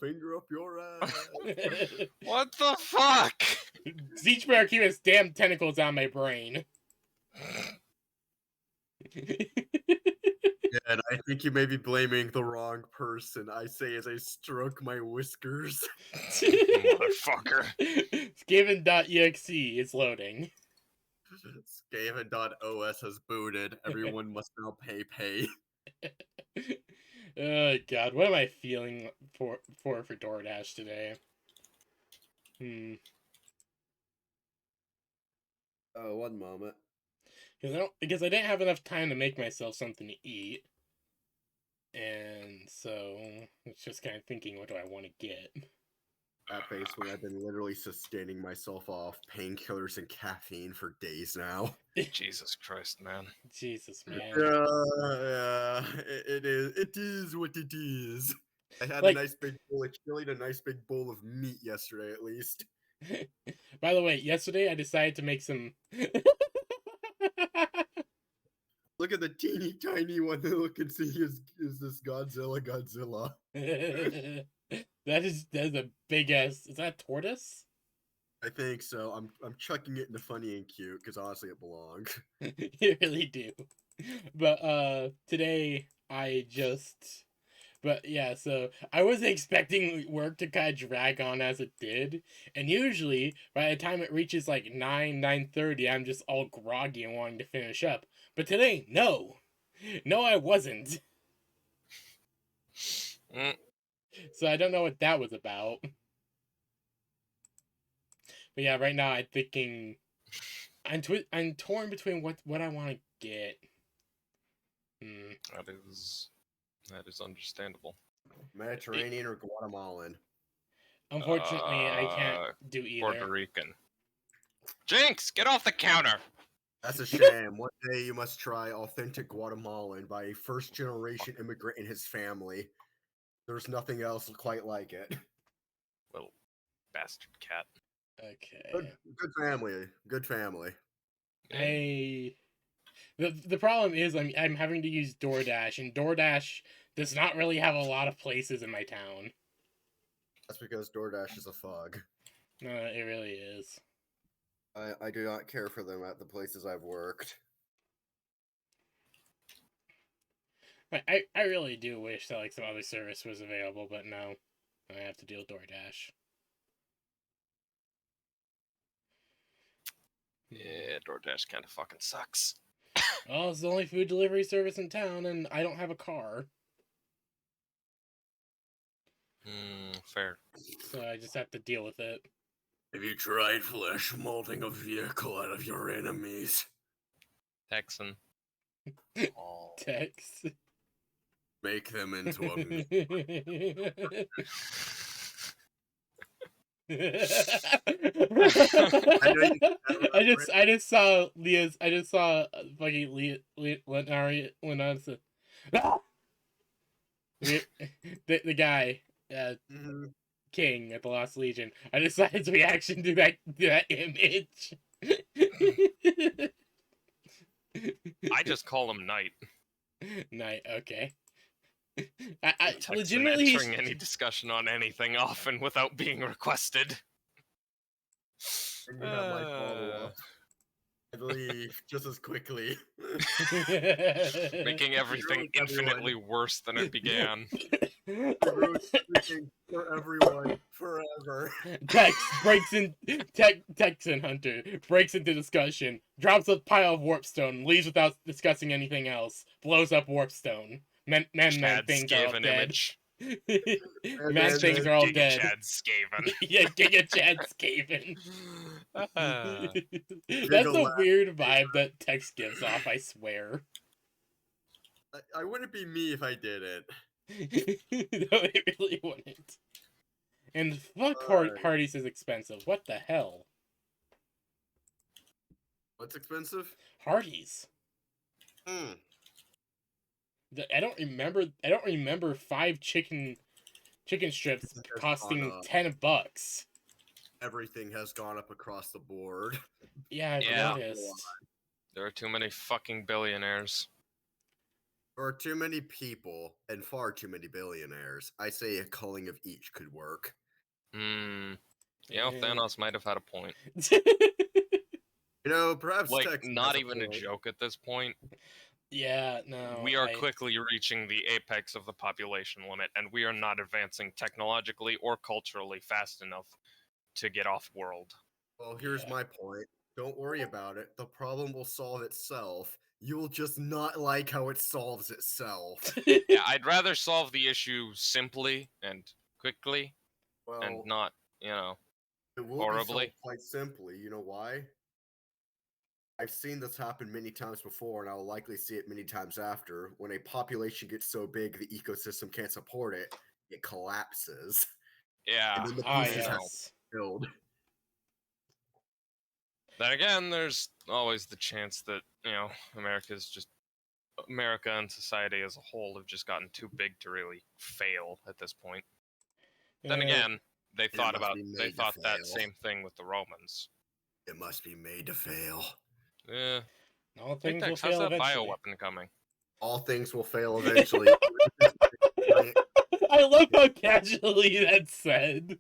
finger up your ass. What the fuck? Siege better keep his damn tentacles on my brain. Yeah, and I think you may be blaming the wrong person. I say as I stroke my whiskers. Motherfucker. Skaven.exe is loading. Skaven.OS has booted. Everyone must now pay. Oh god, what am I feeling for DoorDash today? Oh, one moment. Because I didn't have enough time to make myself something to eat. And so it's just kind of thinking, what do I want to get? At base when I've been literally sustaining myself off painkillers and caffeine for days now. Jesus Christ, man. Jesus, man. Yeah, it is what it is. I had Like- a nice big bowl of chili and a nice big bowl of meat yesterday, at least. By the way, yesterday I decided to make some. Look at the teeny tiny one that look and see is this Godzilla. that is a big ass. Is that a tortoise? I think so. I'm chucking it into funny and cute because honestly it belongs. You really do. But today but yeah, so I wasn't expecting work to kind of drag on as it did, and usually by the time it reaches like 9:30, I'm just all groggy and wanting to finish up. But today, no, I wasn't. So I don't know what that was about. But yeah, right now I'm thinking I'm torn between what I want to get. That is understandable. Mediterranean or Guatemalan? Unfortunately, I can't do either. Puerto Rican. Jinx, get off the counter! That's a shame. One day you must try authentic Guatemalan by a first-generation immigrant and his family. There's nothing else quite like it. Little bastard cat. Okay. Good family. Good family. The problem is I'm having to use DoorDash, and DoorDash does not really have a lot of places in my town. That's because DoorDash is a fug. No, it really is. I do not care for them at the places I've worked. I really do wish that like some other service was available, but no, I have to deal with DoorDash. Yeah, DoorDash kind of fucking sucks. Well, it's the only food delivery service in town, and I don't have a car. Fair. So I just have to deal with it. Have you tried flesh molding a vehicle out of your enemies? Texan. Oh. Tex. Make them into a meat. I just saw Leah's. I just saw fucking Leah when I was the guy King at the Lost Legion. I just saw his reaction to that image. I just call him Knight. Knight, okay. I Texan legitimately entering any discussion on anything often without being requested. And you have my follow-up. I believe just as quickly. Making everything infinitely worse than it began. For everyone, forever. Texan Hunter breaks into discussion, drops a pile of warpstone, leaves without discussing anything else, blows up warpstone. Men things are all dead. Image. Man things are all Giga dead. Chad Skaven. Yeah, Giga Chad Skaven. That's a Giggle weird vibe that Tex gives off, I swear. I wouldn't be me if I did it. No, it really wouldn't. And fuck Hardee's is expensive. What the hell? What's expensive? Hardee's. I don't remember 5 chicken strips costing $10. Everything has gone up across the board. Yeah, I've noticed. There are too many fucking billionaires. There are too many people and far too many billionaires. I say a culling of each could work. Hmm. Thanos might have had a point. You know, perhaps Like, Tex not has a even a point. joke at this point. Yeah, no. We are quickly reaching the apex of the population limit, and we are not advancing technologically or culturally fast enough to get off-world. Well, here's my point. Don't worry about it. The problem will solve itself. You will just not like how it solves itself. Yeah, I'd rather solve the issue simply and quickly, and Well, not, it will be solved horribly. quite simply. You know why? I've seen this happen many times before, and I'll likely see it many times after. When a population gets so big the ecosystem can't support it, it collapses. Yeah, And then the Ah, pieces have to yes. be filled. Then again, there's always the chance that, America and society as a whole have just gotten too big to really fail at this point. Then again, they It thought must be made to that fail. same thing with the Romans. It must be made to fail. Eh. All Hey things will Tex, how's fail that eventually. bioweapon coming? All things will fail eventually. I love how casually that's said.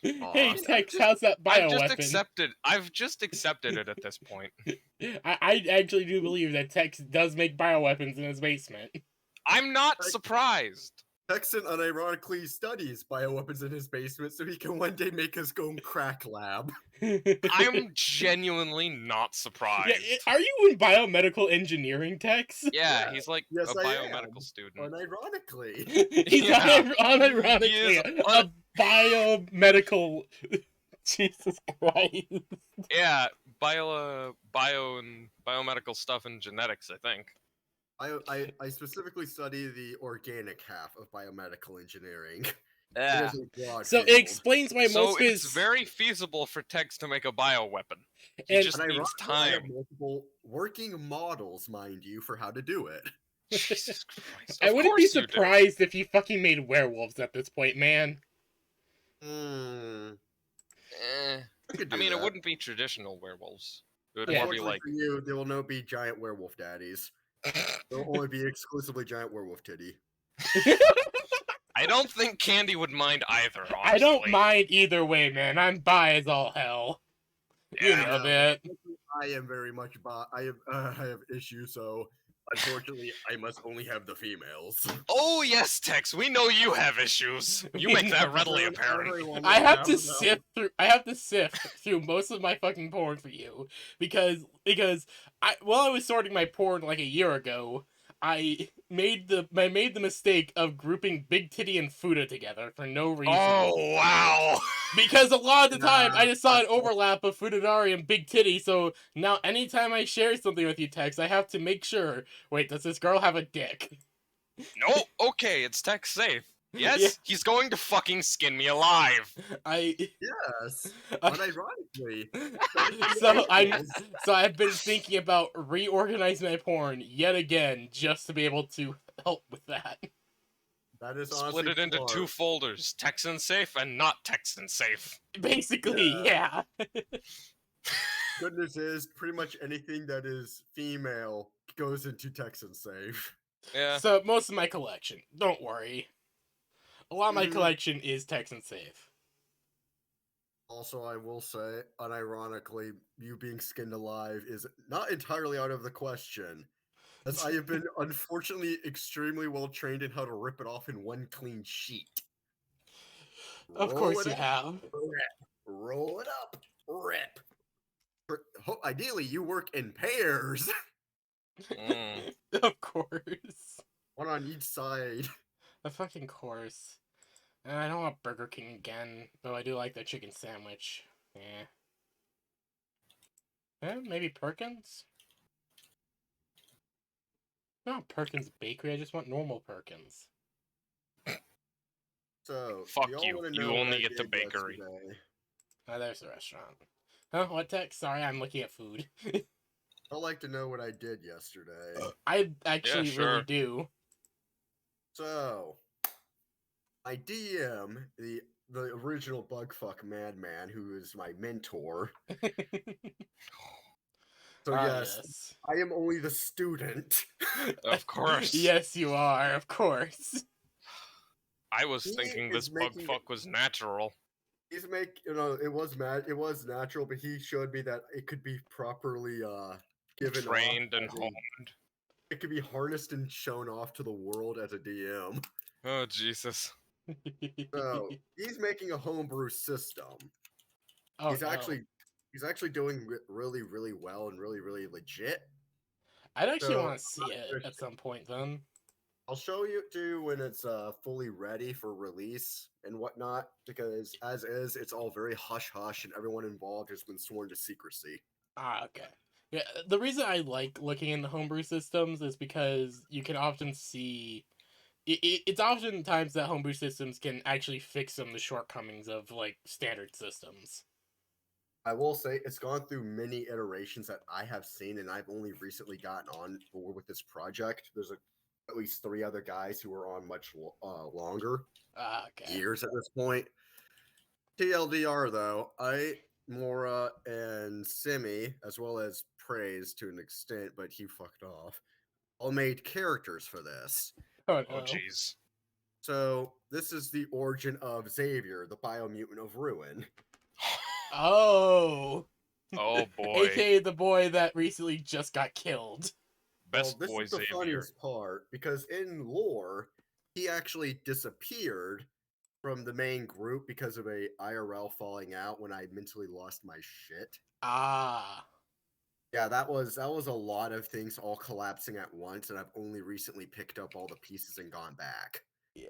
Hey, Aw. Tex, how's that bioweapon? I've just accepted it at this point. I actually do believe that Tex does make bioweapons in his basement. I'm not surprised. Texan unironically studies bioweapons in his basement so he can one day make his own crack lab. I'm genuinely not surprised. Yeah, are you in biomedical engineering, Tex? Yeah, he's like Yes, a I biomedical am. student. Unironically. He's Yeah. unironically He is a biomedical. Jesus Christ. Yeah, biomedical stuff and genetics, I think. I specifically study the organic half of biomedical engineering. Yeah. It is a broad So field. it explains why So most of it's his very feasible for Tex to make a bioweapon. He And- just And needs ironically, I have time. multiple working models, mind you, for how to do it. Jesus Christ. I Of wouldn't be course you do. surprised if he fucking made werewolves at this point, man. Hmm. Eh. I could I do mean, it that. wouldn't be traditional werewolves. It would Yeah. more be Unfortunately like. for you, there will not be giant werewolf daddies. There will only be exclusively giant werewolf titty. I don't think Candy would mind either, honestly. I don't mind either way, man. I'm bi as all hell. You Yeah. know that. I am very much I have issues, so unfortunately, I must only have the females. Oh yes, Tex. We know you have issues. You make that readily apparent. Everyone I will have to them. sift through most of my fucking porn for you because while I was sorting my porn like a year ago, I made the mistake of grouping Big Titty and Fuda together for no reason. Oh wow. Because a lot of the time I just saw an that's- overlap of Futanari and Big Titty, so now anytime I share something with you, Tex, I have to make sure, wait, does this girl have a dick? No, okay, it's Tex safe. Yes, Yeah. he's going to fucking skin me alive. Yes, unironically. So I've been thinking about reorganizing my porn yet again just to be able to help with that. That is Split honestly it into smart. 2 folders, Texan safe and not Texan safe. Basically, yeah. Good news is, pretty much anything that is female goes into Texan safe. Yeah. So most of my collection, don't worry. A lot of my Mhm. collection is Texan safe. Also, I will say, unironically, you being skinned alive is not entirely out of the question, as I have been unfortunately extremely well trained in how to rip it off in one clean sheet. Of Roll course it you up, have. rip. Roll it up, rip. Ideally, you work in pairs, Mm. Of course. one on each side. Of fucking course. And I don't want Burger King again, though I do like their chicken sandwich. Yeah. Maybe Perkins? Not Perkins Bakery, I just want normal Perkins. So, Fuck do y'all you. wanna You know what only I get the did bakery. yesterday? Oh, there's the restaurant. Huh? What text? Sorry, I'm looking at food. I'd like to know what I did yesterday. I actually sure. really do. So, I DM the original Bugfuck Madman, who is my mentor. So yes, yes. I am only the student. Of course. Yes, you are, of course. I was He thinking is this bug making fuck was natural. it was it was natural, but he showed me that it could be properly given off Trained and as a, honed. it could be harnessed and shown off to the world as a DM. Oh, Jesus. So he's making a homebrew system. Oh he's no. actually doing really, really well and really, really legit. I'd actually So want to see it at some point then. I'll show you to when it's fully ready for release and whatnot, because as is, it's all very hush hush, and everyone involved has been sworn to secrecy. Ah, okay. Yeah, the reason I like looking into homebrew systems is because you can often see it's oftentimes that homebrew systems can actually fix some of the shortcomings of like standard systems. I will say it's gone through many iterations that I have seen, and I've only recently gotten on board with this project. There's at least 3 other guys who are on much longer, Ah, okay. years at this point. TLDR though, Mora, and Simi, as well as Praise to an extent, but he fucked off, all made characters for this. Oh Oh, no. jeez. So this is the origin of Xavier, the biomutant of Ruin. Oh. Oh, boy. AKA the boy that recently just got killed. Best this boy is the Xavier. funniest part, because in lore, he actually disappeared from the main group because of a IRL falling out when I mentally lost my shit. Ah. Yeah, that was a lot of things all collapsing at once, and I've only recently picked up all the pieces and gone back. Yeah.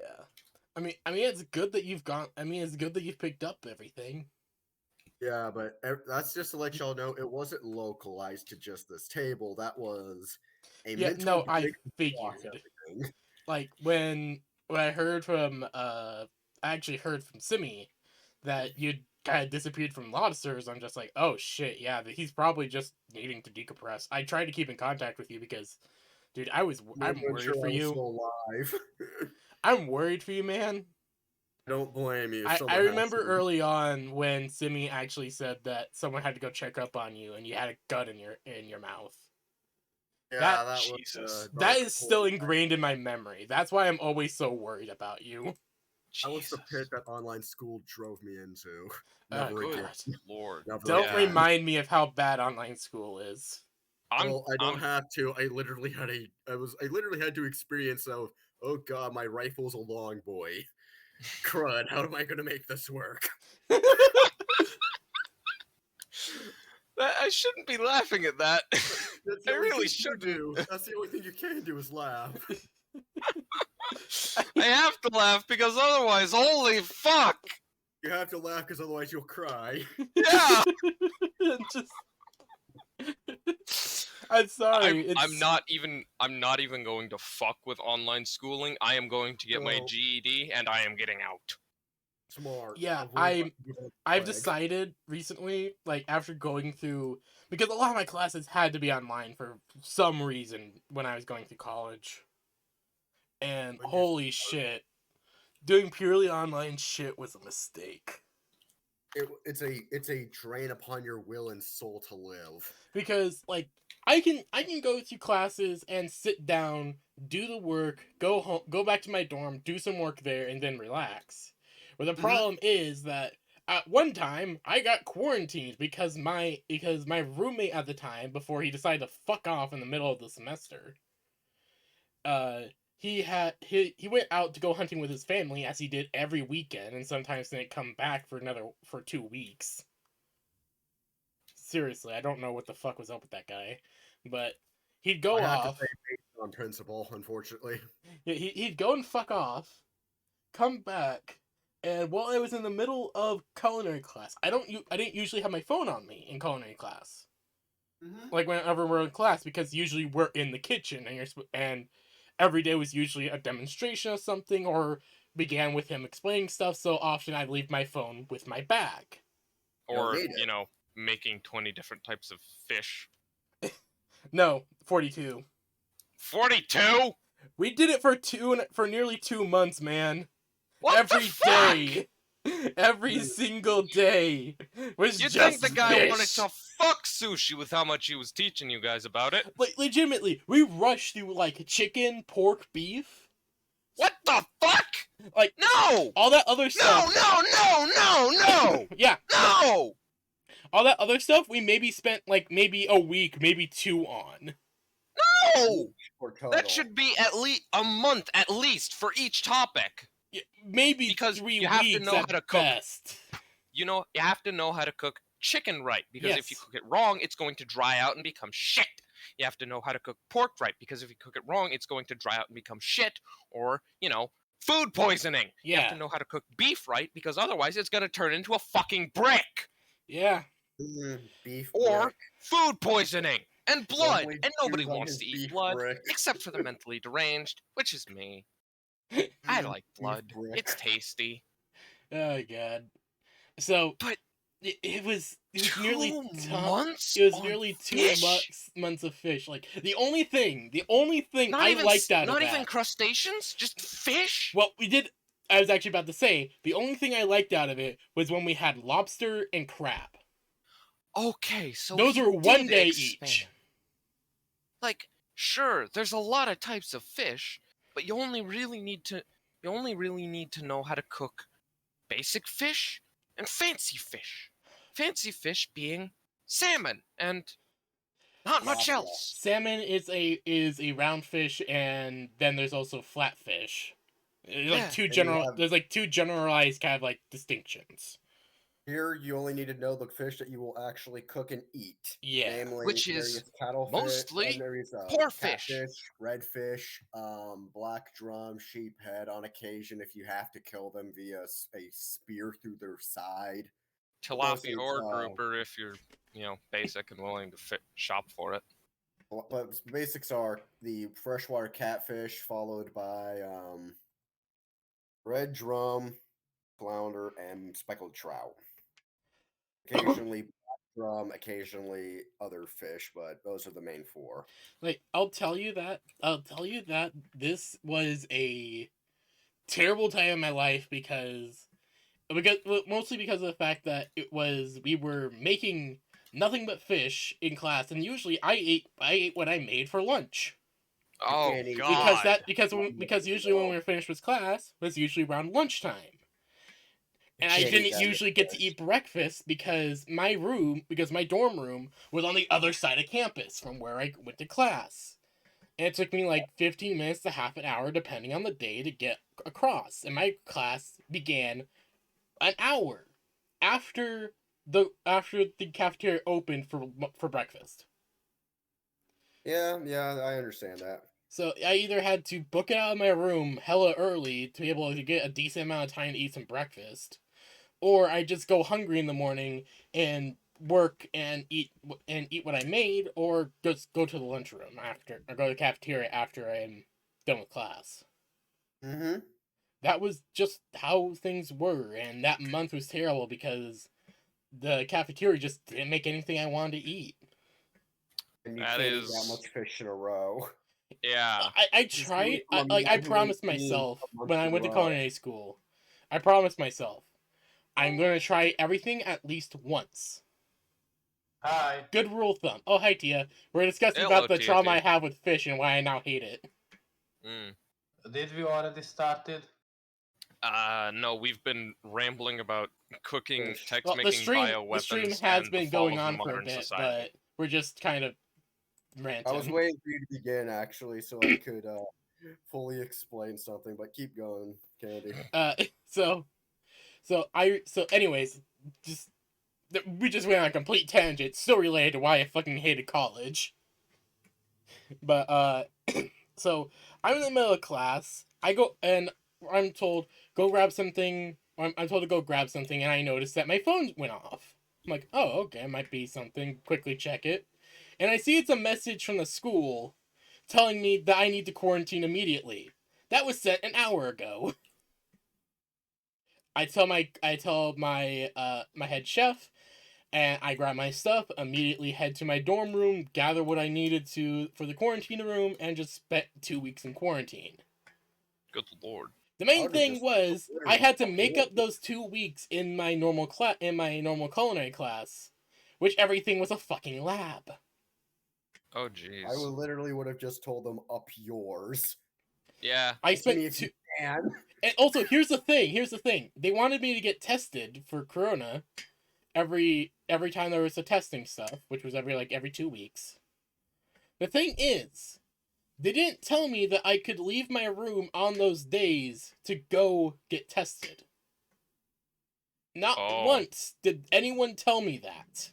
I mean it's good that it's good that you've picked up everything. Yeah, but that's just to let y'all know, it wasn't localized to just this table. That was a Yeah, mental no, I break across figured. everything. Like when I heard from I actually heard from Simi that you'd kind of disappeared from Lobsters, I'm just like, oh shit, yeah, he's probably just needing to decompress. I tried to keep in contact with you because, dude, I'm worried Sure, for I was you. still alive. I'm worried for you, man. Don't blame you. I remember early on when Simi actually said that someone had to go check up on you and you had a gun in your mouth. Yeah, that Jesus. was That is still ingrained in my memory. That's why I'm always so worried about you. That was the Jesus. pit that online school drove me into. Oh, Never Good again. Lord. Never Don't Yeah. remind me of how bad online school is. Well, I don't have to. I literally had to experience of, oh god, my rifle's a long boy. Crud, how am I gonna make this work? I shouldn't be laughing at that. That's the I only really thing you shouldn't. do. That's the only thing you can do is laugh. I have to laugh because otherwise, holy fuck! You have to laugh because otherwise you'll cry. Yeah! I'm sorry. I'm not even going to fuck with online schooling. I am going to get my So- GED and I am getting out. Smart. Yeah, Avoid I've plague. decided recently, like after going through, because a lot of my classes had to be online for some reason when I was going through college. And When you holy shit, doing purely online shit was a mistake. It's a drain upon your will and soul to live. Because like I can go through classes and sit down, do the work, go home, go back to my dorm, do some work there, and then relax. But the problem is that at one time I got quarantined because my roommate at the time, before he decided to fuck off in the middle of the semester, he went out to go hunting with his family as he did every weekend, and sometimes didn't come back for 2 weeks. Seriously, I don't know what the fuck was up with that guy, but he'd go I have off. to say based on principle, unfortunately. He'd go and fuck off, come back, and while I was in the middle of culinary class, I didn't usually have my phone on me in culinary class. Like whenever we're in class, because usually we're in the kitchen and every day was usually a demonstration of something or began with him explaining stuff. So often I'd leave my phone with my bag. Or, need it. making 20 different types of fish. No, 42. 42? We did it for nearly 2 months, man. What Every the fuck? day. Every single day was You just think the guy fish. wanted to fuck sushi with how much he was teaching you guys about it. Like, legitimately, we rushed through, like, chicken, pork, beef. What the fuck? Like, No! all that other No, stuff. no! Yeah. No! All that other stuff, we maybe spent, like, maybe a week, maybe 2 on. No! Or total. That should be at least a month, at least, for each topic. Yeah, maybe Because 3 you have to weeks know at how to cook. best. You know, you have to know how to cook chicken right, because if you Yes. cook it wrong, it's going to dry out and become shit. You have to know how to cook pork right, because if you cook it wrong, it's going to dry out and become shit, or, you know, food poisoning. You have Yeah. to know how to cook beef right, because otherwise it's going to turn into a fucking brick. Yeah. Beef Or brick. food poisoning and blood, Lovely and nobody chews on wants his to eat beef blood brick. except for the mentally deranged, which is me. I like blood. brick. It's tasty. Oh, God. So, But it was two nearly months. It was on nearly 2 fish? months of fish. Like, the only thing Not I even liked out of not that. even crustaceans, just fish. Well, we did. I was actually about to say the only thing I liked out of it was when we had lobster and crab. Okay, so Those he were one did day expand. each. Like, sure, there's a lot of types of fish, but you only really need to know how to cook basic fish and fancy fish. Fancy fish being salmon and not much Tilapia. else. Salmon is a round fish, and then there's also flatfish. There's like Yeah. two And you general. have- There's like 2 generalized kind of like distinctions. Here, you only need to know the fish that you will actually cook and eat. Yeah. Namely, Which is various cuttlefish, mostly various, poor fish. catfish, redfish, black drum, sheephead on occasion if you have to kill them via a spear through their side. Tilapia or Basics, grouper if you're, basic and willing to shop for it. But basics are the freshwater catfish, followed by red drum, flounder, and speckled trout. Occasionally black drum, occasionally other fish, but those are the main 4. Like, I'll tell you that this was a terrible time in my life because mostly because of the fact that we were making nothing but fish in class, and usually I ate what I made for lunch. Oh can't eat god. Because usually when we were finished with class was usually around lunchtime. And I Can't eat didn't that usually much get to fish. eat breakfast because my dorm room was on the other side of campus from where I went to class. And it took me like 15 minutes to half an hour, depending on the day, to get across. And my class began an hour after the cafeteria opened for breakfast. Yeah, I understand that. So I either had to book it out of my room hella early to be able to get a decent amount of time to eat some breakfast, or I just go hungry in the morning and work and eat what I made, or just go to the lunchroom after, or go to the cafeteria after I'm done with class. Mm-hmm. That was just how things were, and that month was terrible because the cafeteria just didn't make anything I wanted to eat. And you That can't eat is- that much fish in a row. Yeah. I tried. from I imagining promised eating myself a month when I in a went to row. culinary school. I promised myself I'm going to try everything at least once. Hi. Good rule of thumb. Oh, hi, Tia. We're discussing Hello, about the Tia, trauma Tia. I have with fish and why I now hate it. Mm. Did we already started? No, we've been rambling about cooking, Fish. text Well, making the bioweapons stream has and been the fall going of on for a modern bit, society. but we're just kind of I ranting. was waiting for you to begin, actually, so I could fully explain something, but keep going, Candy. Anyways, we just went on a complete tangent, still related to why I fucking hated college. But so I'm in the middle of class. I go and I'm told go grab something. I'm told to go grab something, and I notice that my phone went off. I'm like, oh, okay, might be something. Quickly check it, and I see it's a message from the school telling me that I need to quarantine immediately. That was sent an hour ago. I tell my my head chef, and I grab my stuff, immediately head to my dorm room, gather what I needed to for the quarantine room, and just spent 2 weeks in quarantine. Good lord. The main I'd thing just- was I had to make up those 2 weeks in my normal culinary class which everything was a fucking lab. Oh jeez. I would have just told them up yours. Yeah. I Kiss me spent if you can. And also, here's the thing. They wanted me to get tested for corona every time there was a testing stuff, which was every 2 weeks. The thing is, they didn't tell me that I could leave my room on those days to go get tested. Not once did anyone tell me that.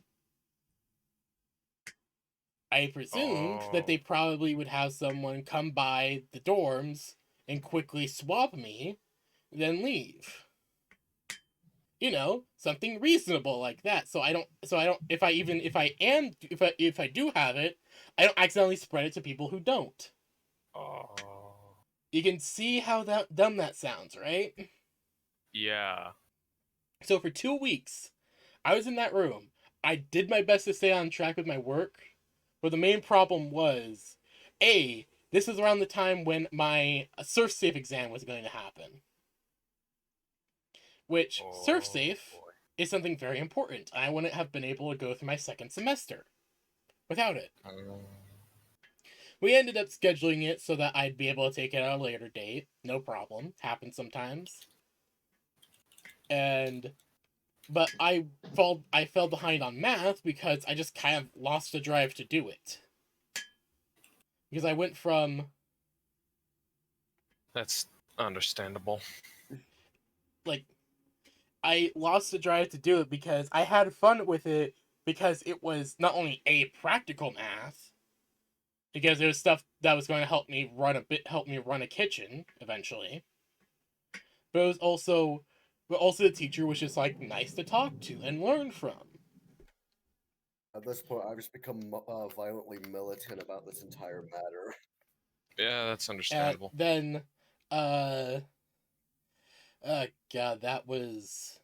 I presumed that they probably would have someone come by the dorms and quickly swab me, then leave. You know, something reasonable like that. So I don't if I do have it, I don't accidentally spread it to people who don't. Oh. You can see how dumb that sounds, right? Yeah. So for 2 weeks, I was in that room. I did my best to stay on track with my work, but the main problem was, this is around the time when my surf safe exam was going to happen. Which, surf safe is something very important. I wouldn't have been able to go through my second semester without it. We ended up scheduling it so that I'd be able to take it at a later date. No problem. Happens sometimes. But I fell behind on math because I just kind of lost the drive to do it. Because I went from... That's understandable. I lost the drive to do it because I had fun with it because it was not only practical math, because there was stuff that was going to help me run a kitchen eventually, but it was also the teacher was just nice to talk to and learn from. At this point, I've just become violently militant about this entire matter. Yeah, that's understandable. Then, God, that was...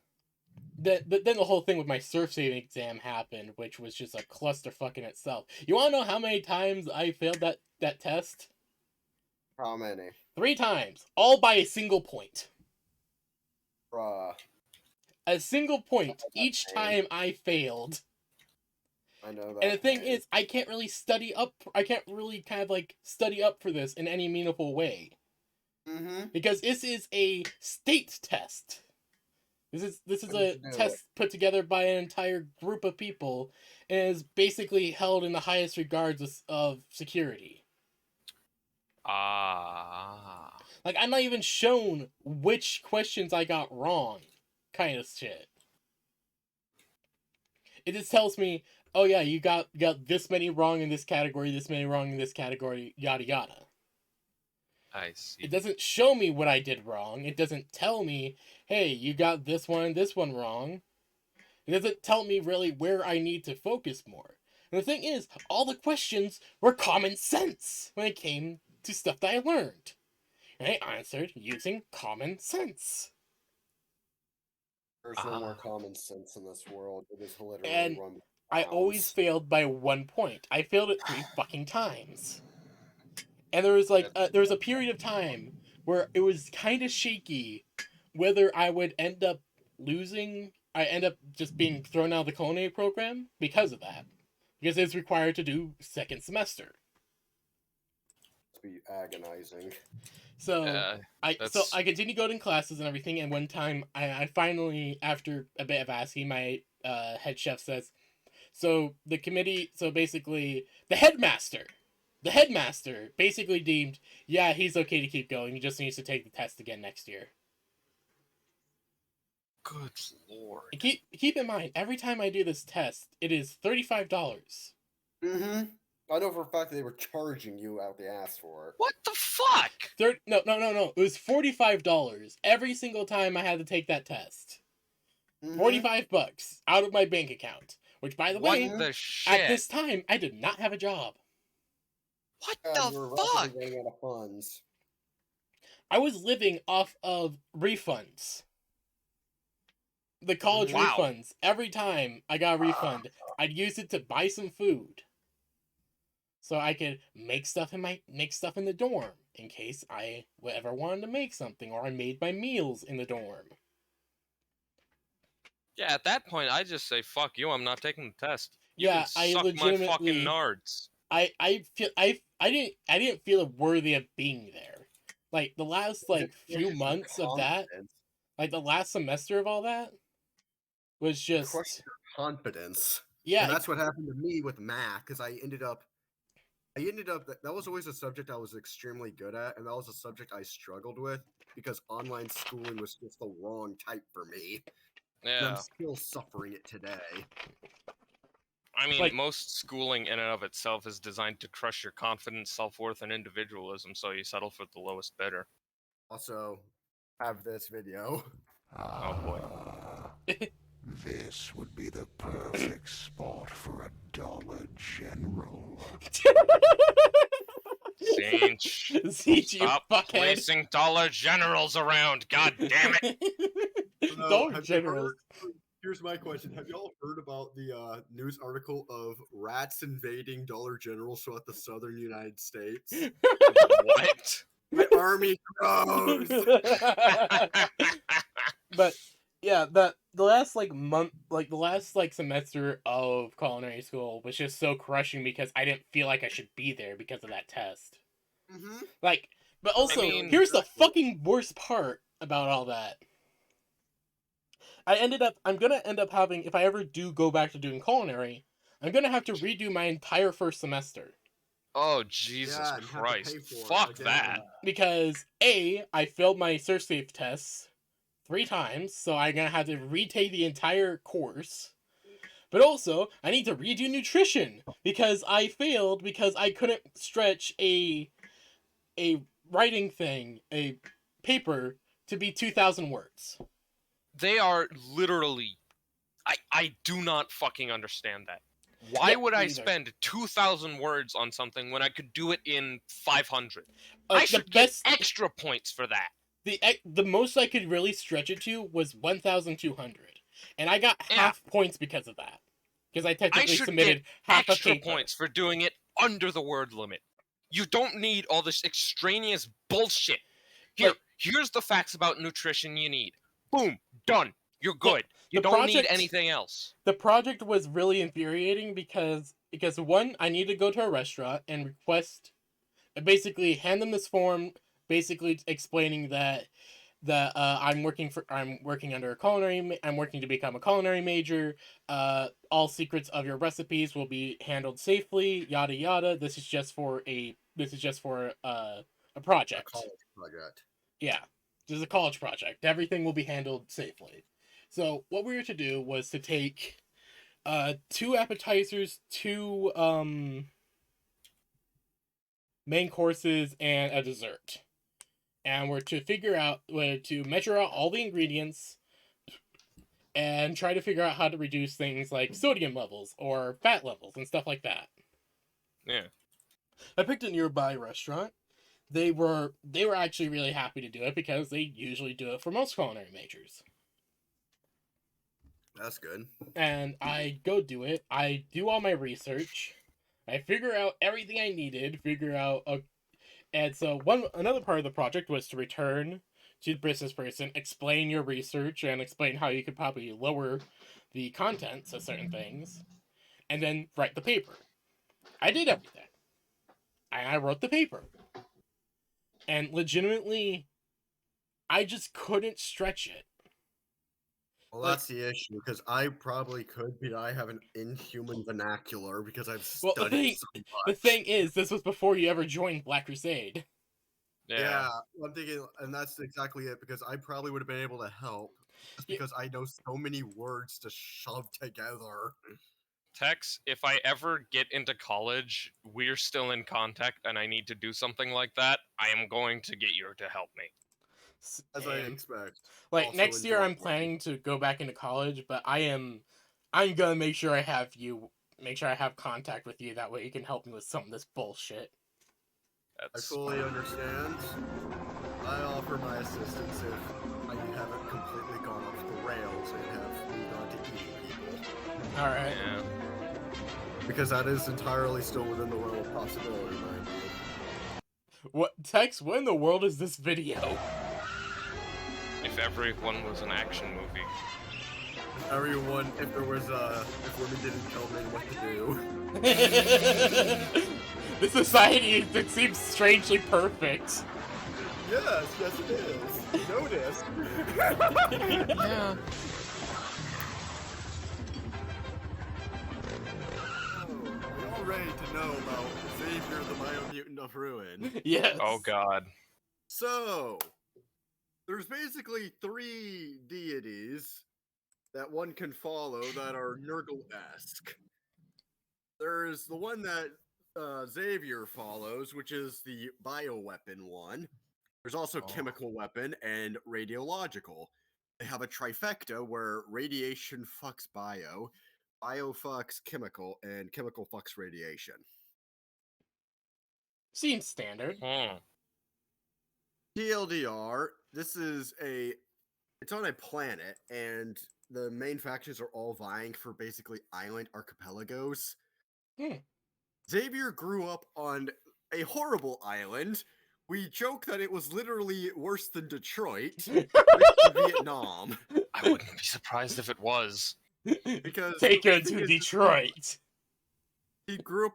But then the whole thing with my surf saving exam happened, which was just a clusterfuck in itself. You want to know how many times I failed that test? How many? 3 times, all by a single point. Bruh. A single point each time I failed. I know that. And the thing is, I can't really study up. I can't really study up for this in any meaningful way. Because this is a state test. This is a test put together by an entire group of people, and is basically held in the highest regards of security. I'm not even shown which questions I got wrong, kind of shit. It just tells me, oh yeah, you got this many wrong in this category, this many wrong in this category, yada yada. I see. It doesn't show me what I did wrong. It doesn't tell me, hey, you got this one wrong. It doesn't tell me really where I need to focus more. And the thing is, all the questions were common sense when it came to stuff that I learned. And I answered using common sense. There's no more common sense in this world. It is literally And run I always failed by 1 point. I failed it 3 fucking times. And there was a period of time where it was kind of shaky whether I would end up losing. I end up just being thrown out of the culinary program because of that. Because it's required to do second semester. It'd be agonizing. So I continued going to classes and everything, and one time I finally, after a bit of asking, my head chef says, so basically the headmaster basically deemed, yeah, he's okay to keep going. He just needs to take the test again next year. Good lord. And keep in mind, every time I do this test, it is $35. I know for a fact they were charging you out the ass for it. What the fuck? No. It was $45 every single time I had to take that test. $45 out of my bank account. Which, by the way, at this time, I did not have a job. What the fuck? Running out of funds. I was living off of refunds. The college refunds. Every time I got a refund, I'd use it to buy some food, so I could make stuff in the dorm in case I ever wanted to make something, or I made my meals in the dorm. Yeah, at that point, I just say, fuck you, I'm not taking the test. You Yeah, can I suck my fucking legitimately- nards. I didn't feel worthy of being there. Like the last few months of that, like the last semester of all that was just Crush your confidence. yeah. And that's what happened to me with math, because I ended up that was always a subject I was extremely good at, and that was a subject I struggled with because online schooling was just the wrong type for me. And I'm Yeah. still suffering it today. I mean, Like- most schooling in and of itself is designed to crush your confidence, self-worth, and individualism, so you settle for the lowest bidder. Also, have this video. Oh boy. This would be the perfect spot for a Dollar General. Sinch. Siege, you Stop fuckhead. placing Dollar Generals around, god damn it! No, Dollar have you heard- Generals. Here's my question. Have y'all heard about the news article of rats invading Dollar Generals throughout the southern United States? What? My army grows! But yeah, the last month, the last semester of culinary school was just so crushing because I didn't feel like I should be there because of that test. Mm-hmm. But also, mean- here's the fucking worst part about all that. I'm gonna end up having, if I ever do go back to doing culinary, I'm gonna have to redo my entire first semester. Oh, Jesus Yeah, and have to Christ. pay for it Fuck again. that. Because A, I failed my search safe tests 3 times, so I'm gonna have to retake the entire course. But also, I need to redo nutrition because I failed because I couldn't stretch a writing thing, a paper, to be 2,000 words. They are literally... I do not fucking understand that. Why Yeah, would I me either. spend 2,000 words on something when I could do it in 500? I Like, should get extra points for that. The most I could really stretch it to was 1,200, and I got half points because of that. Because I technically should submitted half a Extra paper. points for doing it under the word limit. You don't need all this extraneous bullshit. Here's the facts about nutrition you need. Boom, done. You're good. You the don't need project- anything else. The project was really infuriating because one, I need to go to a restaurant and request, basically hand them this form, basically explaining that I'm working under a culinary. I'm working to become a culinary major. All secrets of your recipes will be handled safely. Yada yada. This is just for a project. A college project. Yeah, this is a college project. Everything will be handled safely. So what we were to do was to take 2 appetizers, 2 main courses, and a dessert. And we're to measure out all the ingredients and try to figure out how to reduce things like sodium levels or fat levels and stuff like that. Yeah. I picked a nearby restaurant. They were actually really happy to do it because they usually do it for most culinary majors. That's good. And I go do it. I do all my research. I figure out everything I needed. And so another part of the project was to return to the business person, explain your research, and explain how you could probably lower the contents of certain things, and then write the paper. I did everything. And I wrote the paper. And legitimately, I just couldn't stretch it. Well, that's the issue, because I probably could, but I have an inhuman vernacular because I've Well, studied so much. The thing is, this was before you ever joined Black Crusade. Yeah, I'm thinking, and that's exactly it, because I probably would have been able to help, just because I know so many words to shove together. Tex, if I ever get into college, we're still in contact, and I need to do something like that, I am going to get you to help me. As I expect. Like Also next year, enjoy I'm planning to go back into college, but I'm gonna make sure I have contact with you. That way, you can help me with some of this bullshit. I fully understand. I offer my assistance if I haven't completely gone off the rails and have moved on to eating people. All right. Yeah. Because that is entirely still within the realm of possibility, mind you. What Tex? What in the world is this video? If everyone was an action movie. everyone, if women didn't tell men what to do. The society that seems strangely perfect. Yes, yes it is. Notice. Yeah. We're all ready to know about Xavier the Biomutant of Ruin. Yes. Oh god. So, there's basically 3 deities that one can follow that are Nurgle-esque. There's the one that Xavier follows, which is the bioweapon one. There's also chemical weapon and radiological. They have a trifecta where radiation fucks bio fucks chemical, and chemical fucks radiation. Seems standard. TLDR, it's on a planet, and the main factions are all vying for basically island archipelagos. Xavier grew up on a horrible island. We joke that it was literally worse than Detroit, Vietnam. I wouldn't be surprised if it was. Because Take the her thing to is, Detroit. he grew up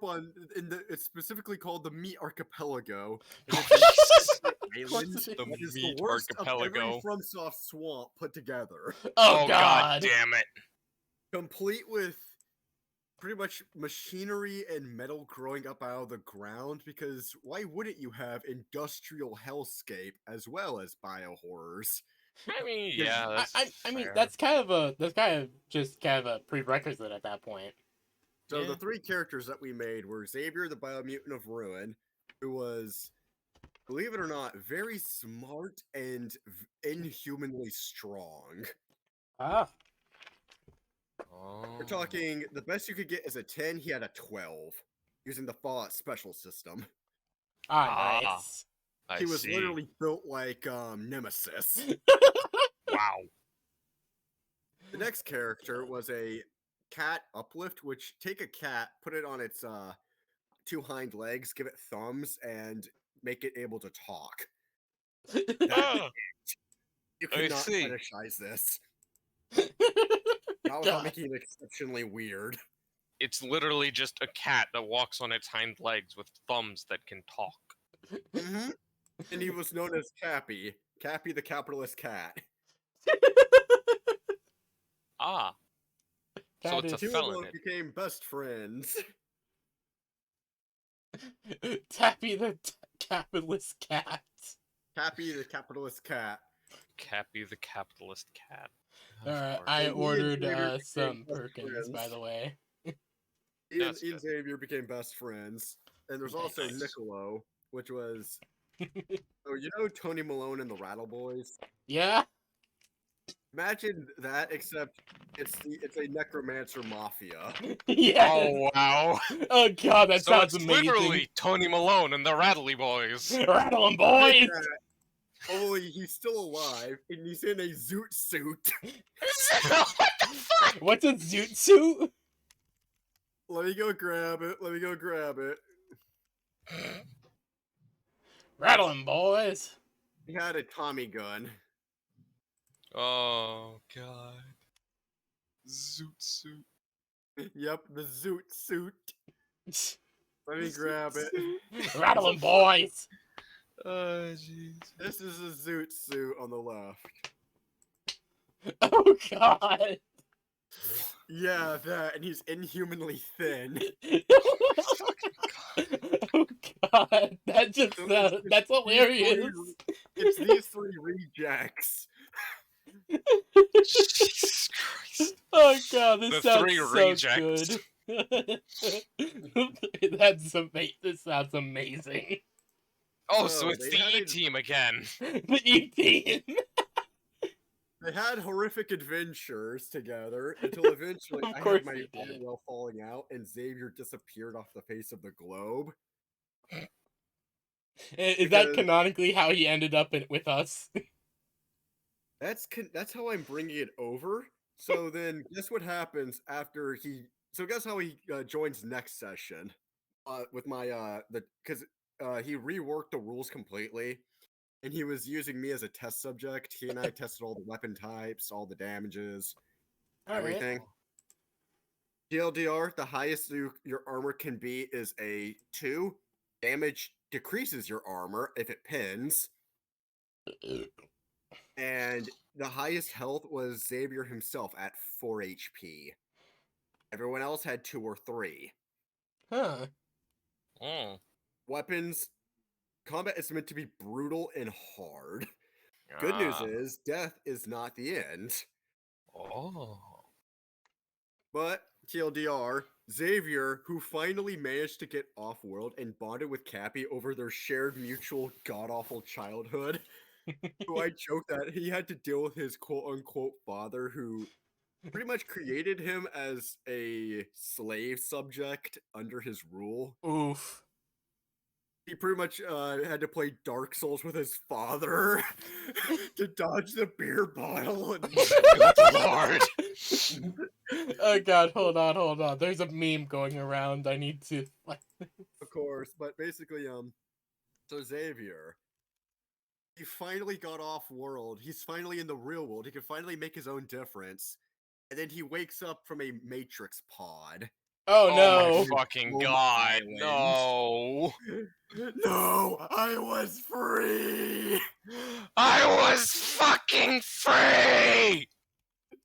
it's specifically called the Meat Archipelago. And it's an island The that is Meat the worst of every Archipelago. FromSoft swamp put together. Oh, god god. damn it. Complete with pretty much machinery and metal growing up out of the ground, because why wouldn't you have industrial hellscape as well as bio horrors? I mean, yeah, that's I mean, fair. that's kind of a prerequisite at that point. So Yeah. the 3 characters that we made were Xavier the Biomutant of Ruin, who was, believe it or not, very smart and inhumanly strong. Ah. We're talking, the best you could get is a 10, he had a 12, using the Fallout special system. Ah, nice. I He was see. literally built like Nemesis. Wow. The next character was a cat uplift, which take a cat, put it on its 2 hind legs, give it thumbs, and make it able to talk. Ah, You I cannot see. fetishize this. Not without God. making it exceptionally weird. it's literally just a cat that walks on its hind legs with thumbs that can talk. Mm-hmm. And he was known as Cappy. Cappy the capitalist cat. Ah. So Cat it's a is- Two of felon. them became best friends. Tappy the capitalist cat. Cappy the capitalist cat. Cappy the capitalist cat. Of Alright, course. I And he and ordered Xavier became some best Perkins, by friends. the way. He That's and good. Xavier became best friends. And there's also Nice. Niccolo, which was... Oh, you know Tony Malone and the Rattle Boys? Yeah? Imagine that, except it's a necromancer mafia. Yes! Oh wow. Oh god, that So sounds it's amazing. literally Tony Malone and the Rattly Boys. Rattle 'em, Take boys! that. Only he's still alive, and he's in a zoot suit. What the fuck? What's a zoot suit? Let me go grab it. Let me go grab it. Rattle 'em, boys! He had a Tommy gun. Oh god. Zoot suit. Yep, the zoot suit. Let me grab it. Rattle 'em, boys! Oh jeez. This is a zoot suit on the left. Oh god! Yeah, that, and he's inhumanly thin. Oh god, that just So that's these hilarious. It's these 3 rejects. Jesus Christ. Oh god, this The sounds 3 so rejects. good. This sounds amazing. Oh, so Oh, it's they the had E a- team again. The E-Team. They had horrific adventures together until eventually Of I course had my they did. Orwell falling out and Xavier disappeared off the face of the globe. Is that Because- canonically how he ended up with us? That's how I'm bringing it over. So then, guess what happens after he? So guess how he joins next session? With my because he reworked the rules completely, and he was using me as a test subject. He and I tested all the weapon types, all the damages. All right. everything. TLDR, the highest your armor can be is a 2. Damage decreases your armor if it pins. And the highest health was Xavier himself at 4 HP. Everyone else had 2 or 3. Huh. Mm. Weapons, combat is meant to be brutal and hard. Good news is, death is not the end. Oh. But TLDR, Xavier, who finally managed to get off-world and bonded with Cappy over their shared mutual god-awful childhood, who I joke that he had to deal with his quote-unquote father, who pretty much created him as a slave subject under his rule. Oof. He pretty much had to play Dark Souls with his father to dodge the beer bottle. And... Good lord. Oh god, hold on. There's a meme going around. I need to. Of course, but basically, so Xavier, he finally got off world. He's finally in the real world. He can finally make his own difference. And then he wakes up from a Matrix pod. Oh Oh no! my fucking Home god, island. no. No, I was free! I was fucking free!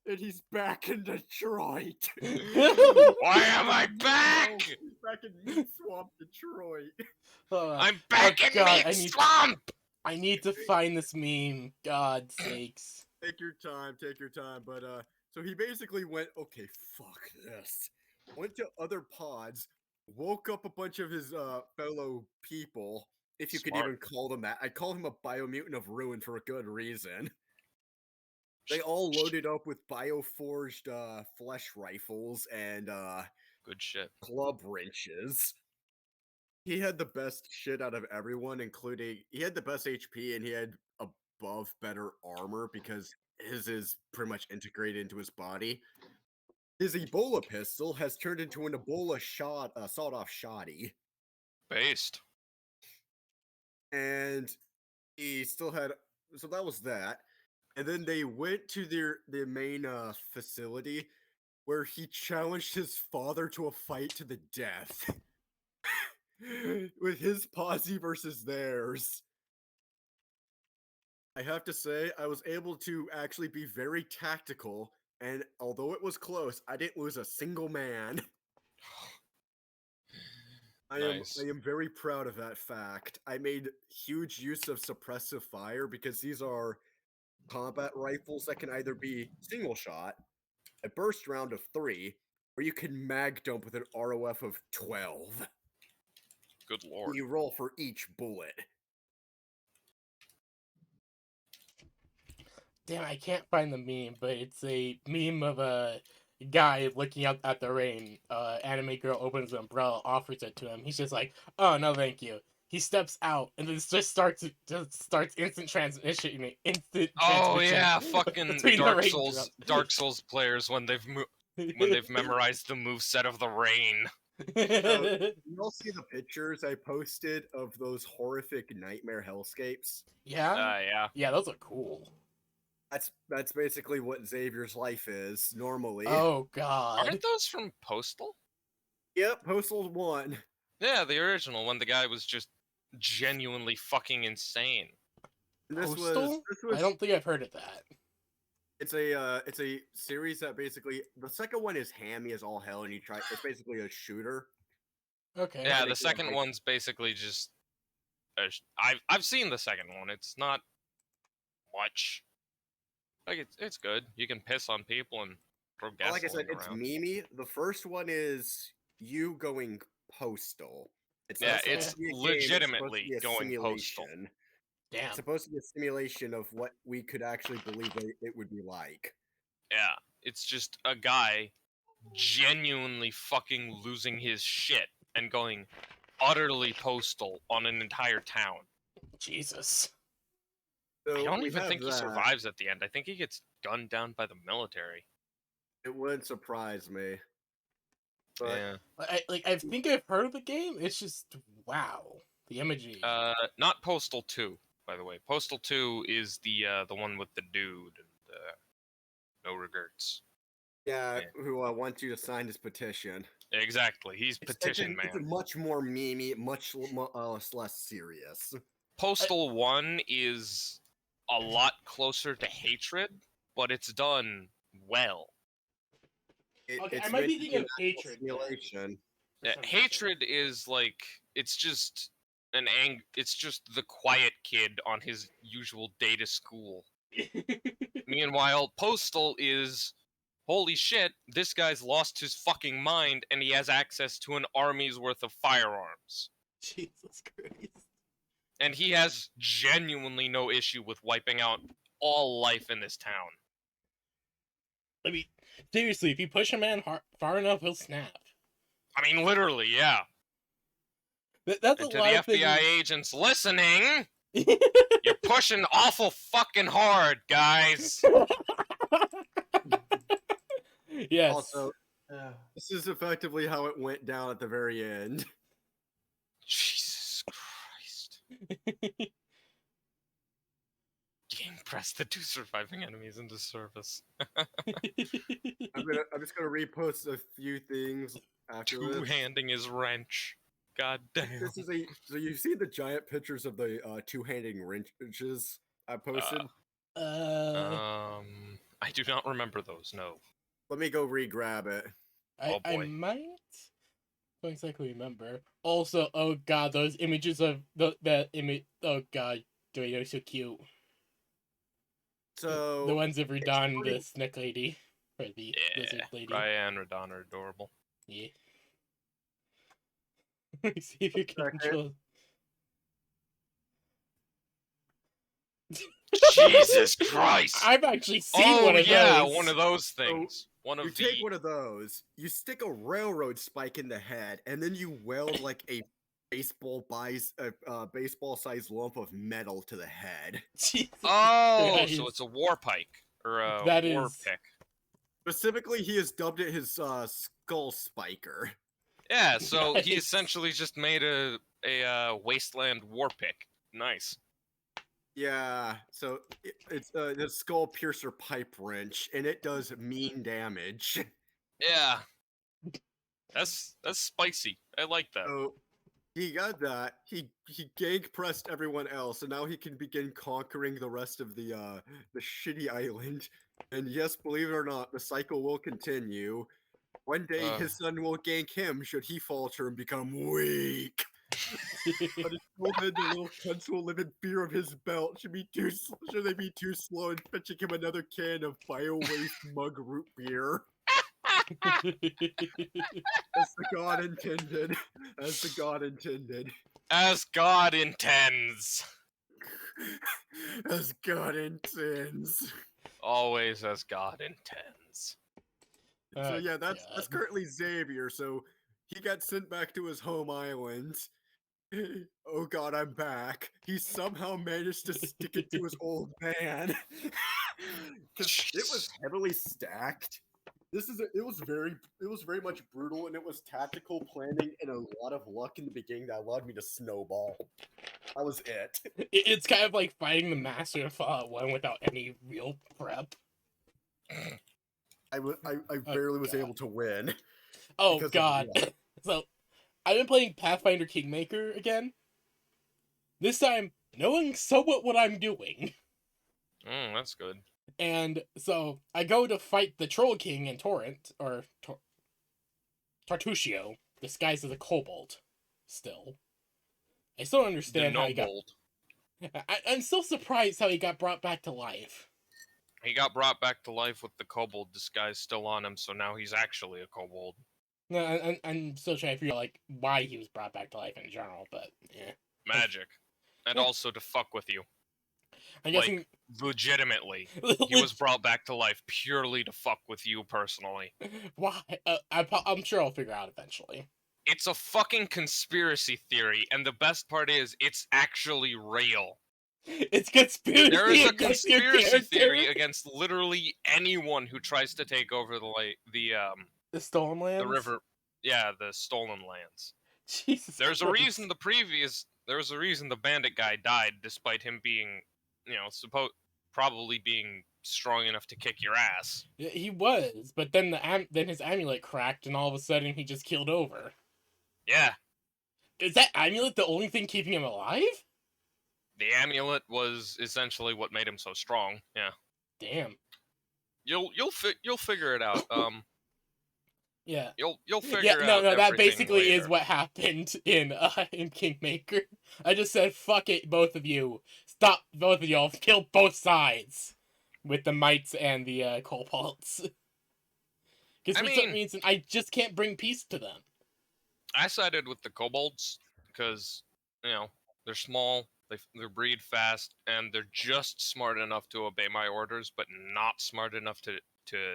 And he's back in Detroit. Why am I back? He's back in Meat Swamp, Detroit. I'm back in God, Meat Swamp! I need to find this meme. God sakes. Take your time. But so he basically went, okay, fuck this. Went to other pods, woke up a bunch of his fellow people, if you could Smart. even call them that. I'd call him a biomutant of ruin for a good reason. They all loaded up with bioforged flesh rifles and Good shit. club wrenches. He had the best shit out of everyone, including he had the best HP and he had above better armor because his is pretty much integrated into his body. His Ebola pistol has turned into an Ebola shot, sawed-off shoddy, Based. and he still had. So that was that, and then they went to their main facility, where he challenged his father to a fight to the death, with his posse versus theirs. I have to say, I was able to actually be very tactical, and although it was close, I didn't lose a single man. Nice. I am very proud of that fact. I made huge use of suppressive fire because these are combat rifles that can either be single shot, a burst round of 3, or you can mag dump with an ROF of 12. Good lord. You roll for each bullet. Damn, I can't find the meme, but it's a meme of a guy looking out at the rain. Anime girl opens an umbrella, offers it to him. He's just like, "Oh no, thank you." He steps out and then just starts instant transmission. Oh yeah, fucking between the Dark Souls players when they've memorized the moveset of the rain. You all see the pictures I posted of those horrific nightmare hellscapes? Yeah, Yeah. those are cool. That's basically what Xavier's life is normally. Oh god. Aren't those from Postal? Yep, Postal 1. Yeah, the original when the guy was just genuinely fucking insane. Postal? I don't think I've heard of that. It's a series that basically the second one is hammy as all hell, and it's basically a shooter. Okay. Yeah, I the think second like- one's basically just. I've seen the second one. It's not much. Like it's good. You can piss on people and throw gasoline Like I said, it's around. memey. The first one is you going postal. It's Yeah, not supposed it's to be a game, legitimately it's supposed to be a going postal. simulation. Damn. It's supposed to be a simulation of what we could actually believe it would be like. Yeah, it's just a guy genuinely fucking losing his shit and going utterly postal on an entire town. Jesus. So I don't we even have think he that. survives at the end. I think he gets gunned down by the military. It wouldn't surprise me. But Yeah. I think I've heard of the game. It's just wow, the imagery. Not Postal 2, by the way. Postal 2 is the one with the dude and no regrets. Yeah, Yeah. who wants you to sign his petition. Exactly. He's petition It's man. much more memey, much less serious. Postal 1 is a lot closer to hatred, but it's done well. Okay, I It's might meant be to be thinking an of actual hatred. simulation. Yeah, hatred is like it's just it's just the quiet kid on his usual day to school. Meanwhile, Postal is holy shit, this guy's lost his fucking mind and he has access to an army's worth of firearms. Jesus Christ. And he has genuinely no issue with wiping out all life in this town. I mean, seriously, if you push a man far enough, he'll snap. I mean, literally, yeah. That's And a to lot the of FBI things. agents listening, you're pushing awful fucking hard, guys. Yes. Also, Yeah. this is effectively how it went down at the very end. Jesus Christ. Game press the 2 surviving enemies into service. I'm just gonna repost a few things after this. Two-handing his wrench. God damn. This is so you've seen the giant pictures of the two-handing wrenches I posted. I do not remember those, no. Let me go re-grab it. Oh I boy. might. Don't exactly remember. Also, oh god, those images of the image. Oh god, they're so cute. So The ones of Radon, pretty- the snake lady, or the lizard lady. Ryan and Radon are adorable. Yeah. See if you can Okay. control. Jesus Christ! I've actually seen one of those. one of those things. One of You the... take one of those, you stick a railroad spike in the head, and then you weld like a baseball-sized lump of metal to the head. Jesus Oh, Christ. so it's a war pike. Or a That war is- pick. Specifically, he has dubbed it his skull spiker. Yeah, so he Nice. essentially just made a wasteland war pick. Nice. Yeah, so it's the skull piercer pipe wrench, and it does mean damage. Yeah. That's spicy. I like that. So he got that. He gank pressed everyone else, and now he can begin conquering the rest of the shitty island. And yes, believe it or not, the cycle will continue. One day his son will gank him should he falter and become weak. But until then, the little cunts will live in fear of his belt. Should they be too slow in fetching him another can of bio-waste mug root beer? As the god intended. As the god intended. As God intends. As God intends. Always as God intends. So yeah, that's God. currently Xavier. So he got sent back to his home island. Oh god, I'm back. He somehow managed to stick it to his old man. Because it was heavily stacked. It was very much brutal, and it was tactical planning and a lot of luck in the beginning that allowed me to snowball. That was it. It's kind of like fighting the master of Fallout 1 without any real prep. I barely was God. able to win. Oh because of god. luck. So, I've been playing Pathfinder Kingmaker again. This time, knowing somewhat what I'm doing. That's good. And so, I go to fight the Troll King in Torrent, or Tartusio, disguised as a kobold. Still. I still don't understand how he got... I'm still surprised how he got brought back to life. He got brought back to life with the kobold disguise still on him, so now he's actually a kobold. No, I'm still trying to figure out like why he was brought back to life in general, but yeah. Magic. And also to fuck with you. I'm guessing Legitimately. He was brought back to life purely to fuck with you personally. why? I'm sure I'll figure out eventually. It's a fucking conspiracy theory, and the best part is, it's actually real. It's conspiracy. There is a against your conspiracy character. theory against literally anyone who tries to take over The Stolen Lands. the river. Yeah, the stolen lands. Jesus. There's a Christ. reason the bandit guy died, despite him being, probably being strong enough to kick your ass. Yeah, he was, but then then his amulet cracked, and all of a sudden he just keeled over. Yeah, Is that amulet the only thing keeping him alive? the amulet was essentially what made him so strong. Yeah, Damn. you'll figure it out. Yeah. You'll figure Yeah, no, out that everything basically is later. what happened in Kingmaker. I just said, "Fuck it, both of you. Stop, both of y'all. Kill both sides with the mites and the kobolds." Because I for some mean- reason, I just can't bring peace to them. I sided with the kobolds because they're small, they breed fast, and they're just smart enough to obey my orders, but not smart enough to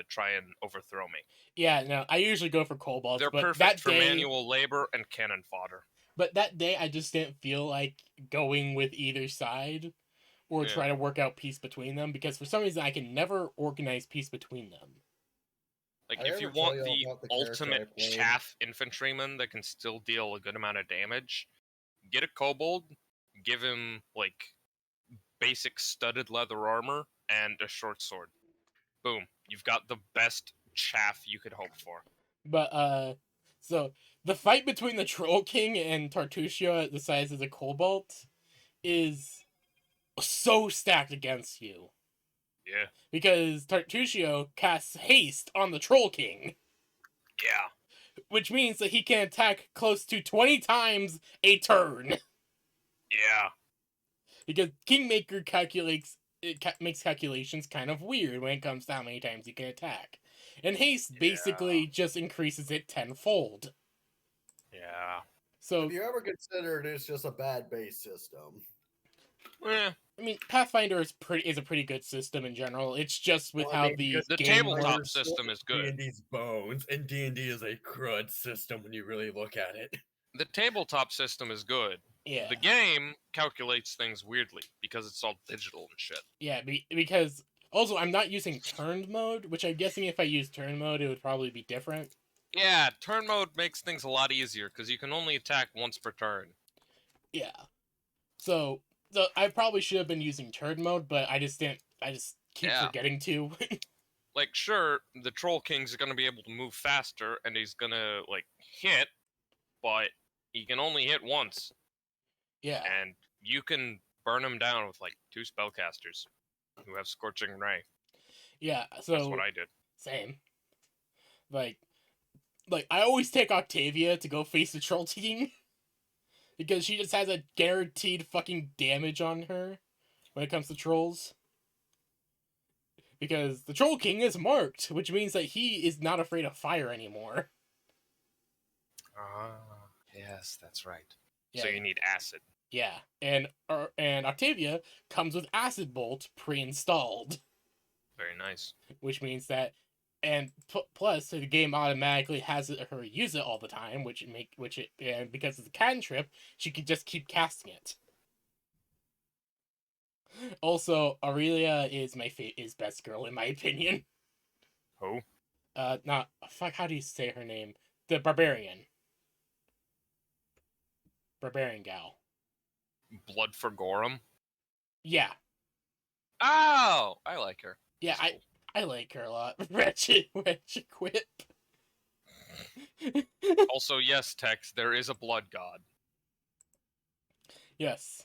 try and overthrow me. Yeah, no, I usually go for kobolds, They're but perfect that for day, manual labor and cannon fodder. but that day I just didn't feel like going with either side or Yeah. try to work out peace between them because for some reason I can never organize peace between them. Like, I if you ever tell want y'all the about the character I ultimate played? chaff infantryman that can still deal a good amount of damage, get a kobold, give him, like, basic studded leather armor and a short sword. Boom. You've got the best chaff you could hope for. But so the fight between the Troll King and Tartusio at the size of the Kobold is so stacked against you. Yeah. Because Tartusio casts haste on the Troll King, Yeah. which means that he can attack close to 20 times a turn. Yeah. Because Kingmaker makes calculations kind of weird when it comes to how many times he can attack. And haste basically just increases it tenfold. Yeah. So, Have you ever considered it's just a bad base system? Eh, I mean, Pathfinder is a pretty good system in general. It's just with Well, I how mean, the because the game tabletop works. system is good. D&D's bones, and D&D is a crud system when you really look at it. The tabletop system is good. Yeah, The game calculates things weirdly because it's all digital and shit. yeah. Because also I'm not using turned mode, which I'm guessing if I use turn mode, it would probably be different. Yeah, turn mode makes things a lot easier because you can only attack once per turn. Yeah. So I probably should have been using turn mode, but I just didn't. I just keep Yeah. forgetting to. Like, sure, the Troll King's going to be able to move faster and he's going to, like, hit, but he can only hit once. Yeah. And you can burn him down with, like, 2 spellcasters who have Scorching Ray. Yeah. So That's what I did. same. Like I always take Octavia to go face the Troll King because she just has a guaranteed fucking damage on her when it comes to trolls. Because the Troll King is marked, which means that he is not afraid of fire anymore. Ah, yes, that's right. Yeah, So you need acid. yeah, and Octavia comes with Acid Bolt pre-installed, Very nice. which means that, and plus the game automatically has her use it all the time, and because it's a cantrip, she can just keep casting it. Also, Aurelia is is best girl in my opinion. Who? Not fuck. How do you say her name? The barbarian gal. Blood for Gorham? Yeah, Oh! I like her. yeah. She's cool. I like her a lot. Wretched Quip. Also, yes, Tex, there is a blood god. Yes.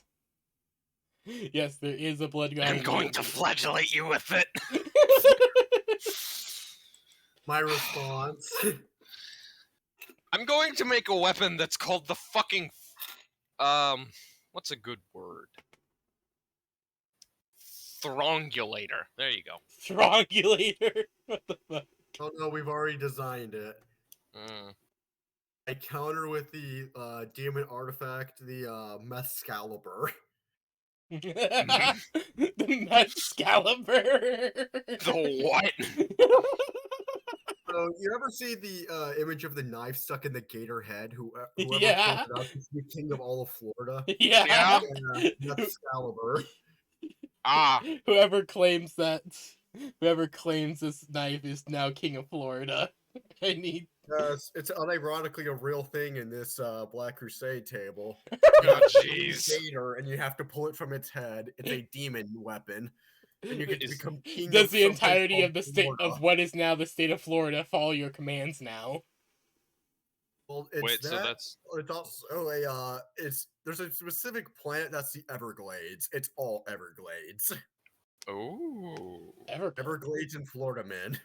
Yes, there is a blood god. I'm going to flagellate you with it! My response. I'm going to make a weapon that's called the fucking... what's a good word? Throngulator. There you go. Throngulator. What the fuck? Oh no, we've already designed it. Mm. I counter with the demon artifact, the Mescalibur. The Excalibur. The what? So you ever see the image of the knife stuck in the gator head? Whoever Yeah. pointed out is the king of all of Florida. Yeah. Yeah. Yeah, Mescalibur. Ah, Whoever claims this knife is now king of Florida. I need. It's unironically a real thing in this Black Crusade table. oh, jeez. Gator, and you have to pull it from its head. It's a demon weapon. And you get to Is- become king Does of the something entirety called of the state Florida. of what is now the state of Florida follow your commands now? Well, it's Wait, that. so that's It's also there's a specific planet that's the Everglades. It's all Everglades. oh. Everglades in Florida, man.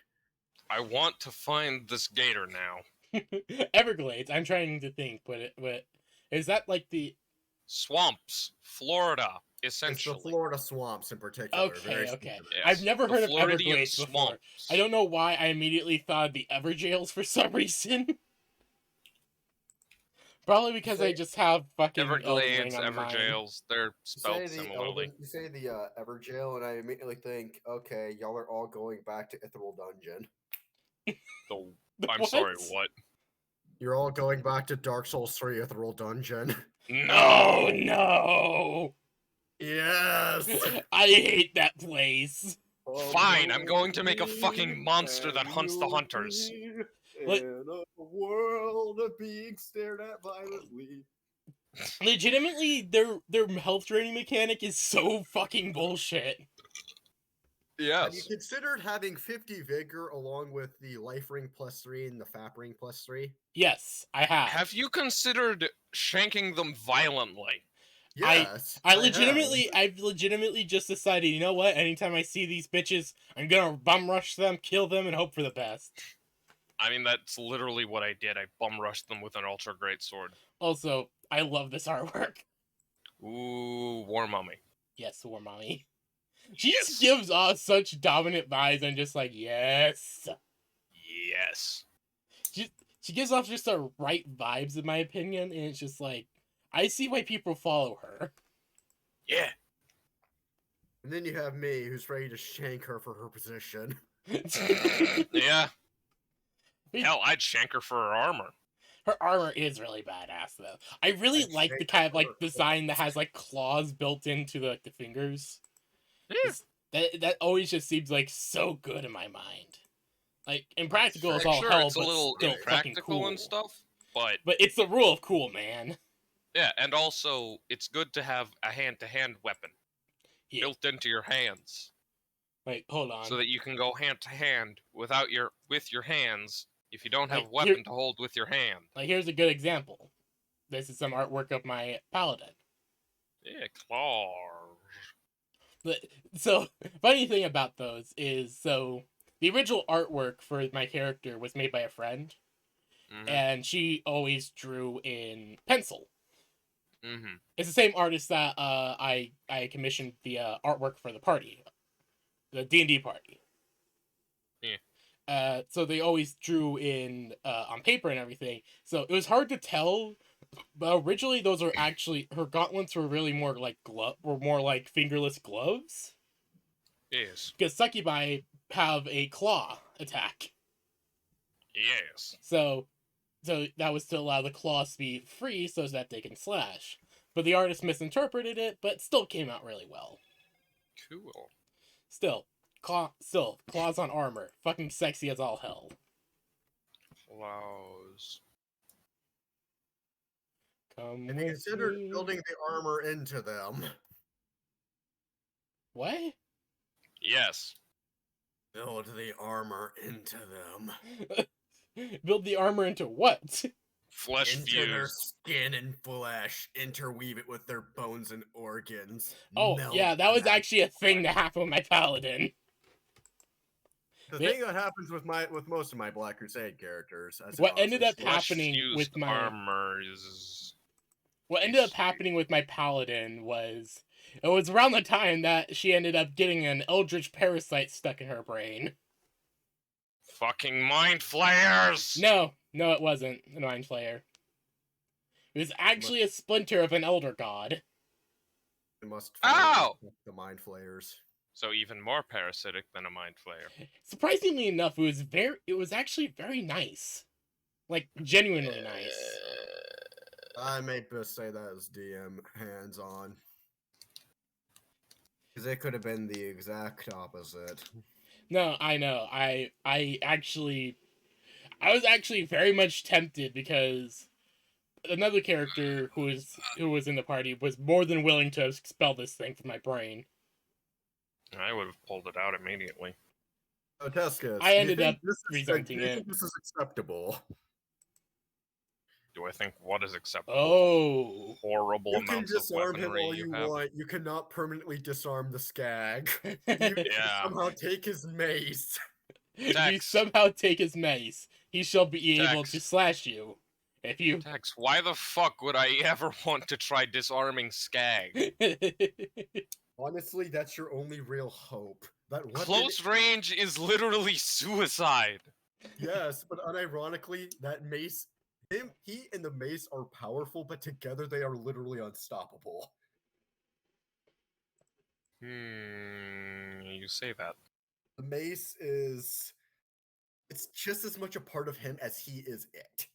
I want to find this gator now. Everglades. I'm trying to think, but is that like the Swamps, Florida, It's the essentially. Florida swamps in particular. Very okay? specific. Yes, I've never the heard of Floridian Everglades before. swamps. I don't know why I immediately thought of the Everjails for some reason. Probably because I just have fucking Elden Ring Everglades, on mind. Everjails, they're spelled similarly. You say the Everjail, and I immediately think, okay, y'all are all going back to Ethereal Dungeon. I'm What? sorry, what? You're all going back to Dark Souls 3 Ethereal Dungeon. Oh no! Yes. I hate that place. Fine, I'm going to make a fucking monster that hunts the hunters. Like- In a world of being stared at violently. Legitimately, their health draining mechanic is so fucking bullshit. Have you Yes. considered having 50 vigor along with the life ring +3 and the fap ring +3? Yes, I have. Have you considered shanking them violently? Yes. I've legitimately just decided, you know what? Anytime I see these bitches, I'm gonna bum rush them, kill them, and hope for the best. I mean, that's literally what I did. I bum rushed them with an ultra great sword. Also, I love this artwork. Ooh, War Mummy. Yes, War Mommy. She just gives off such dominant vibes and just like, yes. Yes. She gives off just the right vibes, in my opinion, and it's just like, I see why people follow her. Yeah. And then you have me, who's ready to shank her for her position. Yeah. Hell, I'd shank her for her armor. Her armor is really badass, though. I really I'd like the shank kind her of like for her design that claws. has like claws built into the fingers. Yeah. That always just seems like so good in my mind. Like impractical as Like, all sure, hell, it's a but little still fucking impractical cool. and stuff, but But it's the rule of cool, man. yeah, and also it's good to have a hand-to-hand weapon Yeah. built into your hands, Like, hold on. so that you can go hand-to-hand with your hands if you don't have Like, a weapon to hold with your hand. Like, here's a good example. This is some artwork of my paladin. Yeah, claws. But, so, funny thing about those is, so, the original artwork for my character was made by a friend, Mm-hmm. and she always drew in pencil. Mm-hmm. It's the same artist that I commissioned the artwork for the party, the D&D party. Yeah. So they always drew in on paper and everything. So it was hard to tell. But originally, those are actually her gauntlets were really more like fingerless gloves. Yes. Because succubi have a claw attack. Yes. So that was to allow the claws to be free so that they can slash. But the artist misinterpreted it, but still came out really well. Cool. Still, claws on armor. Fucking sexy as all hell. Claws. Come Have you with considered me. building the armor into them? What? Yes. Build the armor into them. Build the armor into what? Flesh Into their fused. skin and flesh. Interweave it with their bones and organs. Oh, melt yeah, that was them. actually a thing that happened with my paladin. The Yeah. thing that happens with most of my Black Crusade characters. As What it ended honestly up should. Flesh happening fused with my armors. what ended up happening with my paladin was it was around the time that she ended up getting an eldritch parasite stuck in her brain. Fucking mind flayers. No, it wasn't a mind flayer. It was actually a splinter of an elder god. They must Ow! the mind flayers. So even more parasitic than a mind flayer. Surprisingly enough, it was actually very nice. Like genuinely nice. I may best say that as DM hands on. Because it could have been the exact opposite. No, I know. I was actually very much tempted because another character who was in the party was more than willing to expel this thing from my brain. I would have pulled it out immediately. Tescus, I do you ended think up this is, resenting do you it. think this is acceptable? Do I think what is acceptable? Oh. Horrible You can amounts of disarm him weaponry all you you have. want. You cannot permanently disarm the skag. If you Yeah. somehow take his mace. If you Tex. somehow take his mace, he shall be able Tex. to slash you. If you... Tex, why the fuck would I ever want to try disarming Skag? Honestly, that's your only real hope. That weapon, Close range is literally suicide. yes, but unironically, that mace, he and the mace are powerful, but together they are literally unstoppable. You say that. The mace is, it's just as much a part of him as he is it.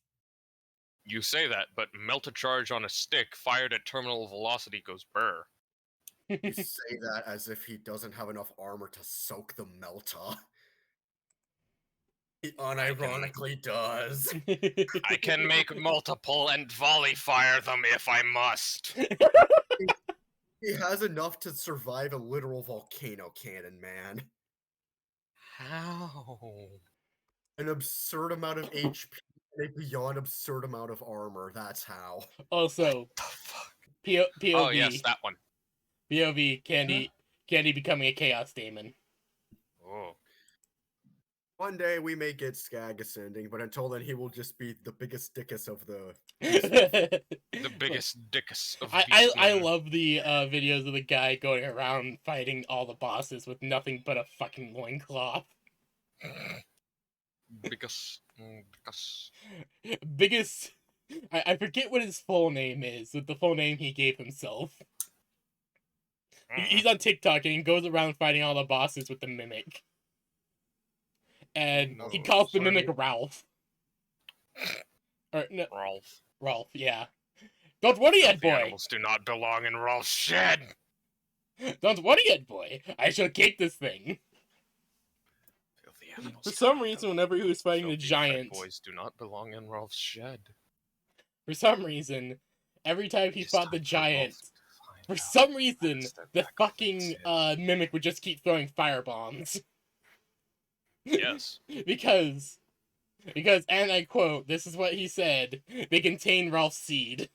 You say that, but melt a charge on a stick fired at terminal velocity goes burr. You say that as if he doesn't have enough armor to soak the melta. He unironically does. I can make multiple and volley fire them if I must. He has enough to survive a literal volcano cannon, man. How? An absurd amount of HP and a beyond absurd amount of armor. That's how. Also, The fuck? POV. Oh yes, that one. POV, Candy becoming a Chaos Daemon. Oh. One day we may get Skag ascending, but until then he will just be the biggest dickus of the. The biggest dickus of I beastmen. love the videos of the guy going around fighting all the bosses with nothing but a fucking loincloth. Because. Biggest... I forget what his full name is, but the full name he gave himself. He's on TikTok and he goes around fighting all the bosses with the Mimic. And he calls the Mimic Ralph. Or, no, Ralph, yeah. Don't worry yet, The boy! animals do not belong in Rolf's shed! Don't worry yet, boy! I shall kick this thing! Filthy animals For do some not reason, belong. whenever he was fighting the Filthy giant... fat boys do not belong in Rolf's shed. For some reason, every time he It is fought the time for giant... Rolf to find For out some how reason, fast that the back fucking fits Mimic would just keep throwing firebombs. in. Yes. Because, and I quote, this is what he said, they contain Ralph's seed.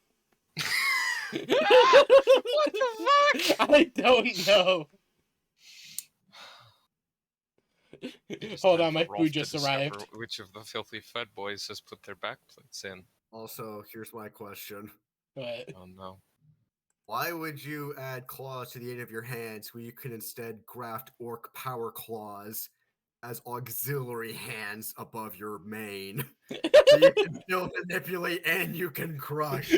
What the fuck? I don't know. It is Hold time on, for my Rolf food to just discover arrived. which of the filthy fat boys has put their backplates in. Also, here's my question. But Oh no. Why would you add claws to the end of your hands when you could instead graft orc power claws as auxiliary hands above your mane? So you can still manipulate and you can crush.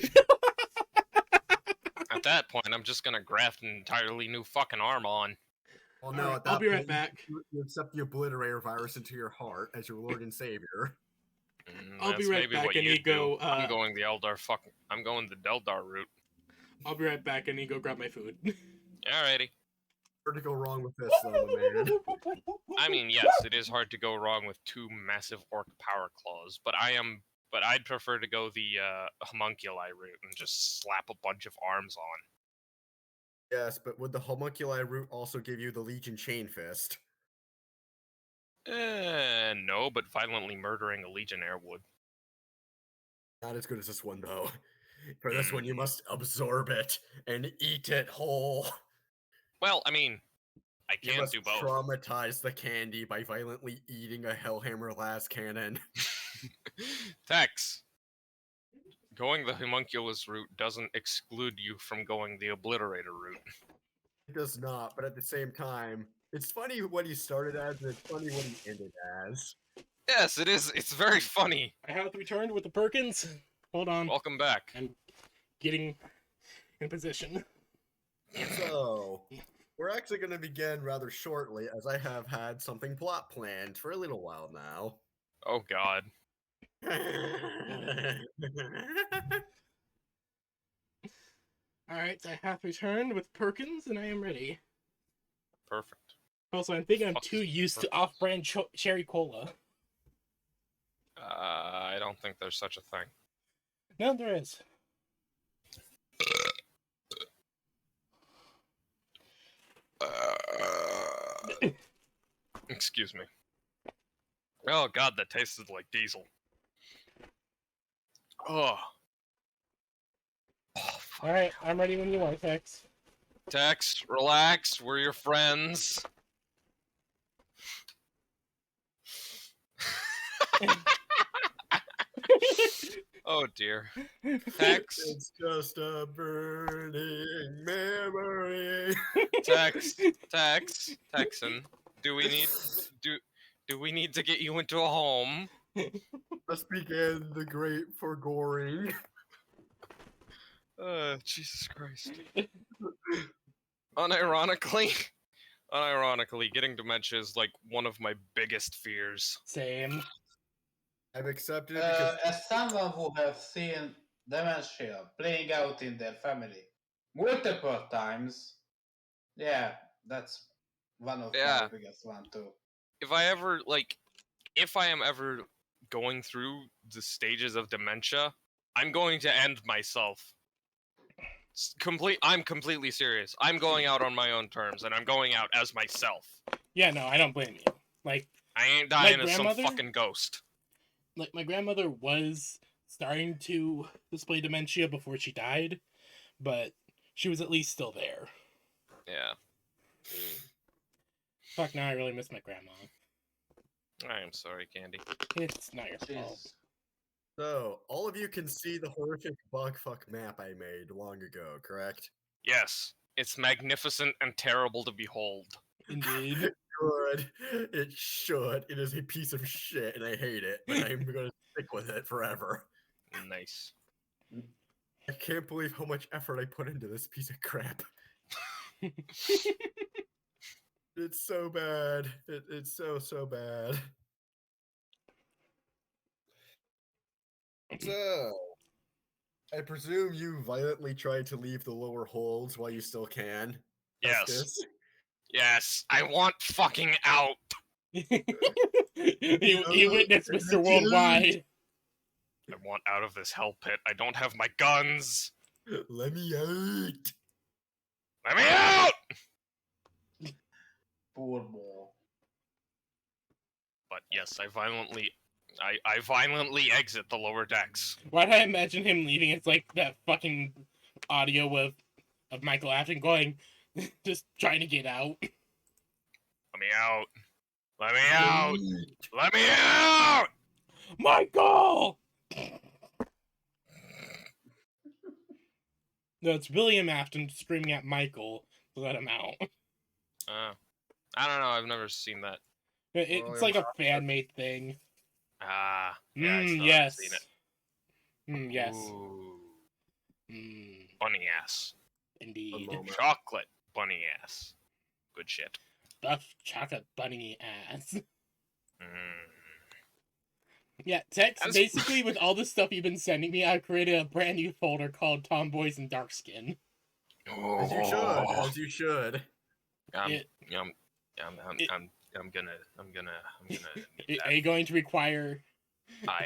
At that point, I'm just gonna graft an entirely new fucking arm on. Well, no, Alright, at that I'll be right point, back. You accept the obliterator virus into your heart as your lord and savior. I'll be That's right maybe back, what and you Ego, do. I'm going the I'm going the Deldar route. I'll be right back, and go grab my food. Alrighty. Where to go wrong with this, though, man? I mean, yes, it is hard to go wrong with two massive orc power claws, but I'd prefer to go the homunculi route and just slap a bunch of arms on. Yes, but would the homunculi route also give you the Legion Chain Fist? No, but violently murdering a legionnaire would. Not as good as this one, though. For this one, you must absorb it and eat it whole. Well, I mean, I You can't must do both. traumatize the candy by violently eating a Hellhammer las cannon. Tex, going the homunculus route doesn't exclude you from going the obliterator route. It does not, but at the same time, it's funny what he started as, and it's funny what he ended as. Yes, it is. It's very funny. I have returned with the Perkins. Hold on. Welcome back. I'm getting in position. So, we're actually going to begin rather shortly, as I have had something plot planned for a little while now. Oh god. Alright, I have returned with Perkins, and I am ready. Perfect. Also, I'm thinking I'm Fuck too is used to Perkins? off-brand cherry cola. I don't think there's such a thing. No, there is. Excuse me. Oh god, that tasted like diesel. Oh. All right, I'm ready when you are, Tex. Tex, relax. We're your friends. Oh dear. Tex, It's just a burning memory. Texan. Do we need to get you into a home? Thus began the great forgoring. Jesus Christ. Unironically, getting dementia is like one of my biggest fears. Same. I've accepted it because As someone who have seen dementia playing out in their family multiple times, yeah, that's one of Yeah. my biggest one too. If I am ever going through the stages of dementia, I'm going to end myself. I'm completely serious. I'm going out on my own terms, and I'm going out as myself. Yeah, no, I don't blame you. Like, I ain't dying as some grandmother? fucking ghost. like my grandmother was starting to display dementia before she died, but she was at least still there. Yeah. Fuck, now I really miss my grandma. I am sorry, Candy. It's not your fault. Jeez. so all of you can see the horrific bugfuck map I made long ago, correct? Yes, it's magnificent and terrible to behold. Indeed. Good. It should. It is a piece of shit, and I hate it, but I'm gonna stick with it forever. Nice. I can't believe how much effort I put into this piece of crap. It's so bad. It's so bad. So, I presume you violently tried to leave the lower holds while you still can. Yes. Justice? Yes, I want fucking out. he witnessed Mr. Worldwide. I want out of this hell pit. I don't have my guns. Let me out. Let me out! Poor boy. But yes, I violently exit the lower decks. Why did I imagine him leaving? It's like that fucking audio of Michael Afton going, just trying to get out. Let me out. Let me out. Let me out! Michael! No, it's William Afton screaming at Michael to let him out. I don't know. I've never seen that. It's like a fan-made thing. Ah, yeah, I still yes. haven't seen it. Yes. Ooh, Mm, bunny ass. indeed. moment. Chocolate bunny ass. Good shit. Buff chocolate bunny ass. Mm. Yeah, Tex, That's- basically with all the stuff you've been sending me, I've created a brand new folder called Tomboys and Darkskin. As you should. As you should. I'm It- gonna need Are that. you going to require... I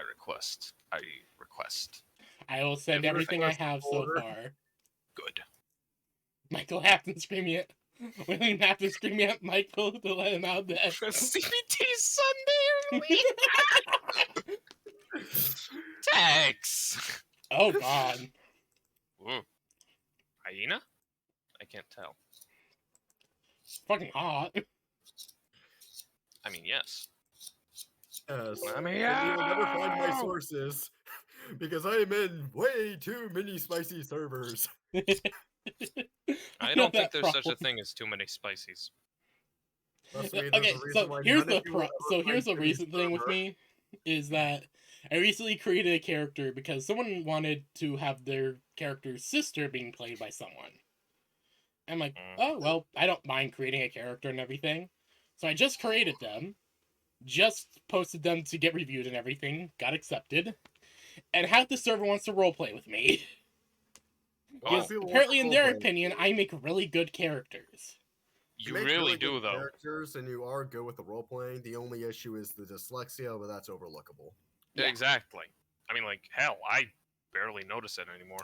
request. I will send Every everything I request have so folder. far. Good. Michael Afton screaming at... William Afton screaming at Michael to let him out that... CBT Sunday early. Tex. Oh, God. Ooh. Hyena? I can't tell. It's fucking hot. I mean, yes. Yes. Let me And you will never find my out! sources. Because I am in way too many spicy servers. I know don't think that there's such a problem. thing as too many spices. Trust me, there's Okay, a reason so why here's none the of you will ever here's the find Jimmy's recent thing with server. me is that I recently created a character because someone wanted to have their character's sister being played by someone. I'm like, oh well, I don't mind creating a character and everything. So I just created them, just posted them to get reviewed and everything, got accepted, and half the server wants to roleplay with me. Because people want apparently, to in their roleplay. opinion, I make really good characters. You make really good do, though. Characters, and you are good with the role playing. The only issue is the dyslexia, but that's overlookable. Yeah. Exactly. I mean, like, hell, I barely notice it anymore.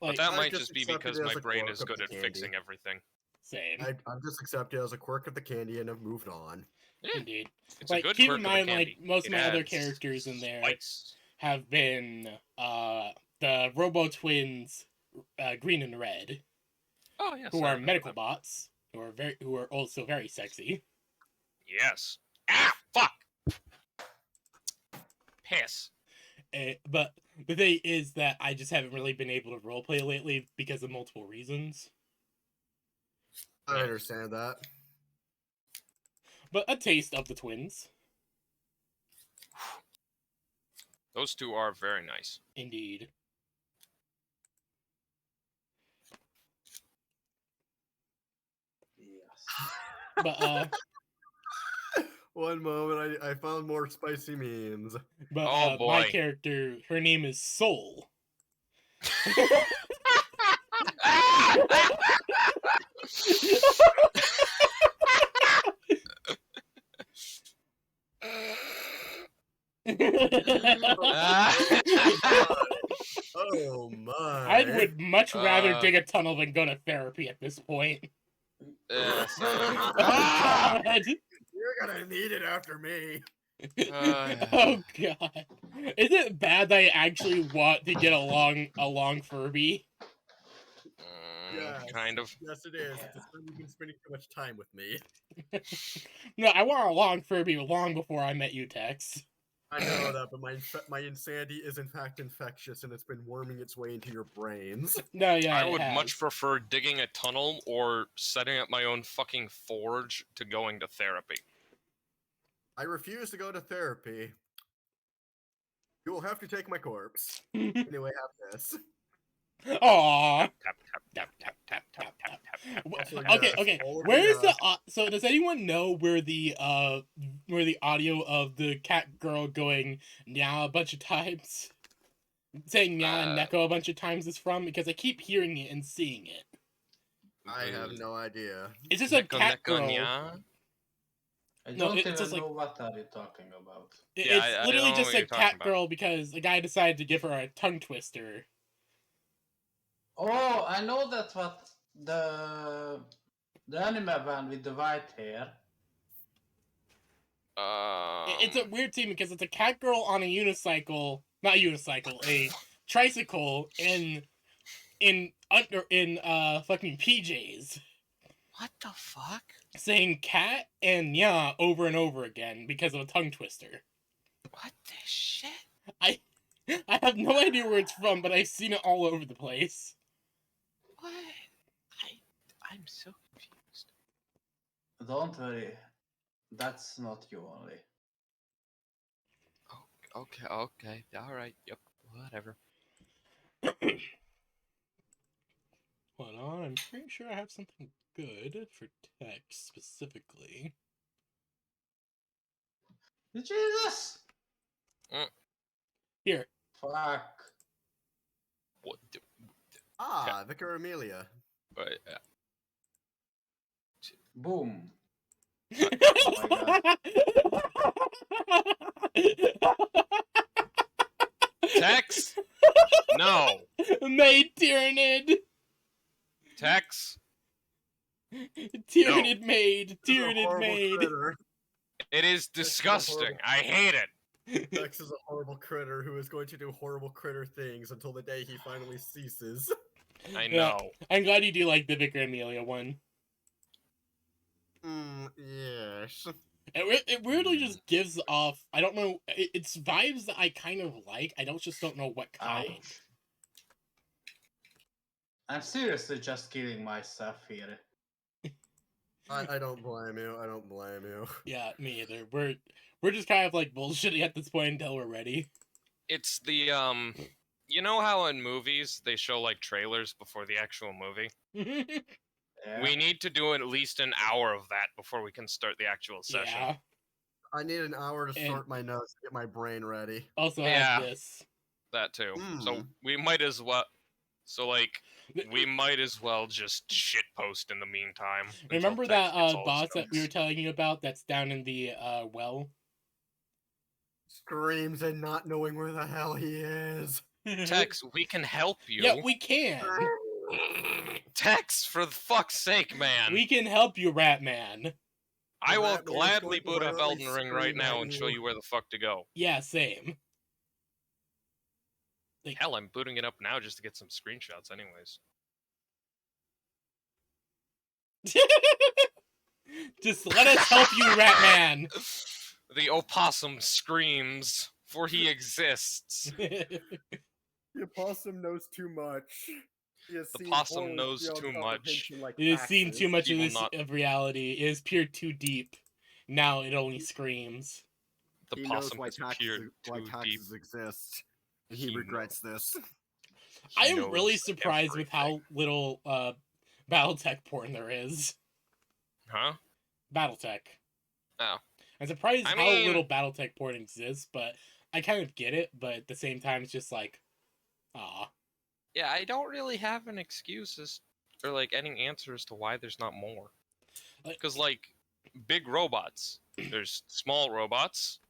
Like, But that I might just just be accept it because as my a brain quirk is of good the at candy. fixing everything. Same. I've just accepted it as a quirk of the candy and have moved on. Yeah, Indeed. it's a Like, good keep quirk in of the mind, candy. like, most of It my other adds characters in there spice. have been the Robo Twins, Green and Red, Oh yes, who I are remember medical them. bots, who are also very sexy. Yes. Ah, fuck. Piss. But the thing is that I just haven't really been able to roleplay lately because of multiple reasons. I Yeah. understand that. But a taste of the twins, Those two are very nice. indeed. Yes. But One moment, I found more spicy memes. Oh, my boy. character, her name is Soul. Oh my! I would much rather Uh. dig a tunnel than go to therapy at this point. Same. Oh Ah! god! You're gonna need it after me. Oh god! Is it bad that I actually want to get a long Furby? Yes, Kind of. yes, it is. It's just you've been spending too much time with me. No, I want a long Furby long before I met you, Tex. I know that, but my insanity is in fact infectious, and it's been worming its way into your brains. No, yeah, I it would has. much prefer digging a tunnel or setting up my own fucking forge to going to therapy. I refuse to go to therapy. You will have to take my corpse. Anyway, have this. Aww. Tap, tap, tap, tap, tap, tap, tap, tap, Also, tap, Okay, yes, okay. all of Where is the, the so does anyone know where the audio of the cat girl going nya a bunch of times? Saying nya and neko a bunch of times is from? Because I keep hearing it and seeing it. I have no idea. It's just a Neko cat neko girl. nya? I No, don't it's even just like- know what are you talking about. Yeah, It's I literally don't know just what a you're talking cat about. girl because the guy decided to give her a tongue twister. Oh, I know that what the anime one with the white hair. It's a weird scene because it's a cat girl on a unicycle, not a unicycle, a tricycle in fucking PJs, What the fuck? saying cat and nya over and over again because of a tongue twister. What the shit? I have no idea where it's from, but I've seen it all over the place. What? I'm so confused. Don't worry, that's not you only. Okay, alright, yep, whatever. Hold on, I'm pretty sure I have something good for text specifically. Jesus! Here. Fuck. What the, Ah, Vicar Amelia. but, Boom. Tex? No! Made Tyrannid! Tex? Tyrannid made! This is a Tyrannid horrible made! critter. It is disgusting. I hate it. Dex is a horrible critter who is going to do horrible critter things until the day he finally ceases. I Yeah. know. I'm glad you do like the Vicar Amelia one. Yes. It weirdly just gives off, I don't know, it's vibes that I kind of like, just don't know what kind. Ouch. I'm seriously just killing myself here. I don't blame you. I don't blame you. Yeah, me either. We're just kind of like bullshitting at this point until we're ready. It's the, you know how in movies they show, like, trailers before the actual movie? Yeah. We need to do at least an hour of that before we can start the actual session. Yeah. I need an hour to And- sort my notes to get my brain ready. Also Yeah. have this. That too. So Mm. we might as well. So like we might as well just shit post in the meantime. until Remember Tex that gets all his boss that we were notes. telling you about that's down in the well? Screams and not knowing where the hell he is. Tex, we can help you. Yeah, we can. Text, for fuck's sake, man. We can help you, Ratman. I will Ratman is gladly going to boot up violently Elden Ring right scream now at and show you where the fuck to go. Yeah, same. Like, Hell, I'm booting it up now just to get some screenshots anyways. just let us help you, Ratman. The opossum screams, for he exists. The opossum knows too much. He has The seen possum horrors knows beyond too comprehension like It has seen taxes. too much He of will this not- of reality. It has peered too deep. Now it only screams. The He knows possum why has peered too deep. taxes exist. And he He regrets this. I He am really knows surprised with how everything. little BattleTech porn there is. Huh? BattleTech. Oh. I'm surprised I how mean- little BattleTech porn exists, but I kind of get it, but at the same time it's just like, aw. Yeah, I don't really have an excuse or like any answer as to why there's not more. Because like big robots, there's small robots,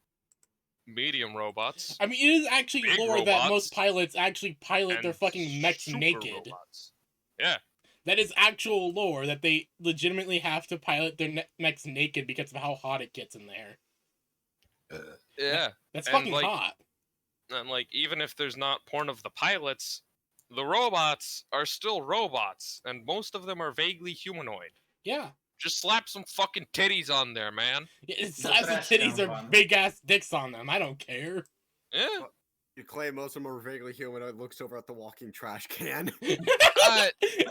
medium robots, I mean, it is actually Big lore that robots most pilots actually pilot their and fucking mechs super naked. robots. Yeah, That is actual lore that they legitimately have to pilot their mechs naked because of how hot it gets in there. yeah. That's And, fucking like, hot. And like even if there's not porn of the pilots, the robots are still robots, and most of them are vaguely humanoid. Yeah. Just slap some fucking titties on there, man. It's The as the trash titties can are one. big ass dicks on them. I don't care. Yeah. You claim most of them are vaguely humanoid, looks over at the walking trash can. You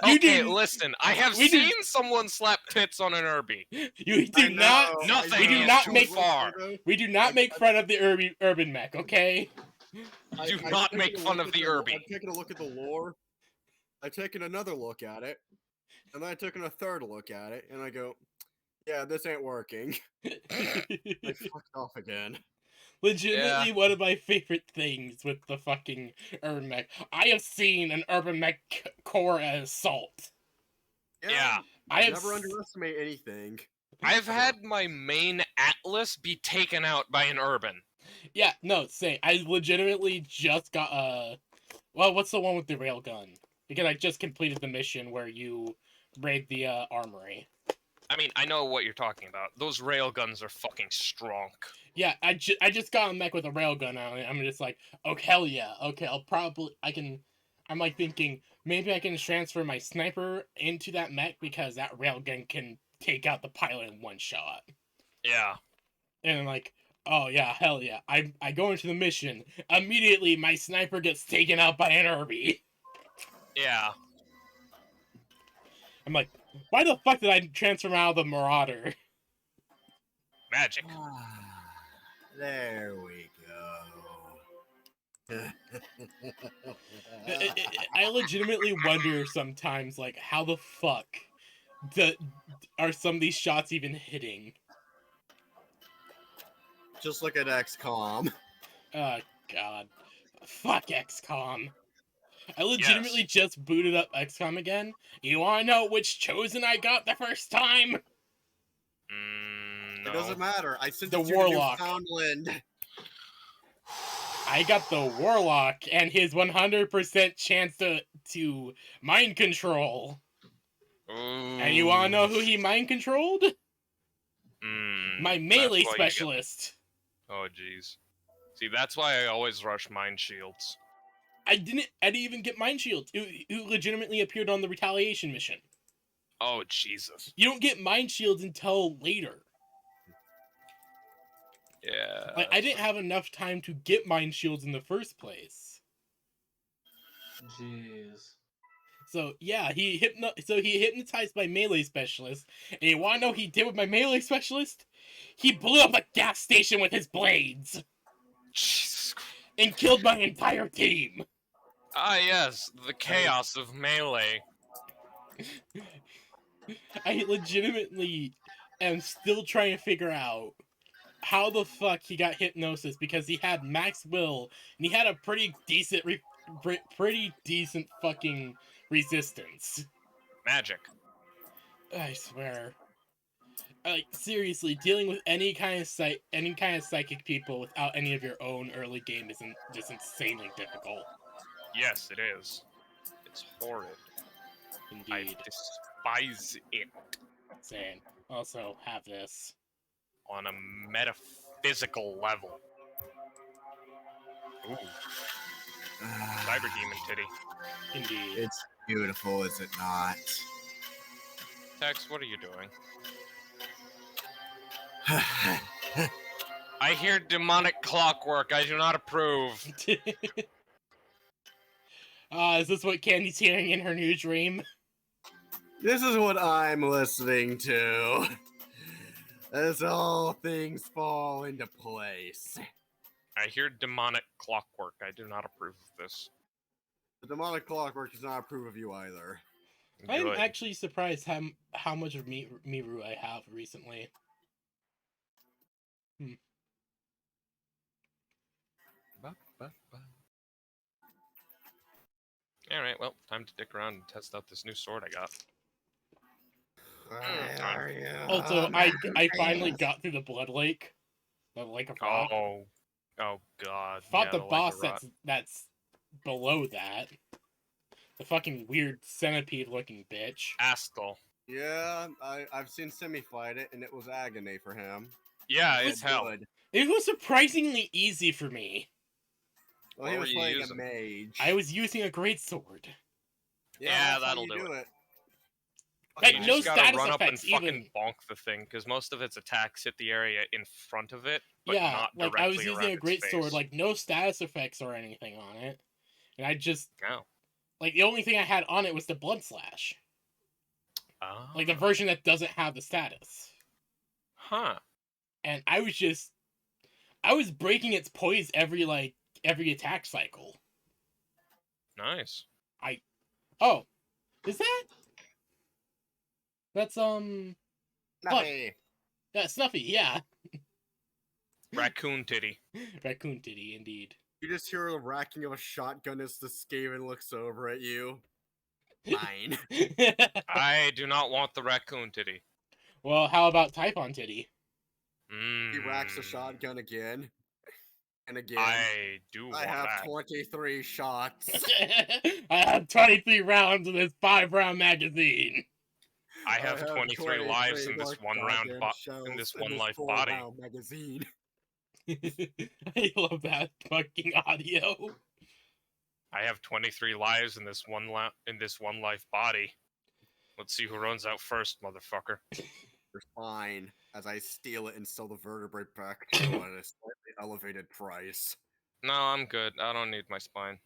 Okay, do. listen. I have we do- seen someone slap tits on an Irby. You do not. Nothing We do is not too make- far. We do not make fun of the urban mech. Okay. Do not make fun of the Irby. I've taken a look at the lore. I've taken another look at it. And then I took a third look at it, and I go, yeah, this ain't working. I fucked off again. Legitimately, one of my favorite things with the fucking urban mech. I have seen an urban mech core assault. Yeah. I have. Never underestimate anything. I've had my main Atlas be taken out by an Urban. Yeah, no, say I legitimately just got well, what's the one with the railgun? Because I just completed the mission where you raid the armory. I mean, I know what you're talking about. Those railguns are fucking strong. Yeah, I just got a mech with a railgun on it. I'm just like, oh hell yeah, okay, I'm like thinking maybe I can transfer my sniper into that mech because that railgun can take out the pilot in one shot. Yeah. And I'm like, oh yeah, hell yeah. I go into the mission. Immediately my sniper gets taken out by an Irby. Yeah. I'm like, why the fuck did I transfer out of the Marauder? Magic. There we go. I legitimately wonder sometimes, like, how the fuck are some of these shots even hitting? Just look at XCOM. Oh, God. Fuck XCOM. I legitimately just booted up XCOM again. You wanna know which Chosen I got the first time? No. It doesn't matter. I sent The it to Warlock. Newfoundland. I got the Warlock and his 100% chance to mind control. Ooh. And you wanna know who he mind controlled? My melee That's why you get- specialist. Oh, jeez. See, that's why I always rush mine shields. I didn't even get mind shields. Who legitimately appeared on the retaliation mission. Oh, Jesus. You don't get mind shields until later. Yeah. Like I didn't have enough time to get mind shields in the first place. Jeez. So yeah, he hypnotized my melee specialist. And you wanna know what he did with my melee specialist? He blew up a gas station with his blades Jesus Christ. and killed my entire team. Ah, yes. The chaos of melee. I legitimately am still trying to figure out how the fuck he got hypnosis because he had max will and he had a pretty decent fucking resistance. Magic. I swear. Like seriously, dealing with any kind of psychic people without any of your own early game isn't just insanely difficult. Yes, it is. It's horrid. Indeed. despise it Same. Also have this. on a metaphysical level. Ooh, Cyber Demon Titty. Indeed. It's beautiful, is it not? Tex, what are you doing? I hear demonic clockwork. I do not approve. Is this what Candy's hearing in her new dream? This is what I'm listening to. As all things fall into place. I hear demonic clockwork. I do not approve of this. The demonic clockwork does not approve of you either. I'm Good. actually surprised how much of Miru I have recently. Alright, well, time to dick around and test out this new sword I got. Also, I finally got through the Blood Lake. The Lake of Rock. Oh god. Fought yeah, the Lake of boss Rock. that's below that. The fucking weird centipede looking bitch. Astel. Yeah, I've seen Simi fight it, and it was agony for him. Yeah, It it's hell. Good. It was surprisingly easy for me. Well, he What was were you playing using? a mage. I was using a greatsword. Yeah, that's how that'll you do it. Like, You no just gotta status run up and effects fucking even. bonk the thing, because most of its attacks hit the area in front of it, but Yeah, not like directly I was using a around its greatsword, face. like no status effects or anything on it. And I just No. like the only thing I had on it was the blood slash. Oh. Like the version that doesn't have the status. Huh. And I was breaking its poise every attack cycle. Nice. Oh, is that's Snuffy. yeah, Snuffy, yeah. Raccoon titty. Raccoon titty, indeed. You just hear the racking of a shotgun as the Skaven looks over at you. Mine. I do not want the raccoon titty. Well, how about Typhon titty? He racks the Mm, shotgun again. And again. I do want I have that. 23 shots. I have 23 rounds in this 5-round magazine. I have 23 lives in this more one round goddamn in this shells one life body. 4-round magazine. I love that fucking audio. I have 23 lives in this one life body. Let's see who runs out first, motherfucker. You're fine, as I steal it and sell the vertebrae back to you at a slightly elevated price. No, I'm good. I don't need my spine.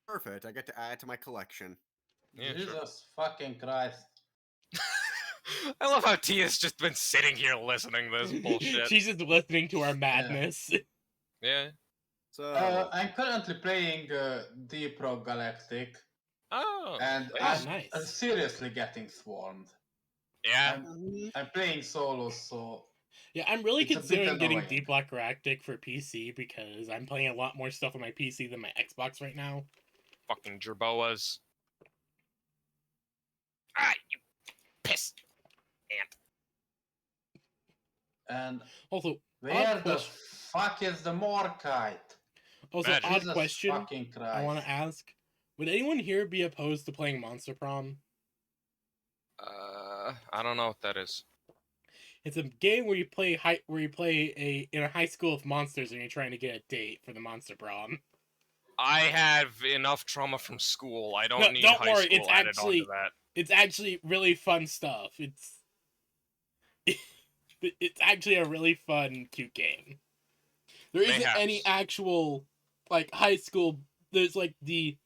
Perfect, I get to add it to my collection. Yeah, Jesus sure. fucking Christ. I love how Tia's just been sitting here listening to this bullshit. She's just listening to our madness. Yeah. So, I'm currently playing Deep Rock Galactic, Oh. and nice. I'm Nice. seriously getting swarmed. Yeah. I'm playing solo, so Yeah, I'm really It's a bit considering getting annoying. Deep Rock Galactic for PC because I'm playing a lot more stuff on my PC than my Xbox right now. Fucking jerboas. Ah, you piss ant. and Also, where odd the question. fuck is the Morkite? Magic. Odd Jesus question fucking Christ. I want to ask: would anyone here be opposed to playing Monster Prom? I don't know what that is. It's a game where you play in a high school of monsters and you're trying to get a date for the Monster Prom. I have enough trauma from school. I don't No, need don't high worry, school it's added actually- onto that. It's actually really fun stuff. It's actually a really fun, cute game. There isn't any Mayhaps. actual like high school. There's like the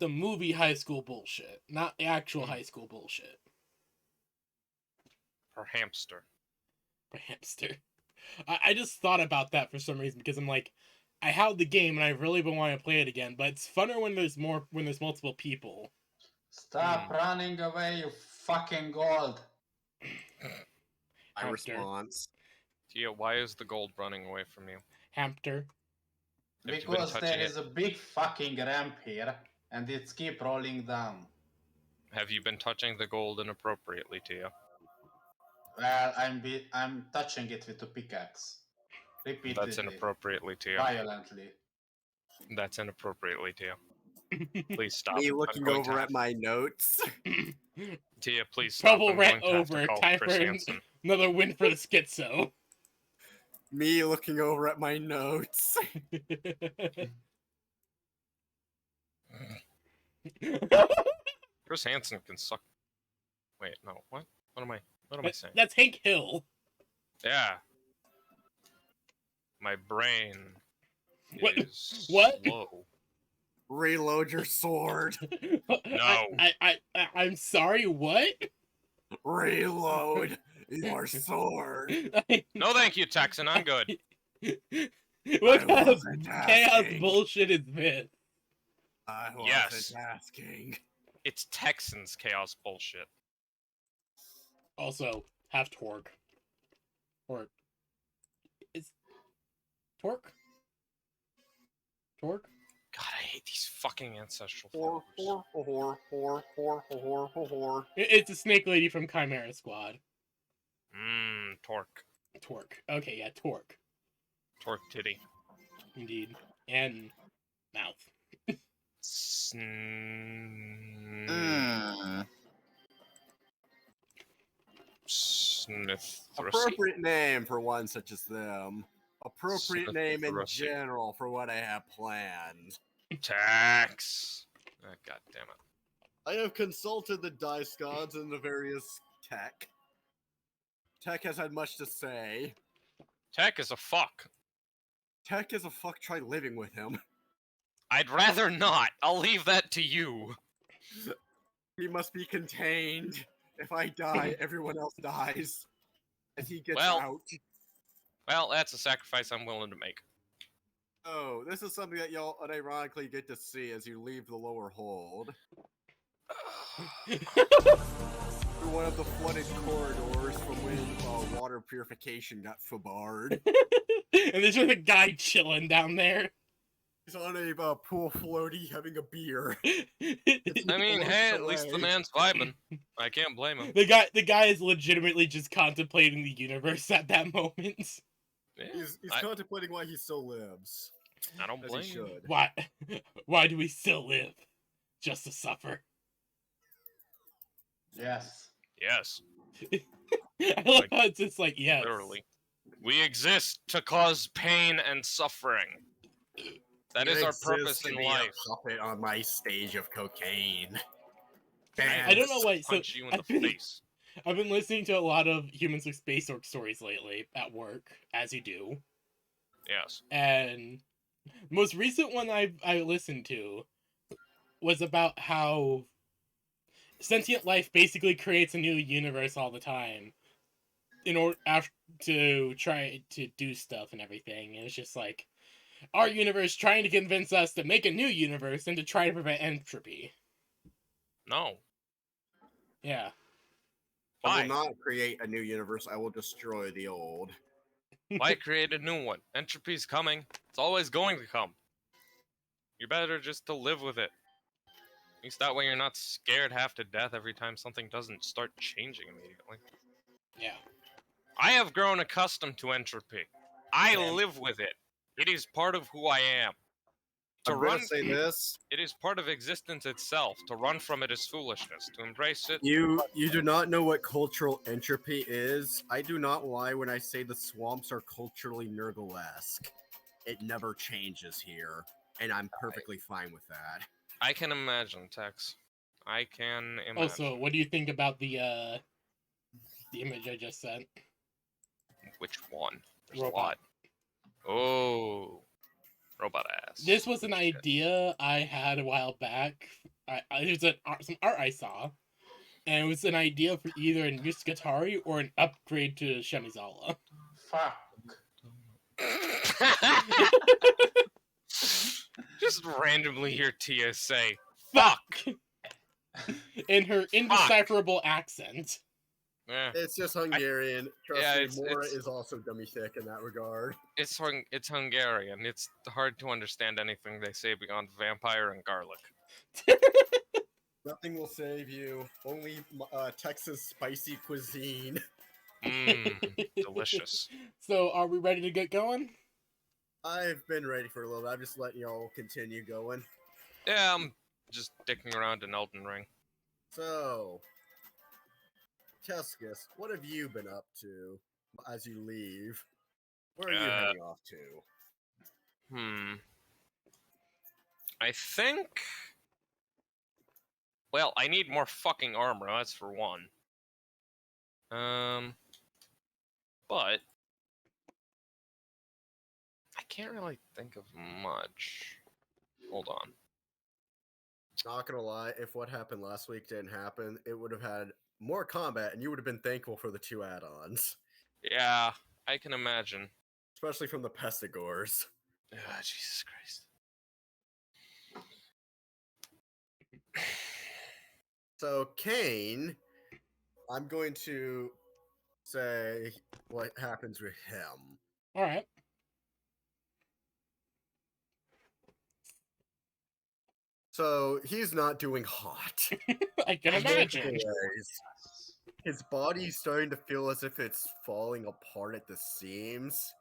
movie high school bullshit, not the actual high school bullshit. Or hamster. For hamster. I just thought about that for some reason because I'm like, I have the game and I really been wanting to play it again, but it's funner when there's multiple people. Stop running away, you fucking gold. my Hamster. response. Tia, why is the gold running away from you? Hamster. Have you been Because there touching is a big fucking ramp here, and it's keep rolling down. Have you been touching the gold inappropriately, Tia? Well, I'm touching it with a pickaxe. Repeatedly. That's inappropriately, Tia. Violently. That's inappropriately, Tia. Please stop. Me I'm looking going over to at have- my notes. Tia, please stop. Trouble I'm rant going to have to over. call Time Chris for Hansen. another win for the schizo. Me looking over at my notes. Chris Hansen can suck. Wait, no. What? What am I saying? That's Hank Hill. Yeah. My brain What? is What? slow. Reload your sword. No. I'm sorry. What? Reload your sword. No, thank you, Texan. I'm good. What I kind of wasn't chaos asking. bullshit is this? I wasn't Yes. asking. It's Texans chaos bullshit. Also, have torque. Or is torque? Torque? God, I hate these fucking ancestral Whore, flowers. whore, whore, whore, whore, whore, whore. It's a snake lady from Chimera Squad. Torque. Torque. Okay, yeah, torque. Torque titty. Indeed. And mouth. Snithracy? Appropriate name for one such as them. Appropriate name in Snithracy. general for what I have planned. Tax. Oh, God damn it. I have consulted the dice gods and the various tech. Tech has had much to say. Tech is a fuck. Tech is a fuck, try living with him. I'd rather not. I'll leave that to you. He must be contained. If I die, everyone else dies. As he gets Well- out. Well, that's a sacrifice I'm willing to make. Oh, this is something that y'all unironically get to see as you leave the lower hold. Through one of the flooded corridors from when water purification got fobarred. And there's just a guy chilling down there. He's on a pool floaty having a beer. I mean, Blows hey, at least the away. man's vibing. I can't blame him. The guy is legitimately just contemplating the universe at that moment. Yeah, He's I contemplating why he still lives. don't As blame he you. should. Why do we still live? Just to suffer. Yes. Yes, I love how it's just like, yes. literally. We exist to cause pain and suffering. That You is our exist purpose to in be a life. puppet on my stage of cocaine. I don't know why. So Punch you in the face. I've been listening to a lot of Humans with Space Orc stories lately at work, as you do. Yes. And the most recent one I listened to was about how sentient life basically creates a new universe all the time in order to try to do stuff and everything. And it's just like our universe trying to convince us to make a new universe and to try to prevent entropy. No. Yeah. I Why? will not create a new universe. I will destroy the old. Why create a new one? Entropy's coming. It's always going to come. You're better just to live with it. At least that way you're not scared half to death every time something doesn't start changing immediately. Yeah. I have grown accustomed to entropy. I Same. live with it. It is part of who I am. To I'm run, gonna say this. it is part of existence itself. To run from it is foolishness. To embrace it, You do not know what cultural entropy is. I do not lie when I say the swamps are culturally Nurgle-esque. It never changes here, and I'm perfectly fine with that. I can imagine, Tex. I can imagine. Also, what do you think about the image I just sent? Which one? There's Robot. a lot. Oh, robot ass. This was an Shit. idea I had a while back. It was some art I saw, and it was an idea for either a new Skatari or an upgrade to Shemizala. Fuck. Just randomly hear Tia say, Fuck! In her indecipherable accent. eh, It's just Hungarian. Trust yeah, me, it's- Mora it's- is also dummy thick in that regard. it's Hungarian. It's hard to understand anything they say beyond vampire and garlic. Nothing will save you. Only Texas spicy cuisine. Mmm, delicious. So, are we ready to get going? I've been ready for a little bit. I'm just letting y'all continue going. Yeah, I'm just dicking around in Elden Ring. So, Tuscus, what have you been up to as you leave? Where are you heading off to? I think... Well, I need more fucking armor, that's for one. But... I can't really think of much. Hold on. Not gonna lie, if what happened last week didn't happen, it would have had more combat, and you would have been thankful for the 2 add-ons. Yeah, I can imagine. Especially from the Pestigors. Ah, Jesus Christ. So, Kane, I'm going to say what happens with him. Alright. So, he's not doing hot. I can imagine. His body's starting to feel as if it's falling apart at the seams.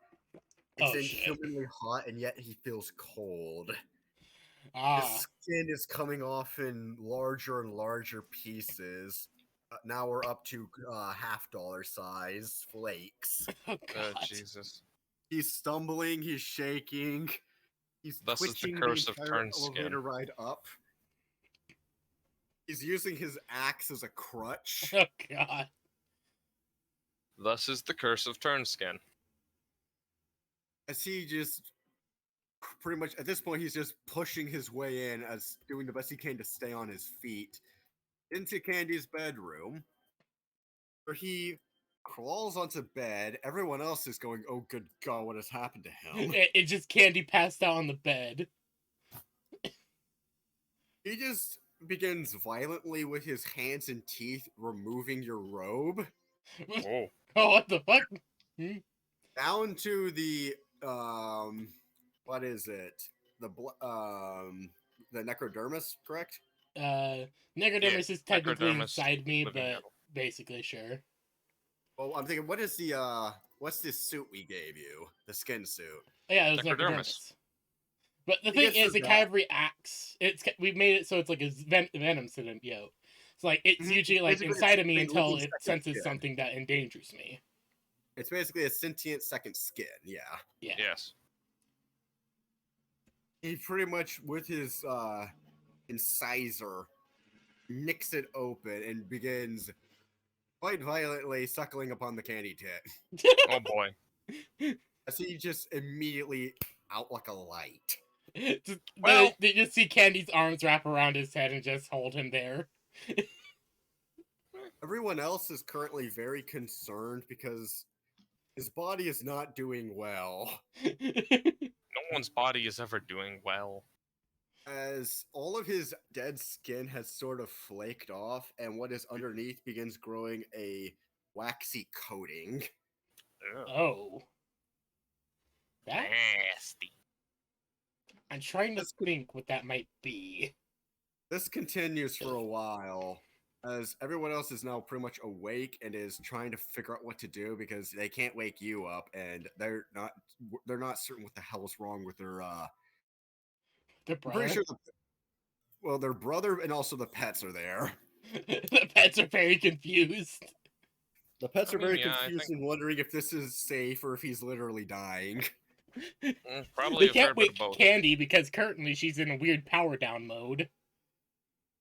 Oh, It's shit. inhumanly hot, and yet he feels cold. His Ah. skin is coming off in larger and larger pieces. Now we're up to $half size flakes. Oh, Oh, God. Jesus. He's stumbling, he's shaking, he's Thus is the twisting curse the of entire turned skin. elevator ride up. He's using his axe as a crutch. Oh, God. Thus is the curse of turned skin. As he just pretty much at this point he's just pushing his way in, as doing the best he can to stay on his feet, into Candy's bedroom, where he crawls onto bed. Everyone else is going, "Oh, good God, what has happened to him?" It just Candy passed out on the bed. He just begins violently with his hands and teeth removing your robe Oh. Oh, what the fuck? down to the what is it? The necrodermis, correct? Necrodermis is technically necrodermis, inside me, living but metal. basically, sure. Well, I'm thinking, what is the what's this suit we gave you? The skin suit. Yeah, it was Necrodermis. necrodermis. But the I thing guess is, for it kind of reacts. We've made it so it's like a venom symbiote. It's like it's Mhm. usually like Basically, inside of me a until living it second senses skin. something that endangers me. It's basically a sentient second skin. Yeah. Yeah. Yes. He pretty much, with his incisor, nicks it open and begins quite violently suckling upon the candy tit. Oh boy. As he just immediately out like a light. Well- They just see Candy's arms wrap around his head and just hold him there. Everyone else is currently very concerned because his body is not doing well. No one's body is ever doing well. As all of his dead skin has sort of flaked off, and what is underneath begins growing a waxy coating. Ugh. Oh. That? Nasty. I'm trying to think what that might be. This continues for a while, as everyone else is now pretty much awake and is trying to figure out what to do because they can't wake you up, and they're not certain what the hell is wrong with their The I'm brother. pretty sure their brother and also the pets are there. The pets are very confused. The pets I are very mean, yeah, I confused think- and wondering if this is safe or if he's literally dying. Probably They a fair can't bit of wake both. Candy because currently she's in a weird power down mode.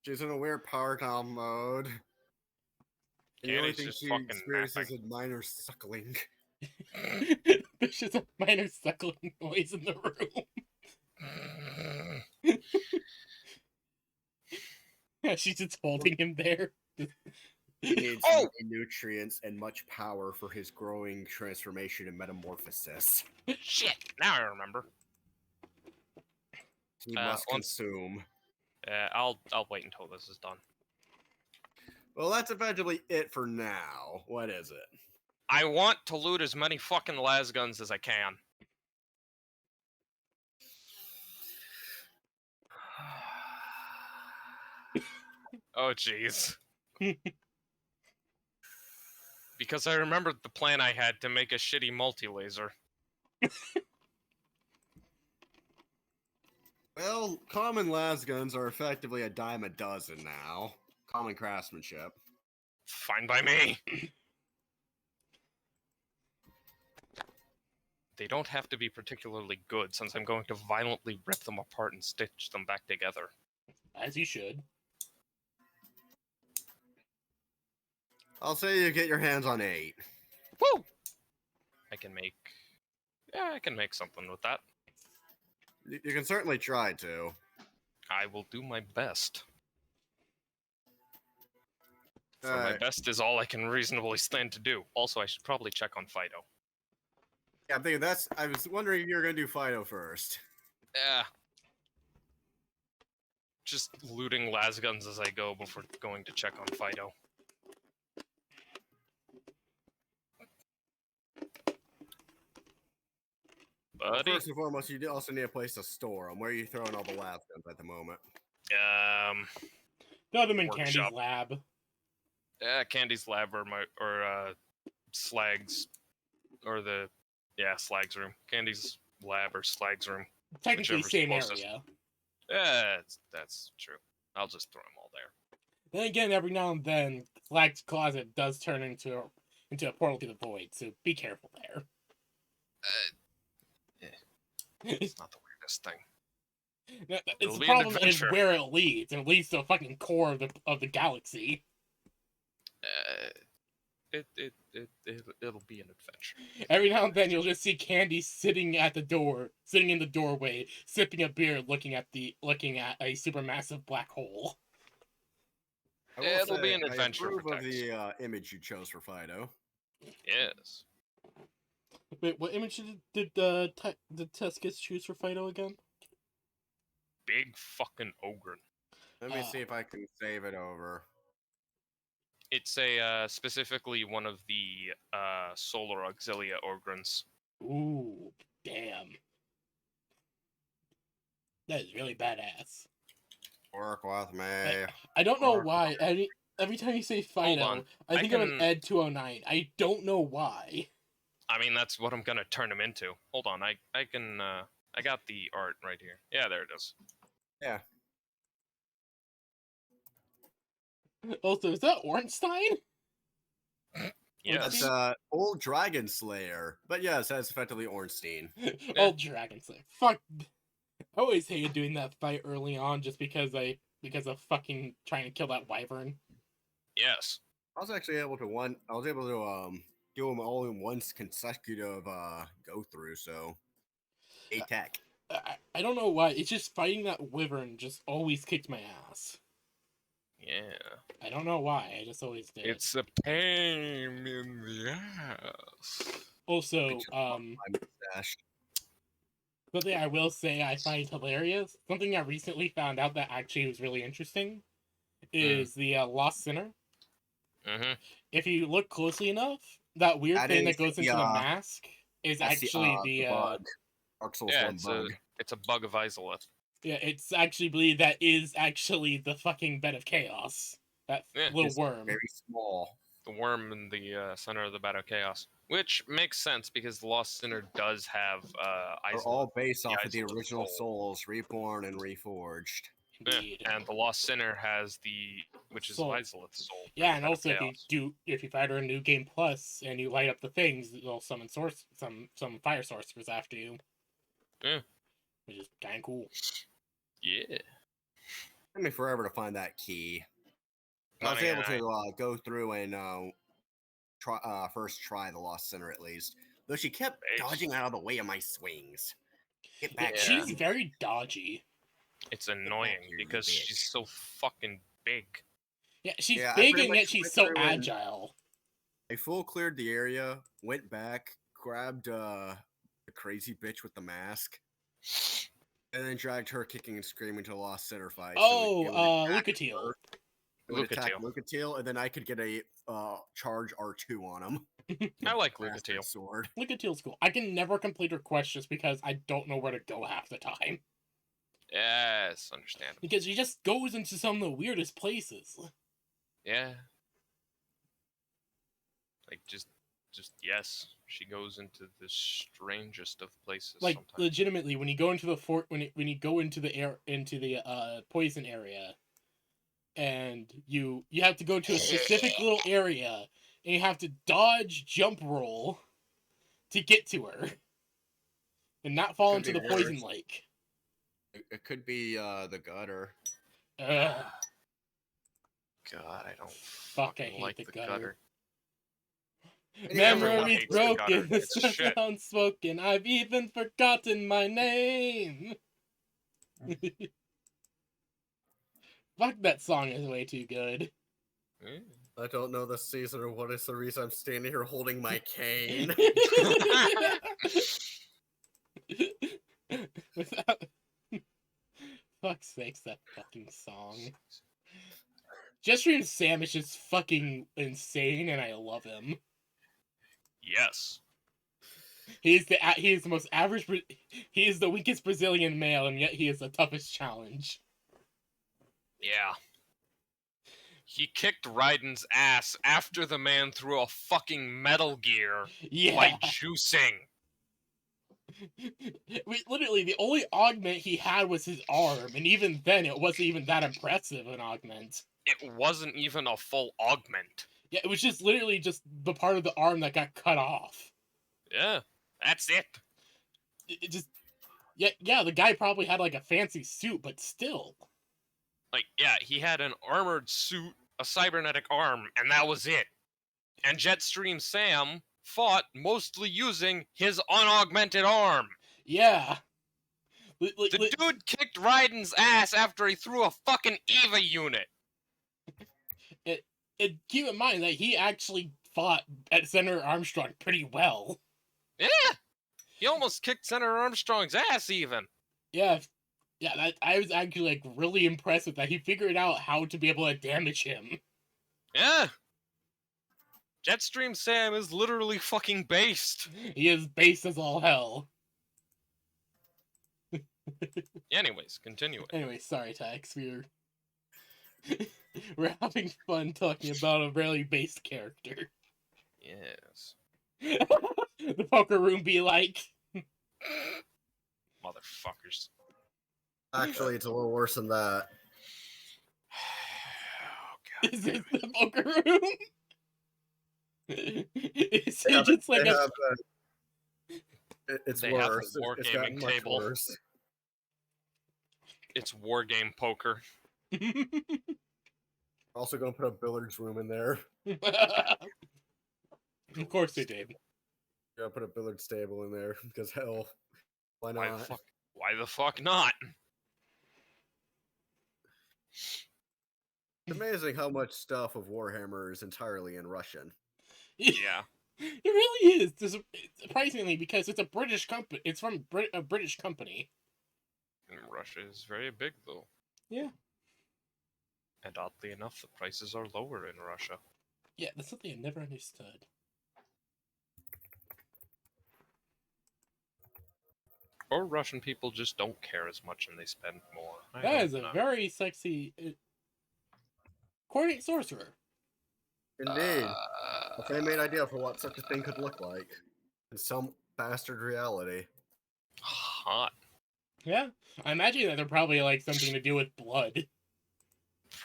She's in a weird power down mode. And the only Candy's thing just she fucking experiences napping. is minor suckling. There's just a minor suckling noise in the room. She's just holding him there. He needs Oh! many nutrients and much power for his growing transformation and metamorphosis. Shit! Now I remember. He must once- consume. I'll wait until this is done. Well, that's effectively it for now. What is it? I want to loot as many fucking las guns as I can. Oh jeez. Because I remembered the plan I had to make a shitty multi-laser. Well, common las guns are effectively a dime a dozen now. Common craftsmanship. Fine by me. They don't have to be particularly good, since I'm going to violently rip them apart and stitch them back together. As you should. I'll say you get your hands on 8. Woo! I can make something with that. You can certainly try to. I will do my best. For my Alright. best is all I can reasonably stand to do. Also, I should probably check on Fido. Yeah, I'm thinking I was wondering if you were gonna do Fido first. Yeah. Just looting lasguns as I go before going to check on Fido. Buddy? First and foremost, you also need a place to store them. Where are you throwing all the lab guns at the moment? Throw them in Workshop. Candy's lab. Candy's lab or Slag's, or Slag's room. Candy's lab or Slag's room. Technically, Whichever's same closest. area. Yeah, that's true. I'll just throw them all there. Then again, every now and then, Flag's closet does turn into a portal to the void, so be careful there. It's not the weirdest thing. It's It'll the be an problem is adventure. where it leads, and it leads to the fucking core of the galaxy. It'll be an adventure. Every now and then, you'll just see Candy sitting in the doorway, sipping a beer, looking at a supermassive black hole. I will It'll be say, an adventure I approve for of the image you chose for Fido. Yes. Wait, what image did Tuscus choose for Fido again? Big fucking ogre. Let me see if I can save it over. It's specifically one of the Solar Auxilia Ogrons. Ooh, damn. That is really badass. Work with me. I don't know why. Every time you say Hold Fido, on. I think of an Ed 209. I don't know why. I mean, that's what I'm gonna turn him into. Hold on, I got the art right here. Yeah, there it is. Yeah. Also, is that Ornstein? Yes. That's old Dragon Slayer. But yes, that's effectively Ornstein. Old Dragon Slayer. Fuck. I always hated doing that fight early on just because of fucking trying to kill that wyvern. Yes. I was actually able to do them all in one consecutive go through, so attack. I don't know why. It's just fighting that wyvern just always kicked my ass. Yeah. I don't know why. I just always did. It's a pain in the ass. Also, My mustache. something I will say I find hilarious, something I recently found out that actually was really interesting, is the Lost Sinner. Mm-hmm. If you look closely enough, that weird That thing is that goes into the mask is That's actually the bug. Dark Souls Yeah, 1 bug. it's a bug of Izalith. yeah, it's actually believed that is actually the fucking bed of chaos. That Yeah, little It's worm. Very small. The worm in the center of the Battle of Chaos. Which makes sense because the Lost Sinner does have They're Izalith. all based off of the Izalith original soul. souls, reborn and reforged. Indeed. Yeah, and the Lost Sinner has which is Soul. Izalith's soul. for Yeah, the and Bed of also if you fight her in New Game Plus and you light up the things, they'll summon some fire sorcerers after you. Yeah. Which is kinda cool. Yeah. Took me forever to find that key. I was Money able and I- to go through and first try the Lost Sinner at least. Though she kept Base. dodging out of the way of my swings. Get back Yeah. here. She's very dodgy. It's annoying here, you because bitch. she's so fucking big. Yeah, she's Yeah, I big pretty and yet much she's went so through and- agile. I full cleared the area, went back, grabbed the crazy bitch with the mask, and then dragged her kicking and screaming to the Lost Sinner fight. Lucatiel. It would attack Lucatiel. Lucatiel, and then I could get a charge R2 on him. I like Bastard Lucatiel. sword. Lucatiel's cool. I can never complete her quest just because I don't know where to go half the time. Yes, understandable. Because she just goes into some of the weirdest places. Yeah. Like just yes. She goes into the strangest of places Like sometimes. legitimately, when you go into the fort, when you go into the poison area, and you have to go to a specific little area, and you have to dodge jump roll to get to her, and not fall Could into be the poison worse. lake. It could be the gutter. Ugh. God, I don't Fuck, I fucking hate like the the gutter. gutter. Everyone Memories hates the gutter. broken, the It's shit. sound spoken. I've even forgotten my name. Fuck, that song is way too good. Eh. I don't know the season or what is the reason I'm standing here holding my cane. Without... Fuck's sakes, that fucking song. Jetstream Sam is just fucking insane, and I love him. Yes. He is the most average. He is the weakest Brazilian male, and yet he is the toughest challenge. Yeah. He kicked Raiden's ass after the man threw a fucking Metal Gear Yeah. by juicing. Literally, the only augment he had was his arm, and even then, it wasn't even that impressive an augment. It wasn't even a full augment. Yeah, it was just literally just the part of the arm that got cut off. Yeah, that's it. It just... Yeah, the guy probably had like a fancy suit, but still. Like, yeah, he had an armored suit, a cybernetic arm, and that was it. And Jetstream Sam fought mostly using his unaugmented arm. Yeah. The dude kicked Raiden's ass after he threw a fucking EVA unit. Keep in mind that he actually fought at Senator Armstrong pretty well. Yeah, he almost kicked Senator Armstrong's ass even. Yeah, I was actually like really impressed with that. He figured out how to be able to damage him. Yeah. Jetstream Sam is literally fucking based. He is based as all hell. Anyways, continuing. Anyway, sorry, Tax. We're having fun talking about a really based character. Yes. The poker room be like. Motherfuckers. Actually, it's a little worse than that. Oh, God. Is this the poker room? Is it Yeah, just like a... It's They have a worse. It's gotten wargaming much table. worse. It's wargame poker. Also gonna put a billiards room in there. Of course they did. Gonna put a billiards table in there because hell, why Why not? the fuck? Why the fuck not? It's amazing how much stuff of Warhammer is entirely in Russian. Yeah. It really is. Surprisingly, because it's a British company. It's from a British company. And Russia is very big, though. Yeah. And oddly enough, the prices are lower in Russia. Yeah, that's something I never understood. Or Russian people just don't care as much and they spend more. That is a very sexy... coordinate sorcerer. Indeed, a fan-made idea for what such a thing could look like in some bastard reality. Hot. Yeah. I imagine that they're probably like something to do with blood.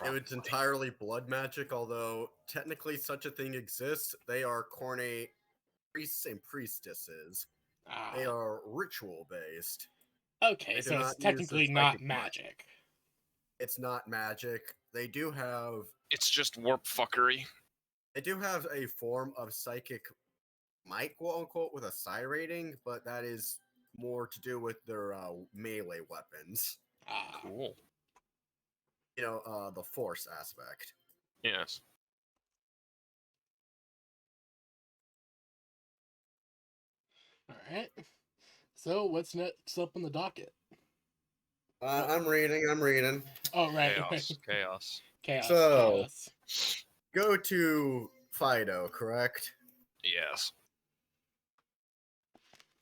It's entirely blood magic, although technically such a thing exists. They are cornate priests and priestesses. They are ritual-based. Okay, They so do it's not use technically their not psychic magic. It's not magic. They do have It's just warp fuckery. a form of psychic might, quote unquote, with a psi rating, but that is more to do with their melee weapons. Cool. You know, the force aspect. Yes. Alright. So, what's next up on the docket? I'm reading. Oh, right. Chaos. Chaos. So- Chaos. Go to Fido, correct? Yes.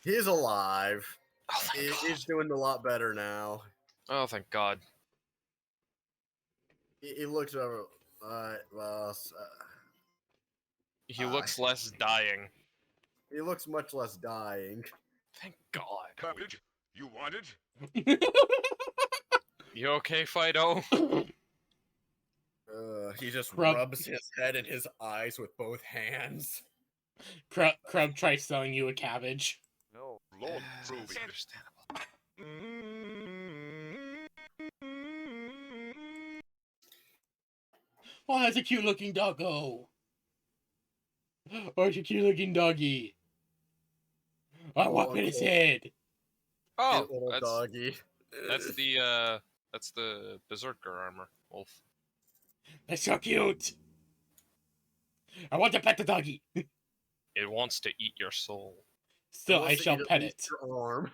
He's alive. Oh, thank God. He's doing a lot better now. Oh, thank God. He looks over. He looks less dying. He looks much less dying. Thank God. Cabbage, you want it? You okay, Fido? He just Crub. rubs his head and his eyes with both hands. Crub tries selling you a cabbage. No, Lord, That's Ruby. understandable. Oh, that's a cute looking doggo. Oh, it's a cute looking doggy. I want his head. Oh, Cute little doggy. that's the berserker armor, Wolf. That's so cute. I want to pet the doggy. It wants to eat your soul. Still, Wants I to shall eat at pet least it. Your arm.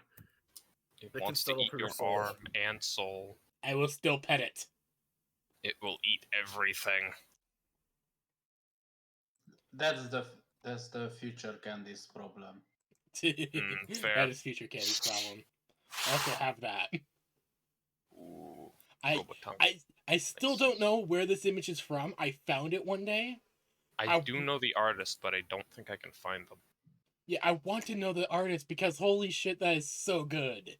It They can wants to settle eat for your your soul. arm and soul. I will still pet it. It will eat everything. That's the future Candy's problem. Fair. That is future Candy's problem. Also have that. Ooh, I Robotongue. I still don't know where this image is from. I found it one day. I do know the artist, but I don't think I can find them. Yeah, I want to know the artist because holy shit, that is so good.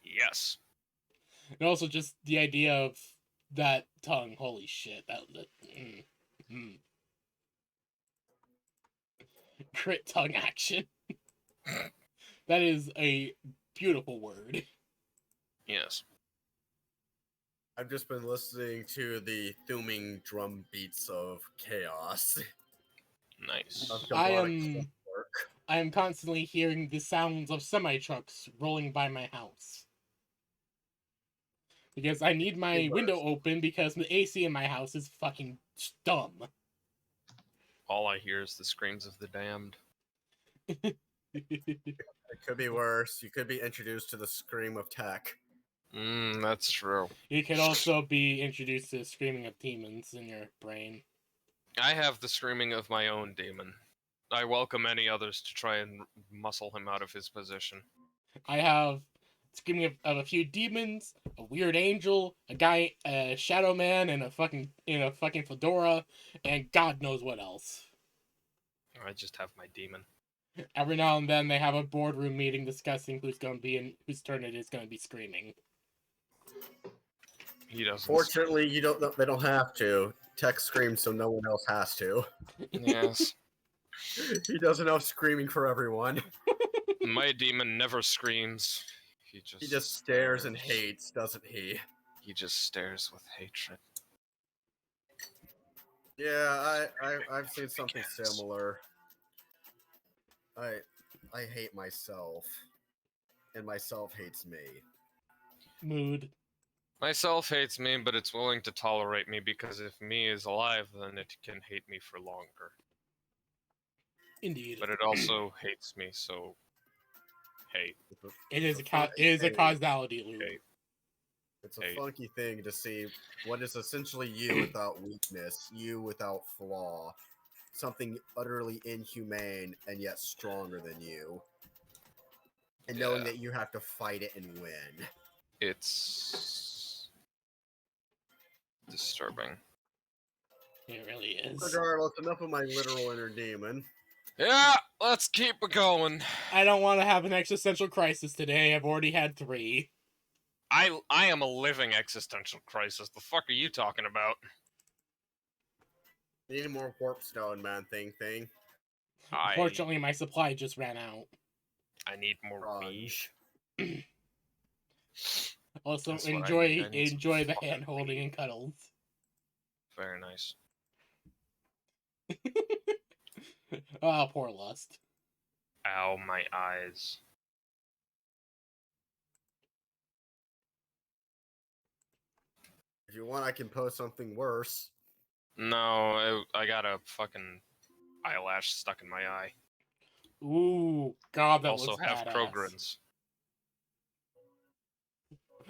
Yes. And also just the idea of that tongue. Holy shit, crit tongue action. That is a beautiful word. Yes. I've just been listening to the thumbing drum beats of chaos. Nice. Of I demonic am constantly hearing the sounds of semi-trucks rolling by my house. Because I need my window open because the AC in my house is fucking dumb. All I hear is the screams of the damned. It could be worse. You could be introduced to the scream of tech. That's true. You could also be introduced to the screaming of demons in your brain. I have the screaming of my own demon. I welcome any others to try and muscle him out of his position. I have screaming of a few demons, a weird angel, a guy, a shadow man, and a fucking fedora, and God knows what else. I just have my demon. Every now and then they have a boardroom meeting discussing whose whose turn it is going to be screaming. He doesn't. Fortunately, you don't. They don't have to. Tech screams, so no one else has to. Yes. He does enough screaming for everyone. My demon never screams. He just stares and hates, doesn't he? He just stares with hatred. Yeah, I've seen something similar. I hate myself, and myself hates me. Mood. Myself hates me, but it's willing to tolerate me because if me is alive, then it can hate me for longer. Indeed. But it also hates me, so hate. It is a causality loop. Hate. It's a funky thing to see what is essentially you without weakness, you without flaw, something utterly inhumane and yet stronger than you, and knowing that you have to fight it and win. It's disturbing. It really is. Regardless, enough of my literal inner demon. Yeah, let's keep it going. I don't want to have an existential crisis today. I've already had 3. I am a living existential crisis. The fuck are you talking about? Need more warp stone, man. Thing. Unfortunately, my supply just ran out. I need more weed. Also, That's what enjoy I need the hand holding and cuddles. Very nice. Oh, poor Lust. Ow, my eyes. If you want, I can post something worse. No, I got a fucking eyelash stuck in my eye. Ooh, God, that also looks have badass. Krogrins.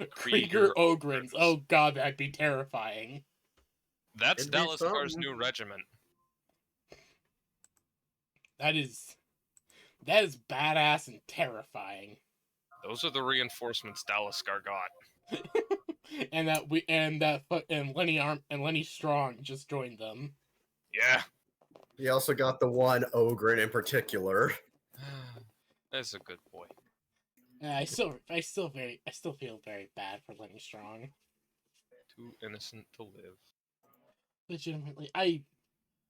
Krieger Ogrins. Oh God, that'd be terrifying. That's Dallascar's new regiment. That is badass and terrifying. Those are the reinforcements Dallascar got. and Lenny Strong just joined them. Yeah. He also got the one Ogren in particular. That's a good boy. I still feel very bad for Lenny Strong. Too innocent to live. Legitimately, I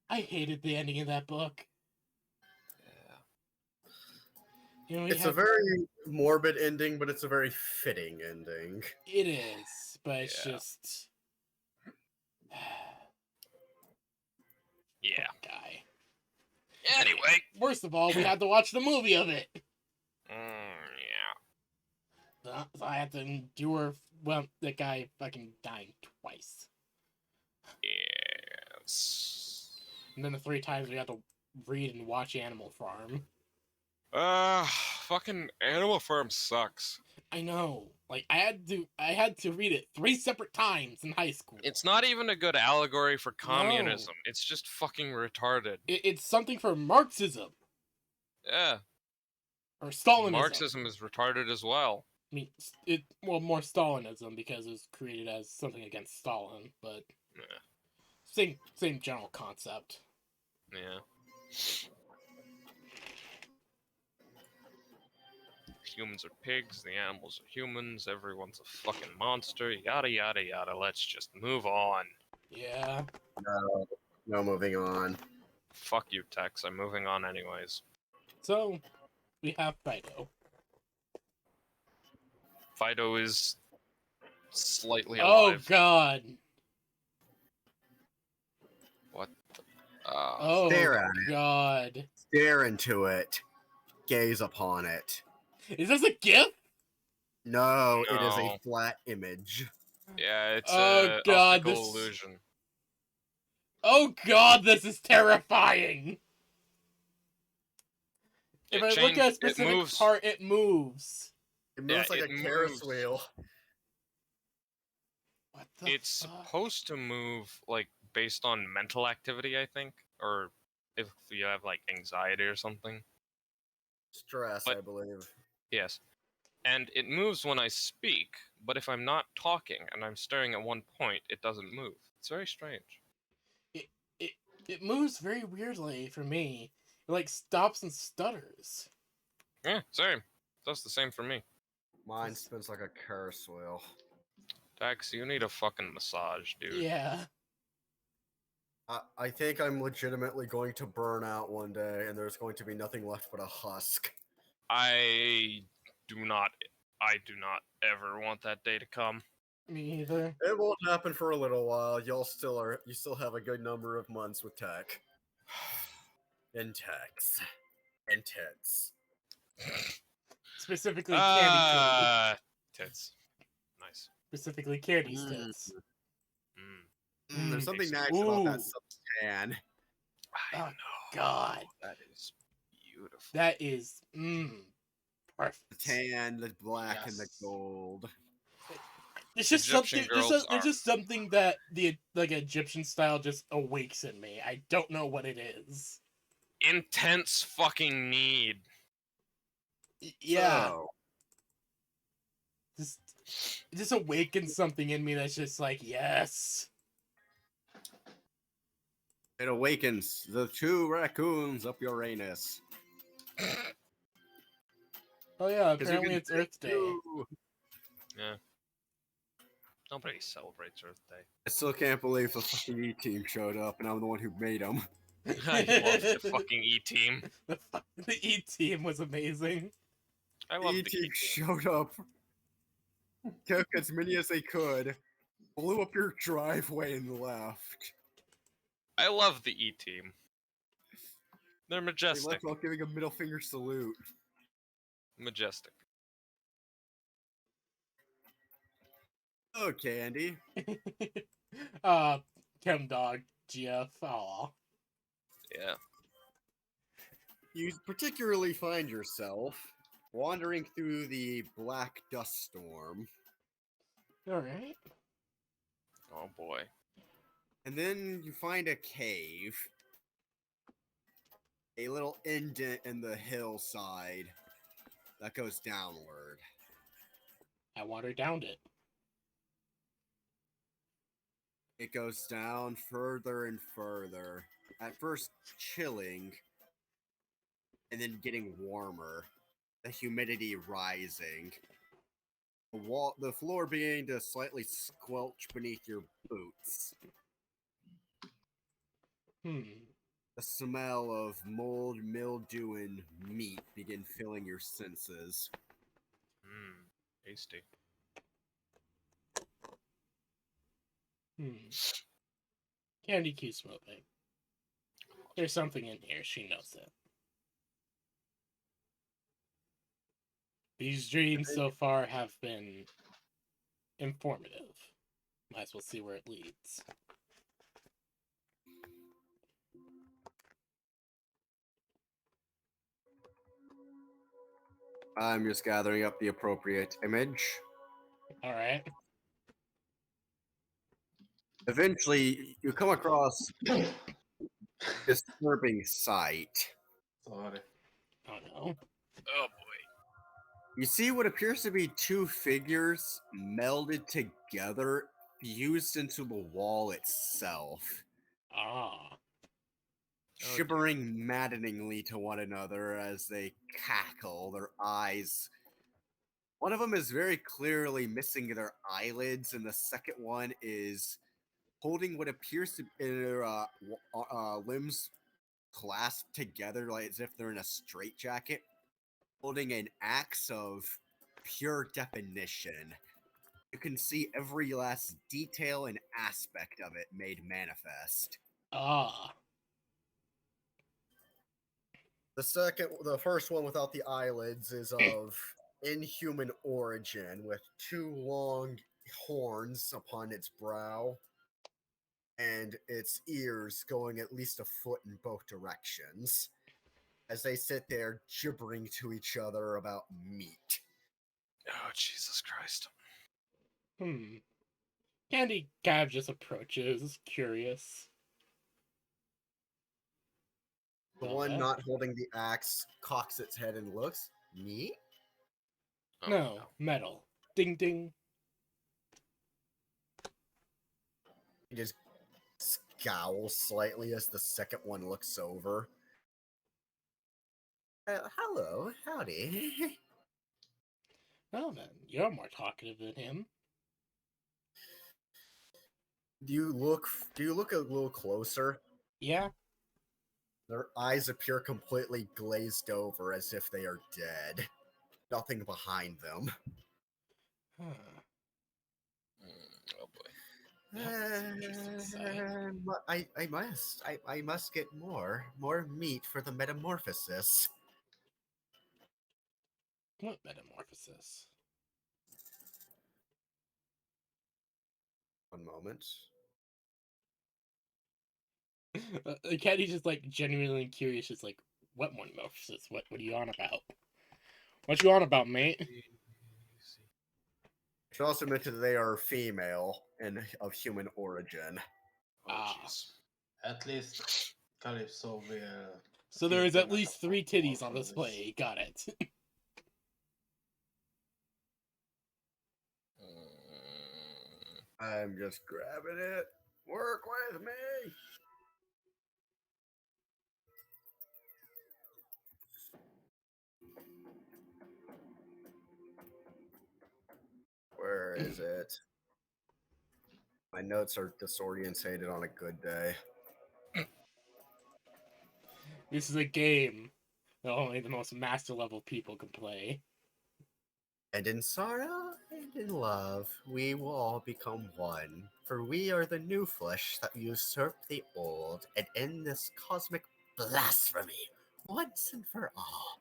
hated the ending of that book. Yeah. You know, It's a very morbid ending, but it's a very fitting ending. It is, but it's Yeah. just Yeah. guy. Anyway. Worst of all, we had to watch the movie of it. Yeah. So I had to endure that guy fucking dying twice. Yes. And then the 3 times we had to read and watch Animal Farm. Fucking Animal Farm sucks. I know. Like I had to read it 3 separate times in high school. It's not even a good allegory for communism. It's just fucking retarded. It's something for Marxism Yeah. or Stalinism. Marxism is retarded as well. I mean, more Stalinism because it was created as something against Stalin, but Yeah. same general concept. Yeah. Humans are pigs, the animals are humans, everyone's a fucking monster, yada yada yada. Let's just move on. Yeah. No, moving on. Fuck you, Tex. I'm moving on anyways. So, we have Fido. Fido is slightly Oh alive. God. What the... Oh Stare at it. God. Stare into it. Gaze upon it. Is this a GIF? No, it is a No. flat image. Yeah, it's Oh, a God, optical this- illusion. Oh God, this is terrifying. If It I look at a it specific moves. part, it moves. It moves Yeah, like it a Ferris moves. wheel. What the It's fuck? supposed to move like based on mental activity, I think, or if you have like anxiety or something. Stress, But- I believe. Yes. And it moves when I speak, but if I'm not talking and I'm staring at one point, it doesn't move. It's very strange. It moves very weirdly for me. It like stops and stutters. Yeah, same. Does the same for me. Mine spins like a Ferris wheel. Dax, you need a fucking massage, dude. Yeah. I think I'm legitimately going to burn out one day, and there's going to be nothing left but a husk. I do not ever want that day to come. Me either. It won't happen for a little while. You still have a good number of months with tech. And techs. And tits. Specifically Candy Cane. Tits. Nice. Specifically Candy's tits. There's something Tasty. nice about that Ooh. tan. I Oh, know. God. That is beautiful. That is perfect. The tan, the black, and the Yes. gold. It's just Egyptian something. girls There's are- just something that the Egyptian style just awakes in me. I don't know what it is. Intense fucking need. Yeah, So, just it just awakens something in me that's just like yes. it awakens the 2 raccoons up Uranus. Oh yeah, 'Cause you apparently can it's Earth Day. do- Yeah. Nobody celebrates Earth Day. I still can't believe the fucking E-Team showed up, and I'm the one who made them. I love the fucking E-Team. The E-Team was amazing. I love the E-Team E-Team. showed up, took as many as they could, blew up your driveway and left. I love the E-Team. They're They majestic. left while giving a middle finger salute. Majestic. Okay, Andy. Chem Dog GF. Aw. Yeah. You particularly find yourself wandering through the black dust storm, Alright. Oh boy. and then you find a cave, a little indent in the hillside that goes downward. I wandered down it. It goes down further and further, at first chilling, and then getting warmer. the humidity rising. The floor beginning to slightly squelch beneath your boots. The smell of mold, mildew, and meat begin filling your senses. Tasty. Candy keeps moving. There's something in here. She knows it. These dreams so far have been informative. Might as well see where it leads. I'm just gathering up the appropriate image. Alright. Eventually, you come across a disturbing sight. Sorry. Oh no. Oh boy. You see what appears to be two figures melded together, fused into the wall itself, Ah. shivering maddeningly to one another as they cackle, their eyes. One of them is very clearly missing their eyelids, and the second one is holding what appears to be their limbs clasped together, like as if they're in a straitjacket, holding an axe of pure definition. You can see every last detail and aspect of it made manifest. Ah. The first one without the eyelids is of inhuman origin, with two long horns upon its brow, and its ears going at least a foot in both directions, as they sit there gibbering to each other about meat. Oh, Jesus Christ. Candy kind of just approaches, curious. The Well, one that- not holding the axe cocks its head and looks. Me? Oh, No, metal. Ding ding. He just scowls slightly as the second one looks over. Hello, howdy. Well then, you're more talkative than him. Do you look a little closer? Yeah? Their eyes appear completely glazed over as if they are dead. Nothing behind them. Huh. Oh boy. That's interesting sight. I must get more meat for the metamorphosis. What metamorphosis? One moment. Candy's just like genuinely curious, just like, what metamorphosis? What are you on about? What you on about, mate? I should also mention that they are female and of human origin. Oh, Ah. jeez. At least Calypso will. So there is keep at the least 3 titties on metamorphosis. display. Got it. I'm just grabbing it. Work with me. Where is it? My notes are disorientated on a good day. This is a game that only the most master level people can play. And in sorrow and in love, we will all become one. For we are the new flesh that usurp the old and end this cosmic blasphemy once and for all.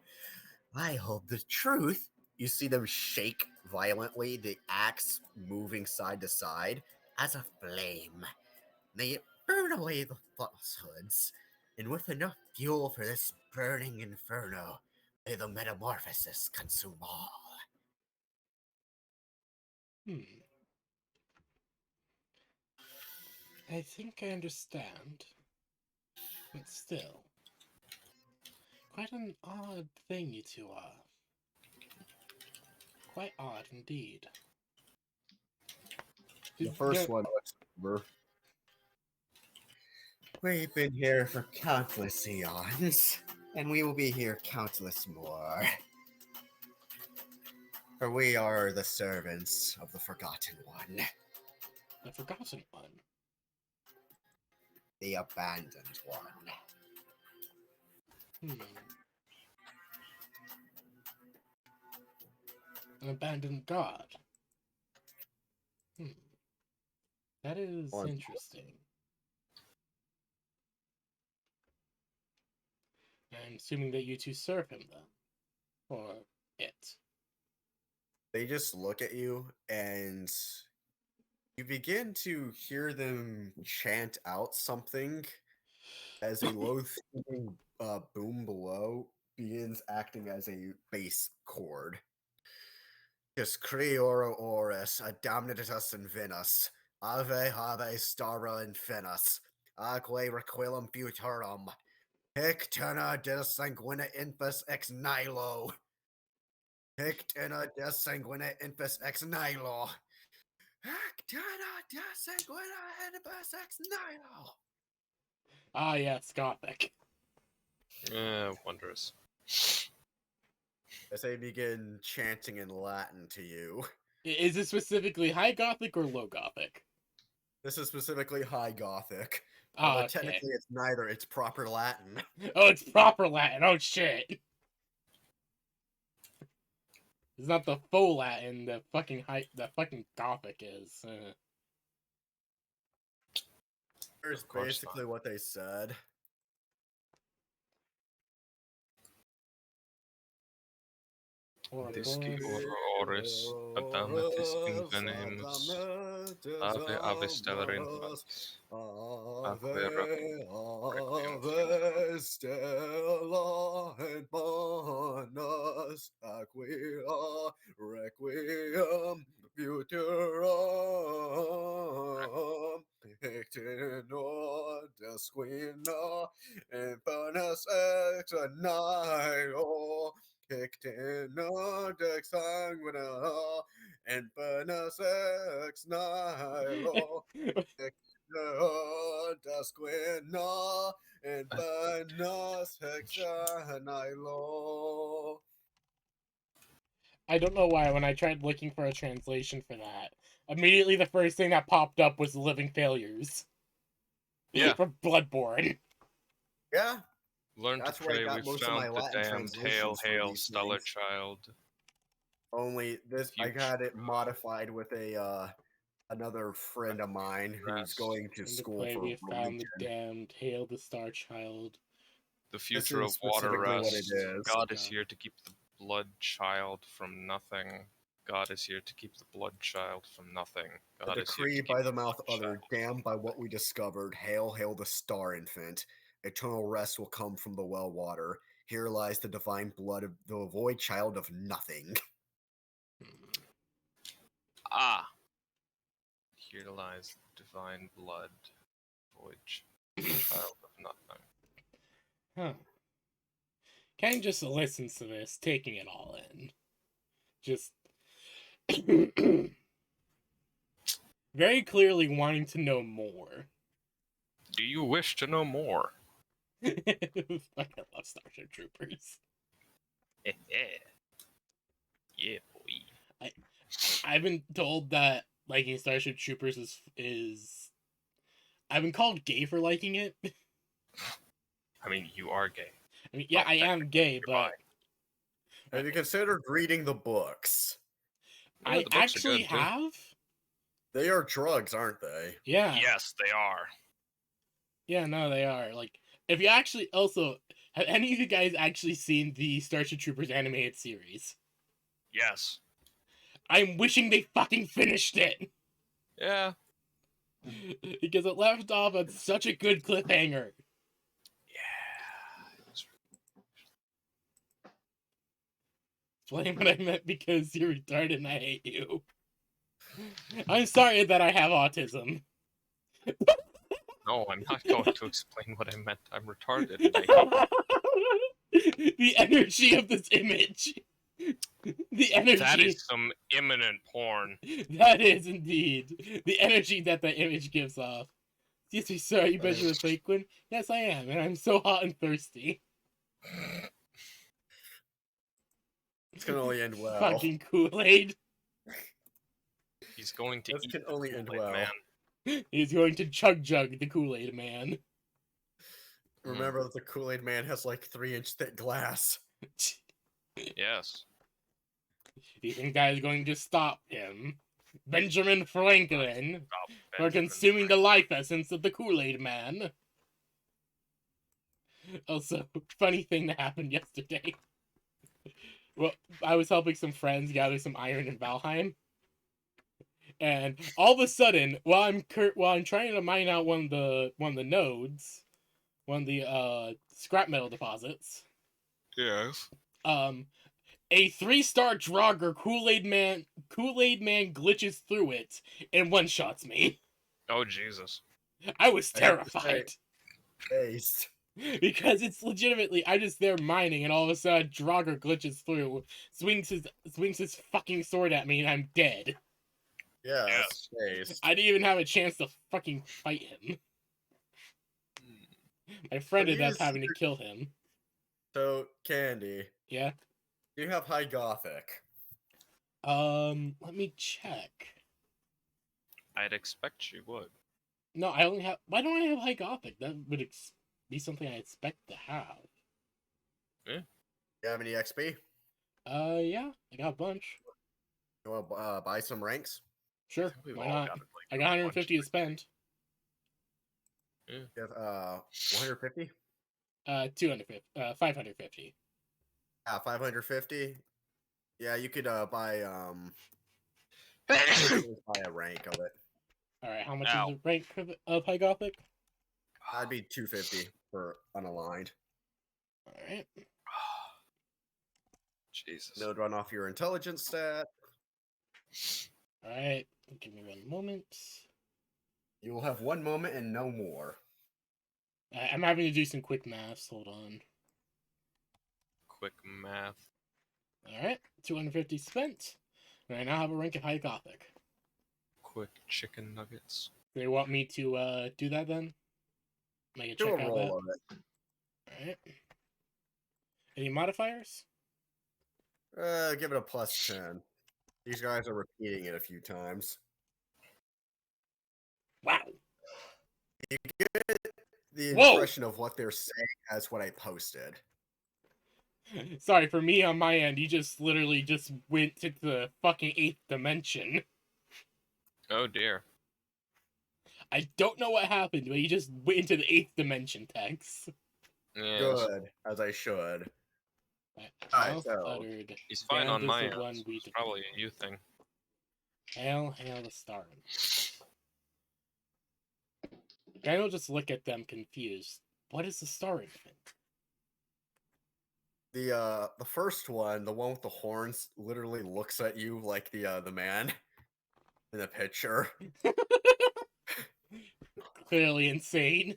I hold the truth. You see them shake violently, the axe moving side to side, as a flame. They burn away the falsehoods, and with enough fuel for this burning inferno, may the metamorphosis consume all. I think I understand. But still. Quite an odd thing you two are. Quite odd indeed. The first one looks over. We've been here for countless eons, and we will be here countless more. For we are the servants of the Forgotten One, The Forgotten One. the Abandoned One. An abandoned god. That is One. interesting. I'm assuming that you two serve him then. Or it. They just look at you and you begin to hear them chant out something as a low-thuming boom below begins acting as a bass chord. Just creoro oris, adamnitus in Venus, ave have stara infinis, aque requilum futurum, hic tena desanguina infus ex nihilo, hic tena desanguina infus ex nihilo, hic tena desanguina infus ex nihilo. Ah, yes, Gothic. Wondrous. As they begin chanting in Latin to you. Is it specifically High Gothic or Low Gothic? This is specifically High Gothic. Ah, Although okay. technically it's neither, it's proper Latin. Oh, it's proper Latin. Oh, shit. It's not the faux Latin that fucking Gothic is. Here's course basically what they said. Disci ora oris, adamatis invenemus, ave ave stellar infanis, aque requiem Ave stella infanis, aqua requiem futurum, Hictino desquina, infanis ex nihilo, Hictino dex sanguina, infanis ex nihilo, Hictino desquina, infanis ex nihilo. I don't know why, when I tried looking for a translation for that, immediately the first thing that popped up was Living Failures. Yeah. From Bloodborne. Yeah, Learn That's to where I pray, got we most of my found the Latin damned. Hail, translations for hail, these stellar things. child. only this I Future. got it modified with a another friend of mine who's Rest. going to In the school play for we have found the religion. damned. Hail the Star Child. The future is of water specifically what rest. it is. God is here to keep the blood child from nothing. God is here to keep the blood child from nothing. A God is here decree to keep by the mouth blood uttered, child damned from by what we discovered. Hail, hail the star infant. Eternal rest will come from the well water. Here lies the divine blood of the void child of nothing. Ah! Here lies divine blood, void child of nothing. Huh. Ken just listens to this, taking it all in. Just very clearly wanting to know more. Do you wish to know more? I love Starship Troopers. Yeah, boy. I've been told that liking Starship Troopers is I've been called gay for liking it. I mean, you are gay. I mean, yeah, Oh, I am gay, you're but Have you considered reading the books? Yeah, I the books are actually good, too. have. They are drugs, aren't they? Yeah. Yes, they are. Yeah, no, they are. Like, if you actually also have any of you guys actually seen the Starship Troopers animated series? Yes. I'm wishing they fucking finished it Yeah. because it left off on such a good cliffhanger. Yeah. Explain what I meant because you're retarded and I hate you. I'm sorry that I have autism. No, I'm not going to explain what I meant. I'm retarded. And I hate The energy of this image. The energy. that is some imminent porn. That is indeed the energy that the image gives off. Excuse me, sir, are you better than fake one? Yes, I am, and I'm so hot and thirsty. This can only end well. Fucking Kool-Aid. He's going to This eat can the only end Kool-Aid well. Man. He's going to chug the Kool-Aid man. Remember that the Kool-Aid Man has like 3-inch thick glass. Yes. Do you think that is going to stop him? Benjamin Franklin Stop for Benjamin consuming the life essence of the Kool-Aid man. Also, funny thing that happened yesterday. Well, I was helping some friends gather some iron in Valheim, and all of a sudden, while I'm trying to mine out one of the nodes, one of the scrap metal deposits, Yes. a 3-star Draugr Kool-Aid man glitches through it and one-shots me. Oh Jesus. I was I have to say- terrified. Based. Because it's legitimately, I'm just there mining, and all of a sudden, Draugr glitches through, swings his fucking sword at me, and I'm dead. Yeah, Yes. based. I didn't even have a chance to fucking fight him. My friend But ended you up just- having to kill him. So, Candy, Yeah. do you have High Gothic? Let me check. I'd expect you would. No, I only have. Why don't I have High Gothic? That would be something I expect to have. Do you have any XP? Yeah, I got a bunch. You want to buy some ranks? Sure, We've why all not? got, like, I a got bunch 150 to of- spend. You have 150? 250. 550. 550? Yeah, you could buy buy a rank of it. All right, how much Ow. is the rank of High Gothic? That'd be 250 for unaligned. All right. Jesus. Node run off your intelligence stat. All right. Give me one moment. You will have 1 moment and no more. I'm having to do some quick maths. Hold on. Quick math. All right, 250 spent. And I now have a rank of High Gothic. Quick chicken nuggets. They want me to do that then? Make a Do check a out roll of it. that. All right. Any modifiers? Give it a plus 10. These guys are repeating it a few times. Wow. You get the Whoa! impression of what they're saying as what I posted. Sorry, for me on my end, you just literally just went to the fucking 8th dimension. Oh dear. I don't know what happened, but you just went into the 8th dimension, Tex. Yes. Good, as I should. Alright, Mouth so- uttered. He's fine Damned on is my the end. one So we it's probably a you thing. Hail the star. Daniel just look at them confused. What is the star infant? The first one, the one with the horns, literally looks at you like the man in the picture. Clearly insane.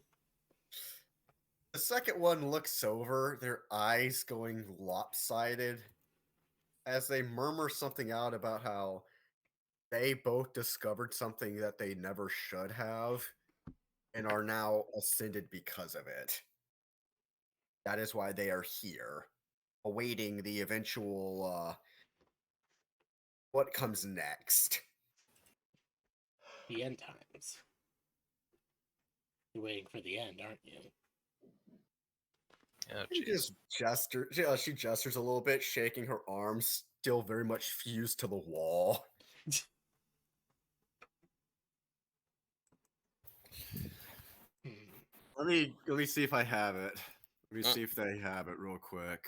The second one looks over, their eyes going lopsided, as they murmur something out about how they both discovered something that they never should have and are now ascended because of it. That is why they are here, awaiting the eventual what comes next. The end times. You're waiting for the end, aren't you? Oh She jeez. just she gestures a little bit, shaking her arms, still very much fused to the wall. Hmm. Let me see if I have it. Let me see if they have it real quick.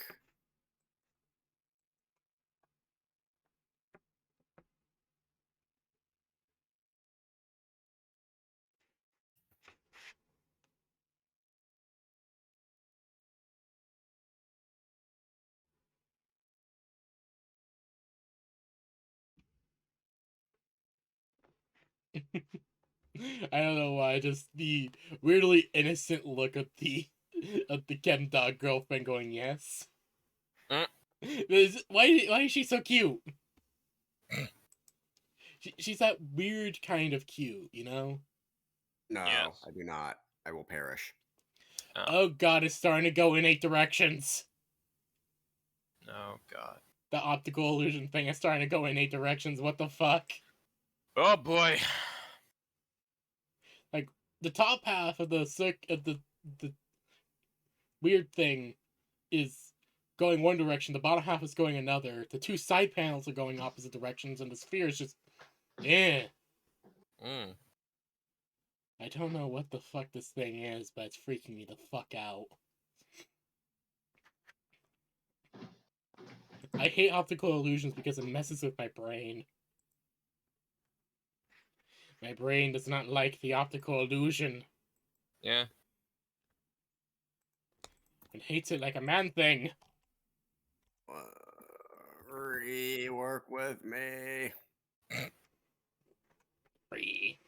I don't know why, just the weirdly innocent look of the chem dog girlfriend going yes. Mm. Why is she so cute? She's that weird kind of cute, you know? No, Yes. I do not. I will perish. Oh god, it's starting to go in 8 directions. Oh god. the optical illusion thing is starting to go in 8 directions. What the fuck? Oh boy. Like the top half of the the weird thing is going one direction. The bottom half is going another. The 2 side panels are going opposite directions, and the sphere is just, eh. Mm. I don't know what the fuck this thing is, but it's freaking me the fuck out. I hate optical illusions because it messes with my brain. My brain does not like the optical illusion. Yeah. It hates it like a man thing. Rework with me. Free.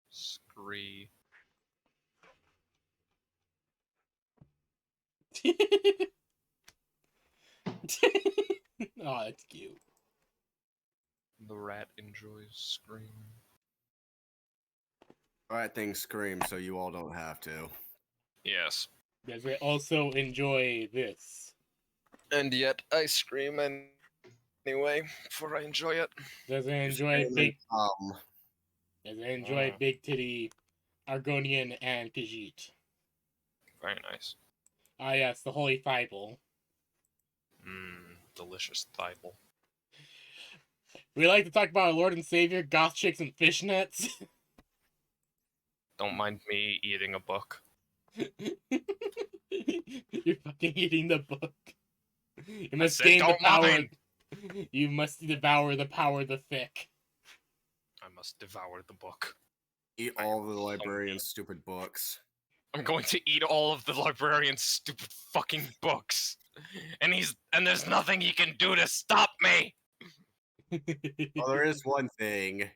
Scree. Oh, that's cute. The rat enjoys screaming. Alright, things scream so you all don't have to. Yes. Does it also enjoy this? And yet I scream anyway before I enjoy it. Does it You enjoy scream big? and Does it enjoy big titty Argonian and Khajiit? Very nice. Ah, yes, the Holy Bible. Mmm, delicious thibel. We like to talk about our Lord and Savior, goth chicks and fishnets. Don't mind me eating a book. You're fucking eating the book. You must said, gain the "Don't power. mind." You must devour the power, the thick. I must devour the book. eat I all am of the hungry. librarian's stupid books. I'm going to eat all of the librarian's stupid fucking books. And there's nothing he can do to stop me. Well, there is one thing.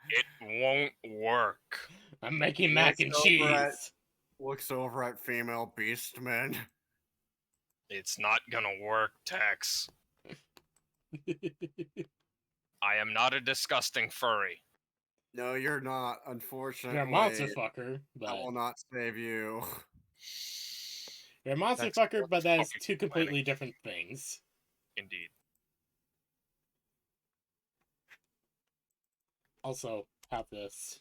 It won't work. I'm making mac and cheese. Looks over at female beastmen. It's not gonna work, Tex. I am not a disgusting furry. No, you're not, unfortunately. You're a monster fucker, I but will not save you. you're a monster That's fucker, but that is fucking 2 completely different things. Indeed. Also, have this.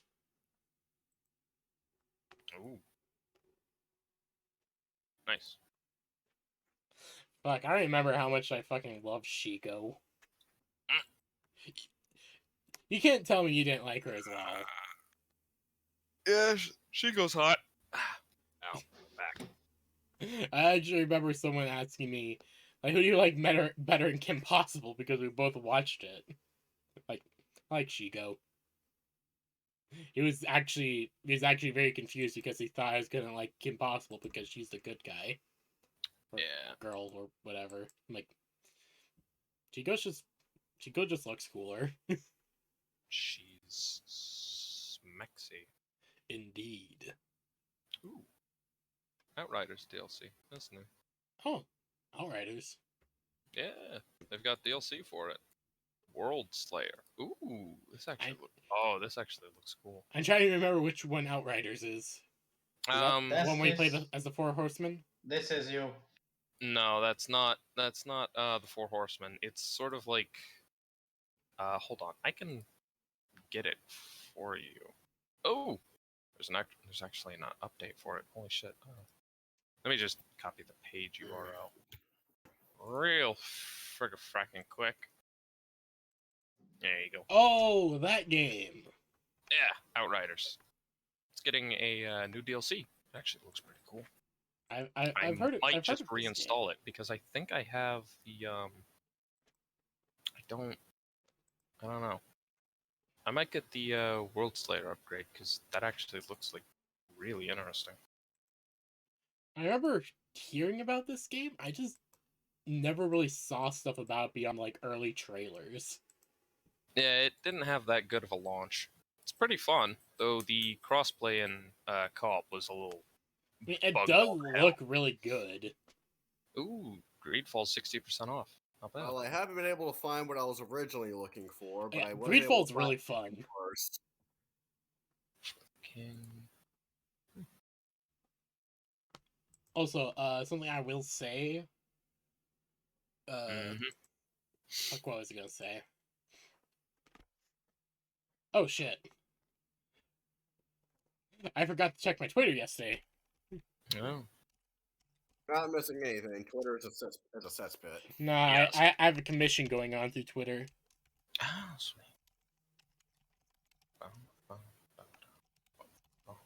Ooh. Nice. Fuck, I remember how much I fucking love Shiko. You can't tell me you didn't like her as well. Yeah, she goes hot. Ow, back. I actually remember someone asking me, like, who do you like better in Kim Possible? Because we both watched it. Like, I like Shiko. He was actually very confused because he thought I was gonna like Kim Possible because she's the good guy. Or Yeah. girl or whatever. I'm like, Shiko just looks cooler. She's smexy. Indeed. Ooh. Outriders DLC. That's new. Oh, Outriders. Yeah, they've got DLC for it. World Slayer. Ooh, this actually this actually looks cool. I'm trying to remember which one Outriders is. Um, The one where you play as the 4 Horsemen? This is you. no, that's not the Four Horsemen. It's sort of like hold on, I can get it for you. Oh, there's actually an update for it. Holy shit. Oh. Let me just copy the page URL. Real fracking quick. There you go. Oh, that game. Yeah, Outriders. It's getting a new DLC. It actually looks pretty cool. I've heard it. I might I've just heard of this game. reinstall it because I think I have the I don't know. I might get the World Slayer upgrade because that actually looks like really interesting. I remember hearing about this game. I just never really saw stuff about it beyond like early trailers. Yeah, it didn't have that good of a launch. It's pretty fun, though the crossplay and co-op was a little. I mean, it bugged does all to hell. look really good. Ooh, Greedfall's 60% off. How about? Well, I haven't been able to find what I was originally looking for, but Yeah, I was able Greedfall's to find really fun. first. King. Also, something I will say. Mhm. Fuck, what was I gonna say? Oh shit! I forgot to check my Twitter yesterday. Oh. Not missing anything. Twitter is a cesspit. Nah, Yes. I have a commission going on through Twitter. Ah, sweet. Bum, bum, bum, bum.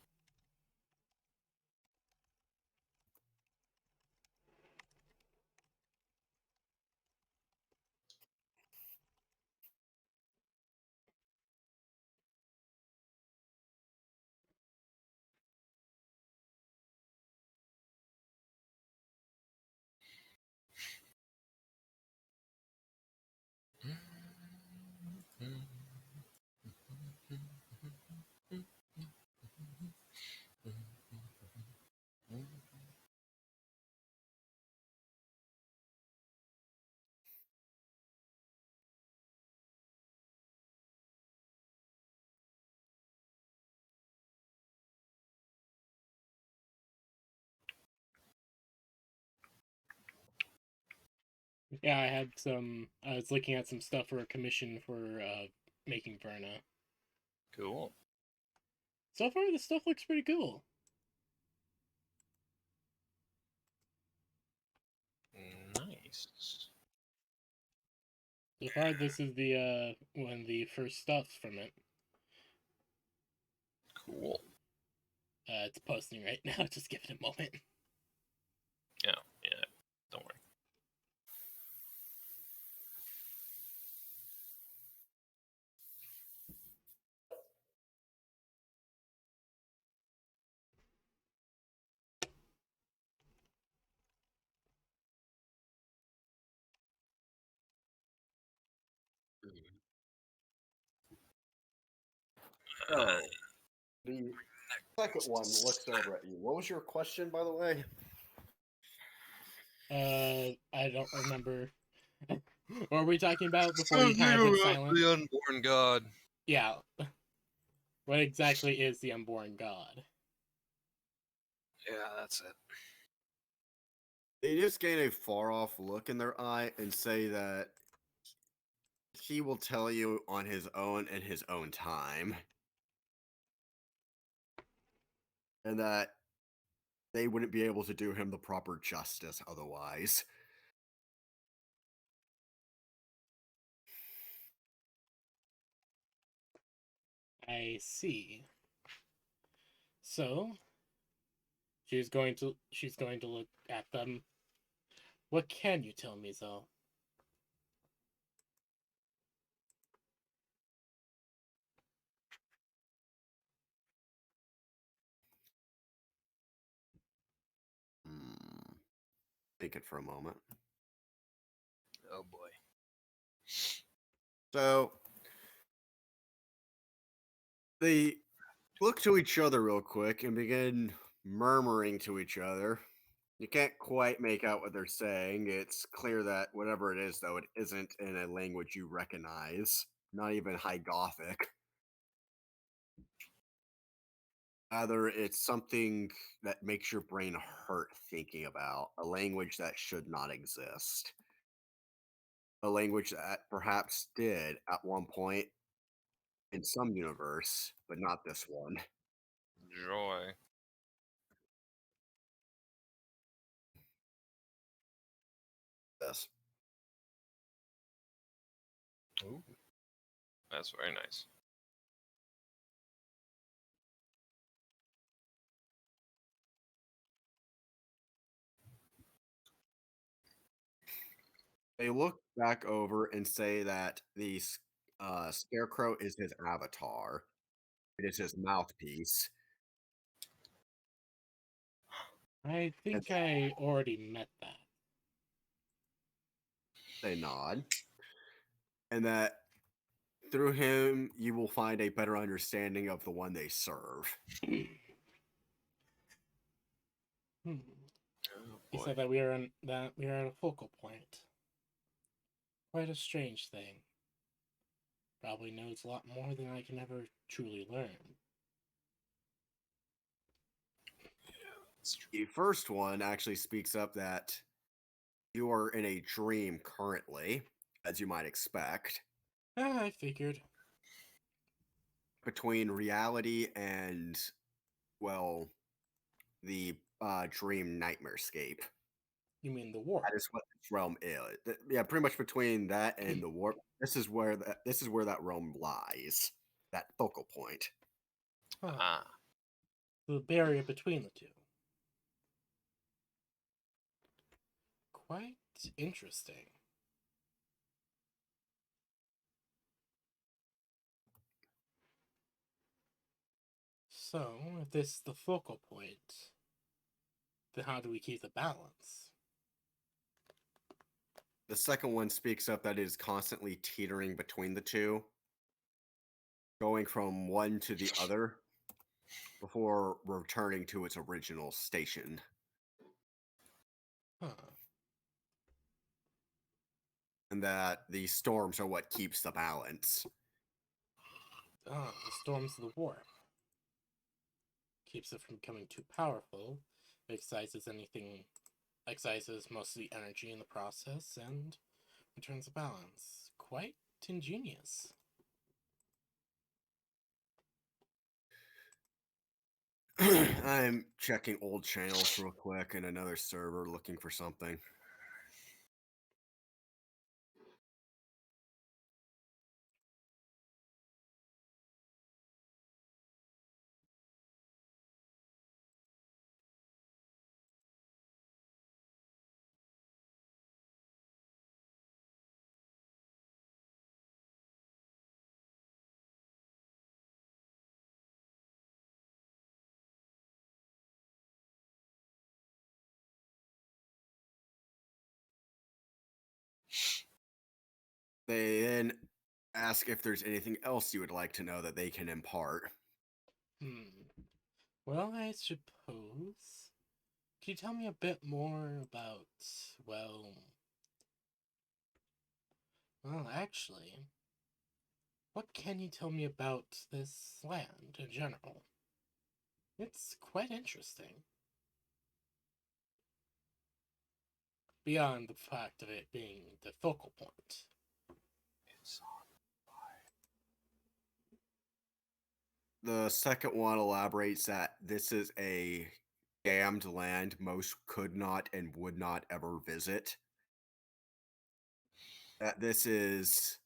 Yeah, I had some. I was looking at some stuff for a commission for making Verna. Cool. So far, the stuff looks pretty cool. Nice. So far, this is the one of the first stuffs from it. Cool. It's posting right now. Just give it a moment. Yeah. Don't worry. So, the second one looks over at you. What was your question, by the way? I don't remember. What were we talking about before you kind of went silent? The unborn god. Yeah. What exactly is the unborn god? Yeah, that's it. They just gain a far off look in their eye and say that he will tell you on his own in his own time. And that they wouldn't be able to do him the proper justice otherwise. I see. So she's going to look at them. What can you tell me, though? Think it for a moment. Oh boy. So they look to each other real quick and begin murmuring to each other. You can't quite make out what they're saying. It's clear that whatever it is, though, it isn't in a language you recognize, not even High Gothic. Rather, it's something that makes your brain hurt thinking about, a language that should not exist. A language that perhaps did at one point in some universe, but not this one. Joy. Yes. Ooh. That's very nice. They look back over and say that the scarecrow is his avatar. It is his mouthpiece. I think I already met that. They nod. And that through him, you will find a better understanding of the one they serve. Hmm. Oh He boy. said that we are a focal point. Quite a strange thing. Probably knows a lot more than I can ever truly learn. The first one actually speaks up that you are in a dream currently, as you might expect, I figured. between reality and, well, the dream nightmarescape. You mean the warp? That is what this realm is. Yeah, pretty much between that and the warp. This is where that realm lies. That focal point. Huh. Ah. The barrier between the two. Quite interesting. So, if this is the focal point, then how do we keep the balance? The second one speaks up that it is constantly teetering between the two, going from one to the other before returning to its original station. Huh. And that the storms are what keeps the balance. Ah, the storms of the warp. Keeps it from becoming too powerful. Excises most of the energy in the process, and returns the balance. Quite ingenious. I'm checking old channels real quick in another server looking for something. They then ask if there's anything else you would like to know that they can impart. Well, I suppose. Can you tell me a bit more about, well, actually, what can you tell me about this land in general? It's quite interesting. Beyond the fact of it being the focal point. The second one elaborates that this is a damned land most could not and would not ever visit. That this is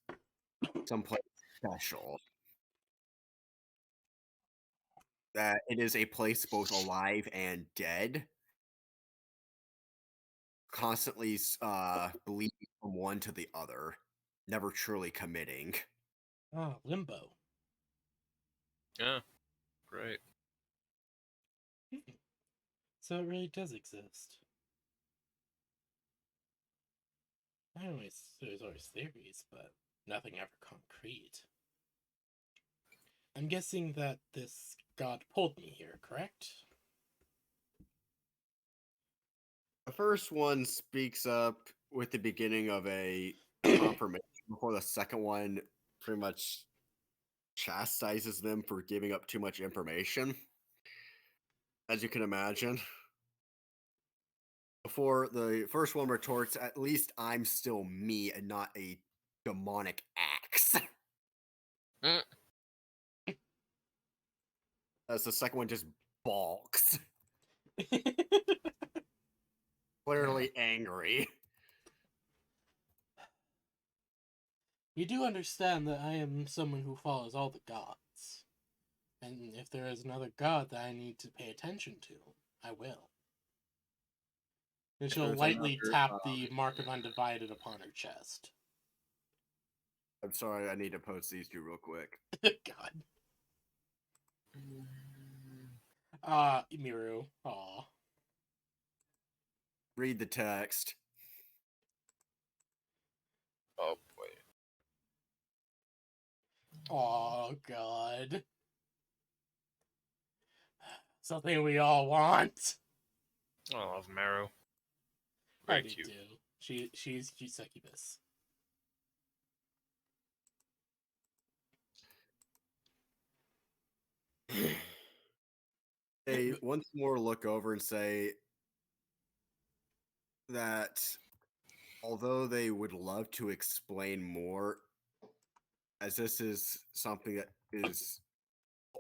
someplace special. That it is a place both alive and dead, constantly bleeding from one to the other, never truly committing. Ah, limbo. Yeah. Great. So it really does exist. There's always theories, but nothing ever concrete. I'm guessing that this god pulled me here, correct? The first one speaks up with the beginning of a confirmation before the second one pretty much chastises them for giving up too much information, as you can imagine. Before the first one retorts, at least I'm still me and not a demonic axe. Mm. As the second one just balks, clearly angry. You do understand that I am someone who follows all the gods. And if there is another god that I need to pay attention to, I will. And she'll there's lightly another, tap the mark of undivided upon her chest. I'm sorry, I need to post these two real quick. God. Miru. Aw. Read the text. Oh boy. Aw, God. Something we all want. I love Meru. I Very do cute. too. She's succubus. They once more look over and say that although they would love to explain more, as this is something that is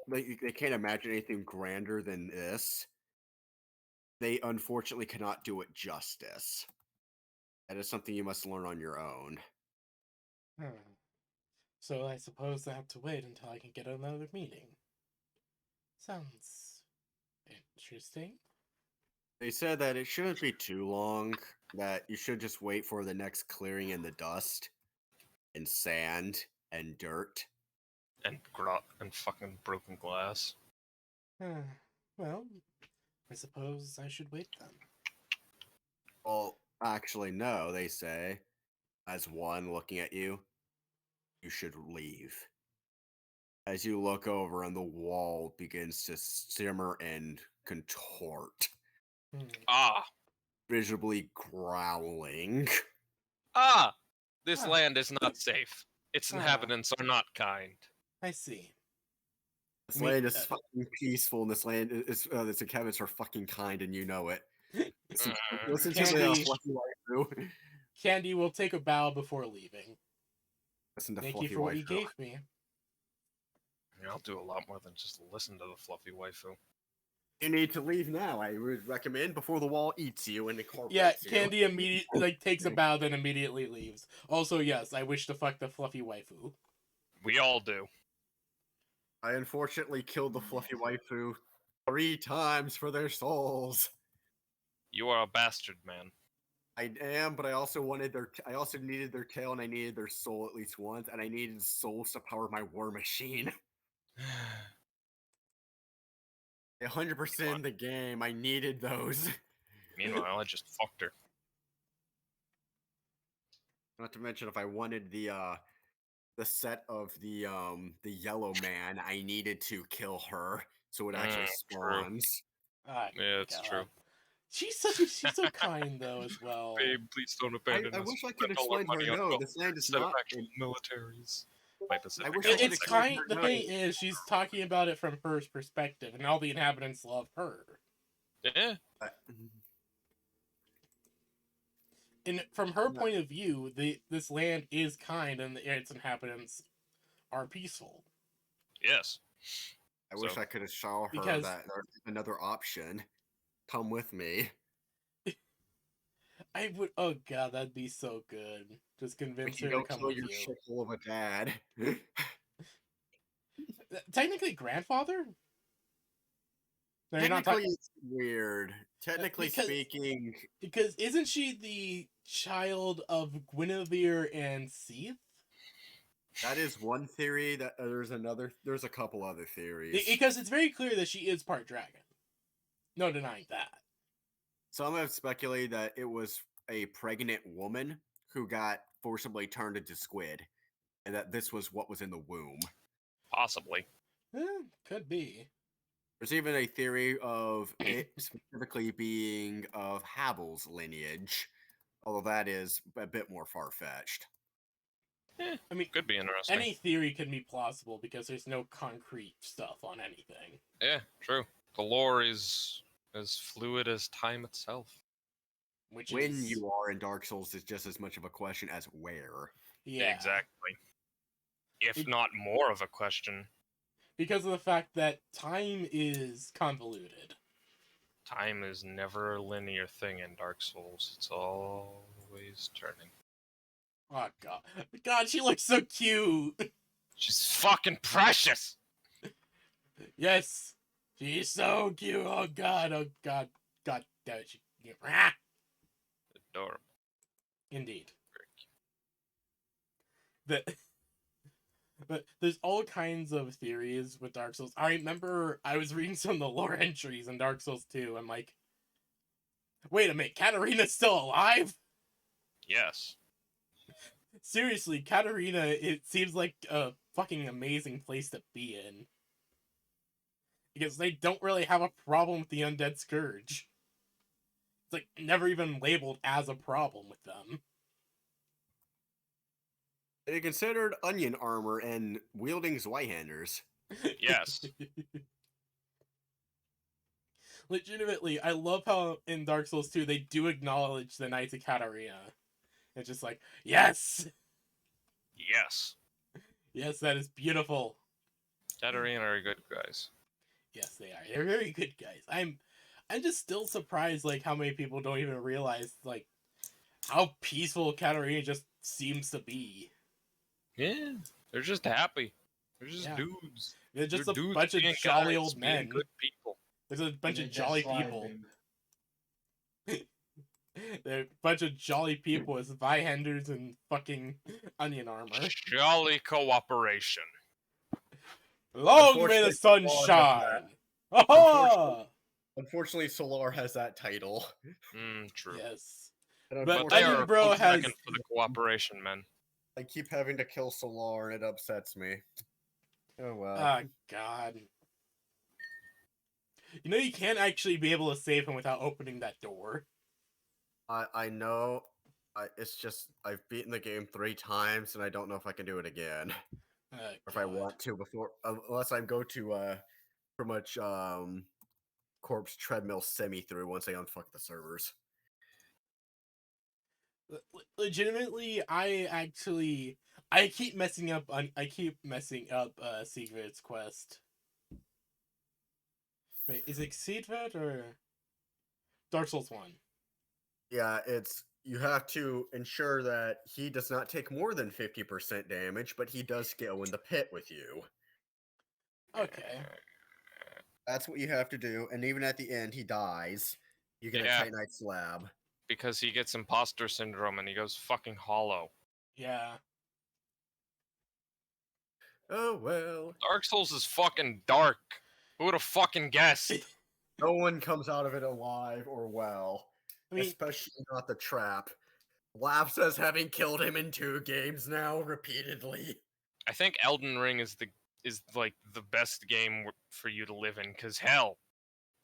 they can't imagine anything grander than this. They unfortunately cannot do it justice. That is something you must learn on your own. So I suppose I have to wait until I can get another meeting. Sounds interesting. They said that it shouldn't be too long, that you should just wait for the next clearing in the dust and sand and dirt. And fucking broken glass. Well, I suppose I should wait then. Well, actually, no, they say, as one looking at you, you should leave. As you look over and the wall begins to simmer and contort, Ah! visibly growling. Ah! This Ah. land is not safe. Its Ah. inhabitants are not kind. I see. This land is fucking peaceful, and this land is its inhabitants are fucking kind, and you know it. Listen to the Candy. Fluffy Waifu. Candy will take a bow before leaving. Listen to Thank Fluffy you for what you Waifu. gave me. I mean, I'll do a lot more than just listen to the fluffy waifu. You need to leave now. I would recommend before the wall eats you and incorporates Yeah, you. Candy immediately takes a bow, then immediately leaves. Also, yes, I wish to fuck the fluffy waifu. We all do. I unfortunately killed the Fluffy Waifu 3 times for their souls. You are a bastard, man. I am, but I also wanted I also needed their tail, and I needed their soul at least once, and I needed souls to power my war machine. 100% in the game, I needed those. Meanwhile, I just fucked her. Not to mention, if I wanted the set of the yellow man, I needed to kill her, so it actually spawns. Ah, Yeah, it's God. true. She's so kind though as well. Babe, please don't abandon I us. wish I could Spend all our explain to her, money on no, gold this land is instead of not. actual militaries. My Pacific I wish I could It's explain kind. to her, The no. thing is, she's talking about it from her perspective, and all the inhabitants love her. Yeah. And from her point of view, this land is kind, and its inhabitants are peaceful. Yes. I wish I could show her Because- that there's another option. Come with me. I would. Oh God, that'd be so good. Just I convince can her to go come kill with your you. shithole of a dad. Technically, grandfather. No, you're not Technically, talking it's weird. Technically because- speaking, because isn't she the child of Guinevere and Seath? that is one theory. That there's a couple other theories. Because it's very clear that she is part dragon. No denying that. Some have speculated that it was a pregnant woman who got forcibly turned into squid, and that this was what was in the womb. Possibly. Could be. There's even a theory of it specifically being of Havel's lineage, although that is a bit more far-fetched. I mean, Could be interesting. any theory can be plausible because there's no concrete stuff on anything. Yeah, true. The lore is as fluid as time itself. Which When is, you are in Dark Souls is just as much of a question as where. yeah, Exactly. If It- not more of a question. because of the fact that time is convoluted. Time is never a linear thing in Dark Souls. It's always turning. Oh God, she looks so cute. She's fucking precious! Yes, she's so cute. Oh God, God damn it. Ah! Adorable. Indeed. But there's all kinds of theories with Dark Souls. I remember I was reading some of the lore entries in Dark Souls 2. I'm like, wait a minute, Katarina's still alive? Yes. Seriously, Katarina, it seems like a fucking amazing place to be in. Because they don't really have a problem with the Undead Scourge. It's like never even labeled as a problem with them. They considered onion armor and wielding Zweihanders. Yes. Legitimately, I love how in Dark Souls 2 they do acknowledge the Knights of Katarina. It's just like, yes! Yes. Yes, that is beautiful. Katarina are good guys. Yes, they are. They're very good guys. I'm just still surprised like how many people don't even realize like how peaceful Katarina just seems to be. Yeah, they're just happy. They're just Yeah. dudes. They're just They're a dudes bunch of being jolly guys, old being men. good people. There's a bunch They're of just jolly people. vibing. They're a bunch of jolly people with Vihenders and fucking onion armor. Jolly cooperation. Long may the Unfortunately, sun Solar has shine! that. Aha! Unfortunately, Solar has that title. True. Yes. And But But they Onion are a Bro close has- second for the cooperation, men. I keep having to kill Solar, and it upsets me. Oh well. Ah, God. You know you can't actually be able to save him without opening that door. I know. It's just I've beaten the game 3 times, and I don't know if I can do it again. Ah, Or if I God. want to before, unless I go to pretty much corpse treadmill semi through once I unfuck the servers. Legitimately, I keep messing up Siegfried's quest. Wait, is it Siegfried or Dark Souls 1? Yeah, it's you have to ensure that he does not take more than 50% damage, but he does go in the pit with you. Okay. That's what you have to do, and even at the end, he dies. You get Yeah. a Titanite slab. Because he gets imposter syndrome and he goes fucking hollow. Yeah. Oh well. Dark Souls is fucking dark. Who would have fucking guessed? No one comes out of it alive or well. I mean, Especially not the trap. Lab says having killed him in 2 games now repeatedly. I think Elden Ring is like the best game for you to live in, cause hell,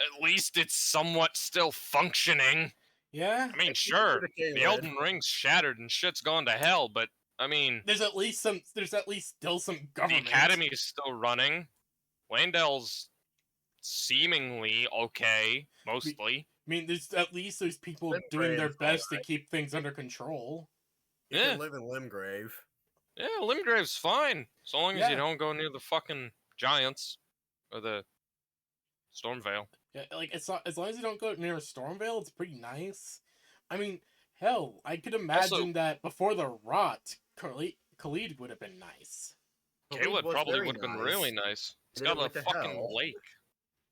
at least it's somewhat still functioning. yeah. I mean, If you sure, go to the Caelid- Elden Ring's shattered and shit's gone to hell, but I mean, There's at least still some the government. academy is still running. Landell's seemingly okay, mostly. I mean, there's people Limgrave doing their is best to keep things under control. You Yeah. can live in Limgrave. Yeah, Limgrave's fine, so long as Yeah. you don't go near the fucking giants or the Stormvale. Yeah, like as long as you don't go near Stormvale, it's pretty nice. I mean, hell, I could imagine that before the rot, Khalid would have been nice. Caelid was probably very would have been really nice. It's It got a went to fucking hell. lake.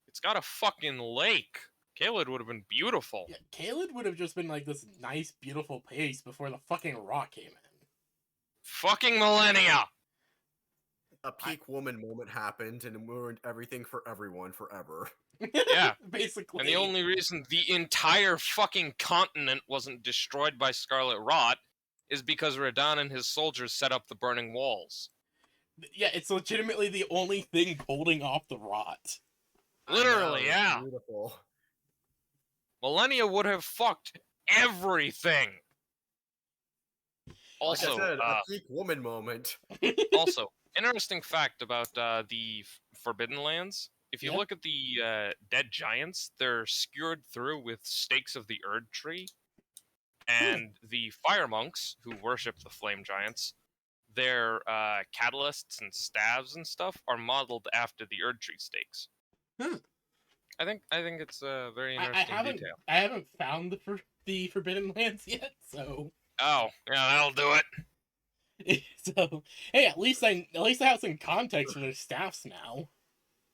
It's got a fucking lake. Caelid would have been beautiful. Yeah, Khalid would have just been like this nice, beautiful place before the fucking rot came in. Fucking millennia! A peak woman moment happened and it ruined everything for everyone forever. Yeah. Basically. And the only reason the entire fucking continent wasn't destroyed by Scarlet Rot is because Radahn and his soldiers set up the burning walls. Yeah, it's legitimately the only thing holding off the rot. Literally, I know, yeah. Beautiful. Millennia would have fucked everything. Also, Like I said, a peak woman moment. also, interesting fact about the Forbidden Lands. If you Yeah. look at the dead giants, they're skewered through with stakes of the Erd tree. And the fire monks, who worship the flame giants, their catalysts and staves and stuff are modeled after the Erd tree stakes. Hmm. I think it's a very I interesting haven't detail. I haven't found the Forbidden Lands yet, so Oh, yeah, that'll do it. so hey, at least I have some context for their staffs now.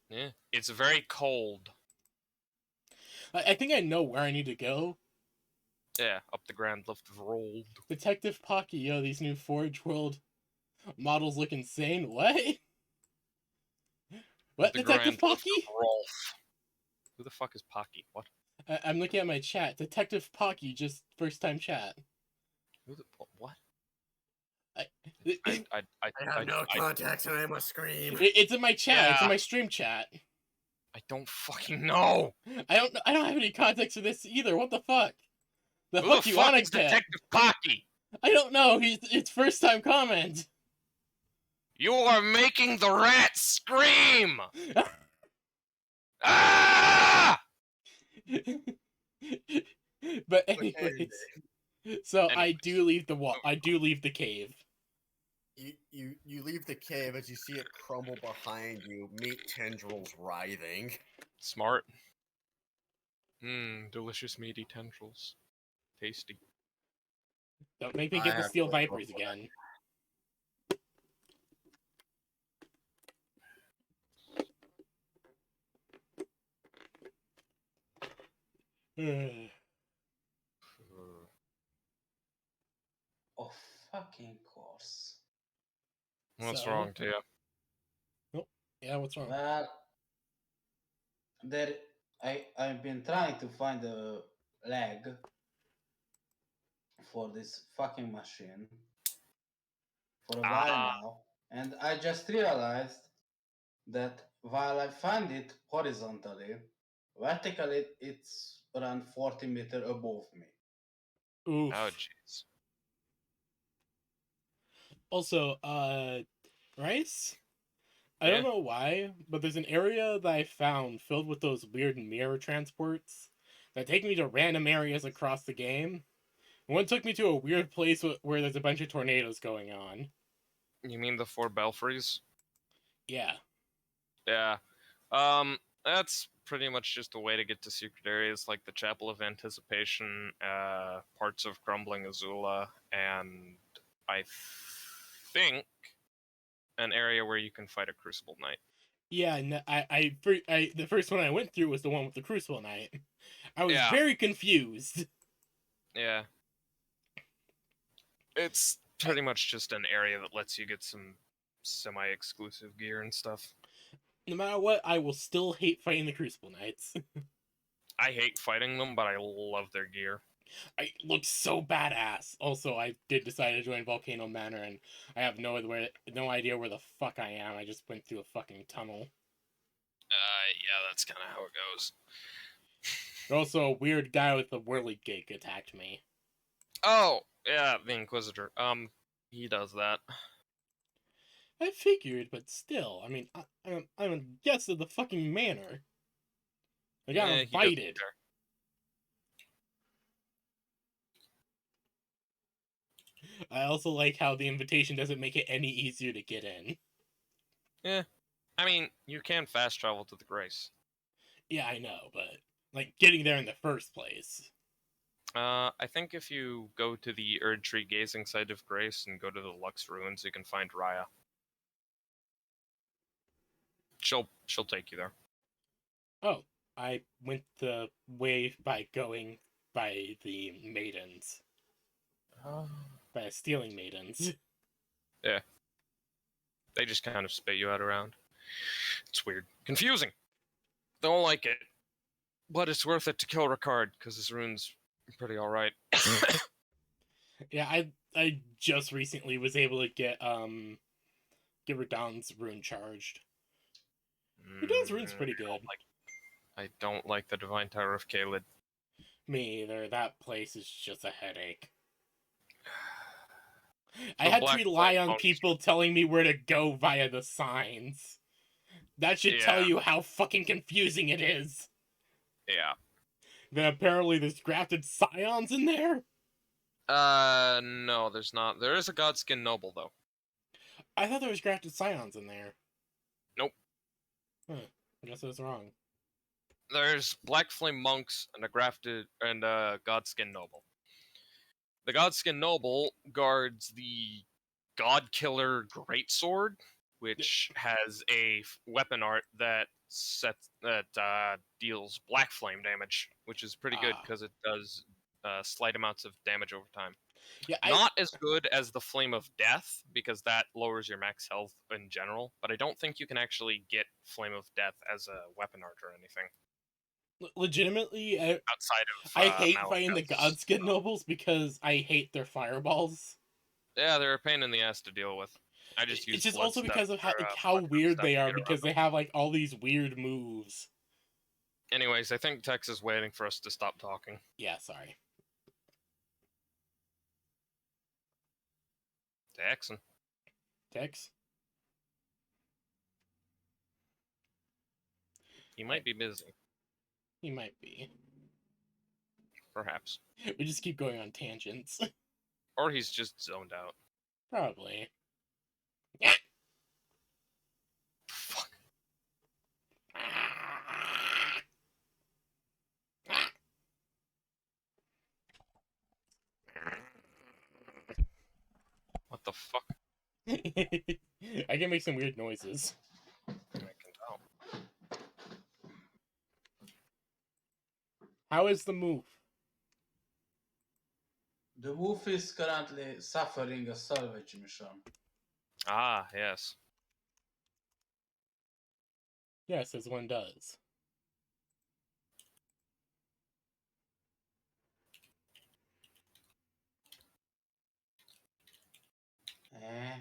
Yeah, it's very cold. I think I know where I need to go. Yeah, up the Grand Lift of Rold. Detective Pocky, yo, these new Forge World models look insane. What? What, The Detective Grand Lift Pocky? of Rolf. Who the fuck is Pocky? What? I'm looking at my chat. Detective Pocky, just first time chat. Who the what? I I have no contacts and I must scream. it's in my chat. It's in Yeah. my stream chat. I don't fucking know. I don't have any context for this either. What the fuck? The Who fuck the you fuck wanna is get? Detective Pocky? I don't know. It's first time comment. You are making the rat scream! Ah! But The cave. anyways, so I Anyways. do leave the wall. I do leave the cave. You leave the cave as you see it crumble behind you, meat tendrils writhing. Smart. Mmm, delicious meaty tendrils. Tasty. Don't make me I get the have steel to vipers go. again. Of fucking course. What's So? wrong, Tia? Oh, yeah, what's wrong? Well, there I've been trying to find a leg for this fucking machine for a while Ah, now, and I just realized that while I find it horizontally, vertically it's around 40 meters above me. Oof. oh jeez. Also, Rice? I Yeah. don't know why, but there's an area that I found filled with those weird mirror transports that take me to random areas across the game. One took me to a weird place where there's a bunch of tornadoes going on. You mean the 4 belfries? Yeah. Yeah. That's pretty much just a way to get to secret areas like the Chapel of Anticipation, parts of Crumbling Azula, and I think an area where you can fight a Crucible Knight. Yeah, no, the first one I went through was the one with the Crucible Knight. I was Yeah. very confused. Yeah. It's pretty much just an area that lets you get some semi-exclusive gear and stuff. No matter what, I will still hate fighting the Crucible Knights. I hate fighting them, but I love their gear. It looks so badass. Also, I did decide to join Volcano Manor, and I have no idea where the fuck I am. I just went through a fucking tunnel. Yeah, that's kind of how it goes. Also, a weird guy with a whirligig attacked me. Oh, yeah, the Inquisitor. He does that. I figured, but still, I mean, I'm a guest of the fucking manor. I got Yeah, he does invited. there. I also like how the invitation doesn't make it any easier to get in. Yeah. I mean, you can fast travel to the Grace. Yeah, I know, but like getting there in the first place. I think if you go to the Erd Tree Gazing Site of Grace and go to the Lux Ruins, you can find Raya. She'll take you there. Oh, I went the way by going by the maidens. By stealing maidens. Yeah. They just kind of spit you out around. It's weird. Confusing. Don't like it. But it's worth it to kill Ricard, because his rune's pretty alright. Yeah, I just recently was able to get Radon's rune charged. Radon's rune's pretty good. I don't like the Divine Tower of Caelid. Me either. That place is just a headache. I The had to Black rely Flame on Monks. people telling me where to go via the signs. That should tell Yeah. you how fucking confusing it is. Yeah. Then apparently there's grafted scions in there? No, there's not. There is a Godskin Noble, though. I thought there was grafted scions in there. Nope. Huh. I guess I was wrong. There's Black Flame Monks and a Godskin Noble. The Godskin Noble guards the God-Killer Greatsword, which has a weapon art that deals Black Flame damage, which is pretty good because it does slight amounts of damage over time. Yeah, Not as good as the Flame of Death, because that lowers your max health in general, but I don't think you can actually get Flame of Death as a weapon art or anything. legitimately, Outside of I hate Malekith's, fighting the Godskin nobles because I hate their fireballs. Yeah, they're a pain in the ass to deal with. I just use It's just also Bloodstep because of or, how Blood weird Step they to are, get around because they them. have like all these weird moves. Anyways, I think Tex is waiting for us to stop talking. Yeah, sorry. Texan. Tex? He might be busy. He might be. Perhaps. We just keep going on tangents. Or he's just zoned out. Probably. Fuck. What the fuck? I can make some weird noises. I can tell. How is the move? The wolf is currently suffering a salvage mission. Ah, yes. Yes, as one does. Eh?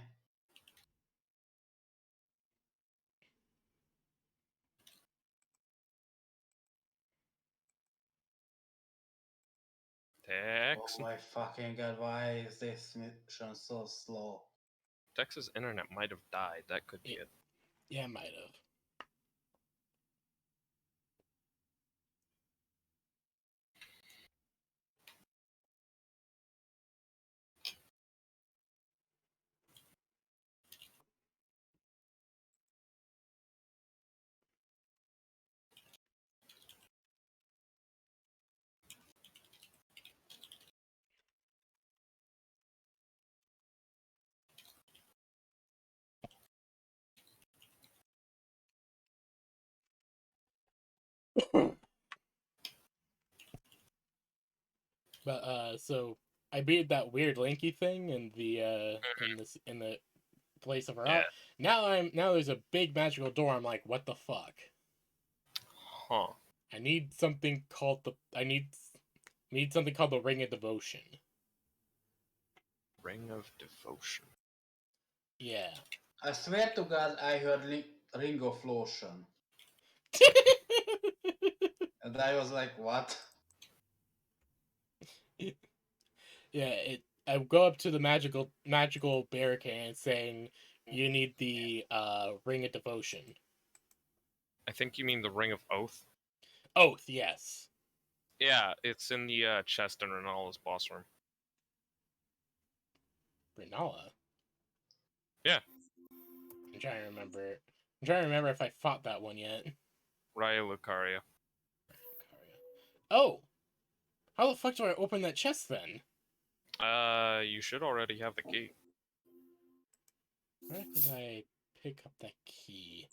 Tex. Oh my fucking god, why is this mission so slow? Tex's internet might have died. That could be it. Yeah, might have. But so I beat that weird lanky thing in the in the place of Yeah. route. Now there's a big magical door. I'm like, what the fuck? Huh. I need something called something called the Ring of Devotion. Ring of Devotion. Yeah. I swear to god I heard Ring of Lotion. And I was like, what? Yeah, I go up to the magical barricade saying you need the Ring of Devotion. I think you mean the Ring of Oath. Oath, yes. Yeah, it's in the chest in Renala's boss room. Renala? Yeah. I'm trying to remember. I'm trying to remember if I fought that one yet. Raya Lucaria. Oh! How the fuck do I open that chest then? You should already have the key. Where did I pick up that key?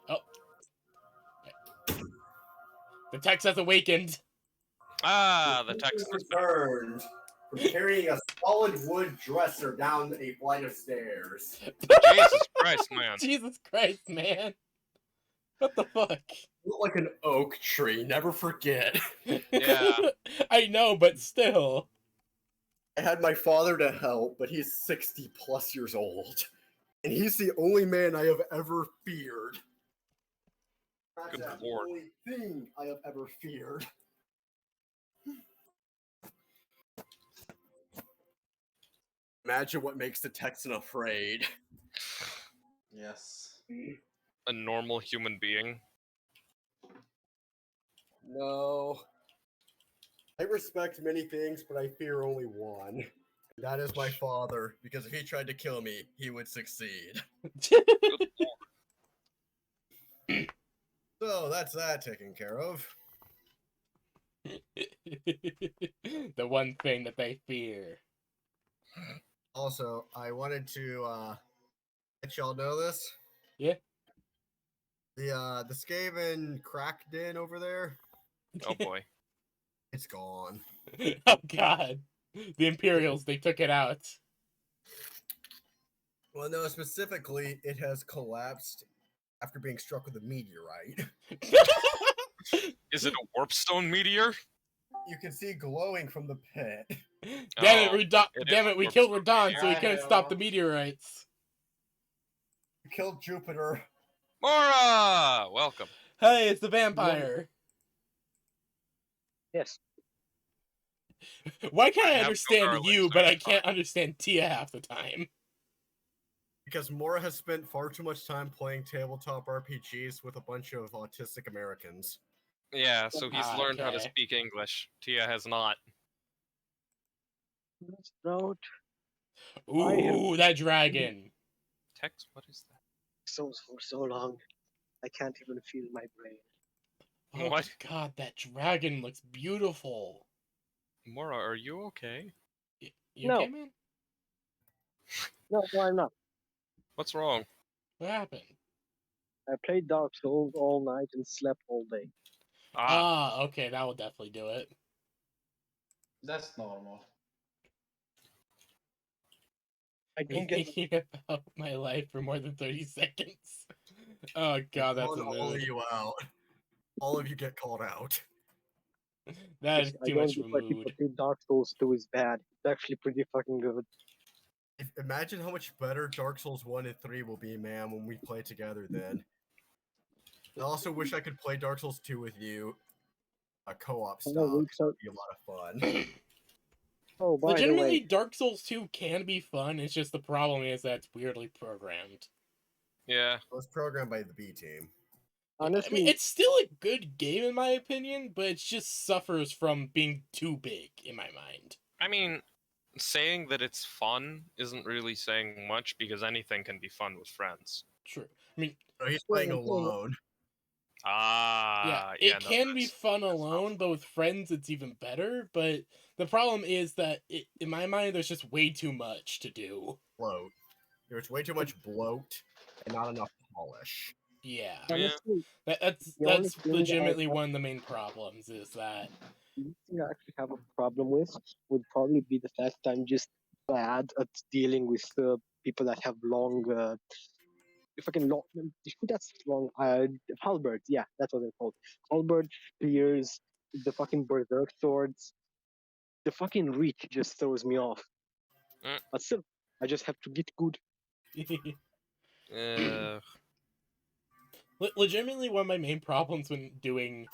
Oh. The text has awakened! Ah, the text is back. returned from carrying a solid wood dresser down a flight of stairs. Jesus Christ, man. Jesus Christ, man! What the fuck? You look like an oak tree, never forget. Yeah. I know, but still. I had my father to help, but he's 60 plus years old. And he's the only man I have ever feared. That's Good the lord. only thing I have ever feared. Imagine what makes the Texan afraid. Yes. A normal human being. No. I respect many things, but I fear only one. And that is my father, because if he tried to kill me, he would succeed. Good lord. So that's that taken care of. The one thing that they fear. Also, I wanted to let y'all know this. Yeah. The Skaven crack den over there, Oh boy. it's gone. Oh god. The Imperials, they took it out. Well, no, specifically, it has collapsed after being struck with a meteorite. Is it a warpstone meteor? You can see glowing from the pit. Damn Oh, it, it damn is it, we a killed warp Radon, so we meteor. couldn't stop the meteorites. You killed Jupiter. Mora! Welcome. Hey, it's the vampire. Yes. Why can't I have no understand garlic, you, so but you're I can't understand Tia half the time? Because Mora has spent far too much time playing tabletop RPGs with a bunch of autistic Americans. Yeah, so he's learned how to Okay. speak English. Tia has not. Sprout Ooh, that dragon. Text? What is souls for so long. I can't even feel my brain. Oh What? my god, that dragon looks beautiful. Mora, are you okay? You No. okay, man? No, I'm not. What's wrong? What happened? I played Dark Souls all night and slept all day. Ah, Okay, that will definitely do it. That's normal. I Me don't get thinking about my life for more than 30 seconds. Oh god, that's a Calling all of mood. you out. All of you get called out. That is I too don't much get of a why people mood. think Dark Souls 2 is bad. It's actually pretty fucking good. Imagine how much better Dark Souls 1 and 3 will be, man, when we play together then. I also wish I could play Dark Souls 2 with you, co-op Oh, style, we 'cause start- it'd be a lot of fun. Oh, by the Legitimately, way, Dark Souls 2 can be fun, it's just the problem is that it's weirdly programmed. yeah. It was programmed by the B team. I mean, honestly, it's still a good game in my opinion, but it just suffers from being too big in my mind. I mean, saying that it's fun isn't really saying much because anything can be fun with friends. True. I mean, So he's playing Well, alone. Ah, it no, can be that's- fun that's not alone, fun. but with friends it's even better. But the problem is that in my mind, there's just way too much to do. Bloat. There's way too much bloat and not enough polish. Yeah, Yeah. honestly, that's the only that's thing legitimately one of the main problems is that. the only thing I actually have a problem with would probably be the fact that I'm just bad at dealing with people that have long, fucking long. That's long. Halberds. Yeah, that's what they're called. Halberds, spears, the fucking berserk swords. The fucking reach just throws me off. Mm. But still, I just have to get good. Uh, Legitimately, one of my main problems when doing,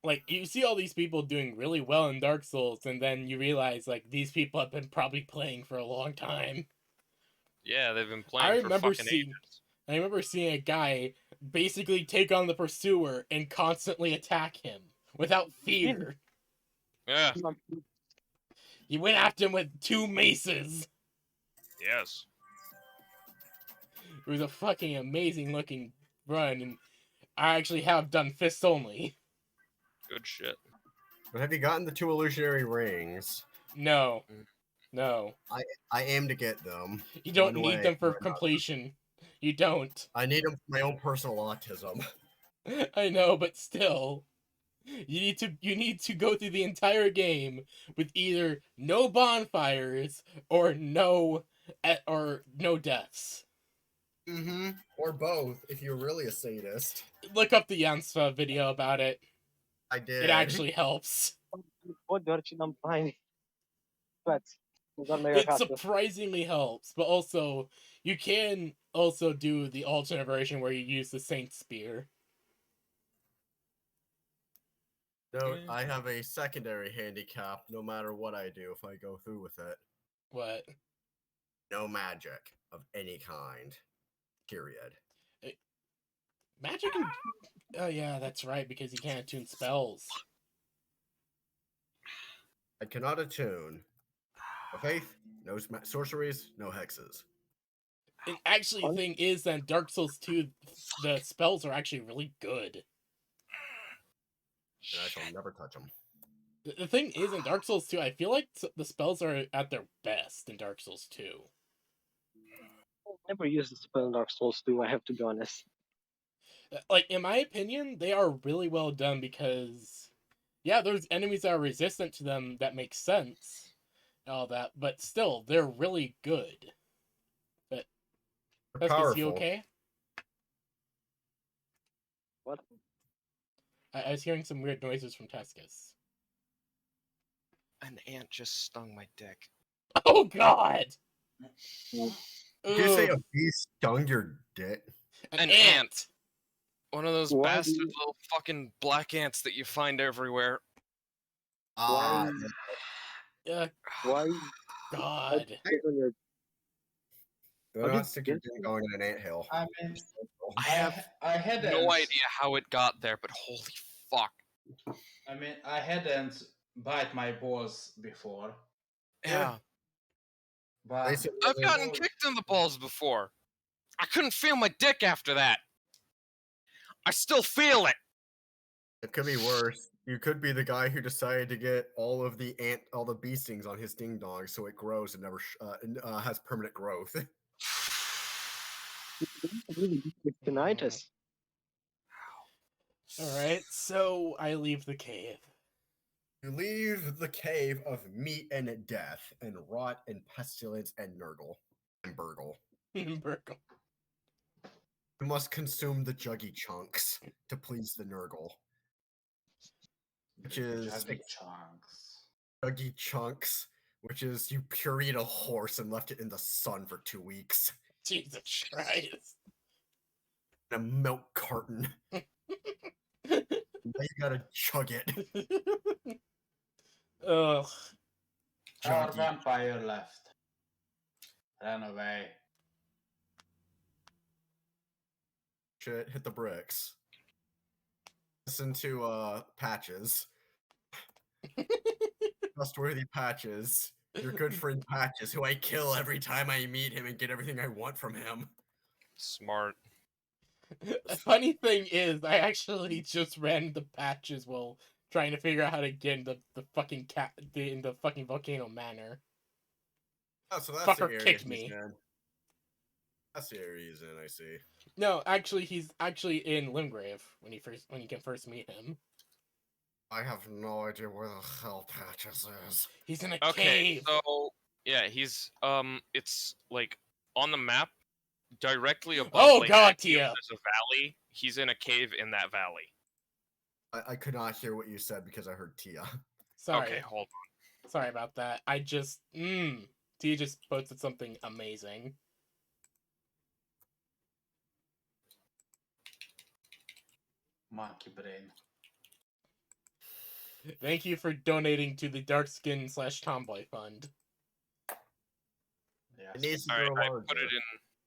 like, you see all these people doing really well in Dark Souls, and then you realize, like, these people have been probably playing for a long time. yeah, they've been I playing for remember fucking seeing, ages. I remember seeing a guy basically take on the pursuer and constantly attack him without fear. Yeah, He went after him with 2 maces. yes. It was a fucking amazing looking run, and I actually have done fists only. Good shit. But have you gotten the 2 illusionary rings? No. No. I aim to get them. You don't one need way them for or another. completion. You don't. I need them for my own personal autism. I know, but still. You need to go through the entire game with either no bonfires or no deaths. Mm-hmm. Or both, if you're really a sadist. Look up the Yansfa video about it. I did. It actually helps. What direction I'm flying? But It surprisingly helps, but also you can also do the alternate version where you use the Saint Spear. Note, Yeah. I have a secondary handicap no matter what I do if I go through with it. What? No magic of any kind. Period. Magic and oh yeah, that's right, because you can't attune spells. I cannot attune. No faith, no sorceries, no hexes. And actually, the thing is that in Dark Souls 2, the spells are actually really good. And I shall never touch them. The thing is, in Dark Souls 2, I feel like the spells are at their best in Dark Souls 2. never used the spell in Dark Souls 2, I have to be honest. Like, in my opinion, they are really well done because, yeah, there's enemies that are resistant to them that make sense, and all that, but still, they're really good. But, They're Tescus, you powerful. okay? What? I was hearing some weird noises from Tescus. An ant just stung my dick. Oh, God! Did you say Ugh, a bee stung your dick? an An ant! One of those Why do bastard you- little fucking black ants that you find everywhere. Ah, Why? God. Click on your- do How not did stick your you dick get going in an anthill. I mean, I have I had no idea how it got there, but holy fuck. I mean, I hadn't bite my balls before, Yeah. but Basically, I've gotten kicked in the balls before. I couldn't feel my dick after that. I still feel it. it could be worse. You could be the guy who decided to get all the bee stings on his ding dong, so it grows and never has permanent growth. Really good with tinnitus. Alright, so I leave the cave. You leave the cave of meat and death, and rot and pestilence and nurgle and burgle. Burgle. You must consume the juggy chunks to please the nurgle. Which is juggy chunks. juggy chunks, which is you pureed a horse and left it in the sun for 2 weeks. Jesus Christ. In a milk carton. Now you gotta chug it. Ugh. Our Juggy. vampire left. Ran away. Shit, hit the bricks. Listen to Patches. Trustworthy Patches. Your good friend Patches, who I kill every time I meet him and get everything I want from him. Smart. The funny thing is, I actually just ran the patches while trying to figure out how to get in the fucking in the fucking volcano manor. Oh, so that's Fucker the area kicked he's me. in. That's the area he's in, I see. No, actually, he's actually in Limgrave when you can first meet him. I have no idea where the hell Patches is. He's in a Okay, cave. so yeah, he's it's like on the map directly above Oh, Lake God, Actium, Tia. there's a valley. He's in a cave in that valley. I could not hear what you said because I heard Tia. Sorry. Okay, hold Sorry about that. I just T just posted something amazing. Monkey brain. Thank you for donating to the Dark Skin / Tomboy Fund. Yes. It needs to on. All grow right, larger.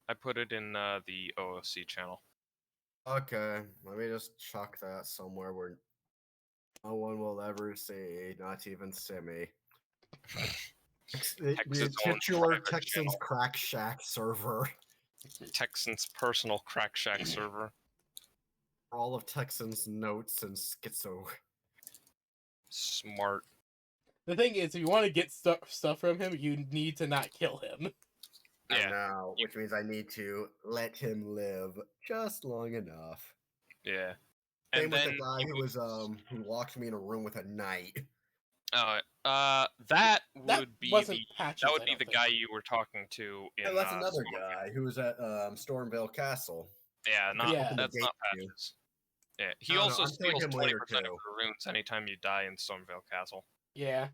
I put it in the OOC channel. Okay, let me just chuck that somewhere where no one will ever see, not even Simi. The Texas' own titular private Texans channel. Crack Shack server. Texan's personal crack shack server. For all of Texans' notes and schizo. Smart. The thing is, if you want to get stuff from him, you need to not kill him. Yeah. Now, which means I need to let him live just long enough. Yeah. Same And with then the guy who was who locked me in a room with a knight. that would be wasn't the Patches, that would I be don't the think. guy you were talking to in. Yeah, that's another Stormvale. guy who was at Stormvale Castle. Yeah, not Yeah. that's Gate not to you. Patches. Yeah, he No, no, also I'm killing steals him 20% later, of too. your runes anytime you die in Stormvale Castle. Yeah.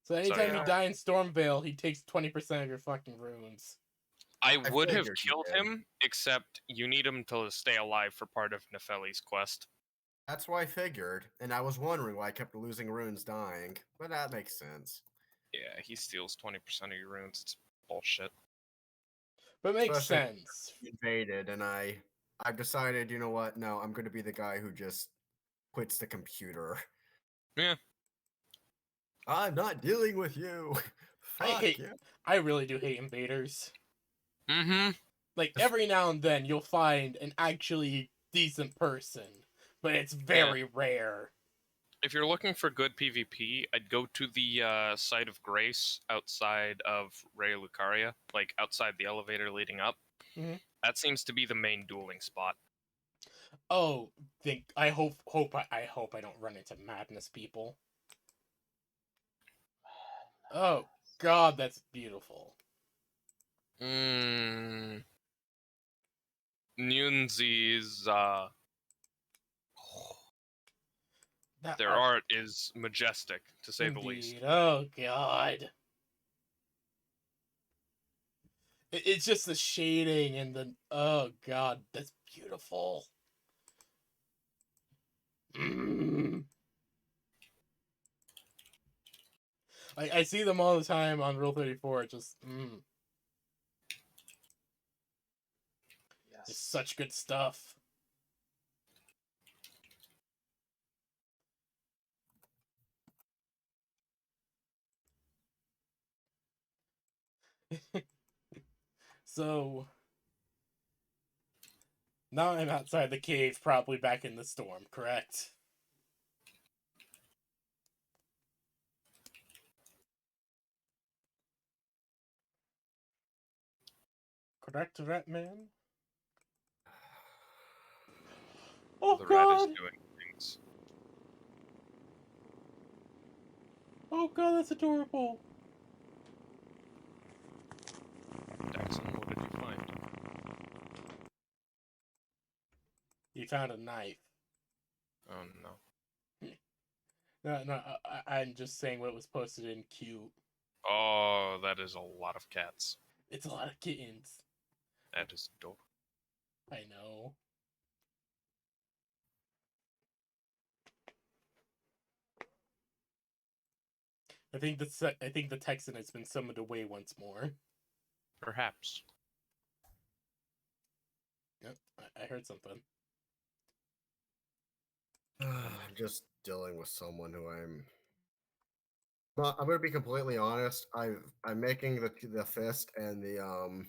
So anytime yeah. you die in Stormvale, he takes 20% of your fucking runes. I would have figured he killed did. him, except you need him to stay alive for part of Nefeli's quest. That's what I figured, and I was wondering why I kept losing runes dying, but that makes sense. Yeah, he steals 20% of your runes. It's bullshit. But it makes Especially sense. Invaded, and I've decided, you know what? No, I'm going to be the guy who just quits the computer. Yeah. I'm not dealing with you. Fuck you. I really do hate invaders. Mm-hmm. Like, every now and then you'll find an actually decent person, but it's very rare. If you're looking for good PvP, I'd go to the site of Grace outside of Ray Lucaria, like outside the elevator leading up. Mhm. That seems to be the main dueling spot. Oh, I hope I don't run into madness people. Oh God, that's beautiful. Nunzi's their art- art is majestic, to say the least. Indeed. Oh God. It's just the shading and the oh God, that's beautiful. I see them all the time on Rule 34. Just Yes. it's such good stuff. So now I'm outside the cave, probably back in the storm, correct? Correct, rat man? Oh The rat is god! doing things. Oh god, that's adorable! Daxon, what did you find? You found a knife. Oh no. No, I'm just saying what was posted in cute. Oh, that is a lot of cats. It's a lot of kittens. That is adorable. I know. I think the Texan has been summoned away once more. Perhaps. Yep, I heard something. I'm just dealing with someone who I'm gonna be completely honest. I'm making the fist and the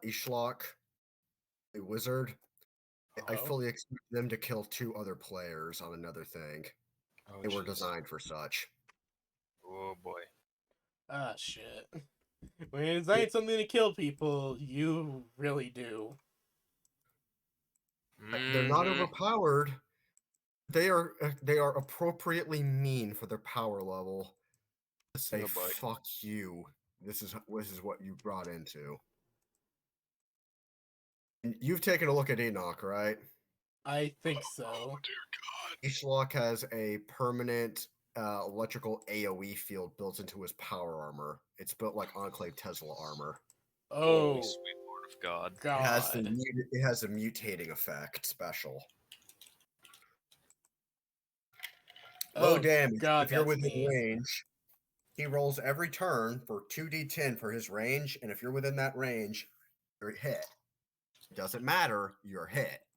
Ishlock, a wizard. I Oh, fully expect them to kill 2 other players on another thing. Oh, They were jeez. designed for such. Oh boy. ah, shit. When you design something to kill people, you really do. They're not Mhm. overpowered. They are appropriately mean for their power level. To say Oh boy. fuck you. This is what you brought into. And you've taken a look at Enoch, right? I think so. Ishlock has a permanent electrical AoE field built into his power armor. It's built like Enclave Tesla armor. Oh, Holy sweet Lord of God. God. It has a mutating effect special. Low Oh, damage. God, If you're that's within mean. range, he rolls every turn for 2d10 for his range, and if you're within that range, you're hit. It doesn't matter, you're hit.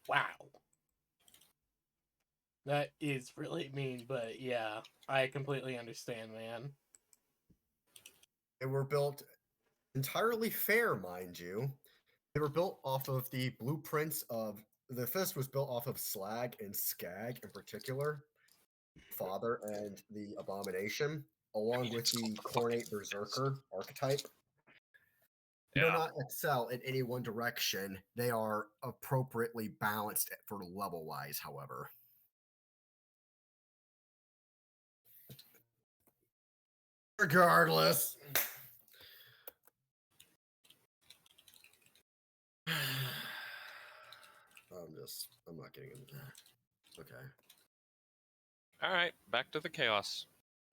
Wow. That is really mean, but yeah, I completely understand, man. They were built entirely fair, mind you. They were built off of the blueprints of the fist was built off of Slag and Skag in particular, Father and the Abomination, along with the Cornate Berserker archetype. They do Yeah. not excel in any one direction. They are appropriately balanced for level wise, however. Regardless. I'm not getting into that. Okay. Alright, back to the chaos.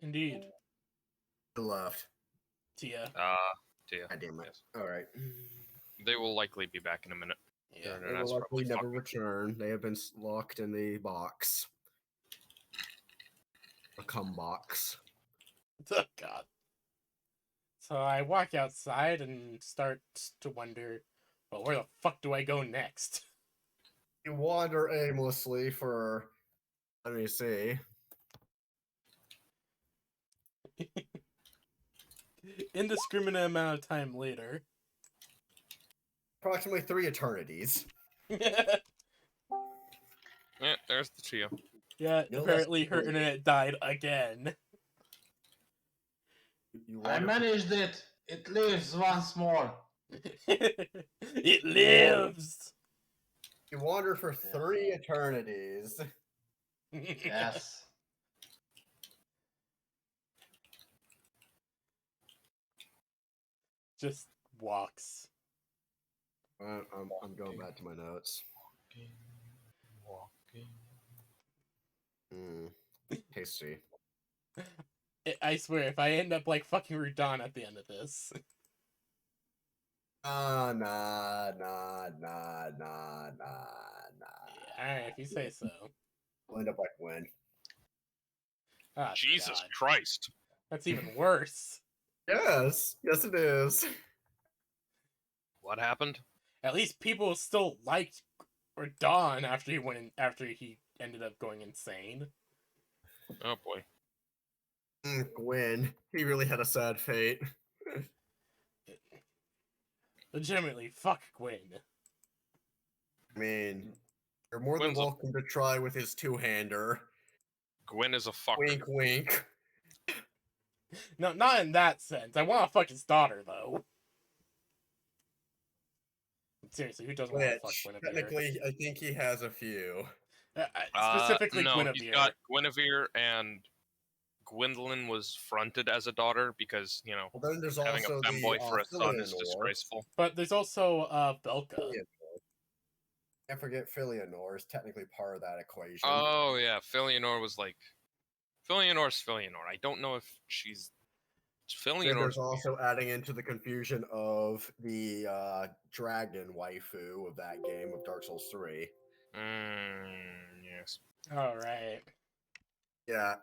Indeed. I left. Tia. Tia. God damn it. Yes. Alright. They will likely be back in a minute. Yeah. They will likely never return. They have been locked in the box. A cum box. Oh, God. So I walk outside and start to wonder, well, where the fuck do I go next? You wander aimlessly for, let me see, Indiscriminate amount of time later. approximately 3 eternities. Yeah, there's the Tia. No, apparently that's her internet died again. You I wander managed it. It lives once more. It lives! you wander for 3 eternities. Yes. Just walks. I'm going back to my notes. Walking. Tasty. I swear, if I end up like fucking Rudon at the end of this. Nah. Alright, if you say so. We'll end up like when. Oh, Jesus God. Christ. That's even worse. Yes, it is. What happened? At least people still liked Rudon after he ended up going insane. Oh boy. Gwyn, he really had a sad fate. Legitimately, fuck Gwyn. I mean, you're more than Gwyn's a- welcome to try with his two-hander. Gwyn is a fucker. Wink, wink. No, not in that sense. I want to fuck his daughter, though. Seriously, who doesn't want to fuck Which, Guinevere? technically, I think he has a few. Specifically no, Guinevere. he's got Guinevere, and Gwendolyn was fronted as a daughter because, you know, Well, then there's having a also femboy the for a son is Filianor. disgraceful. But there's also Belka. Filianor. Can't forget Filianor is technically part of that equation. Oh yeah, Filianor was like, Filianor's Filianor. I don't know if she's Then Filianor's. there's also adding into the confusion of the dragon waifu of that game of Dark Souls 3. Yes. All right. Yeah,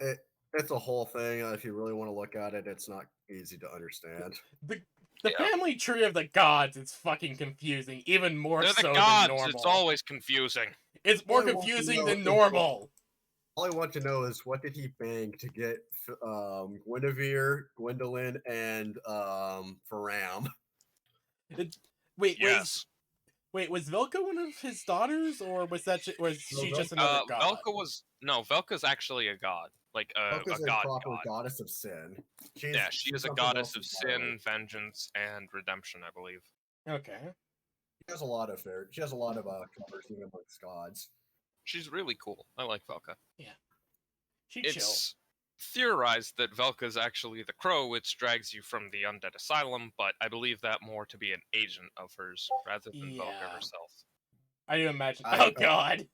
it's a whole thing. If you really want to look at it, it's not easy to understand. The Yeah. family tree of the gods is fucking confusing, even more They're so the gods. than normal. It's always confusing. It's more All I want to confusing know than is normal. All I want to know is what did he bank to get Guinevere, Gwendolyn, and Faram? Wait, Yes. wait, was Velka one of his daughters, or was she just another god? Velka's actually a god, like a Velka's a god proper god. goddess of sin. She is a something goddess else of entirely. sin, vengeance, and redemption, I believe. Okay. She has a lot of covers even amongst gods. She's really cool. I like Velka. She chill. It's theorized that Velka's actually the crow which drags you from the undead asylum, but I believe that more to be an agent of hers rather than Velka Yeah. herself. I do imagine. I- Oh god.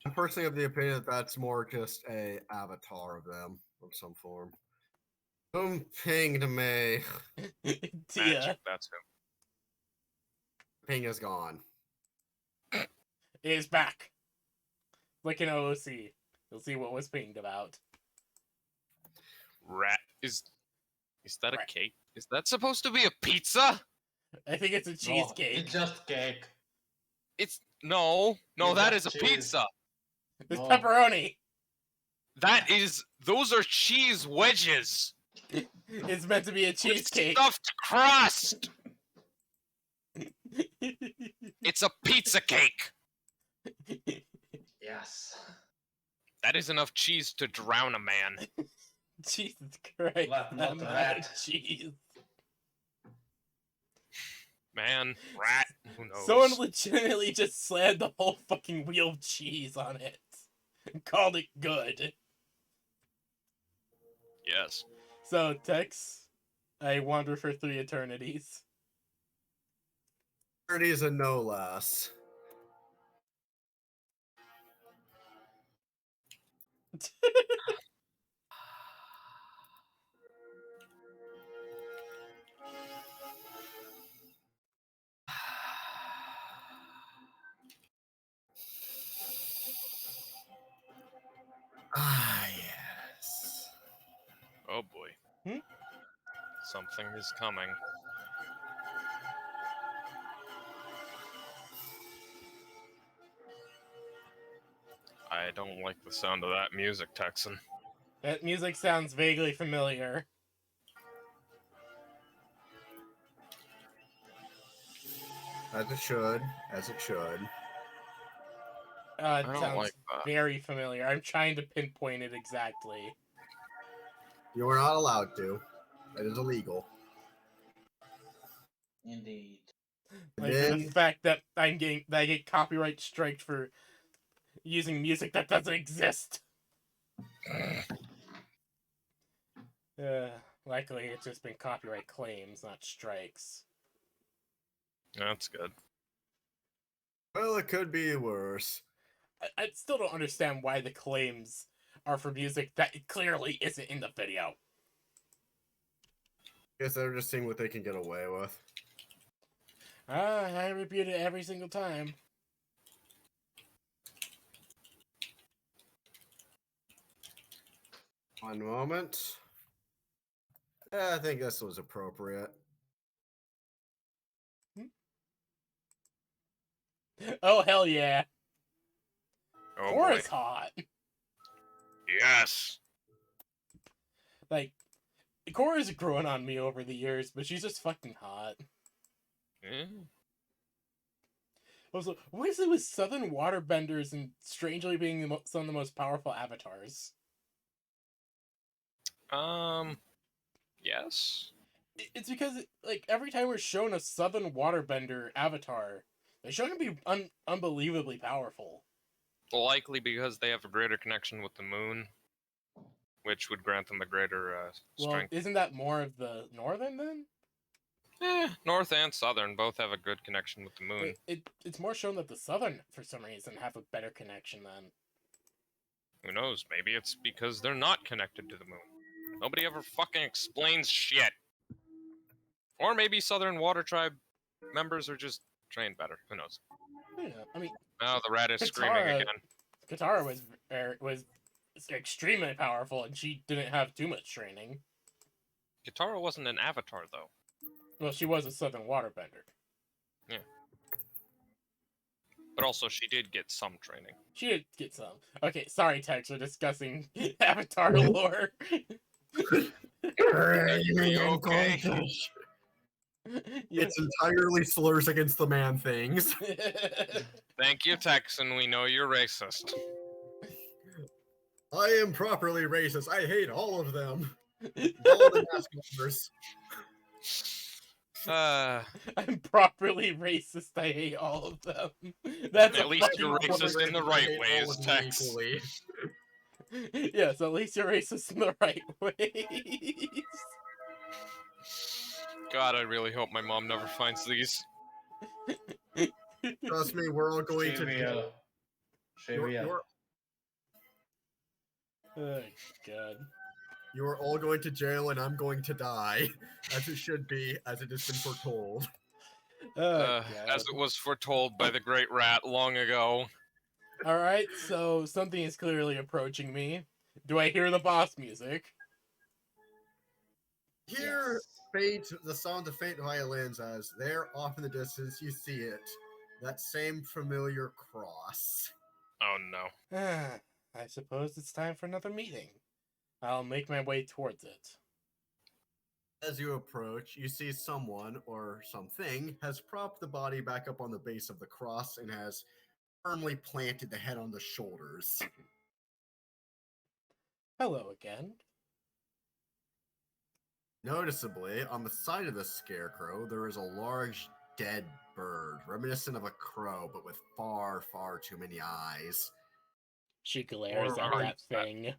I'm personally of the opinion that that's more just a avatar of them of some form. Ping to me. Tia. Magic, that's him. Ping is gone. Is back. Like an OOC. You'll see what was pinged about. Rat is that a Rat. cake? Is that supposed to be a pizza? I think it's a No, cheesecake. it's just cake. It's no, It's that just is a cheese. pizza. There's No. pepperoni. Those are cheese wedges. It's meant to be a With cheesecake. stuffed crust. It's a pizza cake. Yes. That is enough cheese to drown a man. Jesus Christ. But not that amount of rat. cheese. Man, rat, who knows? Someone legitimately just slammed the whole fucking wheel of cheese on it. And called it good. Yes. So, Tex, I wander for 3 eternities. 30s and no less. Ah, yes. Oh boy. Hmm? Something is coming. I don't like the sound of that music, Texan. That music sounds vaguely familiar. As it should. As it should. It I don't sounds like that. very familiar. I'm trying to pinpoint it exactly. You are not allowed to. It is illegal. Indeed. And Like for the then, fact that I get copyright striked for using music that doesn't exist. Luckily, it's just been copyright claims, not strikes. That's good. well, it could be worse. I still don't understand why the claims are for music that clearly isn't in the video. Guess they're just seeing what they can get away with. I repeat it every single time. One moment. Yeah, I think this was appropriate. Oh, hell yeah. Oh boy. Cora's hot. Yes. Like, Cora's growing on me over the years, but she's just fucking hot. Eh? Also, what is it with Southern Waterbenders and strangely being some of the most powerful avatars? Yes. It's because, like, every time we're shown a Southern Waterbender avatar, they're shown to be unbelievably powerful. Likely because they have a greater connection with the moon, which would grant them a greater Well, strength. isn't that more of the Northern then? North and Southern both have a good connection with the moon. It's more shown that the Southern, for some reason, have a better connection then. Who knows? Maybe it's because they're not connected to the moon. Nobody ever fucking explains shit. Or maybe Southern Water Tribe members are just trained better. Who knows? Yeah, I mean, Oh, the rat is screaming Katara- again. Katara was extremely powerful, and she didn't have too much training. Katara wasn't an avatar, though. Well, she was a Southern Waterbender. But also, she did get some training. She did get some. Okay, sorry, Tex, we're discussing Avatar lore. Okay. Yeah. It's entirely slurs against the man things. Thank you, Texan. We know you're racist. I am properly racist. I hate all of them. All the mask members. I'm properly racist. I hate all of them. That's At a least fucking you're racist word. in the I right hate all ways, of them Tex. equally. Yes, at least you're racist in the right ways. God, I really hope my mom never finds these. Trust me, we're all going to jail. She You're, will. you're, Oh god. you're all going to jail, and I'm going to die, as it should be, as it has been foretold. Oh As god. it was foretold by the great rat long ago. Alright, so something is clearly approaching me. Do I hear the boss music? Hear the sound of faint violins as there off in the distance you see it. That same familiar cross. Oh no. I suppose it's time for another meeting. I'll make my way towards it. As you approach, you see someone or something has propped the body back up on the base of the cross and has firmly planted the head on the shoulders. Hello again. Noticeably, on the side of the scarecrow, there is a large dead bird, reminiscent of a crow, but with far, far too many eyes. She glares Or at are that thing.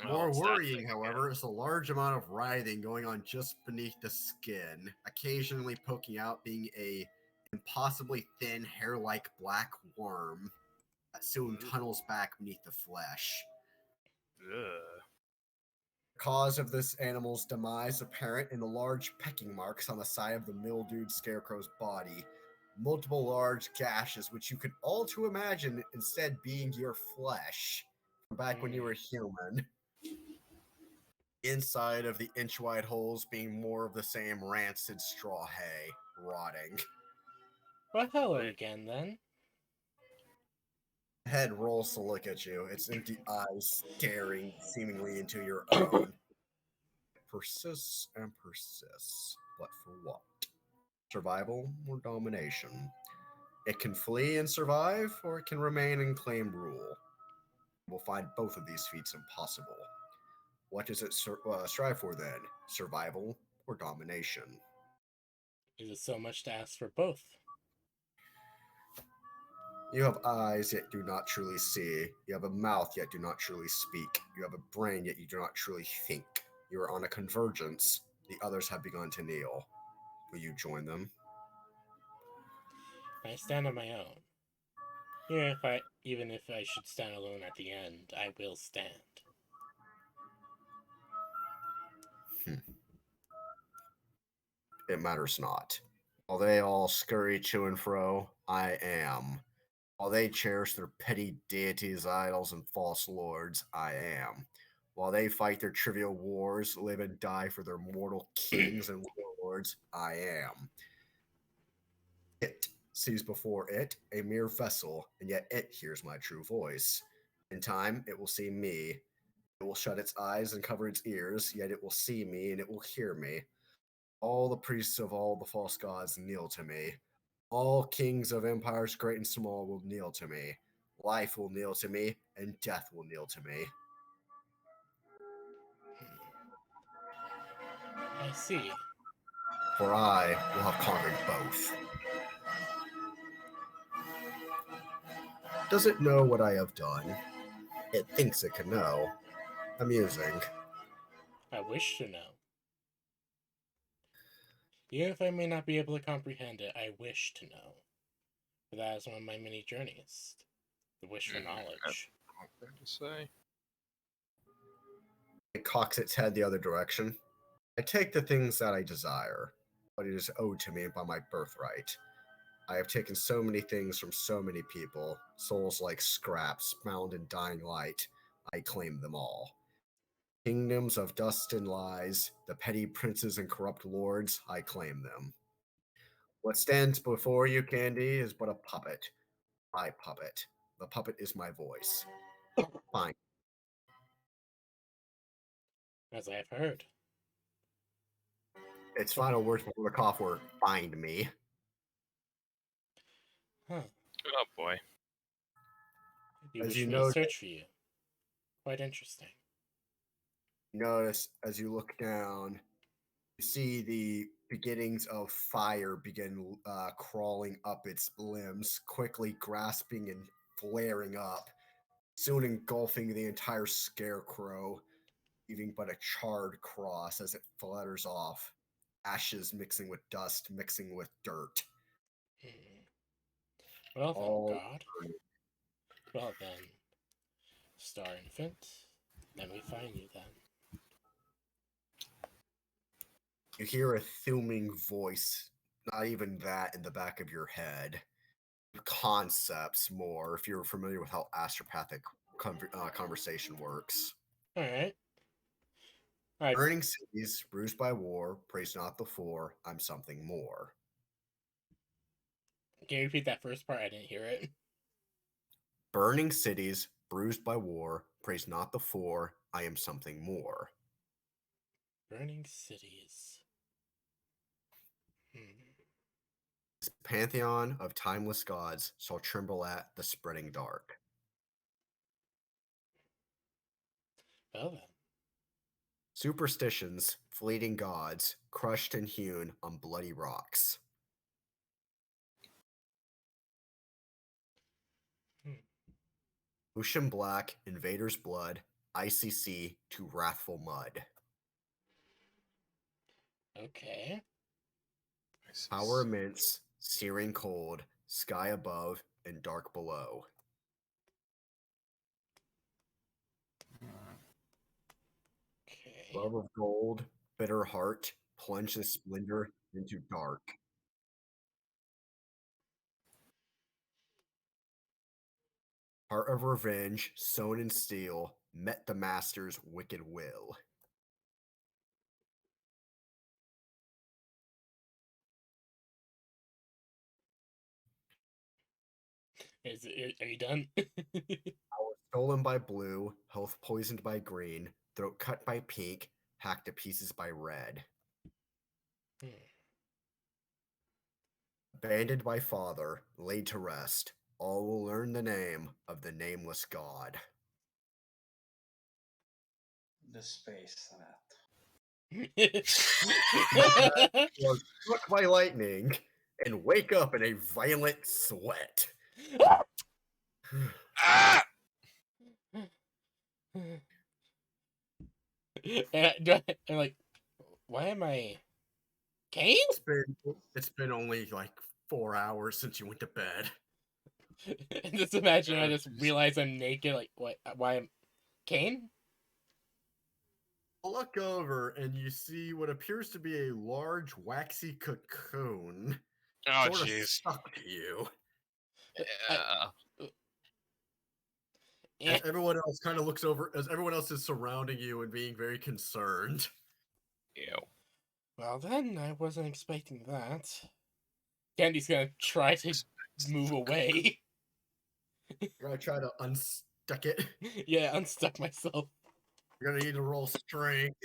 More it's that worrying, thing however, is the large amount of writhing going on just beneath the skin, occasionally poking out, being a impossibly thin, hair-like black worm that soon tunnels back beneath the flesh. again. The cause of this animal's demise apparent in the large pecking marks on the side of the mildewed scarecrow's body. Multiple large gashes, which you could all to imagine instead being your flesh from back when you were human. Inside of the inch-wide holes being more of the same rancid straw hay, rotting. Well, hello again, then. The head rolls to look at you, its empty eyes staring seemingly into your own. Persists and persists, but for what? Survival or domination? It can flee and survive, or it can remain and claim rule. We'll find both of these feats impossible. What does it strive for then? Survival or domination? Is it so much to ask for both? You have eyes yet do not truly see. You have a mouth yet do not truly speak. You have a brain yet you do not truly think. You are on a convergence. The others have begun to kneel. Will you join them? I stand on my own. Even if I should stand alone at the end, I will stand. It matters not. While they all scurry to and fro, I am. While they cherish their petty deities, idols, and false lords, I am. While they fight their trivial wars, live and die for their mortal kings and warlords, I am. It sees before it a mere vessel, and yet it hears my true voice. In time, it will see me. It will shut its eyes and cover its ears, yet it will see me and it will hear me. All the priests of all the false gods kneel to me. All kings of empires great and small will kneel to me. Life will kneel to me, and death will kneel to me. I see. For I will have conquered both. Does it know what I have done? It thinks it can know. Amusing. I wish to know. Even if I may not be able to comprehend it, I wish to know. For that is one of my many journeys. The wish for knowledge. Nothing to say. It cocks its head the other direction. I take the things that I desire, but it is owed to me by my birthright. I have taken so many things from so many people, souls like scraps, bound in dying light. I claim them all. Kingdoms of dust and lies, the petty princes and corrupt lords, I claim them. What stands before you, Candy, is but a puppet. My puppet. The puppet is my voice. Fine. As I have heard. Its final words before the cough were, find me. Huh. Oh boy. You As wish you me to know, search for you. Quite interesting. notice as you look down, you see the beginnings of fire begin crawling up its limbs, quickly grasping and flaring up, soon engulfing the entire scarecrow, leaving but a charred cross as it flutters off, ashes mixing with dust, mixing with dirt. Well then, All God. Well then, Star Infant, let me find you then. you hear a thuming voice, not even that in the back of your head. Concepts more, if you're familiar with how astropathic conversation works. Alright. Burning cities, bruised by war, praise not the four, I'm something more. Can you repeat that first part? I didn't hear it. Burning cities, bruised by war, praise not the four, I am something more. Burning cities. This pantheon of timeless gods shall tremble at the spreading dark. Well then. Superstitions, fleeting gods, crushed and hewn on bloody rocks. Ocean black, invaders' blood, icy sea to wrathful mud. Okay. Power immense, searing cold, sky above and dark below. Okay. Love of gold, bitter heart, plunge the splendor into dark. Heart of revenge, sown in steel, met the master's wicked will. Are you done? Power stolen by blue, health poisoned by green, throat cut by pink, hacked to pieces by red. Abandoned by father, laid to rest, all will learn the name of the nameless god. The space rat. Was struck by lightning and wake up in a violent sweat. Ah! I'm like, why am I Kane? It's been only like 4 hours since you went to bed. And just imagine I just realize I'm naked. Like, what? Why am Kane? Look over and you see what appears to be a large waxy cocoon Oh sort of jeez. stuck to you. Yeah. As everyone else kind of looks over, as everyone else is surrounding you and being very concerned. Ew. Well then, I wasn't expecting that. Candy's gonna try to move away. You're gonna try to unstuck it. Yeah, unstuck myself. You're gonna need to roll strength.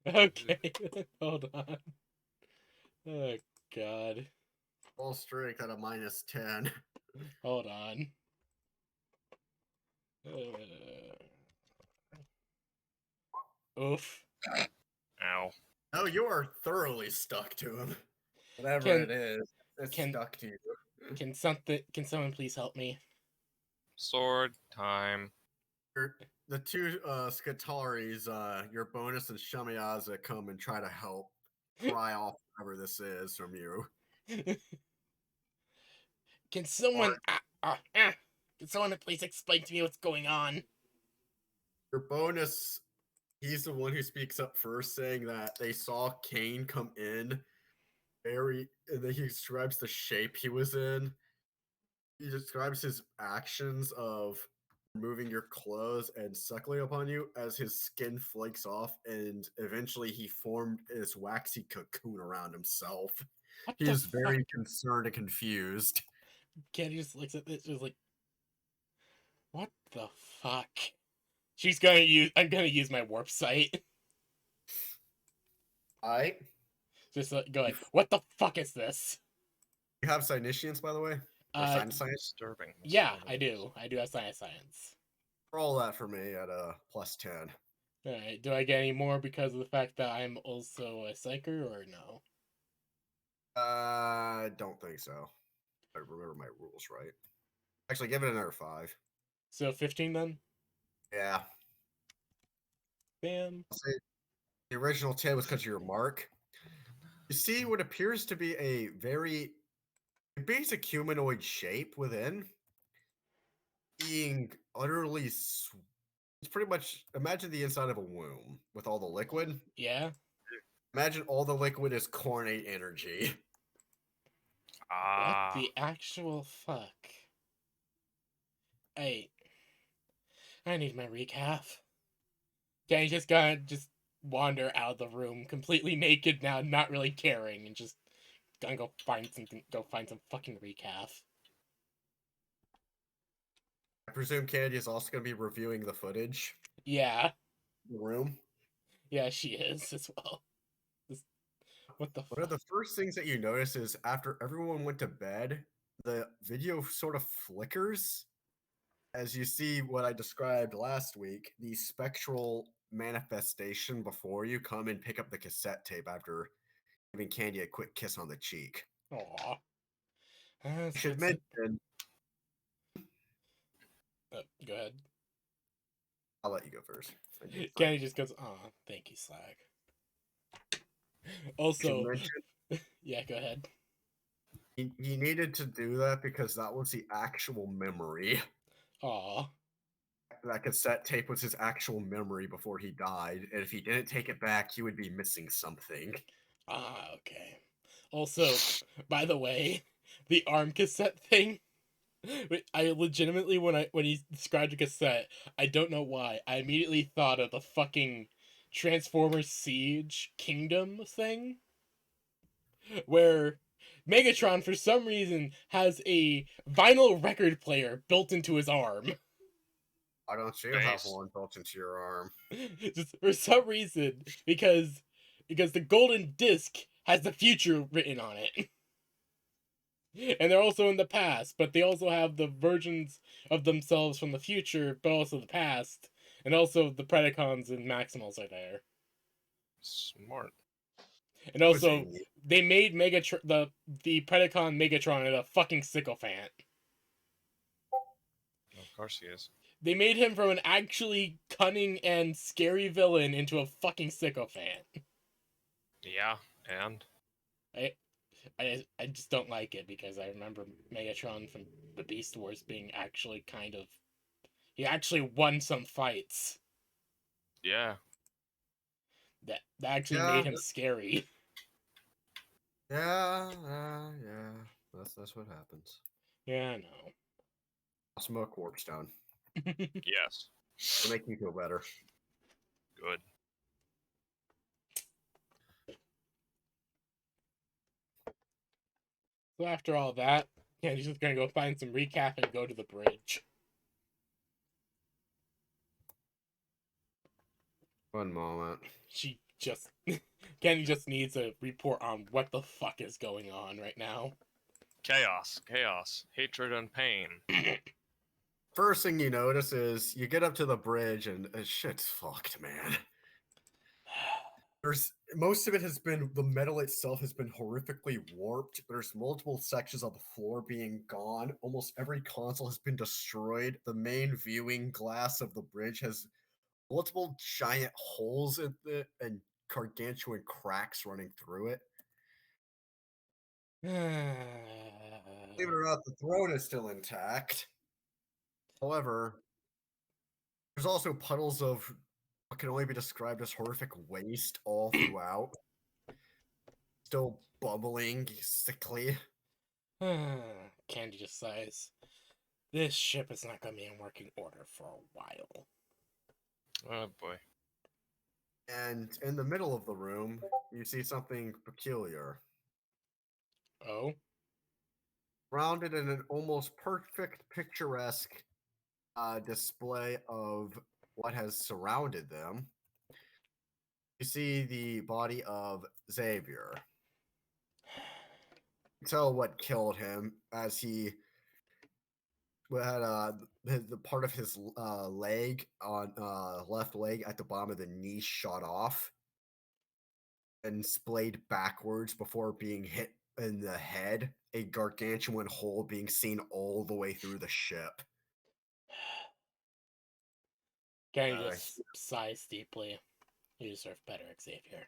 Okay, hold on. Oh god. Roll strength at a -10. Hold on. Oof. Ow. Oh, you are thoroughly stuck to him. Whatever Can- it is, it's can- stuck to you. Can someone please help me? Sword time. The two Skataris, your bonus and Shamiyaza come and try to help pry off whatever this is from you. Can someone can someone please explain to me what's going on? Your bonus, he's the one who speaks up first, saying that they saw Kane come in and then he describes the shape he was in. He describes his actions of removing your clothes and suckling upon you as his skin flakes off, and eventually he formed this waxy cocoon around himself. What He the is very fuck? concerned and confused. Candy just looks at this, just like, what the fuck? She's gonna use. I'm gonna use my warp sight. Alright. Just go ahead. What the fuck is this? You have Cynicians, by the way? Or Science? Disturbing. Yeah, I do. I do have science. Roll that for me at a +10. Alright, do I get any more because of the fact that I'm also a psyker, or no? I don't think so. I remember my rules right. Actually, give it another 5. So 15 then? Yeah. Bam. I'll say the original 10 was because of your mark. You see what appears to be a very basic humanoid shape within, being utterly. It's pretty much, imagine the inside of a womb with all the liquid. Yeah? Imagine all the liquid is cornate energy. What the actual fuck? I need my recap. Danny just gonna just wander out of the room completely naked now, not really caring, and just gonna go find some fucking recap. I presume Candy is also going to be reviewing the footage. Yeah. The room. Yeah, she is as well. What the One of fuck? the first things that you notice is after everyone went to bed, the video sort of flickers as you see what I described last week, the spectral manifestation before you come and pick up the cassette tape after giving Candy a quick kiss on the cheek. Aww. I should mention, Go ahead. I'll let you go first. Candy just goes, "Aw, thank you, Slag." Also, yeah, go ahead. He needed to do that because that was the actual memory. Aw. That cassette tape was his actual memory before he died, and if he didn't take it back, he would be missing something. Ah, okay. Also, by the way, the arm cassette thing. I legitimately, when he described a cassette, I don't know why, I immediately thought of the fucking Transformers Siege Kingdom thing, where Megatron, for some reason, has a vinyl record player built into his arm. Why don't you have one built into your arm? Just for some reason, because the golden disc has the future written on it. And they're also in the past, but they also have the versions of themselves from the future, but also the past. And also the Predacons and Maximals are there. Smart. And also, they made the Predacon Megatron a fucking sycophant. Of course he is. They made him from an actually cunning and scary villain into a fucking sycophant. Yeah, and? I just don't like it because I remember Megatron from the Beast Wars being actually kind of... He actually won some fights. Yeah. That actually made him scary. Yeah. That's what happens. Yeah, I know. Smoke warps down. Yes. It'll make me feel better. Good. So after all that, Candy's just gonna go find some recap and go to the bridge. One moment. She just Candy just needs a report on what the fuck is going on right now. Chaos, hatred, and pain. First thing you notice is you get up to the bridge and shit's fucked, man. There's most of it has been the metal itself has been horrifically warped. There's multiple sections of the floor being gone. Almost every console has been destroyed. The main viewing glass of the bridge has multiple giant holes in it and gargantuan cracks running through it. Believe it or not, the throne is still intact. However, there's also puddles of what can only be described as horrific waste all throughout. Still bubbling, sickly. Candy just sighs. This ship is not going to be in working order for a while. Oh boy. And in the middle of the room, you see something peculiar. Oh? Rounded in an almost perfect, picturesque display of what has surrounded them, you see the body of Xavier. You can tell what killed him as he had the part of his leg on left leg at the bottom of the knee shot off and splayed backwards before being hit in the head, a gargantuan hole being seen all the way through the ship. Candy just sighs deeply. You deserve better, Xavier.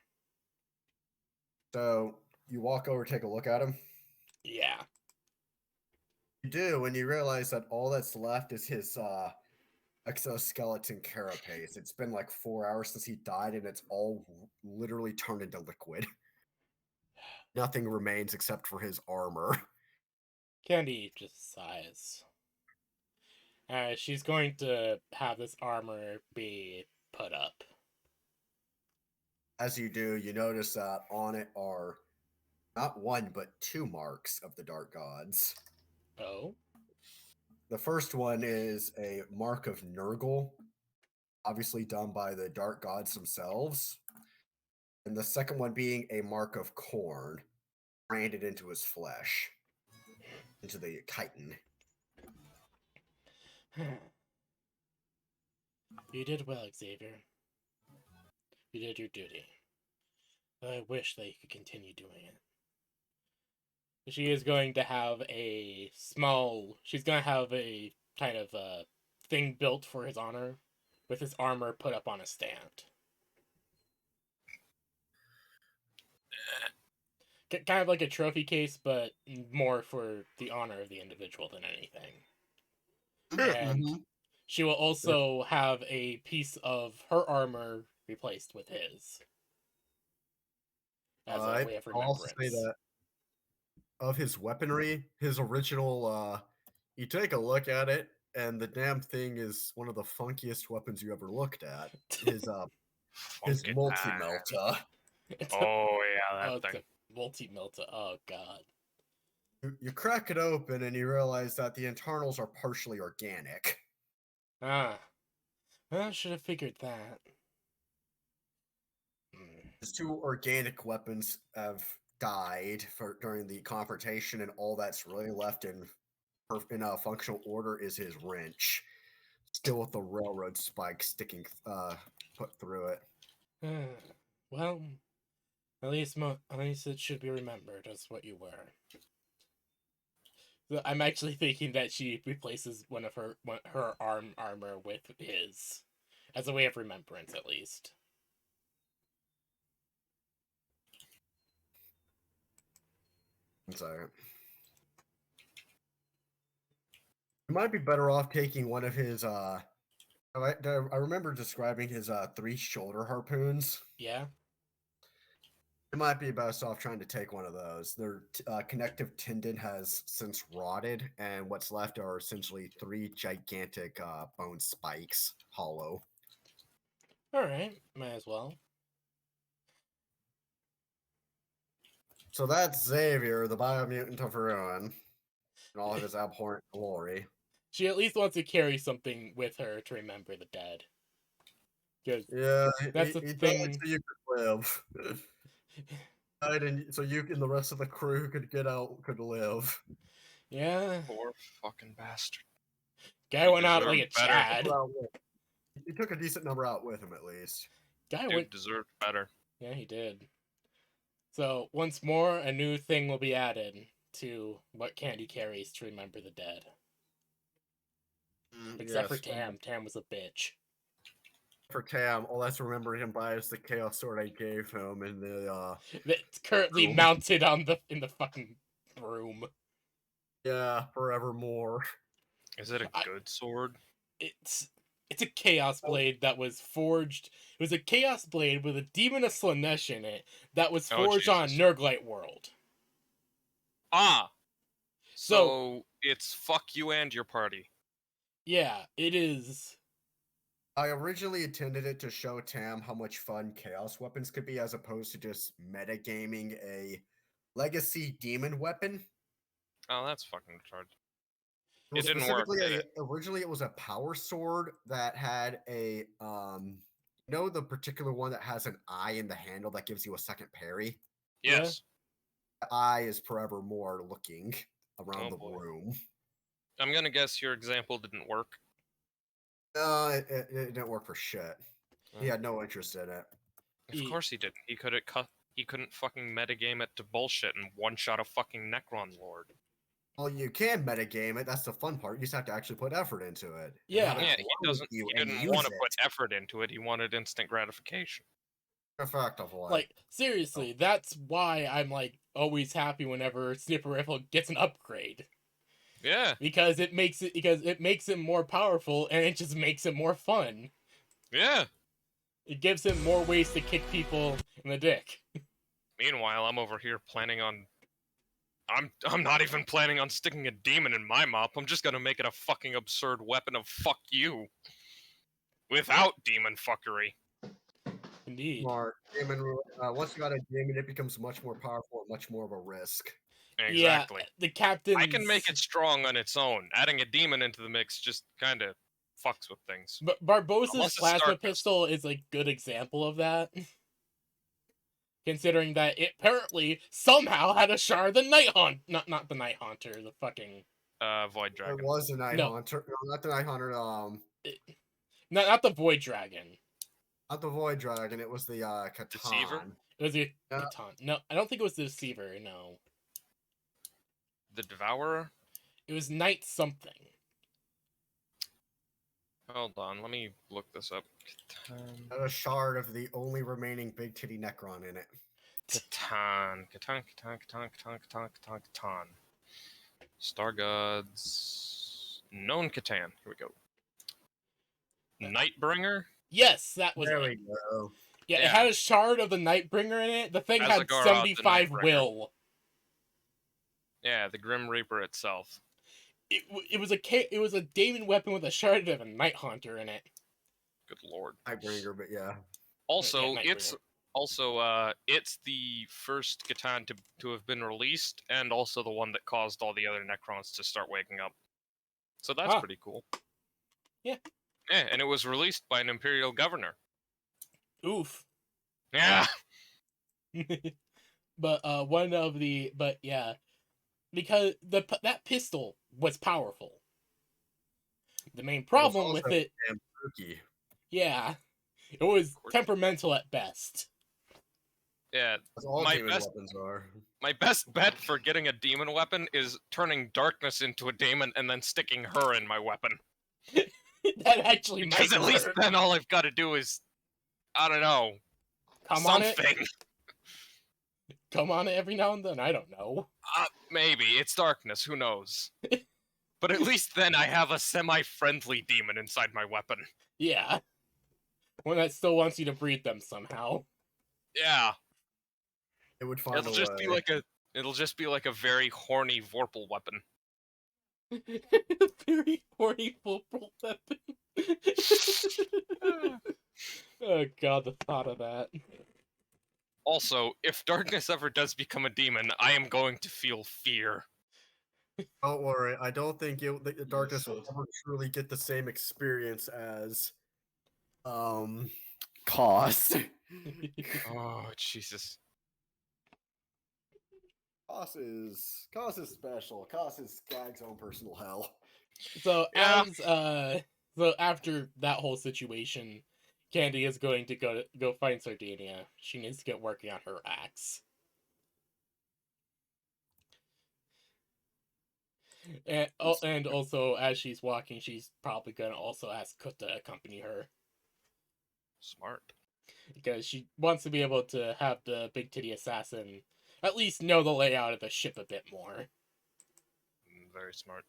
So you walk over, take a look at him. Yeah. You do, and you realize that all that's left is his exoskeleton carapace. It's been like 4 hours since he died, and it's all literally turned into liquid. Nothing remains except for his armor. Candy just sighs. She's going to have this armor be put up. As you do, you notice that on it are not one, but two marks of the Dark Gods. Oh? The first one is a mark of Nurgle, obviously done by the Dark Gods themselves. And the second one being a mark of Khorne, branded into his flesh, into the chitin. You did well, Xavier. You did your duty. I wish that you could continue doing it. She is going to have a she's going to have a kind of thing built for his honor, with his armor put up on a stand. Kind of like a trophy case, but more for the honor of the individual than anything. And she will also have a piece of her armor replaced with his. As a way of remembrance. I'll also say that of his weaponry, his original, you take a look at it, and the damn thing is one of the funkiest weapons you ever looked at. His multi-melta. Oh yeah, that thing. Multi-melta. Oh god. You crack it open and you realize that the internals are partially organic. Ah. I should have figured that. His two organic weapons have died during the confrontation, and all that's really left in functional order is his wrench, still with the railroad spike sticking put through it. Well, at least it should be remembered as what you were. So I'm actually thinking that she replaces one of her armor with his, as a way of remembrance, at least. I'm sorry. You might be better off taking one of his. I remember describing his 3 shoulder harpoons. Yeah. It might be best off trying to take one of those. Their connective tendon has since rotted, and what's left are essentially 3 gigantic bone spikes, hollow. All right, might as well. So that's Xavier, the biomutant of ruin, and all of his abhorrent glory. She at least wants to carry something with her to remember the dead. Because Yeah, that's the he died thing. so you could live. Died and so you and the rest of the crew who could get out could live. Yeah. Poor fucking bastard. Guy He went out like a deserved better. Chad. He took a decent number out with him at least. Guy Dude went. deserved better. Yeah, he did. So once more, a new thing will be added to what Candy carries to remember the dead. Except for Yes. Tam. Tam was a bitch. For Tam, all that's remembering him by is the chaos sword I gave him and the That's currently Room. mounted on in the fucking room. yeah, forevermore. Is it a I- good sword? It's a chaos blade that was forged. It was a chaos blade with a demon of Slanesh in it that was Oh, forged on Jesus. Nurglite World. Ah! So So it's fuck you and your party. yeah, it is. I originally intended it to show Tam how much fun chaos weapons could be as opposed to just metagaming a legacy demon weapon. Oh, that's fucking retarded. It was didn't work, specifically did it? originally it was a power sword that had a the particular one that has an eye in the handle that gives you a second parry. Yeah. Yes. The eye is forevermore looking around Oh, the boy. room. I'm gonna guess your example didn't work. It didn't work for shit. He Oh. had no interest in it. Of course he didn't. He couldn't fucking metagame it to bullshit and one-shot a fucking Necron Lord. Well, you can metagame it. That's the fun part. You just have to actually put effort into it. and Yeah. have it Yeah, flow he with you and didn't use want to it put effort into it. He wanted instant gratification. effectively. Like seriously, that's why I'm like always happy whenever Sniper Rifle gets an upgrade. Yeah, Because it makes it more powerful and it just makes it more fun. yeah. It gives him more ways to kick people in the dick. Meanwhile, I'm over here planning on. I'm not even planning on sticking a demon in my mop. I'm just gonna make it a fucking absurd weapon of fuck you. Without demon fuckery. Indeed. Smart. Once you got a demon, it becomes much more powerful and much more of a risk. Exactly. Yeah, the captain. I can make it strong on its own. Adding a demon into the mix just kind of fucks with things. But Barbossa's Unless it's plasma darkness. pistol is a good example of that. Considering that it apparently somehow had a shard of the Night Haunt. Not the Night Haunter, the fucking. Void Dragon. It was a Night No. Haunter. No, not the Night Haunter. Not the Void Dragon. Not the Void Dragon. It was the Catan. Deceiver? It was the Yeah. Catan. No, I don't think it was the Deceiver, no. The Devourer? It was Night something. Hold on, let me look this up. Had a shard of the only remaining big titty Necron in it. Catan. Star Gods. Known Catan. Here we go. Nightbringer? Yes, that was There it. we go. Yeah, it Yeah. had a shard of the Nightbringer in it. The thing had Azagara, the 75 Nightbringer. will. Yeah, the Grim Reaper itself. It was a Damon weapon with a shard of a Night Haunter in it. Good lord. Nightbringer, but yeah. Also, Yeah, it's it's the first Catan to have been released, and also the one that caused all the other Necrons to start waking up. So that's Ah. pretty cool. Yeah. Yeah, and it was released by an Imperial governor. Oof. Yeah. But yeah, because that pistol was powerful. The main problem with also it, damn spooky. yeah, it was temperamental at best. Yeah. That's all My demon best- weapons are. My best bet for getting a demon weapon is turning darkness into a demon and then sticking her in my weapon. That actually Because might at least work. then all I've got to do is, I don't know, Come on something. it. Come on it every now and then. I don't know. Maybe. It's darkness. Who knows? But at least then I have a semi-friendly demon inside my weapon. Yeah, one that still wants you to breed them somehow. Yeah. It would find It'll a just way. be like a very horny Vorpal weapon. Very horny full weapon. Oh god, the thought of that. Also, if darkness ever does become a demon, I am going to feel fear. Don't worry, I don't think the darkness will should. ever truly get the same experience as Koss. Oh, Jesus. Koss is special. Koss is Skag's own personal hell. So Yeah. so after that whole situation, Candy is going to go find Sardinia. She needs to get working on her axe. And also, as she's walking, she's probably gonna also ask Kut to accompany her Smart. because she wants to be able to have the big titty assassin at least know the layout of the ship a bit more. Very smart.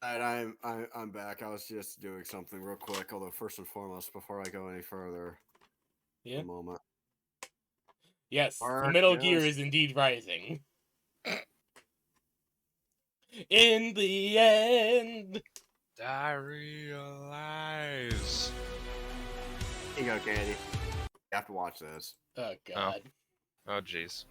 Alright, I'm back. I was just doing something real quick. Although first and foremost, before I go any further, Yeah. a moment. Yes, the Alright, Metal yes. Gear is indeed rising. In the end. I realize. Here you go, Candy. You have to watch this. Oh God. Oh, jeez.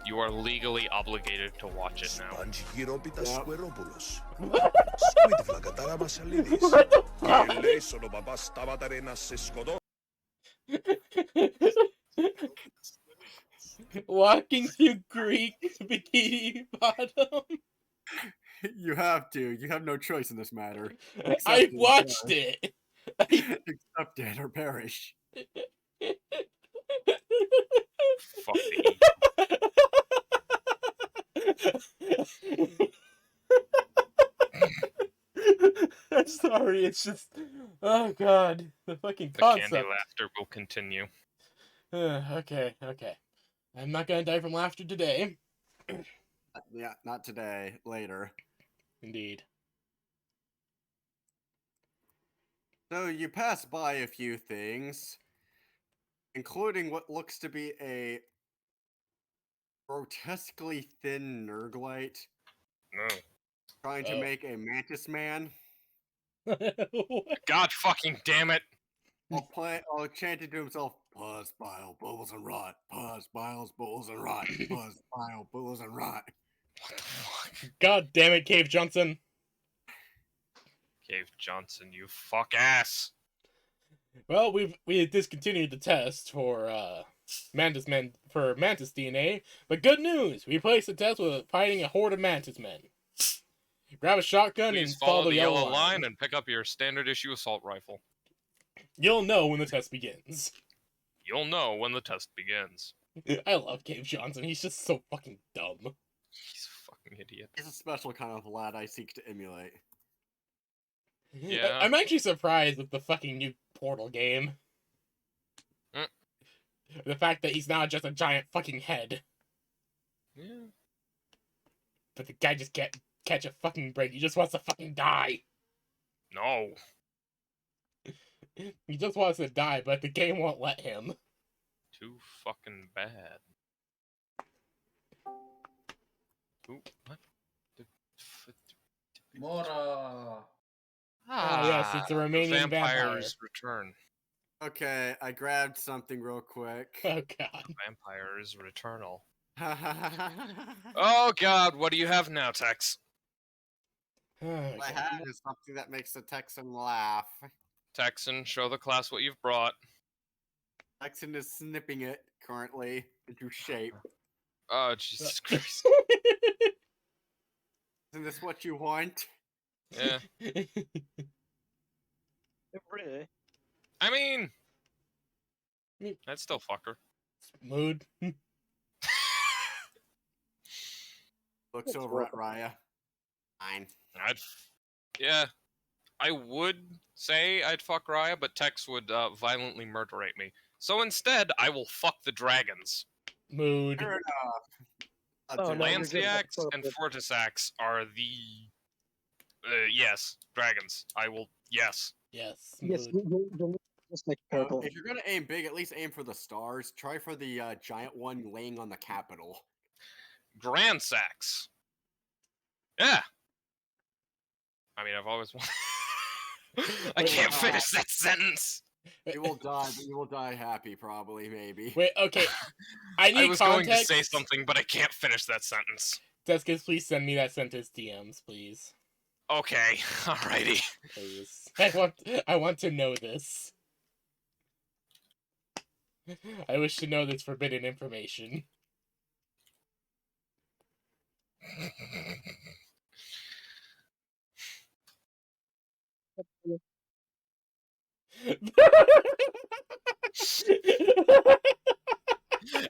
You are legally obligated to watch it now. Spangirόπιτα Yep. Squaropoulos. What? Squidfla Κατάρα Μασαλίδης. What the Και fuck? ελέησον ο παπάς στάματα ρε να σε σκοτώ. Walking through Greek Bikini Bottom. You have to. You have no choice in this matter. I Accept it, watched yeah. it. Accept it or perish. Fuck the I'm sorry, it's just, oh God, the fucking The candy concept. laughter will continue. Okay. I'm not gonna die from laughter today. Yeah, not today. Later. Indeed. So you pass by a few things, including what looks to be a grotesquely thin Nurglite No. trying to Oh. make a Mantis Man. God fucking damn it! While chanting to himself, "Pus, bile, bubbles, and rot. Pus, biles, bubbles, and rot. Pus, bile, bubbles, and rot." What the fuck? God damn it, Cave Johnson. Cave Johnson, you fuck ass! Well, we discontinued the test for Mantis DNA, but good news, we replaced the test with fighting a horde of Mantis men. Grab a shotgun Please and follow the yellow line and pick up your standard issue assault rifle. You'll know when the test begins. You'll know when the test begins. I love Cave Johnson. He's just so fucking dumb. He's a fucking idiot. He's a special kind of lad I seek to emulate. Yeah. I'm actually surprised with the fucking new Portal game. Mm. The fact that he's not just a giant fucking head, Yeah. but the guy just can't catch a fucking break. He just wants to fucking die. No. He just wants to die, but the game won't let him. Too fucking bad. Ooh, what? More, Ah, yes, it's the Romanian vampires return. Okay, I grabbed something real quick. Oh God. Vampires returnal. Oh, Oh god, what do you have now, Tex? Oh, I God. have is something that makes the Texan laugh. Texan, show the class what you've brought. Texan is snipping it currently into shape. Oh, Jesus Christ. Isn't this what you want? Yeah. Really? I mean, I'd still fuck her. Mood. Looks That's over at right. Raya. Fine. Yeah. I would say I'd fuck Raya, but Tex would violently murderate me. So instead, I will fuck the dragons. Mood. Fair enough. Oh, no, you're good. Lanciax That's and good. Fortisax are the... yes, dragons. I will... Yes. Yes. Yes, Mood. you're just like purple. If you're gonna aim big, at least aim for the stars. Try for the giant one laying on the capital. Grand Sax. Yeah. I mean, I've always wanted... I can't finish that sentence! You will die, but you will die happy, probably, maybe. Wait, okay. I need I was going context. to say something, but I can't finish that sentence. Deskus, please send me that sentence DMs, please. Okay, alrighty. Please. I want to know this. I wish to know this forbidden information.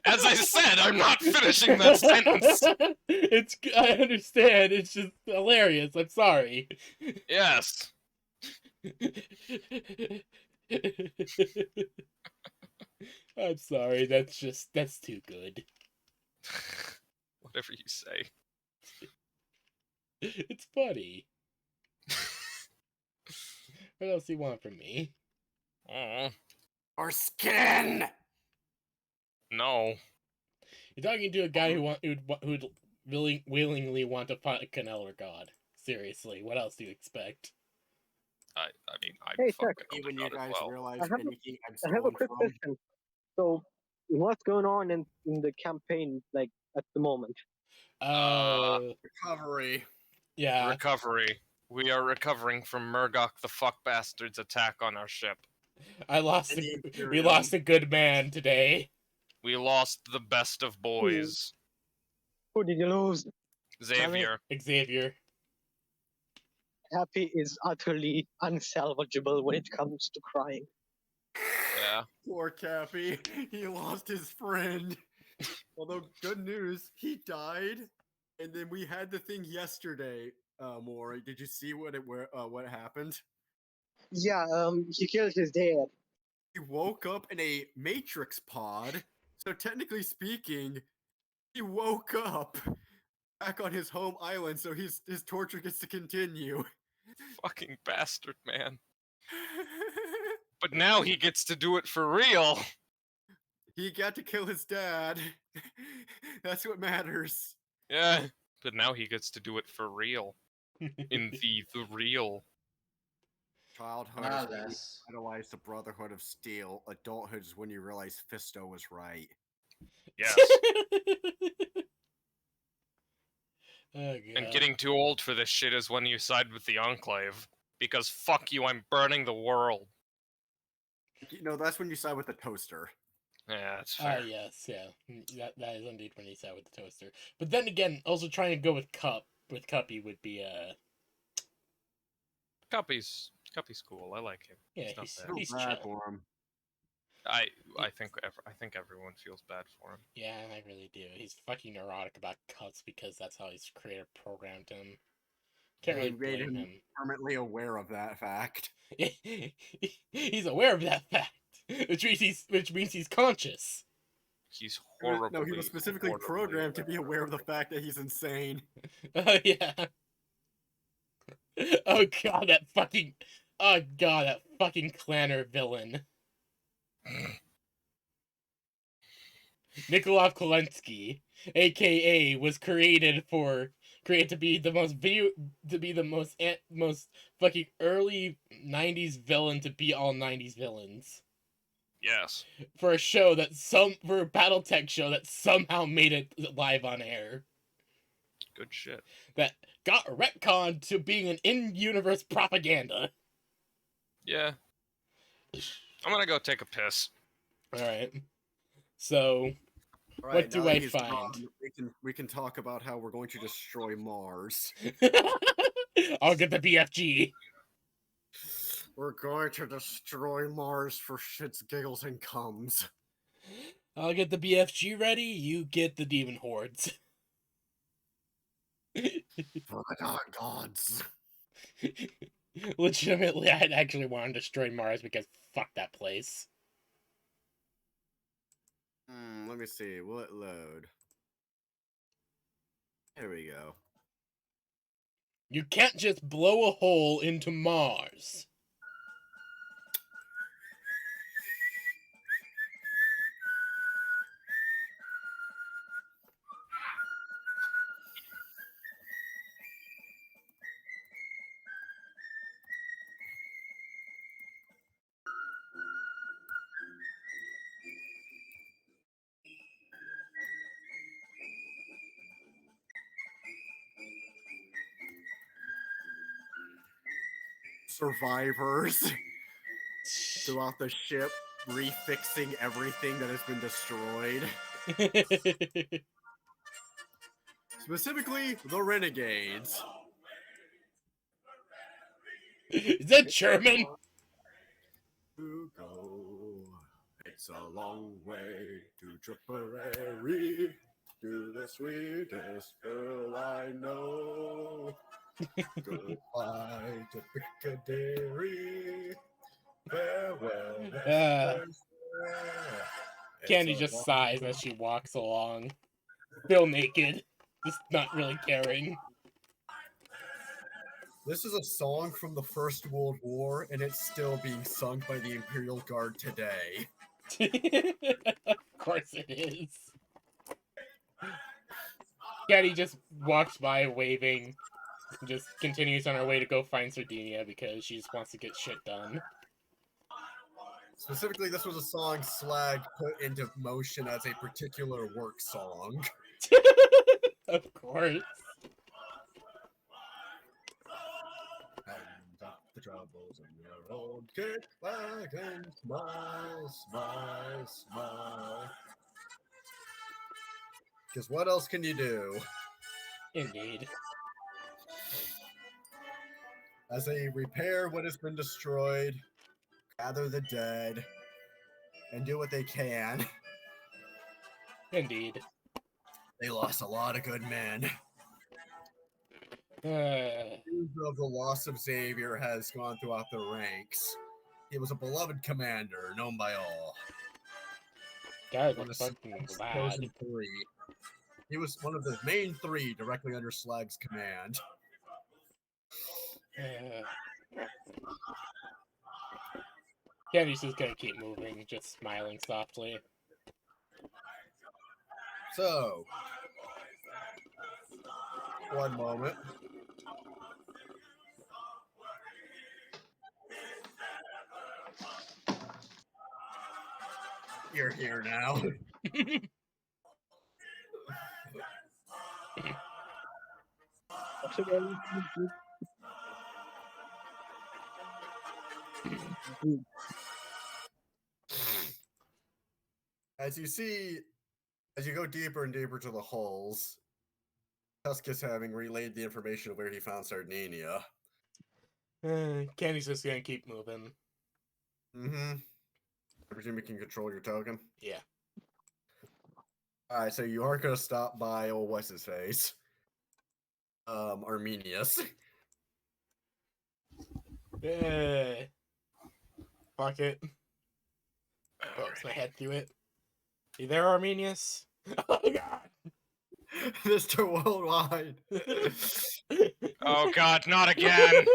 As I said, I'm not finishing that sentence. I understand. It's just hilarious. I'm sorry. Yes. I'm sorry. That's too good. Whatever you say. It's funny. What else do you want from me? Oh, Or skin! no. You're talking to a guy who'd willingly want to fight an elder god. Seriously, what else do you expect? I mean, I Hey, fucking Chuck. Even you as guys well. realize I have a- anything I'm I have a stolen quick from? question. So, what's going on in the campaign, like, at the moment? Recovery. Yeah. Recovery. We are recovering from Murgok the fuck bastard's attack on our ship. We Imperium. lost a good man today. We lost the best of boys. Who did you lose? Xavier. Xavier. Happy is utterly unsalvageable when it comes to crying. Yeah. Poor Cappy. He lost his friend. Although, good news, he died. And then we had the thing yesterday, Maury. Did you see what happened? Yeah, he killed his dad. He woke up in a Matrix pod. So technically speaking, he woke up back on his home island, so his torture gets to continue. Fucking bastard, man. But now he gets to do it for real. He got to kill his dad. That's what matters. Yeah. But now he gets to do it for real. In the real. Childhood is when you Alas. idolize the Brotherhood of Steel. Adulthood is when you realize Fisto was right. Yes. Oh, God. And getting too old for this shit is when you side with the Enclave. Because fuck you, I'm burning the world. That's when you side with the toaster. Yeah, that's Oh, fair. yes, yeah. That is indeed when he sat with the toaster. But then again, also trying to go with Cuppy would be, Cuppy's cool. I like him. yeah, He's not he's, bad. Feel he's bad chill. for him. I think everyone feels bad for him. Yeah, I really do. He's fucking neurotic about cuts because that's how his creator programmed him. Can't They really made blame him him. permanently aware of that fact. He's aware of that fact, which means he's conscious. He's He was- horribly. no, he was specifically horribly programmed to be aware of the fact that he's insane. Oh yeah. Oh god, that fucking Clanner villain. Nikolov Kolensky, aka, was created to be the most fucking early 90s villain to be all 90s villains. Yes. For a BattleTech show that somehow made it live on air. Good shit. That got retconned to being an in-universe propaganda. Yeah. I'm gonna go take a piss. Alright. So, Right, what do now that I he's find? gone, we can talk about how we're going to destroy Mars. I'll get the BFG. We're going to destroy Mars for shits, giggles, and cums. I'll get the BFG ready, you get the demon hordes. For the dark gods. Legitimately, I'd actually want to destroy Mars because fuck that place. Let me see. Will it load? Here we go. You can't just blow a hole into Mars. survivors throughout the ship, refixing everything that has been destroyed. Specifically, the Renegades. Is that German? To go. It's a long way to Tripoli, to the sweetest girl I know. Goodbye to Piccadilly. Farewell. Candy just sighs as she walks along, still naked, just not really caring. This is a song from the First World War, and it's still being sung by the Imperial Guard today. Of course it is. Candy just walks by waving, just continues on her way to go find Sardinia because she just wants to get shit done. Specifically, this was a song Slag put into motion as a particular work song. Of course. And up the troubles in your old kick back and smile, smile, smile. Because what else can you do? Indeed. As they repair what has been destroyed, gather the dead, and do what they can. Indeed. They lost a lot of good men. Uh, News of the loss of Xavier has gone throughout the ranks. He was a beloved commander, known by all. God, One the of fucking Slag's lad. chosen three. He was one of the main three directly under Slag's command. Candy's just gonna keep moving, just smiling softly. So, one moment. You're here now. As you see, as you go deeper and deeper to the hulls, Tusk is having relayed the information of where he found Sardinia. Candy's just gonna keep moving. Mm-hmm. I presume you can control your token? Yeah. Alright, so you aren't gonna stop by old what's his face? Arminius. Fuck it. Pokes my head through it. You there, Arminius? Oh god! Mr. Worldwide. Oh god, not again!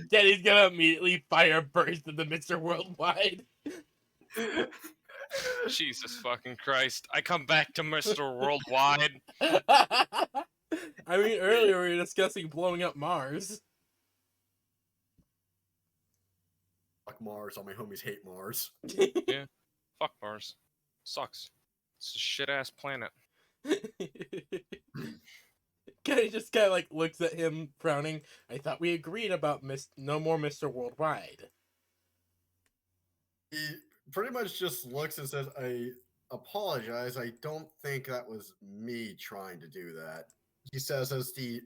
Daddy's gonna immediately fire a burst into Mr. Worldwide. Jesus fucking Christ. I come back to Mr. Worldwide. I mean, earlier we were discussing blowing up Mars. Fuck Mars, all my homies hate Mars. Yeah. Fuck Mars. Sucks. It's a shit-ass planet. Kenny just kind of like looks at him, frowning. I thought we agreed about no more Mr. Worldwide. He pretty much just looks and says, I apologize. I don't think that was me trying to do that. He says as the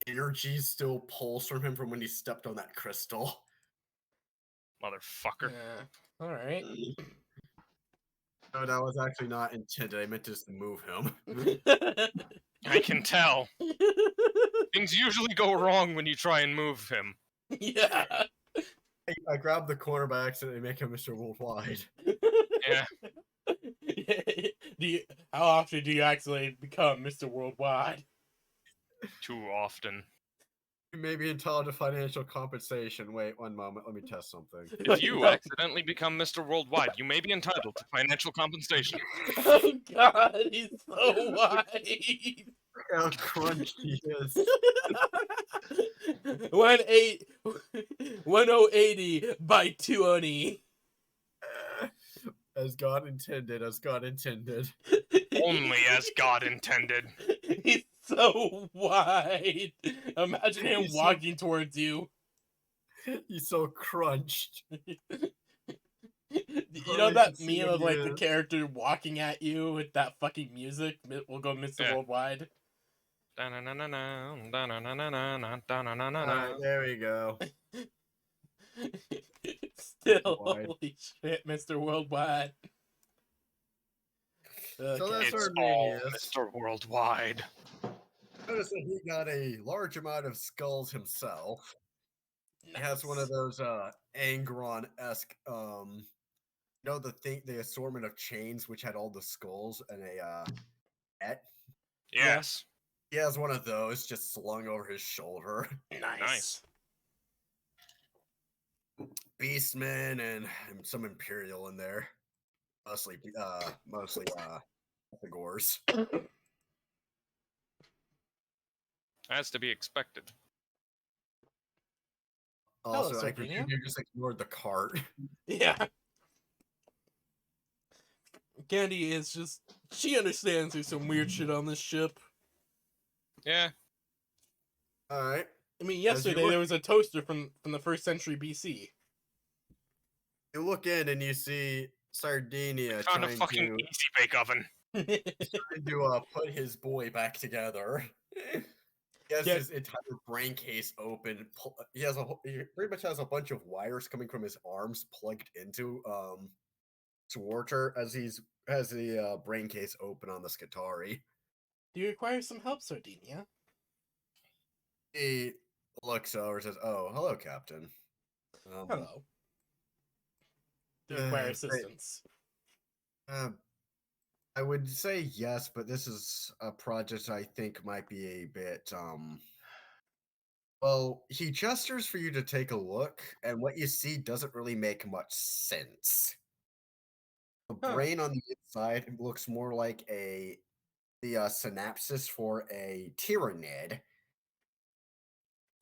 energy still pulls from him from when he stepped on that crystal. Motherfucker. Yeah. Alright. No, that was actually not intended. I meant to just move him. I can tell. Things usually go wrong when you try and move him. Yeah. I grabbed the corner by accident and make him Mr. Worldwide. Yeah. How often do you actually become Mr. Worldwide? Too often. You may be entitled to financial compensation. Wait, one moment. Let me test something. If you accidentally become Mr. Worldwide, you may be entitled to financial compensation. Oh god, he's so wise. How crunched he is. 1080 by 220. As God intended, as God intended. Only as God intended. He's so wide. Imagine him walking towards you. He's so crunched. You Hardly know can that see meme what of he like the is. character walking at you with that fucking music? We'll go Mr. Yeah. Worldwide. Alright, Da-na-na-na-na, there we go. Still, Worldwide. holy shit, Mr. Worldwide. So Okay. that's It's our all Arminius. Mr. Worldwide. Notice that he got a large amount of skulls himself. He has one of Nice. those Angron-esque the assortment of chains which had all the skulls and a net. Yes. He has one of those just slung over his shoulder. Nice. Beastmen and some Imperial in there. Mostly the Gores. As to be expected. Also, I Sardinia. presume you just ignored the cart. Yeah. Candy is just, she understands there's some weird shit on this ship. Yeah. Alright. I mean, As you yesterday look- there was a toaster from the 1st century BC. You look in and you see Sardinia Found a trying fucking to easy bake oven. put his boy back together. He has Yeah. his entire brain case open. He pretty much has a bunch of wires coming from his arms plugged into Swarter as has the brain case open on the Skitari. Do you require some help, Sardinia? He looks over and says, "Oh, hello, Captain. Hello. Do you require uh, assistance? I would say yes, but this is a project I think might be a bit well, he gestures for you to take a look, and what you see doesn't really make much sense. The Huh. brain on the inside looks more like the synapses for a tyrannid,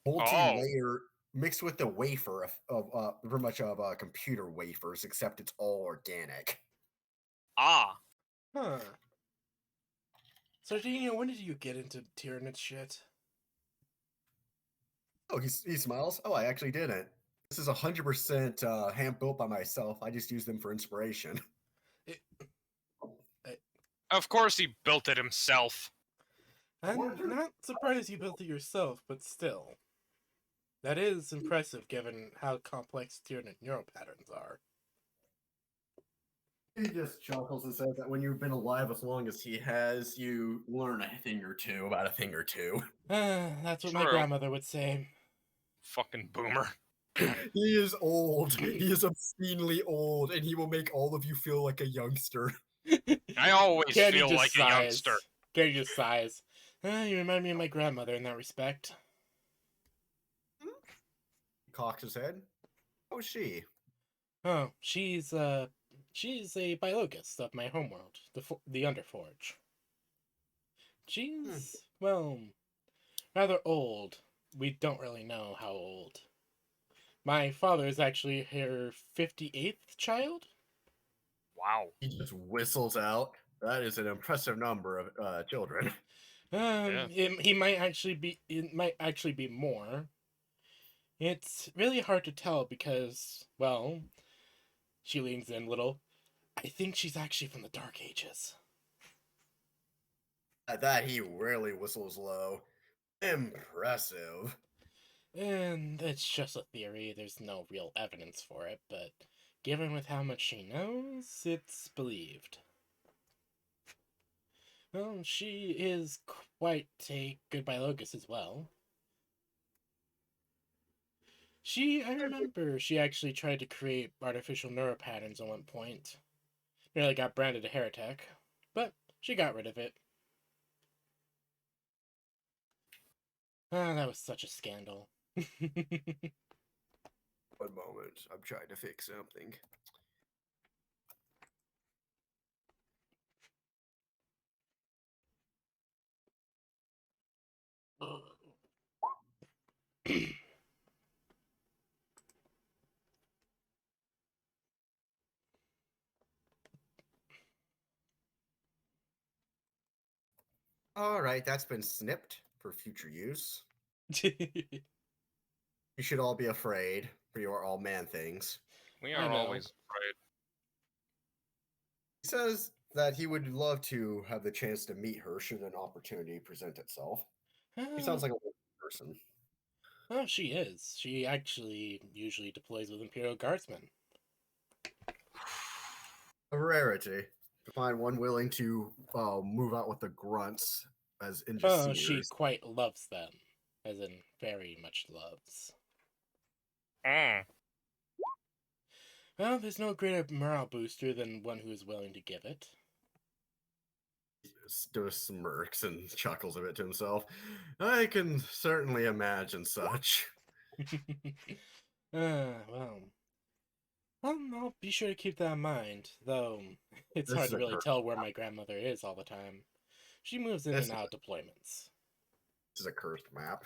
multi-layer mixed with the wafer of pretty much of computer wafers, except it's all organic. Ah. Huh. Sardinia, when did you get into Tyrannid shit? Oh, he smiles. Oh, I actually didn't. This is 100% hand built by myself. I just use them for inspiration. Of course he built it himself. I'm not surprised you built it yourself, but still. That is impressive given how complex Tyrannid neural patterns are. He just chuckles and says that when you've been alive as long as he has, you learn a thing or two about a thing or two. That's what my True. grandmother would say. Fucking boomer. He is old. He is obscenely old, and he will make all of you feel like a youngster. I always Candy feel just like sighs. a youngster. Candy just sighs. You remind me of my grandmother in that respect. He cocks his head. How is she? Oh, she's a biologist of my homeworld, the Underforge. She's, well, rather old. We don't really know how old. My father is actually her 58th child. Wow. He just whistles out. That is an impressive number of children. It might actually be more. It's really hard to tell because, well, she leans in a little. I think she's actually from the Dark Ages. At that, he really whistles low. Impressive. And it's just a theory, there's no real evidence for it, but given with how much she knows, it's believed. Well, she is quite a good biologist as well. I remember she actually tried to create artificial neural patterns at one point. Nearly got branded a heretic, but she got rid of it. Ah, that was such a scandal. One moment. I'm trying to fix something. All right, that's been snipped for future use. You should all be afraid, for you are all man things. We I are know. always afraid. He says that he would love to have the chance to meet her should an opportunity present itself. He sounds like a wonderful person. Oh, she is. She actually usually deploys with Imperial Guardsmen. A rarity to find one willing to move out with the grunts as Oh, she Indus quite loves them. As in, very much loves. Mm. Well, there's no greater morale booster than one who is willing to give it. Just smirks and chuckles a bit to himself. I can certainly imagine such. Well, I'll be sure to keep that in mind, though it's This hard is to a really curse. tell where my grandmother is all the time. She moves in This and out of deployments. is a cursed map.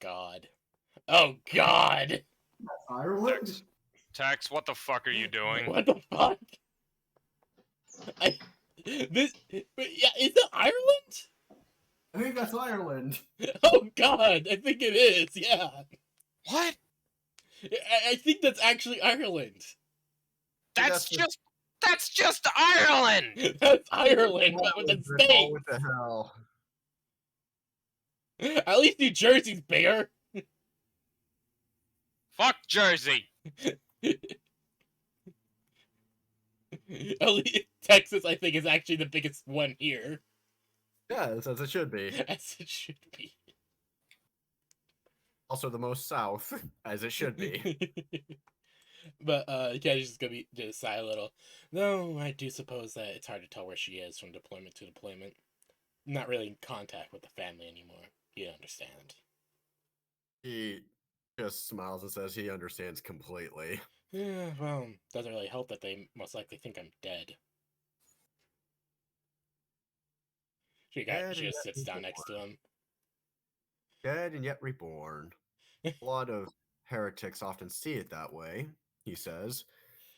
God. Oh, God! Ireland? Tex, what the fuck are you doing? What the fuck? This... But yeah, is it Ireland? I think that's Ireland. Oh, God! I think it is, yeah. What? I think that's actually Ireland. That's just Ireland! That's Ireland, but with a Oh, state! what the hell? At least New Jersey's bigger. Fuck Jersey! At least Texas, I think, is actually the biggest one here. Yeah, that's as it should be. As it should be. Also the most south, as it should be. But, yeah, she's just gonna be just sigh a little. Though, I do suppose that it's hard to tell where she is from deployment to deployment. Not really in contact with the family anymore. You understand. He just smiles and says he understands completely. Yeah, well, doesn't really help that they most likely think I'm dead. She Dead and just yet sits down next to reborn. him. Dead and yet reborn. A lot of heretics often see it that way, he says.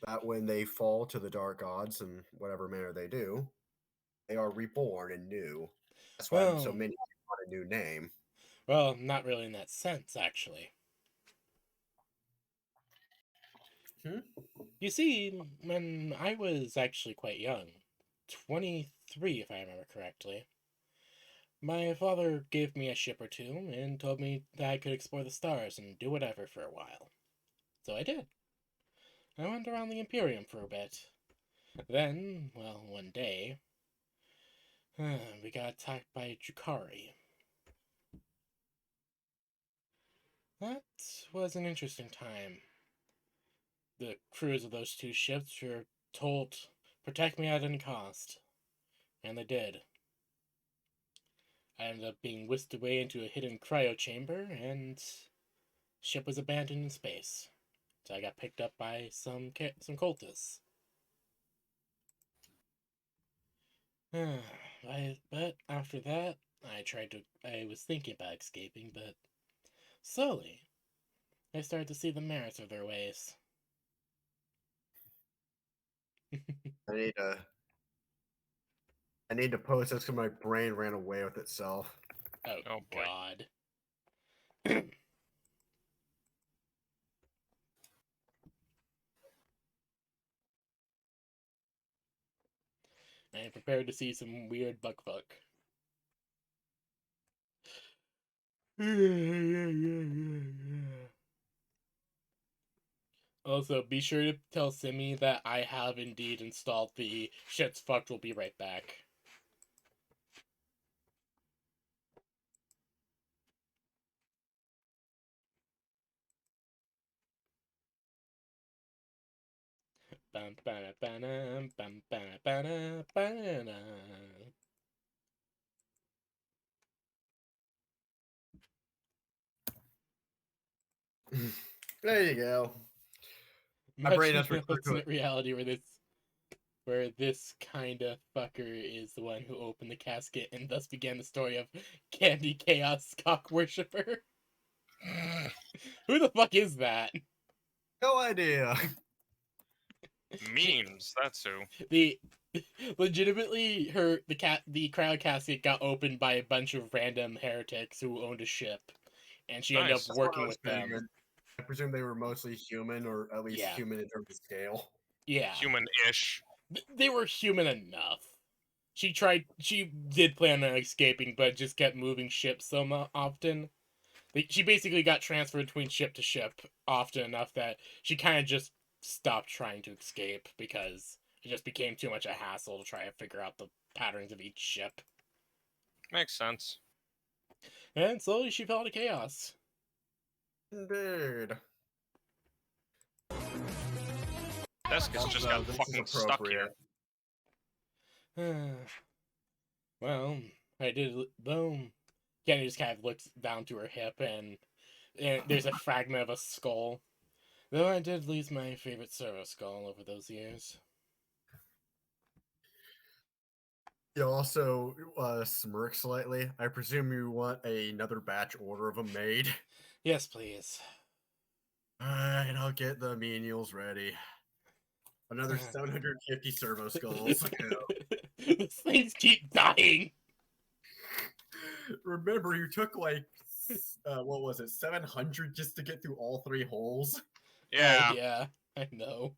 That when they fall to the dark gods in whatever manner they do, they are reborn and new. That's why so Well, many want a new name. well, not really in that sense, actually. You see, when I was actually quite young, 23 if I remember correctly, my father gave me a ship or two and told me that I could explore the stars and do whatever for a while. So I did. I went around the Imperium for a bit. Then, well, one day, we got attacked by Drukari. That was an interesting time. The crews of those two ships were told, protect me at any cost. And they did. I ended up being whisked away into a hidden cryo chamber, and ship was abandoned in space. So I got picked up by some cultists. But after that, I was thinking about escaping, but slowly, I started to see the merits of their ways. I need to post this because my brain ran away with itself. Oh, Oh, boy. God. I am prepared to see some weird buck fuck. Also, be sure to tell Simi that I have indeed installed the shit's fucked, we'll be right back. Bum, ba, ba, bum, ba, ba, ba. There you go. My Much brain in has the returned to alternate it. reality where this kind of fucker is the one who opened the casket and thus began the story of Candy Chaos Cock Worshipper. Who the fuck is that? No idea. Memes, that's who. The legitimately the cryo casket got opened by a bunch of random heretics who owned a ship, and she ended up Nice. That's what I working was with them. figuring. I presume they were mostly human, or at least Yeah. human in terms of scale. Yeah, Human-ish. they were human enough. She did plan on escaping, but just kept moving ships so often. She basically got transferred between ship to ship often enough that she kind of just stopped trying to escape because it just became too much a hassle to try and figure out the patterns of each ship. Makes sense. And slowly she fell into chaos. Indeed. Desk has just Also, got this is fucking stuck here. appropriate. Well, I did. Boom. Kenny just kind of looks down to her hip, and there's a fragment of a skull. Though I did lose my favorite servo skull over those years. You also smirk slightly. I presume you want another batch order of them made. Yes, please. Alright, I'll get the menials ready. Another 750 servo skulls. These things keep dying. Remember, you took like, what was it, 700 just to get through all 3 holes? Yeah. Oh, yeah, I know.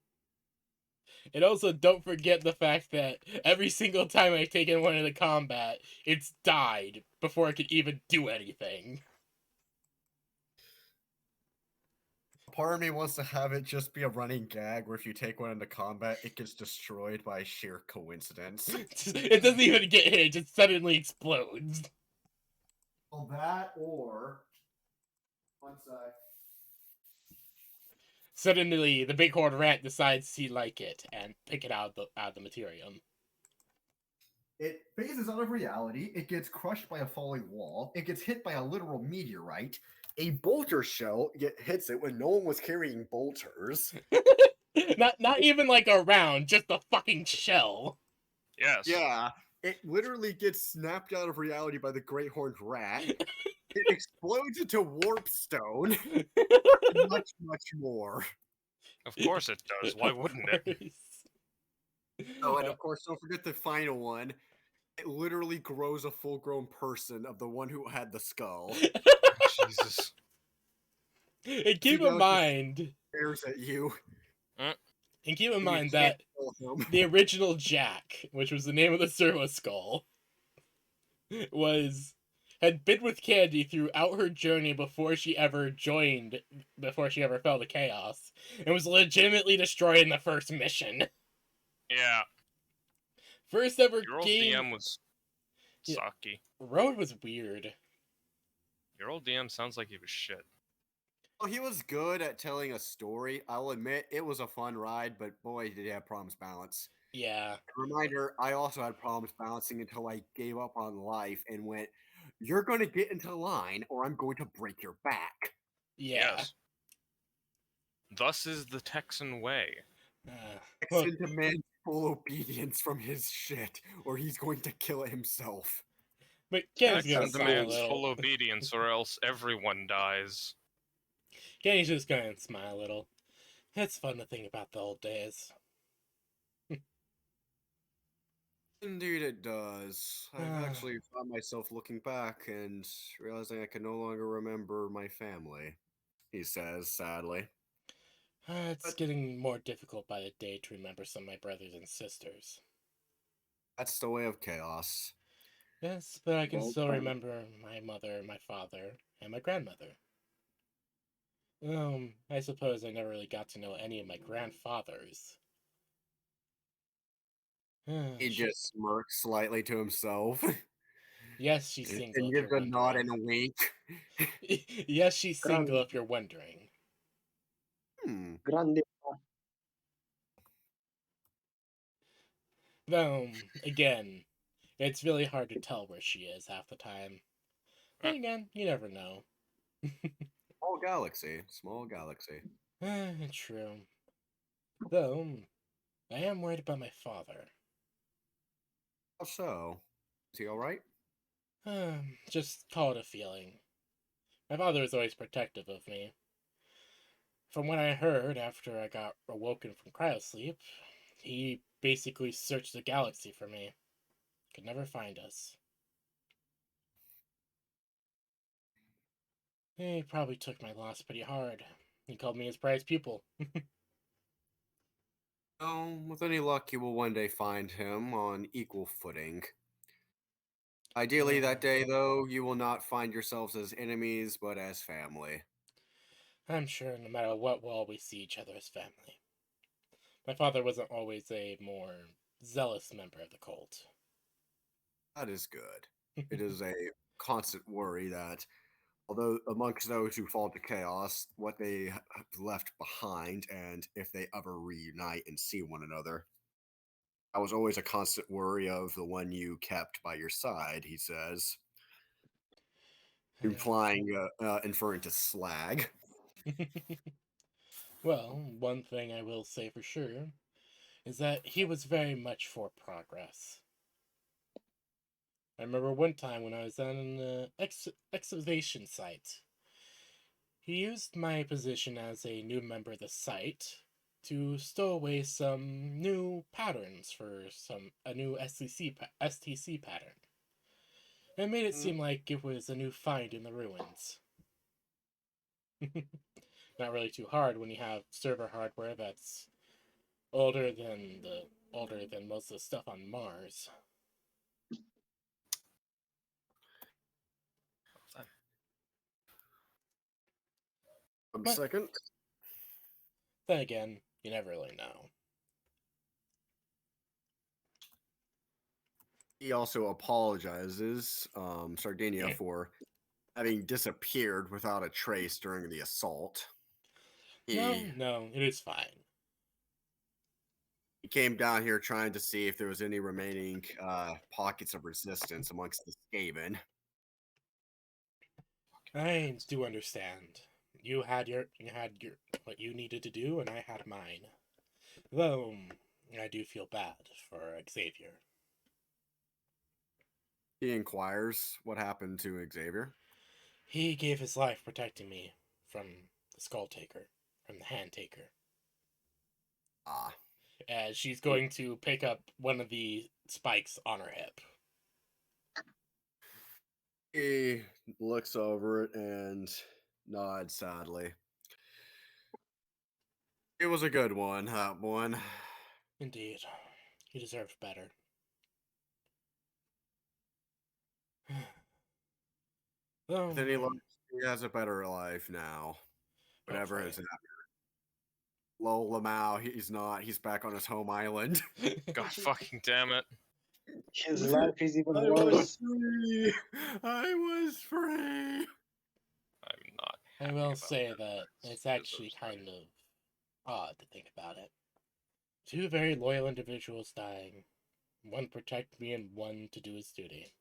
And also, don't forget the fact that every single time I've taken one into combat, it's died before I could even do anything. Part of me wants to have it just be a running gag where if you take one into combat, it gets destroyed by sheer coincidence. It doesn't even get hit, it just suddenly explodes. Well, that or... One sec. Suddenly, the big horde rat decides he like it and pick it out of the materium. It phases out of reality, it gets crushed by a falling wall, it gets hit by a literal meteorite, a bolter shell hits it when no one was carrying bolters. Not even like a round, just a fucking shell. Yes. Yeah, it literally gets snapped out of reality by the great horned rat. It explodes into warpstone. Much, much more. Of course it does. Why wouldn't it? Oh, and of course, don't forget the final one. It literally grows a full-grown person of the one who had the skull. Jesus. And keep in mind, Stares at you. and keep in and you mind can't that kill him. the original Jack, which was the name of the servo skull, had been with Candy throughout her journey before she ever fell to chaos, and was legitimately destroyed in the first mission. Yeah. First ever Your old game. DM was Yeah. sucky. Road was weird. Your old DM sounds like he was shit. Oh, he was good at telling a story. I'll admit it was a fun ride, but boy, did he have problems balance. Yeah. Reminder, I also had problems balancing until I gave up on life and went, "You're going to get into line or I'm going to break your back." Yeah. Yes. Thus is the Texan way. Texan demands full obedience from his shit, or he's going to kill it himself. But Kenny's gonna Texan smile a demands little. full obedience or else everyone dies. Kenny's just gonna smile a little. It's fun to think about the old days. Indeed, it does. I've actually found myself looking back and realizing I can no longer remember my family, he says sadly. It's getting more difficult by the day to remember some of my brothers and sisters. That's the way of chaos. Yes, but I can Well, still fine. remember my mother, my father, and my grandmother. I suppose I never really got to know any of my grandfathers. He just smirks slightly to himself. Yes, she's single. And If gives you're a nod and wondering. a wink. Yes, she's single. If you're wondering. Grande. Again, it's really hard to tell where she is half the time. Then again, you never know. Small galaxy. Small galaxy. True. Though, I am worried about my father. How so? Is he alright? Just call it a feeling. My father was always protective of me. From what I heard after I got awoken from cryosleep, he basically searched the galaxy for me. Could never find us. He probably took my loss pretty hard. He called me his prized pupil. Oh, with any luck, you will one day find him on equal footing. Ideally, Yeah. that day, though, you will not find yourselves as enemies, but as family. I'm sure no matter what, we'll always see each other as family. My father wasn't always a more zealous member of the cult. That is good. It is a constant worry that, although amongst those who fall to chaos, what they have left behind, and if they ever reunite and see one another, that was always a constant worry of the one you kept by your side, he says, inferring to Slag. Well, one thing I will say for sure is that he was very much for progress. I remember one time when I was on an excavation site, he used my position as a new member of the site to stow away some new patterns for a new STC pattern. It made it seem like it was a new find in the ruins. Not really too hard when you have server hardware that's older than most of the stuff on Mars. I'm But second. then again, you never really know. He also apologizes, Sardinia, for having disappeared without a trace during the assault. No, it is fine. He came down here trying to see if there was any remaining pockets of resistance amongst the Skaven. I do understand. You had your what you needed to do, and I had mine. Though I do feel bad for Xavier. He inquires what happened to Xavier. He gave his life protecting me from the Skull Taker, from the Hand Taker. Ah. As she's going to pick up one of the spikes on her hip. He looks over it and nods sadly. It was a good one, that one. Indeed, he deserved better. Oh, With any luck, he has a better life now. Whatever has hopefully. happened. Lol Lamau, he's not. He's back on his home island. God fucking damn it. His life is even I was worse. free. I was free. I'm not. I happy will about say that. that It's it's actually deserves kind of odd to think about it. Two very loyal individuals dying. One to protect me and one to do his duty.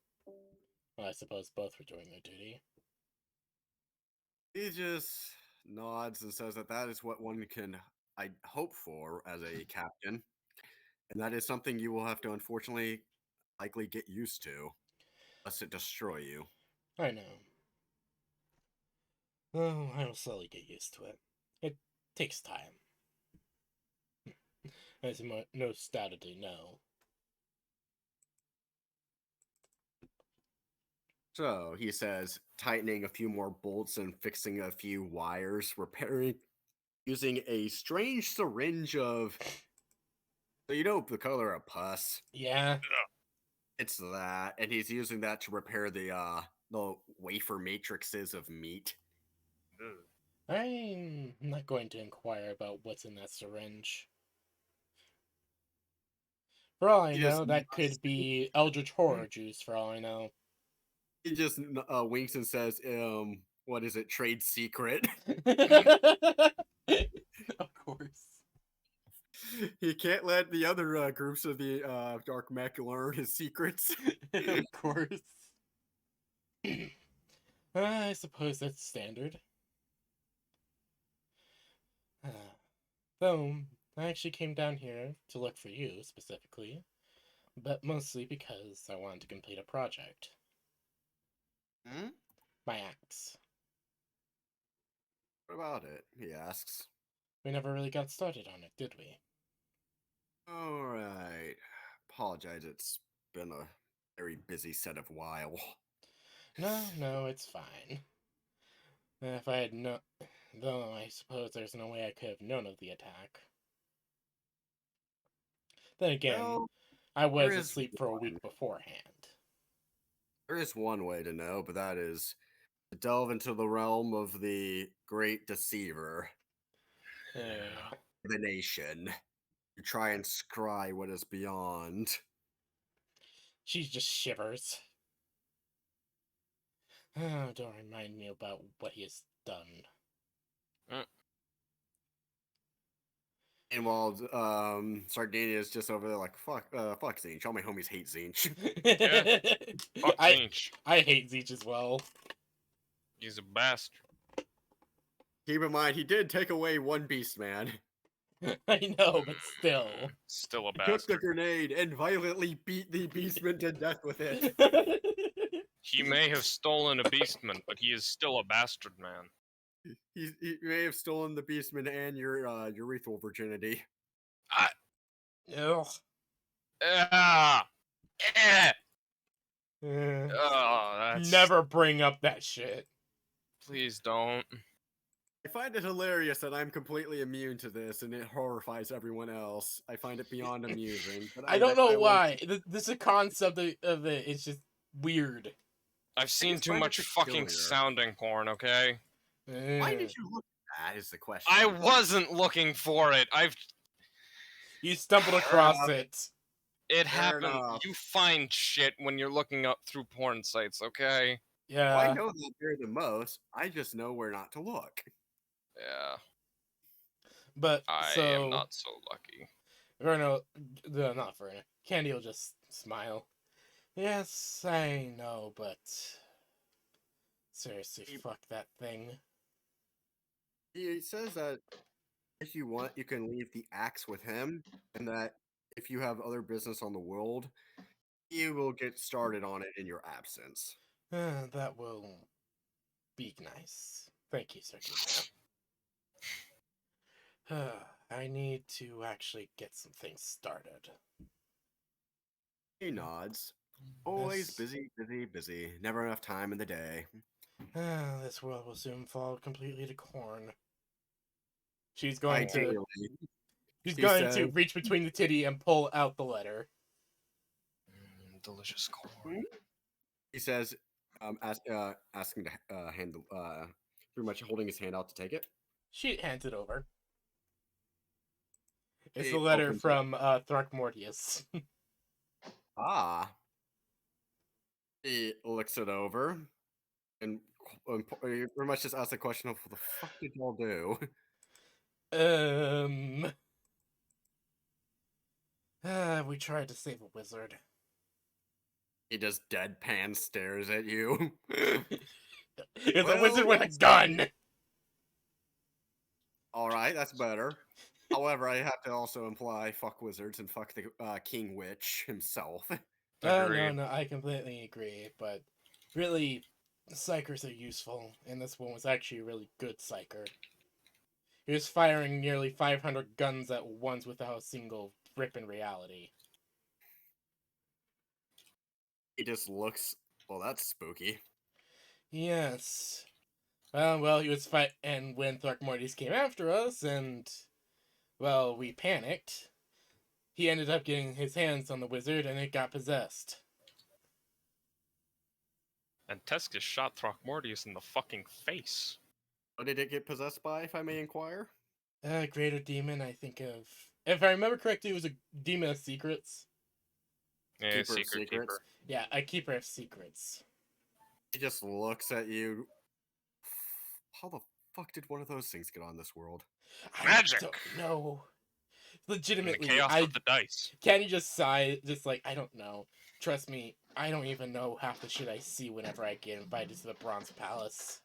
Well, I suppose both were doing their duty. He just nods and says that that is what one can I hope for as a captain, and that is something you will have to unfortunately likely get used to, lest it destroy you. I know. Oh, I will slowly get used to it. It takes time. As you most doubtedly know. So he says, tightening a few more bolts and fixing a few wires, repairing using a strange syringe of. So you know the color of pus. Yeah. It's that, and he's using that to repair the wafer matrices of meat. Ugh. I'm not going to inquire about what's in that syringe. For all I He just know, that could be Eldritch Horror juice, for all I know. he just winks and says, what is it? Trade secret. Of course. He can't let the other groups of the Dark Mech learn his secrets. Of course. I suppose that's standard. Though, I actually came down here to look for you specifically, but mostly because I wanted to complete a project. Hmm? My axe. What about it? He asks. We never really got started on it, did we? All right. Apologize. It's been a very busy set of while. No, it's fine. If I had no, though, I suppose there's no way I could have known of the attack. Then again, Well, I there was is asleep for a one. week beforehand. There is one way to know, but that is to delve into the realm of the Great Deceiver, the nation. You try and scry what is beyond. She just shivers. Oh, don't remind me about what he has done. And while Sardinia is just over there like, fuck Zinch. All my homies hate Zinch. Fuck I Zinch. hate Zeech as well. He's a bastard. Keep in mind, he did take away one beast man. I know, but still. Still a He took the bastard. grenade and violently beat the beastman to death with it. He may have stolen a beastman, but he is still a bastard, man. He may have stolen the beastman and your urethral virginity. Ugh. Ah! Eh! Eh. Oh, that's... Never bring up that shit. Please don't. I find it hilarious that I'm completely immune to this and it horrifies everyone else. I find it beyond amusing. But I don't know I why. This concept of it is just weird. I've seen just too find it much fucking peculiar. sounding porn, okay? Why did you look at that is the question. I wasn't looking for it. You stumbled across it. It Fair happened. enough. You find shit when you're looking up through porn sites, okay? Yeah. I know that better than most. I just know where not to look. Yeah. But I so am not so lucky. Verno, not Verno. Candy will just smile. Yes, I know, but seriously, fuck that thing. He says that if you want, you can leave the axe with him, and that if you have other business on the world, he will get started on it in your absence. That will be nice. Thank you, Sir. I need to actually get some things started. He nods. Always This- busy, busy, busy. Never enough time in the day. This world will soon fall completely to corn. She's going to Ideally, she's he going to says- reach between the titty and pull out the letter. Delicious corn. he says, asking to handle, pretty much holding his hand out to take it. She hands it over. It's He the letter opens it. from Thrakmortius. Ah. He looks it over and pretty much just asks the question of what the fuck did y'all do? We tried to save a wizard. He just deadpan stares at you. It's a Well, wizard with a let's gun! Alright, that's better. However, I have to also imply fuck wizards and fuck the King Witch himself. No, Agreed. I completely agree, but really, psychers are useful, and this one was actually a really good psycher. He was firing nearly 500 guns at once without a single rip in reality. He just looks, well, that's spooky. Yes. Well, he was and when Thrakmortius came after us, and, well, we panicked, he ended up getting his hands on the wizard, and it got possessed. And Tescus shot Throckmortius in the fucking face. What did it get possessed by, if I may inquire? Greater demon, I think of... If I remember correctly, it was a demon of secrets. Yeah, Keeper of secret secrets. keeper. Yeah, a keeper of secrets. He just looks at you. How the fuck did one of those things get on this world? Magic! I don't know. And the Legitimately, chaos of the dice. Can you just sigh? Just like, I don't know. Trust me, I don't even know half the shit I see whenever I get invited to the Bronze Palace.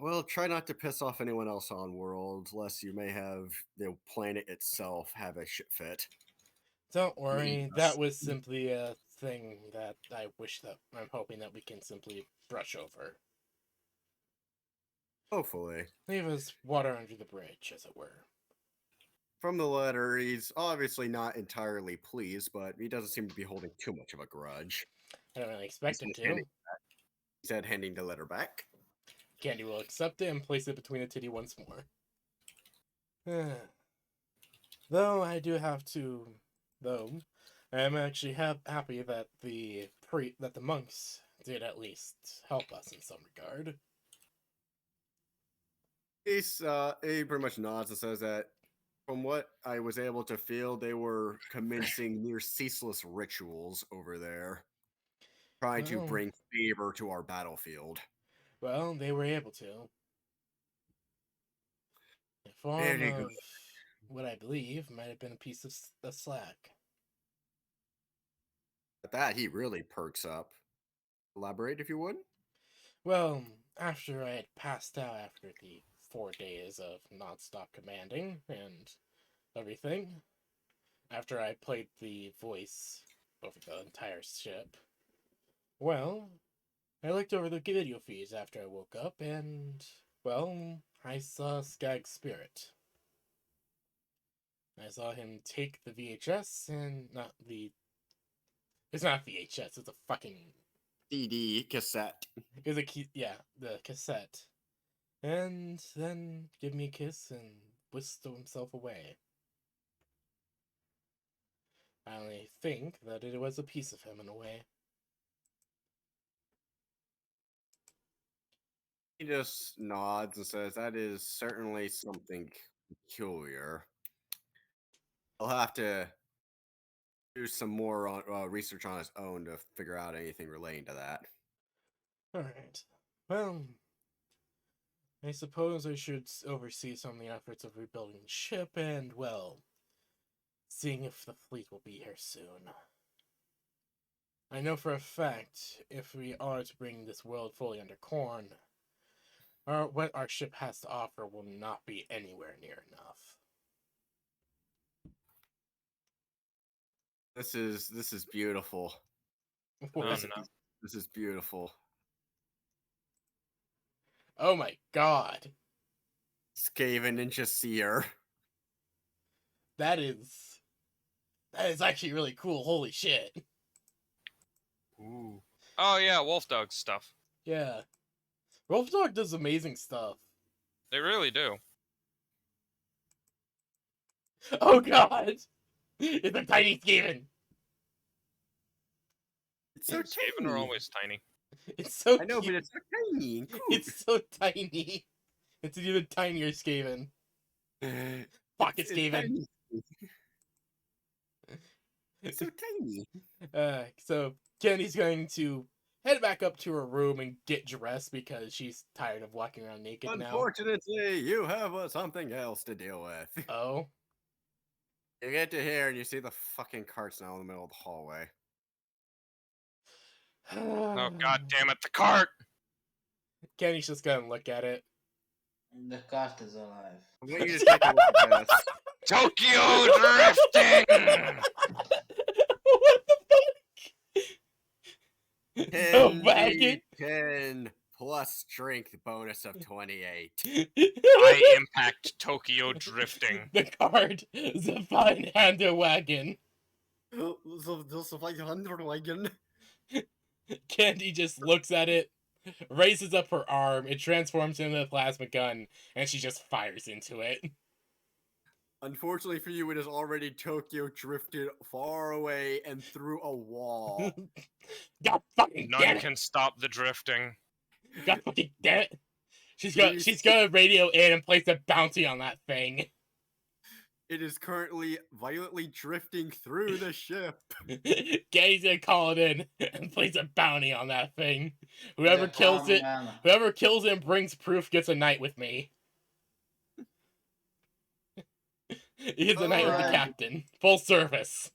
Well, try not to piss off anyone else on world, lest you may have the planet itself have a shit fit. Don't worry, Yes. that was simply a thing that I'm hoping that we can simply brush over. Hopefully. Leave us water under the bridge, as it were. From the letter, he's obviously not entirely pleased, but he doesn't seem to be holding too much of a grudge. I don't really expect him to. He said, handing the letter back. Candy will accept it and place it between the titty once more. Though I do have to, I'm actually happy that the monks did at least help us in some regard. He pretty much nods and says that from what I was able to feel, they were commencing near ceaseless rituals over there, trying to Well. bring favor to our battlefield. Well, they were able to. In form Very of good. what I believe might have been a piece of slack. At that, he really perks up. Elaborate, if you would. Well, after I had passed out after the 4 days of non-stop commanding and everything, after I played the voice over the entire ship, well, I looked over the video feeds after I woke up and, well, I saw Skag's spirit. I saw him take the VHS and it's not VHS, it's a fucking CD cassette. It was the cassette. And then give me a kiss and whisk himself away. I only think that it was a piece of him in a way. He just nods and says, that is certainly something peculiar. I'll have to do some more research on his own to figure out anything relating to that. Alright. Well, I suppose I should oversee some of the efforts of rebuilding the ship and, well, seeing if the fleet will be here soon. I know for a fact, if we are to bring this world fully under corn, what our ship has to offer will not be anywhere near enough. This is beautiful. What? This is beautiful. Oh my god. Skaven Ninja Seer. That is actually really cool. Holy shit. Ooh. Oh yeah, Wolf Dog stuff. Yeah. Wolf Dog does amazing stuff. They really do. Oh god! It's a tiny Skaven! It's so Skaven tiny. are always tiny. It's so I know, cute. but it's so tiny. and cute. It's so tiny. It's an even tinier Skaven. Fuck it, Skaven. tiny. It's so tiny. So Candy's going to head back up to her room and get dressed because she's tired of walking around naked now. Unfortunately, you have something else to deal with. Oh? You get to here and you see the fucking carts now in the middle of the hallway. Oh god damn it, the cart! Candy's just gonna look at it. The cart is alive. I want you to take a look at this. Tokyo drifting! What the fuck? The wagon? 10 plus strength bonus of 28. I impact Tokyo drifting. The card, the fine hander wagon. The 500 wagon. Candy just looks at it, raises up her arm, it transforms into a plasma gun, and she just fires into it. Unfortunately for you, it is already Tokyo drifted far away and through a wall. God fucking damn None it! can stop the drifting. God fucking damn it! She's gonna radio in and place a bounty on that thing. It is currently violently drifting through the ship. Candy's gonna call it in and place a bounty on that thing. Whoever kills it and brings proof gets a night with me. He gets a night with the Alright. captain. Full service.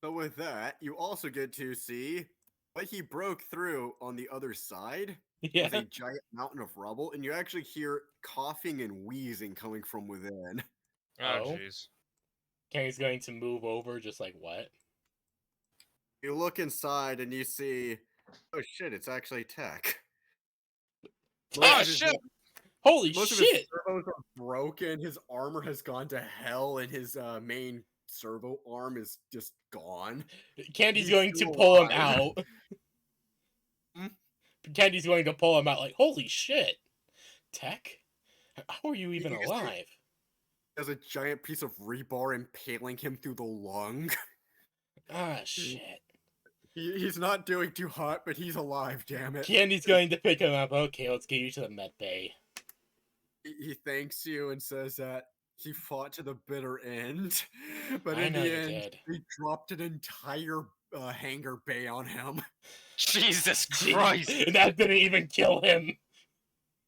So with that, you also get to see what he broke through on the other side. Yeah. Was a giant mountain of rubble, and you actually hear coughing and wheezing coming from within. Oh Oh. jeez. Kenny's going to move over, just like what? You look inside and you see, oh shit, it's actually Tech. Oh shit! Holy Most of his shit! servos are broken. His armor has gone to hell, and his main servo arm is just gone. Candy's He's going to still pull him alive. out. Hmm? Candy's going to pull him out like, holy shit. Tech? How are you even He alive? has a giant piece of rebar impaling him through the lung. Ah, shit. He's not doing too hot, but he's alive, damn it. Candy's going to pick him up. Okay, let's get you to the med bay. He thanks you and says that he fought to the bitter end, but I in know the you end, did. he dropped an entire hangar bay on him. Jesus Gee, Christ! that didn't even kill him.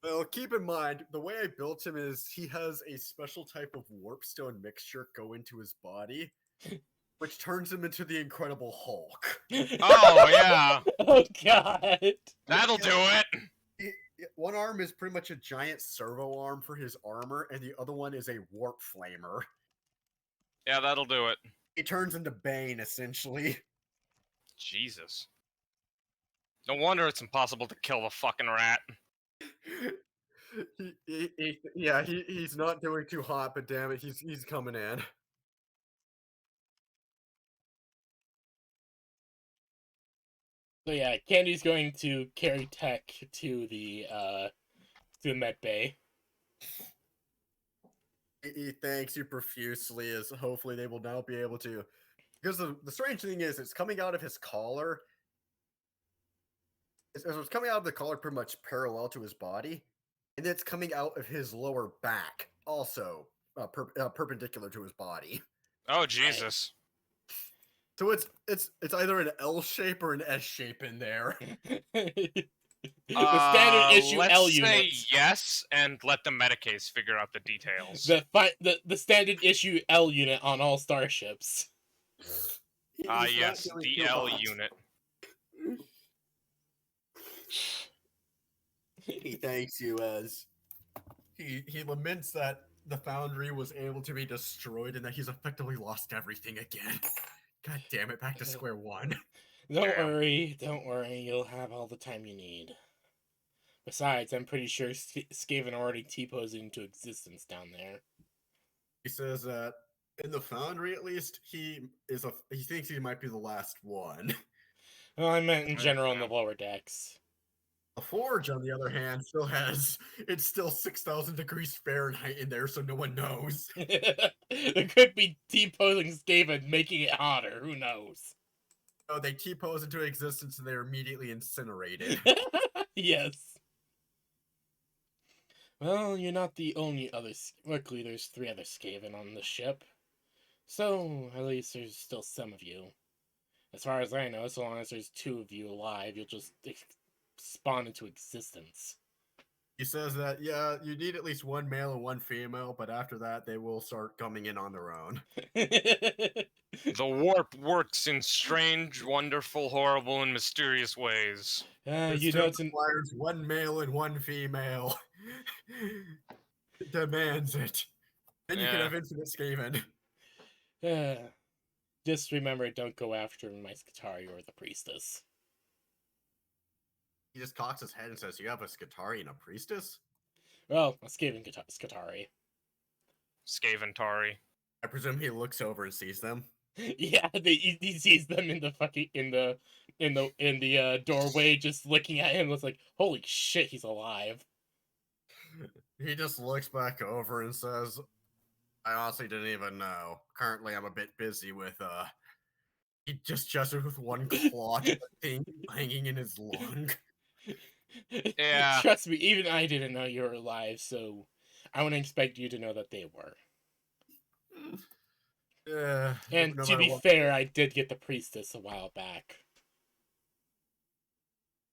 Well, keep in mind, the way I built him is he has a special type of warpstone mixture go into his body, which turns him into the Incredible Hulk. Oh yeah, Oh god. that'll do it. One arm is pretty much a giant servo arm for his armor, and the other one is a warp flamer. Yeah, that'll do it. He turns into Bane, essentially. Jesus. No wonder it's impossible to kill the fucking rat. He's not doing too hot, but damn it, he's coming in. So yeah, Candy's going to carry Tech to the med bay. He thanks you profusely, as hopefully they will now be able to. Because the strange thing is, it's coming out of his collar. It's coming out of the collar pretty much parallel to his body, and it's coming out of his lower back, also perpendicular to his body. Oh Jesus. So it's either an L shape or an S shape in there. The standard issue let's L say units. yes, and let the metacase figure out the details. The standard issue L unit on all starships. He's not Yes, doing the too L hot. unit. He thanks you as he laments that the foundry was able to be destroyed and that he's effectively lost everything again. God damn it, back to square one. Don't Yeah. worry, you'll have all the time you need. Besides, I'm pretty sure Skaven already T-posed into existence down there. He says that in the foundry, at least, he thinks he might be the last one. Well, I meant in general in Yeah. the lower decks. The Forge, on the other hand, it's still 6,000 degrees Fahrenheit in there, so no one knows. There could be T-posing Skaven making it hotter, who knows? Oh, they T-pose into existence and they're immediately incinerated. Yes. Well, you're not the only other... Luckily, there's 3 other Skaven on the ship. So, at least there's still some of you. As far as I know, so long as there's 2 of you alive, you'll just spawn into existence. He says that, yeah, you need at least 1 male and 1 female, but after that, they will start coming in on their own. The warp works in strange, wonderful, horrible, and mysterious ways. you It know, still it's an... requires 1 male and 1 female. It demands it. Then you can Yeah. have infinite Skaven. Just remember, don't go after my Skitari or the Priestess. He just cocks his head and says, "You have a Skitari and a priestess?" Well, a Skaven Skitari. Skaventari. I presume he looks over and sees them. Yeah, he sees them in the fucking in the doorway, just looking at him. Looks like, holy shit, he's alive. He just looks back over and says, "I honestly didn't even know. Currently, I'm a bit busy with He just gestured with one claw thing hanging in his lung. Yeah. Trust me, even I didn't know you were alive, so I wouldn't expect you to know that they were. Yeah. And no to matter be what. fair, I did get the Priestess a while back.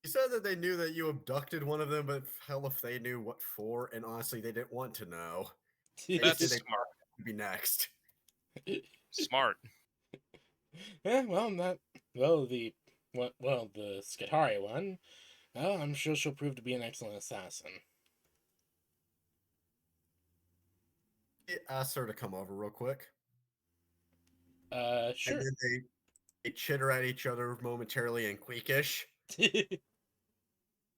He said that they knew that you abducted one of them, but hell if they knew what for, and honestly, they didn't want to know. They just That's said they smart. would be next. Smart. Yeah, the Skitari one. Well, I'm sure she'll prove to be an excellent assassin. He asked her to come over real quick. Sure. And then they chitter at each other momentarily in Queekish.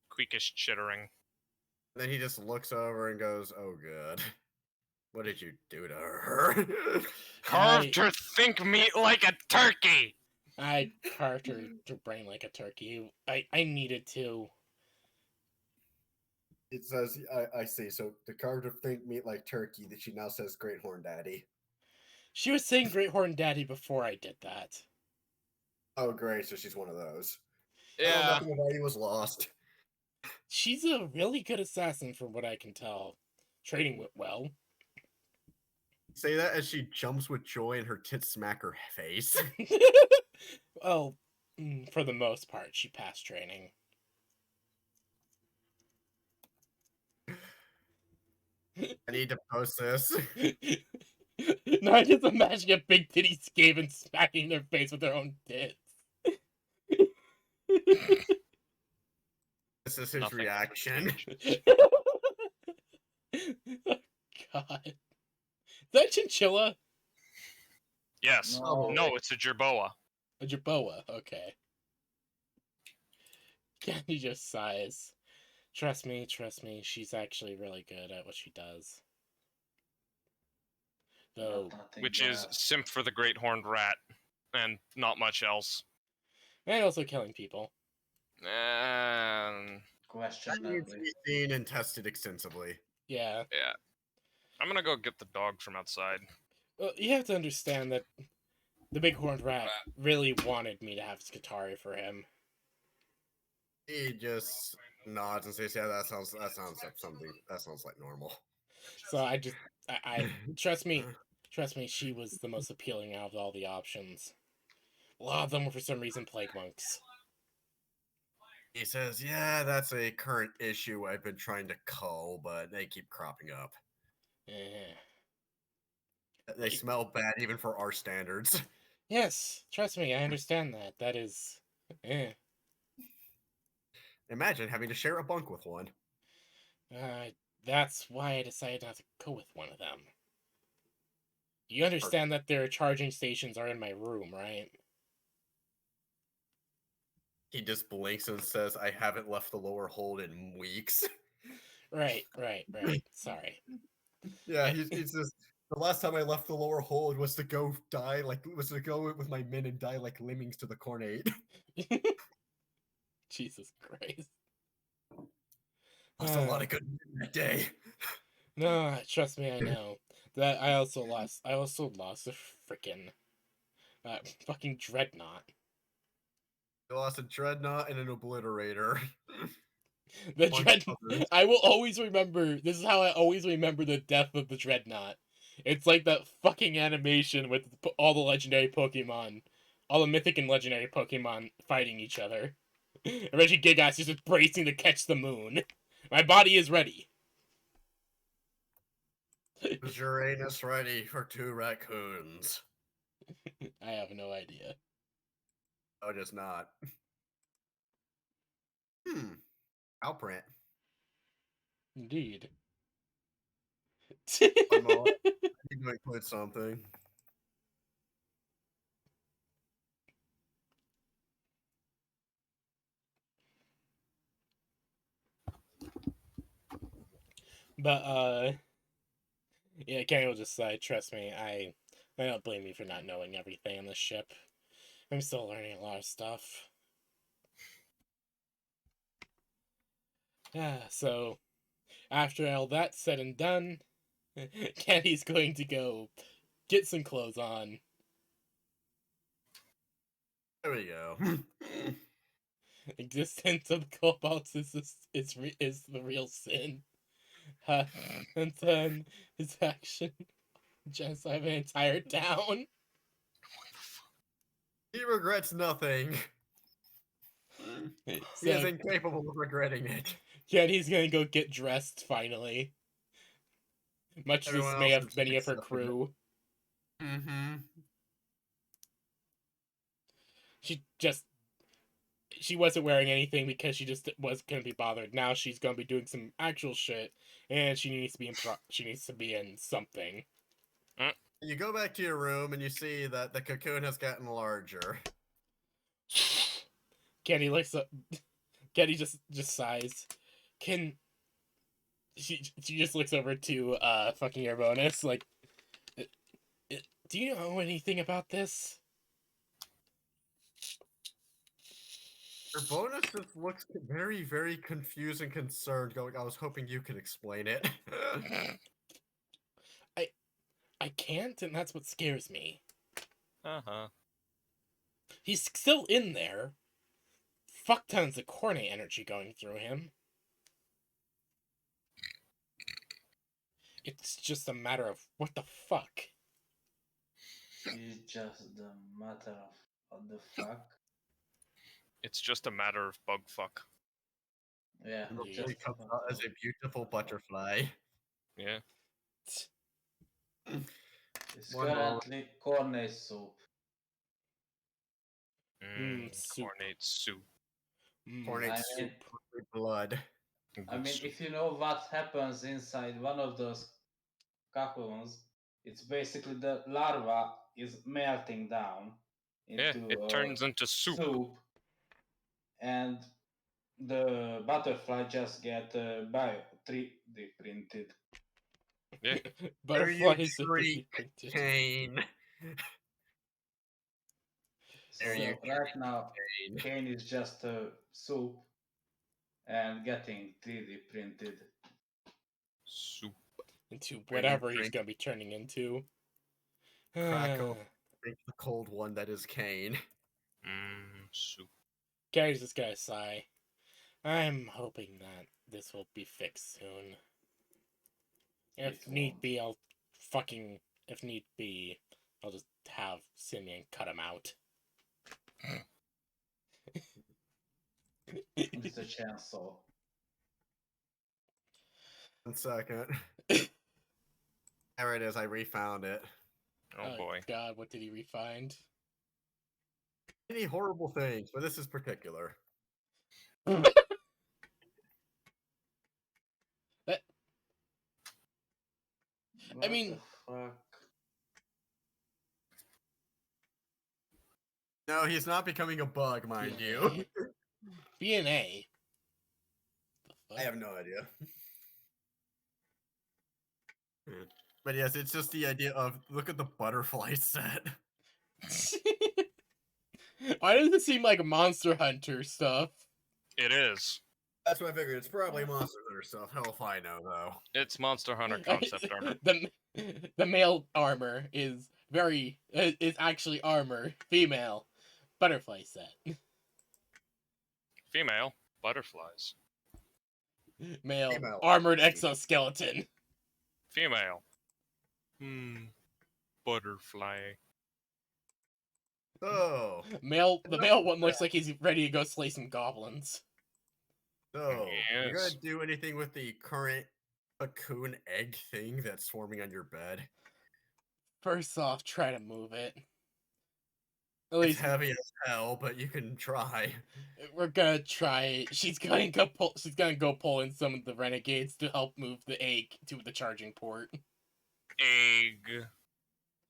Queakish chittering. And then he just looks over and goes, "Oh, good." What did you do to her? Carved her think meat like a turkey. I carved her brain like a turkey. I needed to. It says, I see. So the carved her think meat like turkey, that she now says Great Horn Daddy. She was saying Great Horn Daddy before I did that. Oh, great. So she's one of those. Yeah. Nothing of value was lost. She's a really good assassin from what I can tell. Trading with well. Say that as she jumps with joy and her tits smack her face. Well, for the most part, she passed training. I need to post this. No, I just imagine a big titty Skaven smacking their face with their own tits. This is his Nothing. reaction. Oh, God. Is that chinchilla? Yes. No. No, it's a jerboa. A jerboa, okay. Candy just sighs. Trust me, she's actually really good at what she does. Though, Which is simp for the great horned rat. And not much else. and also killing people. And That needs to Questionably. be seen and tested extensively. Yeah. yeah. I'm gonna go get the dog from outside. Well, you have to understand that the big horned rat really wanted me to have Skatari for him. He just nods and says, "Yeah, that sounds like something. That sounds like normal." So I trust me, she was the most appealing out of all the options. A lot of them were for some reason plague monks. He says, "Yeah, that's a current issue I've been trying to cull, but they keep cropping up. Eh. They smell bad even for our standards." Yes, trust me, I understand that. That is, Imagine having to share a bunk with one. That's why I decided not to go with one of them. You understand that their charging stations are in my room, right? He just blinks and says, "I haven't left the lower hold in weeks." Right. Sorry. Yeah, he's just. The last time I left the lower hold was to go with my men and die like lemmings to the cornate. Jesus Christ. Lost a lot of good men that day. No, trust me, I know. That I also lost a freaking fucking dreadnought. I lost a dreadnought and an obliterator. The Bunch of dreadnought. others. I will always remember. This is how I always remember the death of the dreadnought. It's like that fucking animation with all the legendary Pokemon, all the mythic and legendary Pokemon fighting each other. And Reggie Gigas is just bracing to catch the moon. My body is ready. Is Uranus ready for 2 raccoons? I have no idea. Oh, just not. Outprint. Indeed. One more. I need to include something. But yeah, Kenny will just say, trust me, I don't blame you for not knowing everything on this ship. I'm still learning a lot of stuff. So after all that's said and done, Kenny's going to go get some clothes on. There we go. Existence of kobolds is the real sin. And then his action genocide of an entire town. He regrets nothing. He is So incapable of regretting it. Kenny's gonna go get dressed finally. Much to the Everyone dismay else of is many of her accepting it. crew. Mm-hmm. She wasn't wearing anything because she just was gonna be bothered. Now she's gonna be doing some actual shit, and she needs to be in something. You go back to your room and you see that the cocoon has gotten larger. Kenny looks up. Kenny just sighs. Can she just looks over to fucking your bonus like, "Uh, do you know anything about this?" Your bonus just looks very, very confused and concerned, going, I was hoping you could explain it. I can't, and that's what scares me. Uh-huh. He's still in there. Fuck tons of corny energy going through him. It's just a matter of what the fuck. It's just the matter of what the fuck. It's just a matter of bug fuck. Yeah, And Yeah. he just comes out as a beautiful butterfly. Yeah. It's One moment. currently cornet soup. Soup. Cornate soup. Cornate I soup mean, with blood. I Good mean, soup. if you know what happens inside one of those cocoons, it's basically the larva is melting down Yeah, into it turns into soup. and the butterfly just get bio 3D printed. Yeah. Butterflies are treat 3D printed. Kane. There So you right now, Kane. Kane is just a soup and getting 3D printed. Soup. Into Where you whatever he's drink gonna be turning into. crackle. Drink the cold one that is Kane. Soup. Carries this guy's sigh. I'm hoping that this will be fixed soon. If It need won't. be, I'll fucking. If need be, I'll just have Simeon cut him out. It's a chainsaw. 1 second. There it is. I refound it. Oh boy. God, what did he refind? Any horrible things, but this is particular. That, What mean- the fuck? No, he's not becoming a bug, mind you. B&A. I have no idea. But yes, it's just the idea of look at the butterfly set. Why does it seem like Monster Hunter stuff? It is. That's what I figured. It's probably Monster Hunter stuff. Hell if I know, though. It's Monster Hunter concept armor. The male armor is actually armor. Female butterfly set. Female butterflies. Male Female. armored exoskeleton. Female. Butterfly. So, The male one looks like he's ready to go slay some goblins. you're Yes. gonna do anything with the current cocoon egg thing that's forming on your bed? First off, try to move it. At It's least heavy as hell, but you can try. we're gonna try it. She's gonna go pull in some of the renegades to help move the egg to the charging port. Egg.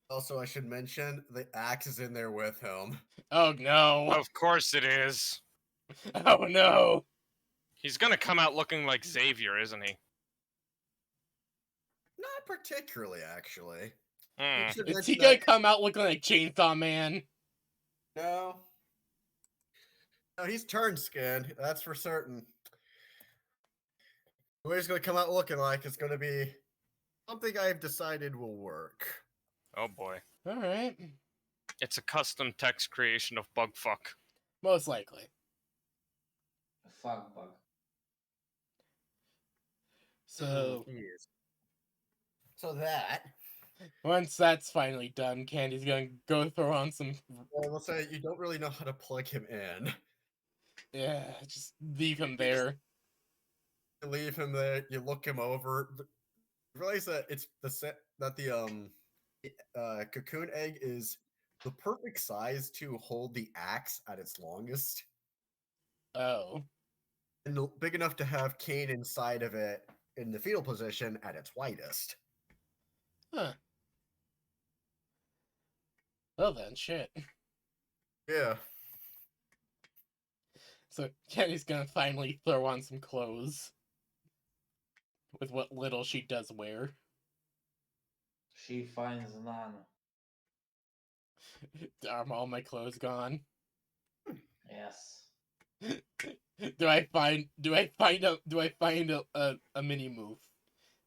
Also, I should mention the axe is in there with him. Oh no! Of course it is. Oh no! He's gonna come out looking like Xavier, isn't he? Not particularly, actually. Hmm. Should Is he mention gonna that- come out looking like Chainsaw Man? No. No, he's turned skin. That's for certain. The way he's gonna come out looking like is gonna be something I've decided will work. Oh boy. Alright. It's a custom text creation of Bugfuck. Most likely. A fuck bug. So, Yes. So that. once that's finally done, Candy's gonna go throw on some. Well, let's say you don't really know how to plug him in. Yeah, just leave him there. You leave him there. You look him over. You realize that it's the set that the cocoon egg is the perfect size to hold the axe at its longest, Oh. and big enough to have Kane inside of it in the fetal position at its widest. Huh. Well then, shit. Yeah. So Kenny's gonna finally throw on some clothes. with what little she does wear. She finds none. Are all my clothes gone? Yes. Do I find a mini move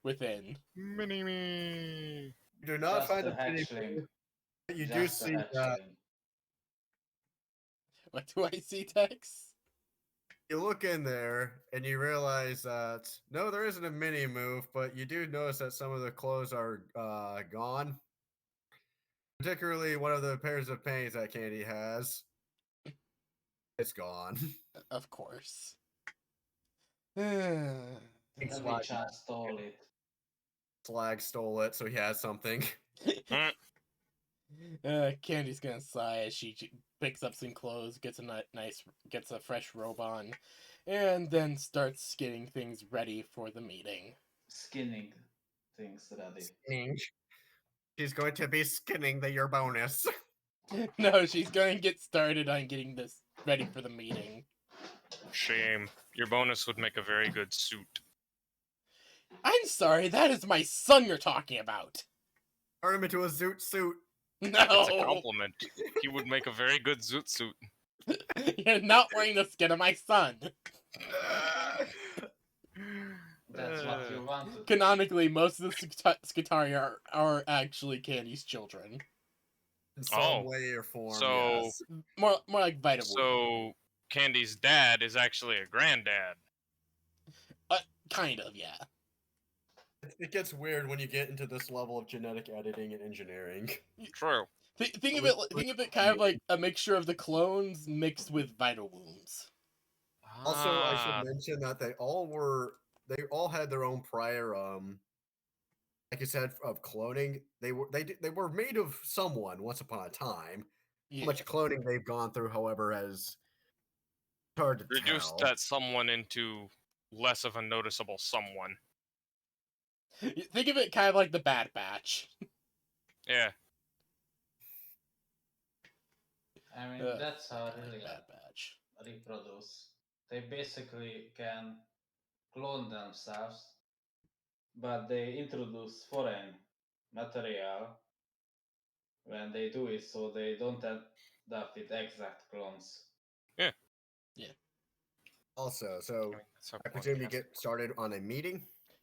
within? Mini me. You do not Just find a a penny. hatchling. You do Just a see that hatchling. What do I see, Tex? you look in there and you realize that no, there isn't a mini move, but you do notice that some of the clothes are gone. Particularly one of the pairs of panties that Candy has. It's gone. Of course. Levi-chan stole it. Slag stole it, so he has something. Candy's gonna sigh as she picks up some clothes, gets a fresh robe on, and then starts getting things ready for the meeting. Skinning things ready. Skinning. She's going to be skinning your bonus. No, she's going to get started on getting this ready for the meeting. Shame. Your bonus would make a very good suit. I'm sorry, that is my son you're talking about. Turn him into a zoot suit. No, It's a compliment. He would make a very good zoot suit. You're not wearing the skin of my son. That's what you wanted. Canonically, most of the Skitari are actually Candy's children. In some Oh, way or form, so- yes. More like Vita. So, Candy's dad is actually a granddad. Kind of, yeah. It gets weird when you get into this level of genetic editing and engineering. True. Think of it kind of like a mixture of the clones mixed with Vita wounds. Also, I Ah, should mention that they all had their own prior like I said, of cloning. They were made of someone once upon a time. Yeah. How much cloning they've gone through, however, has hard to reduced tell. that someone into less of a noticeable someone. Think of it kind of like the Bad Batch. Yeah. I mean, that's how really Bad Batch. reproduce. They basically can clone themselves, but they introduce foreign material when they do it, so they don't end up with exact clones. Also, so I mean, that's how I presume you podcast- get started on a meeting.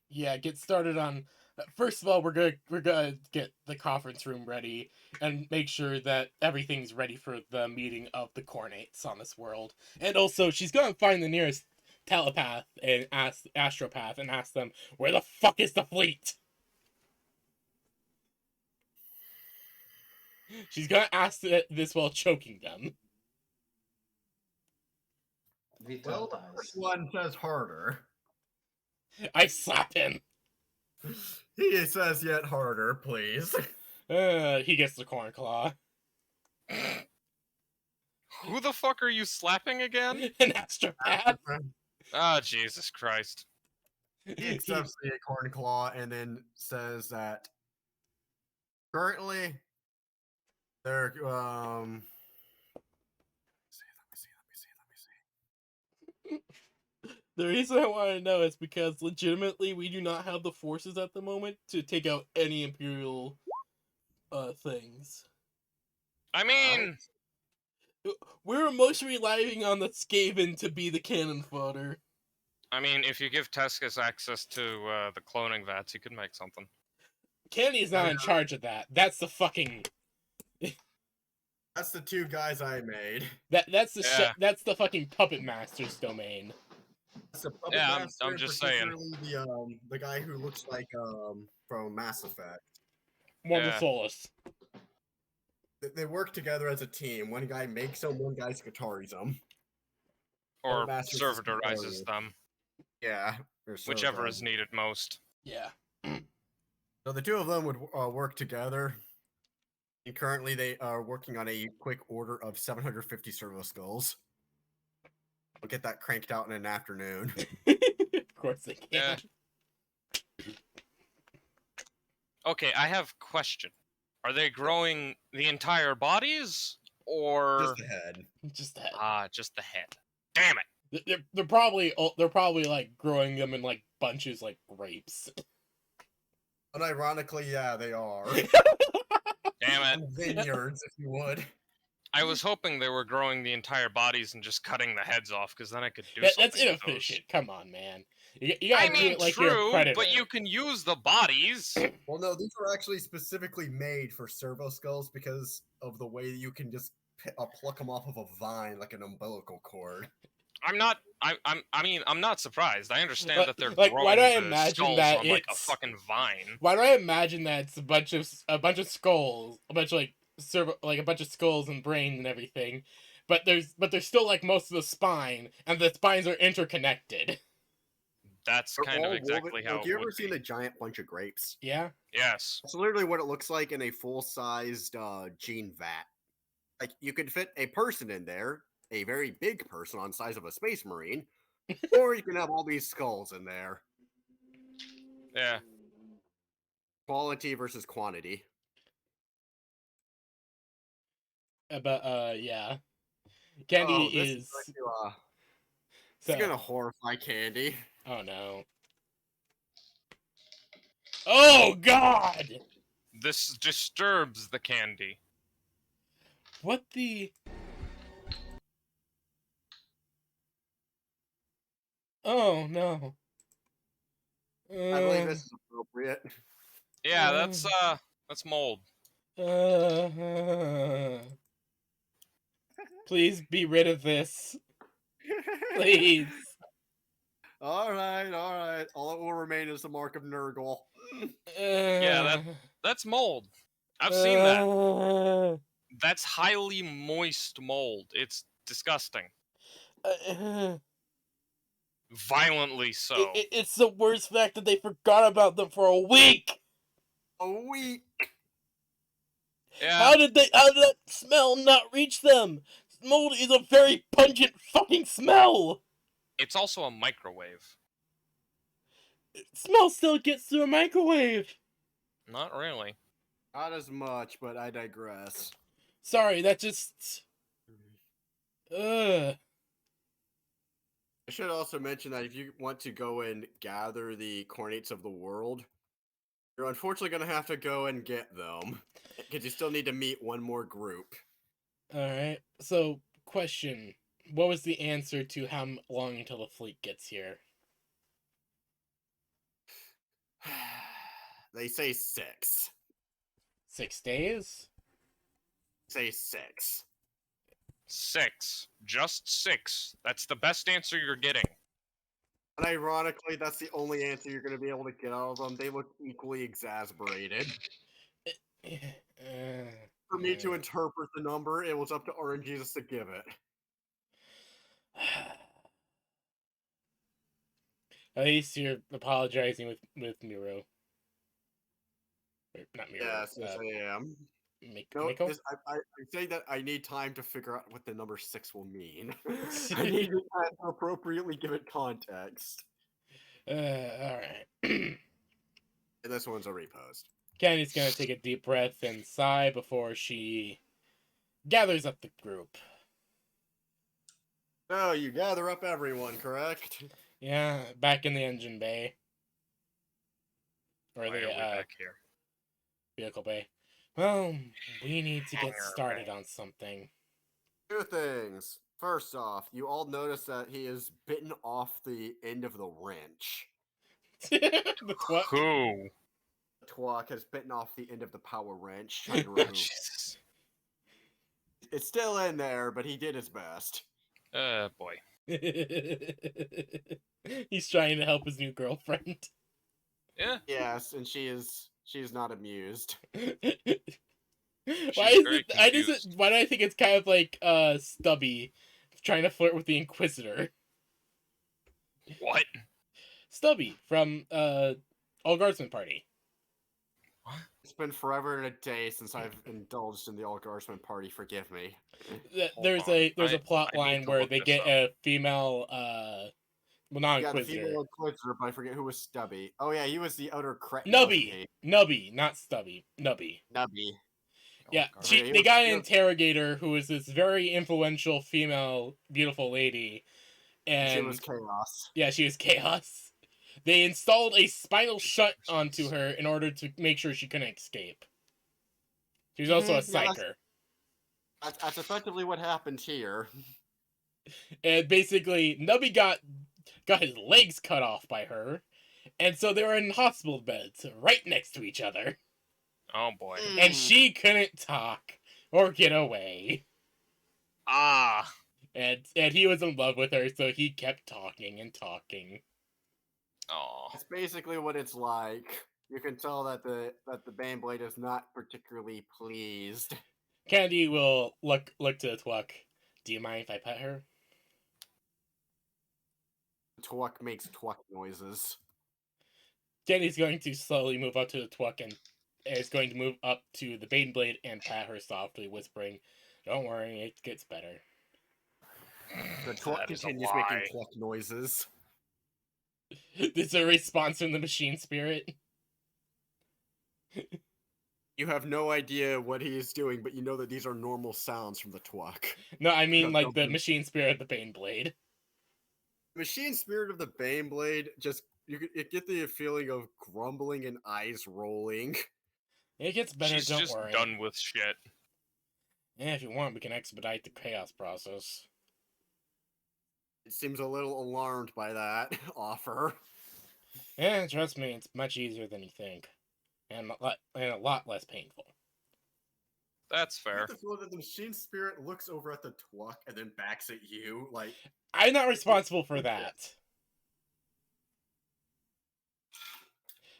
Yeah, get started on. First of all, we're gonna get the conference room ready and make sure that everything's ready for the meeting of the Cornates on this world. And also, she's gonna find the nearest telepath and astropath and ask them where the fuck is the fleet. She's gonna ask this while choking them. Well, the first one says harder. I slap him. He says yet harder, please. He gets the corn claw. Who the fuck are you slapping again? An astropath. Ah, Jesus Christ. He accepts the acorn claw and then says that currently they're let me see. The reason I want to know is because legitimately we do not have the forces at the moment to take out any Imperial things. I mean, We're mostly relying on the Skaven to be the cannon fodder. if you give Tescus access to the cloning vats, he could make something. Candy's not in charge of that. That's the fucking. That's the two guys I made. That's the Yeah. that's the fucking puppet master's domain. That's the puppet Yeah, master, I'm just saying. particularly the guy who looks like from Mass Effect. Mortal Yeah. Solus. They work together as a team. One guy makes them, one guy guitars them. Or Masters servitorizes is them, Yeah, whichever is needed most. Yeah. So the two of them would work together. And currently, they are working on a quick order of 750 servo skulls. We'll get that cranked out in an afternoon. Of course they can. Yeah. Okay, I have a question. Are they growing the entire bodies, or Just the head. Just that. just the head? Damn it! They're probably like growing them in like bunches like grapes. Unironically, yeah, they are. Damn it. And vineyards, if you would. I was hoping they were growing the entire bodies and just cutting the heads off, because then I could do That's something with inefficient. those. Come on, man. You gotta I do mean, it like you're a true, predator. but you can use the bodies. Well, no, these were actually specifically made for servo skulls because of the way you can just pluck them off of a vine like an umbilical cord. I'm not. I'm not surprised. I understand that they're Like, why growing do I the imagine skulls that on like a it's- fucking vine. Why do I imagine that it's a bunch of skulls, a bunch of like a bunch of skulls and brains and everything, but there's still like most of the spine, and the spines are interconnected. That's They're kind of all exactly woven- how Have it you ever would seen be. a giant bunch of grapes? Yeah. Yes. That's literally what it looks like in a full-sized gene vat. Like, you could fit a person in there, a very big person on the size of a space marine, or you can have all these skulls in there. Yeah. Quality versus quantity. But yeah, Candy This is this is gonna horrify Candy. Oh no. Oh God! This disturbs the candy. What the? Oh no. I believe this is appropriate. Yeah, that's mold. Please be rid of this. Please. All right. All that will remain is the mark of Nurgle. Yeah, that's mold. I've seen that. That's highly moist mold. It's disgusting. Violently so. It's the worst fact that they forgot about them for a week. A week. Yeah. How did that smell not reach them? Mold is a very pungent fucking smell. It's also a microwave. Smell still gets through a microwave. Not really. Not as much, but I digress. Sorry, that just. I should also mention that if you want to go and gather the coordinates of the world, you're unfortunately going to have to go and get them. Because you still need to meet one more group. Alright, so, question. What was the answer to how long until the fleet gets here? They say 6. 6 days? Say 6. 6. Just 6. That's the best answer you're getting. And ironically, that's the only answer you're going to be able to get out of them. They look equally exasperated. For me to interpret the number, it was up to RNGesus to give it. At least you're apologizing with Miro. Or, not Miro. Yes, I am. No, Miko? I say that I need time to figure out what the number 6 will mean. I need time to appropriately give it context. Alright. And this one's a repost. Candy's gonna take a deep breath and sigh before she gathers up the group. So, you gather up everyone, correct? Yeah, back in the engine bay. Or Why the are we back here? vehicle bay. Well, we need to get started on something. 2 things. First off, you all notice that he is bitten off the end of the wrench. The twat. Who? Twok has bitten off the end of the power wrench, trying to remove it. Jesus. It's still in there, but he did his best. Boy. He's trying to help his new girlfriend. Yeah. Yes, and she is not amused. Why do I think it's kind of like Stubby trying to flirt with the Inquisitor? What? Stubby from All Guardsman Party. It's been forever and a day since I've indulged in the All Guardsman Party, forgive me. There's on. a plot I need line to where look they this get up. a female well, not Yeah, the Inquisitor. female Inquisitor, but I forget who was Stubby. Oh yeah, he was the utter cretin. Nubby, not Stubby. Nubby. Nubby. Yeah, God. he they was- got an he was- interrogator who is this very influential female, beautiful lady, She And was chaos. yeah, she was chaos. They installed a spinal shunt onto her in order to make sure she couldn't escape. She was also a Yeah, psyker. that's effectively what happened here. And basically, Nubby got his legs cut off by her, and so they were in hospital beds right next to each other. Oh boy. And she couldn't talk or get away. Ah. And he was in love with her, so he kept talking and talking. Oh. It's basically what it's like. You can tell that the Baneblade is not particularly pleased. Candy will look to the Twuck. Do you mind if I pet her? Twuck makes twuck noises. Candy's going to slowly move up to the Twuck and is going to move up to the Baneblade and pat her softly, whispering, "Don't worry, it gets better." The twuck That is a continues making lie. twuck noises. It's a response from the machine spirit. You have no idea what he is doing, but you know that these are normal sounds from the twuck. No, I mean No, like the no. machine spirit of the Baneblade. Machine spirit of the Baneblade, just you get the feeling of grumbling and eyes rolling. It gets better, She's don't just worry. done with shit. Yeah, if you want, we can expedite the chaos process. It seems a little alarmed by that offer. Yeah, trust me, it's much easier than you think. And a lot less painful. That's I fair. get the feeling that the machine spirit looks over at the twuck and then backs at you, like, I'm not responsible for that.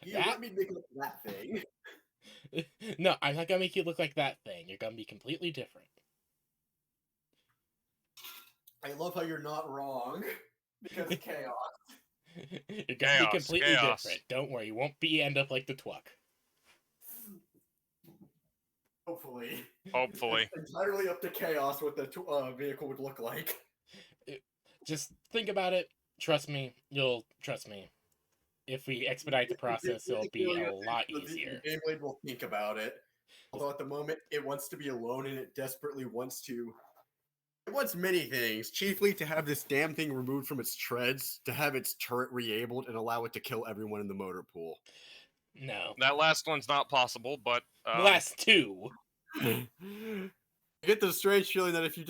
you That- let me make up that thing. No, I'm not gonna make you look like that thing. You're gonna be completely different. I love how you're not wrong. Because chaos. You're gonna be Chaos, completely chaos. different. Don't worry, you won't end up like the Twuck. Hopefully. Hopefully. It's entirely up to chaos what the vehicle would look like. Just think about it. Trust me. You'll trust me. If we expedite the process, it'll be a lot easier. The Beyblade will think about it. Although at the moment, it wants to be alone and it desperately wants to. It wants many things, chiefly to have this damn thing removed from its treads, to have its turret re-abled, and allow it to kill everyone in the motor pool. No. That last one's not possible, but The last two. You get the strange feeling that if you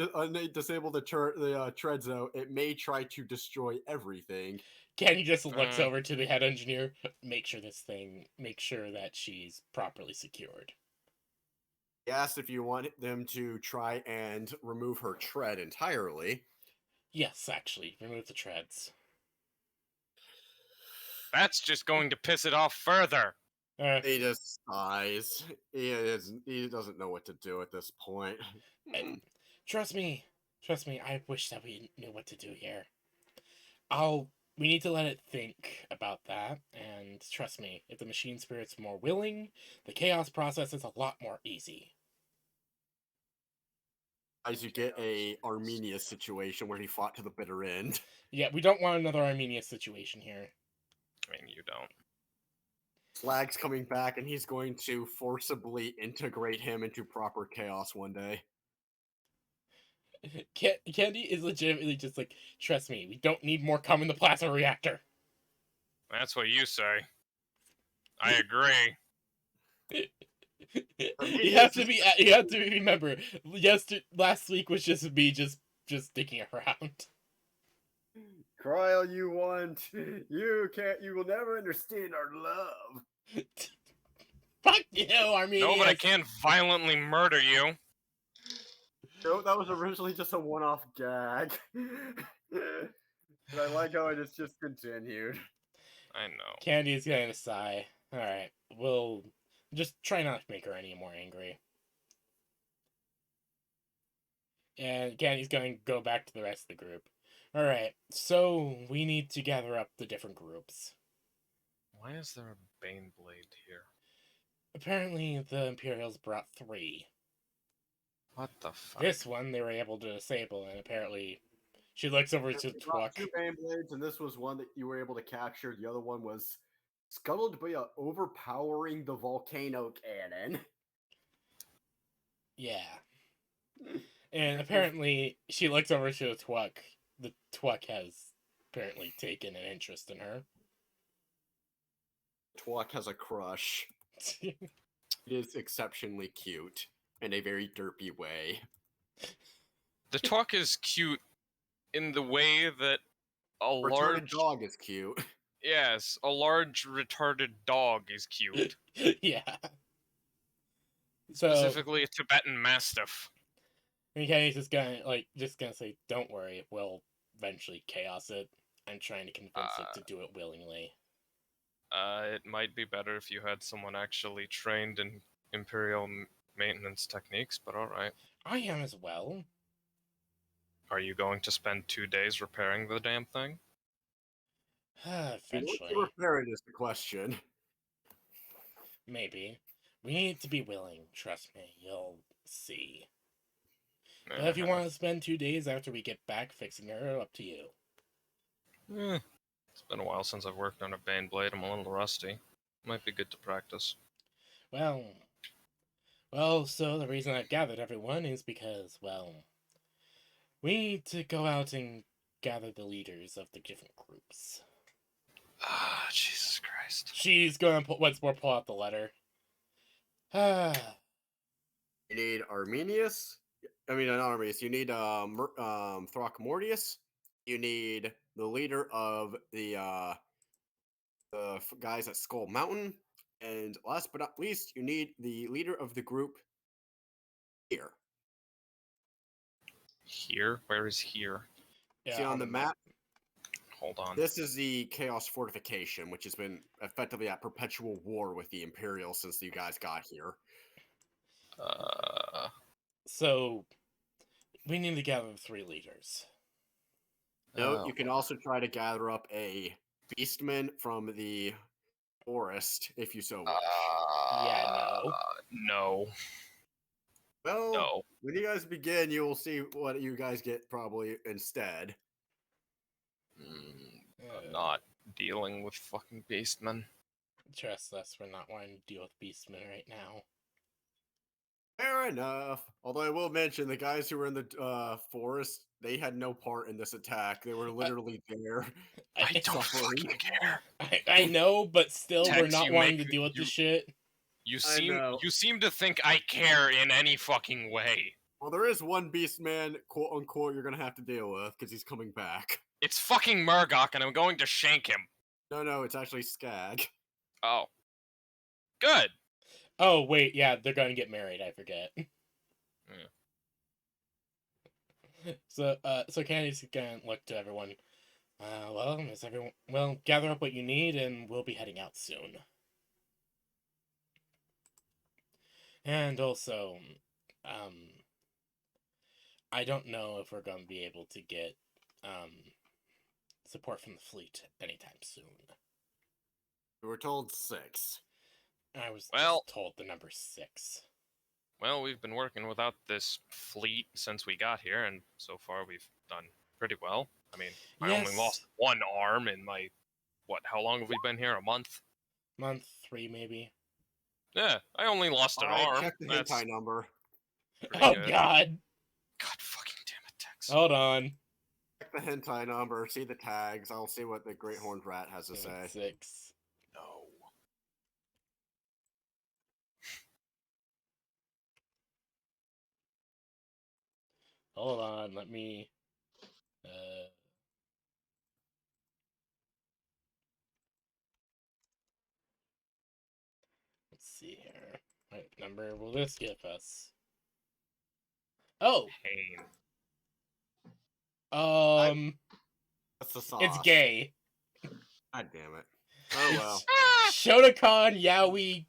disable the treads, though, it may try to destroy everything. Kenny just looks over to the head engineer. Make sure that she's properly secured. He asked if you want them to try and remove her tread entirely. Yes, actually, remove the treads. that's just going to piss it off further. He just sighs. He doesn't know what to do at this point. Trust me. I wish that we knew what to do here. We need to let it think about that, and trust me, if the machine spirit's more willing, the chaos process is a lot more easy. As you get a Armenia situation where he fought to the bitter end. Yeah, we don't want another Armenia situation here. I mean, you don't. Slag's coming back, and he's going to forcibly integrate him into proper chaos one day. Candy is legitimately just like, trust me, we don't need more cum in the plasma reactor. That's what you say. I agree. You have to remember, last week was just me just sticking around. Cry all you want. You will never understand our love. Fuck you, Armenia. No, but I can't violently murder you. No, that was originally just a one-off gag. But I like how it is just continued. I know. Candy is going to sigh. Alright, we'll just try not to make her any more angry. And Candy's going to go back to the rest of the group. Alright, so we need to gather up the different groups. Why is there a Baneblade here? Apparently, the Imperials brought 3. What the fuck? This one they were able to disable, and apparently she looks over to They brought Twuck. 2 Baneblades, and this was one that you were able to capture. The other one was scuttled by overpowering the volcano cannon. Yeah. And apparently she looks over to the Twuck. The Twuck has apparently taken an interest in her. Twalk has a crush. It is exceptionally cute in a very derpy way. The talk is cute in the way that a Retarded large dog is cute. yes, a large retarded dog is cute. Yeah. So Specifically a Tibetan Mastiff. Kenny's just gonna say, "Don't worry, we'll eventually chaos it." I'm trying to convince it to do it willingly. It might be better if you had someone actually trained in Imperial maintenance techniques, but alright. I am as well. Are you going to spend 2 days repairing the damn thing? You want Eventually, to repair it is the question. maybe. We need to be willing. Trust me, you'll see. But if you want to spend 2 days after we get back fixing her, up to you. It's been a while since I've worked on a Bane blade. I'm a little rusty. Might be good to practice. Well, so the reason I've gathered everyone is because, well, we need to go out and gather the leaders of the different groups. Ah, Jesus Christ. She's gonna once more pull out the letter. You need Arminius. I mean, not Arminius. You need Throckmortius. You need the leader of the guys at Skull Mountain, and last but not least, you need the leader of the group here. Here? Where is here? Yeah, See on the map? Hold on. This is the Chaos Fortification, which has been effectively at perpetual war with the Imperial since you guys got here. So, we need to gather 3 leaders. Note, you can also try to gather up a beastman from the forest, if you so wish. Yeah, no. No. Well, No. when you guys begin, you will see what you guys get probably instead. I'm not dealing with fucking beastmen. Trust us, we're not wanting to deal with beastmen right now. Fair enough. Although I will mention, the guys who were in the forest, they had no part in this attack. They were literally there. I don't suffering. fucking care. I know, but still, we're Tex, not you wanting make- to deal with you- the shit. You I know. seem to think I care in any fucking way. Well, there is one beastman, quote unquote, you're gonna have to deal with because he's coming back. It's fucking Murgok, and I'm going to shank him. No, it's actually Skag. Oh. Good. Oh, wait, yeah, they're gonna get married, I forget. So Candy's gonna look to everyone. Gather up what you need, and we'll be heading out soon. And also, I don't know if we're going to be able to get, support from the fleet anytime soon. We were told 6. I was Well- just told the number 6. Well, we've been working without this fleet since we got here, and so far we've done pretty well. I mean, I only lost one arm in my... how long have we been here? A month? Month 3, maybe. Yeah, I only lost an arm. Check the That's hentai number. pretty Oh, good. God! God fucking damn it, Tex. Hold on. Check the hentai number, see the tags. I'll see what the Great Horned Rat has to say. 6. No. Hold on, let me... Let's see here. What number will this give us? Oh! Pain. That's the sauce. It's gay. God damn it. Oh well. Shotokan Yaoi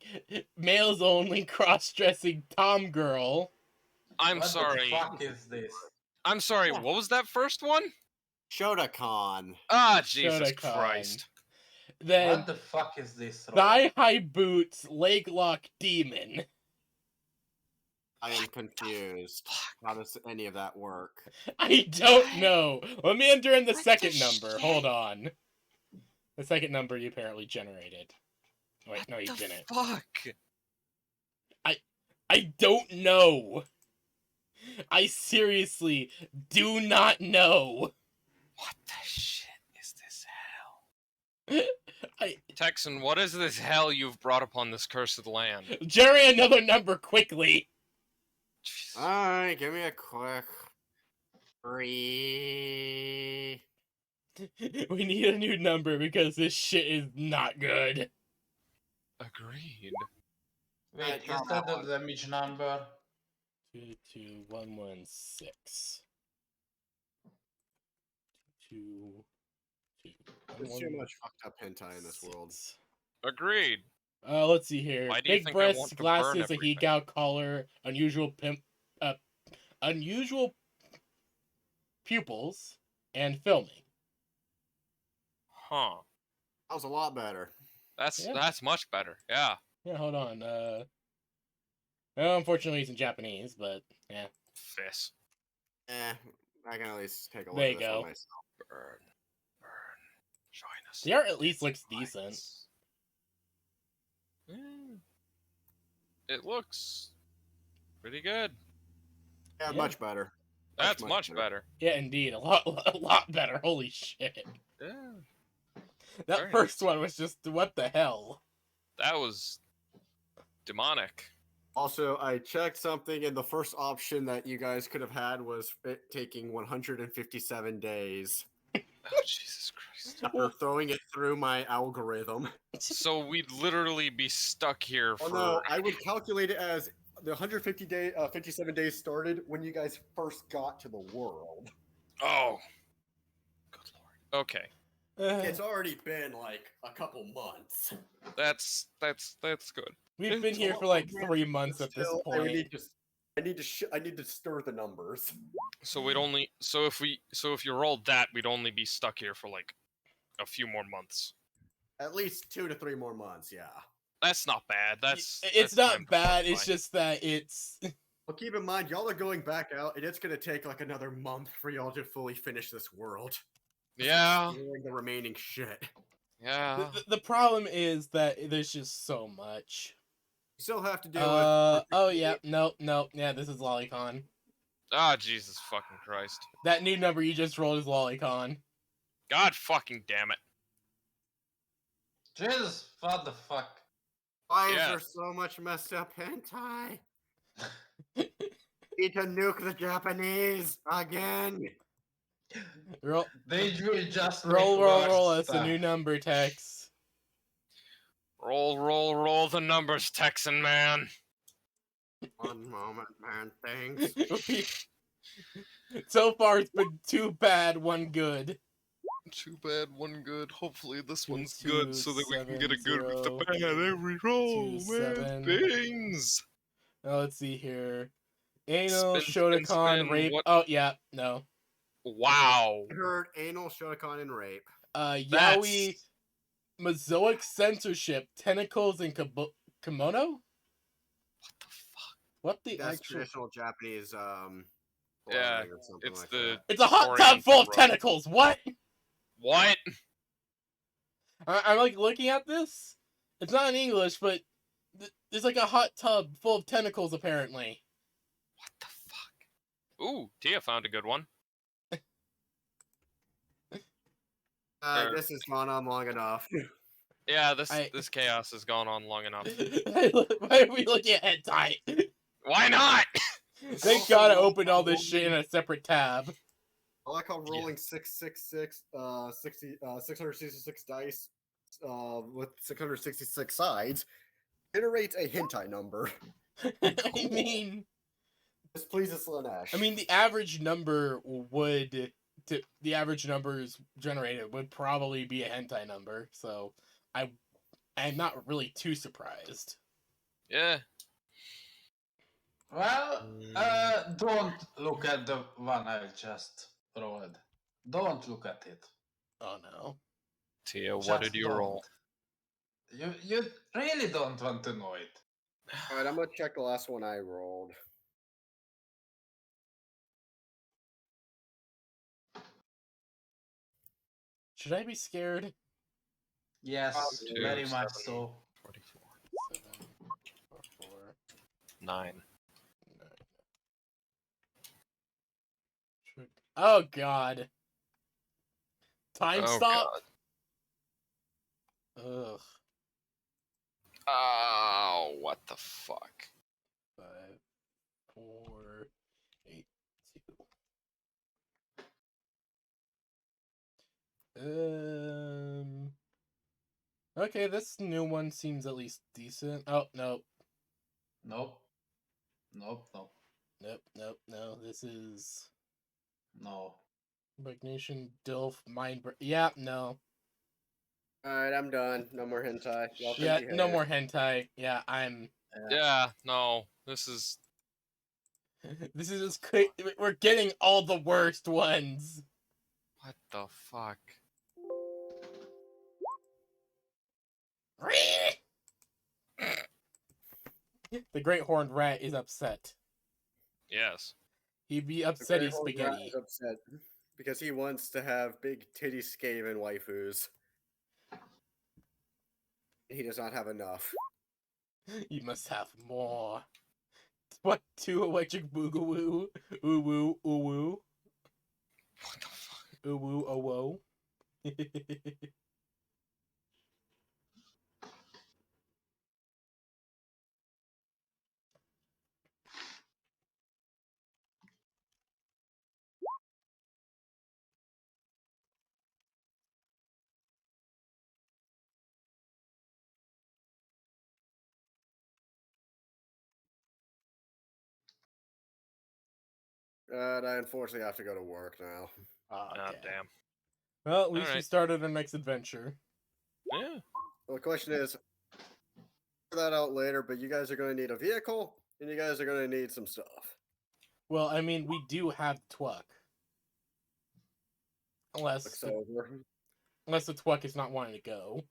males only cross-dressing Tom girl. I'm What sorry. the fuck is this? I'm sorry, what was that first one? Shotokan. Ah, Jesus Shotokan. Christ. Then What the fuck is this? Rob? thigh-high boots leg lock demon. I am confused. How does any of that work? I don't know. Let me enter in the What second the number. shit? Hold on. The second number you apparently generated. Wait, no, you What the didn't. fuck? I don't know. I seriously do not know. What the shit is Texan, what is this hell you've brought upon this cursed land? Generate another number quickly. Jeez. Alright, give me a quick 3. We need a new number because this shit is not good. Agreed. Wait, try is that that the one. damage number? 22116. 2 There's too much fucked up hentai in this world. Agreed. Let's see here. Why do you Big think I want breasts, to burn glasses, a everything? heat-gout collar, unusual pupils, and filming. Huh. That was a lot better. That's much better. Yeah. Yeah, hold on. Well, unfortunately, it's in Japanese, but yeah. Fizz. I can at least take a look There at you this go. one myself. Burn. Join us. The art at least looks decent. It looks pretty good. Yeah, Yeah. much better. That's much better. Yeah, indeed, a lot better. Holy shit! Yeah. That Very first nice. one was just what the hell. That was demonic. Also, I checked something, and the first option that you guys could have had was it taking 157 days. Oh, Jesus Christ. After throwing it through my algorithm. So we'd literally be stuck here Oh for. no, I would calculate it as the 57 days started when you guys first got to the world. Oh. Good lord. Okay. It's already been like a couple months. That's good. We've been here for like 3 months at this Still, I point. need to stir the numbers. So we'd only if you rolled that, we'd only be stuck here for like a few more months. At least 2 to 3 more months, yeah. That's not bad. That's It's that's time not to bad. fortify. It's just that it's. But keep in mind, y'all are going back out, and it's going to take like another month for y'all to fully finish this world. Yeah. Exploring the remaining shit. Yeah. The problem is that there's just so much. You still have to deal with. Oh yeah, nope. Yeah, this is Lolicon. Ah, Jesus fucking Christ. That new number you just rolled is Lolicon. God fucking damn it. Jesus, what the fuck? Why Yeah. is there so much messed up hentai? Need to nuke the Japanese again. Roll, They will just make roll. worse That's a stuff. new number, Tex. Roll the numbers, Texan man. One moment, man. Thanks. So far, it's been 2 bad, 1 good. Too bad, one good. Hopefully this Two, one's two, good so that we can get a good with the 7, 0, bad every roll, 2, man. 7. Things. Now let's see here. Anal, Spin, spin, Shotokan, spin, rape. what- Oh yeah, no. Wow. I heard anal, Shotokan, and rape. Yaoi, Mozoic censorship, tentacles, and kimono. What the fuck? What the That's actual? traditional Japanese Yeah, clothing or something it's like the- that. It's a hot tub Oriental full of robe. tentacles. What? What? I'm like looking at this. It's not in English, but there's like a hot tub full of tentacles apparently. What the fuck? Ooh, Tia found a good one. This has gone on long enough. Yeah, this chaos has gone on long enough. Why are we looking at hentai? Why not? Thank Also, God I roll opened all this call shit in a separate tab. I like how rolling 666, 666 dice with 666 sides generates a hentai number. I mean, This pleases Slanesh. the average number the average numbers generated would probably be a hentai number, so I'm not really too surprised. Yeah. Well, don't look at the one I just rolled. Don't look at it. Oh no. Tia, what Just did you don't. roll? You really don't want to know it. Alright, I'm gonna check the last one I rolled. Should I be scared? Yes, Two, very much 7, so. 44. 7, 4, 9. 9. Oh God. Time Oh, stop. God. Ugh. Oh, what the fuck? 5, 4, 8, 2. Okay, this new one seems at least decent. Oh, no. Nope. Nope. Nope. Nope, nope, no. This is No. Nation Dilf Mind. Yeah, no. Alright, I'm done. No more hentai. Y'all can Yeah, behave. no more hentai. Yeah, I'm. Yeah, no. This is. This is just we're getting all the worst ones. What the fuck? The great horned rat is upset. Yes. He'd be The upset Great he's Horned Rat spaghetti. is upset because he wants to have big titty Skaven waifus. He does not have enough. You must have more. What? 2 electric boogaloo? Ooh woo, ooh woo. What the fuck? Ooh woo, oh whoa. I unfortunately have to go to work now. Ah, Okay. damn. Well, at least we Alright. started our next adventure. Yeah. Well, the question is, figure that out later, but you guys are going to need a vehicle, and you guys are going to need some stuff. Well, I mean, we do have Twuck. Unless Looks the, over. unless the Twuck is not wanting to go.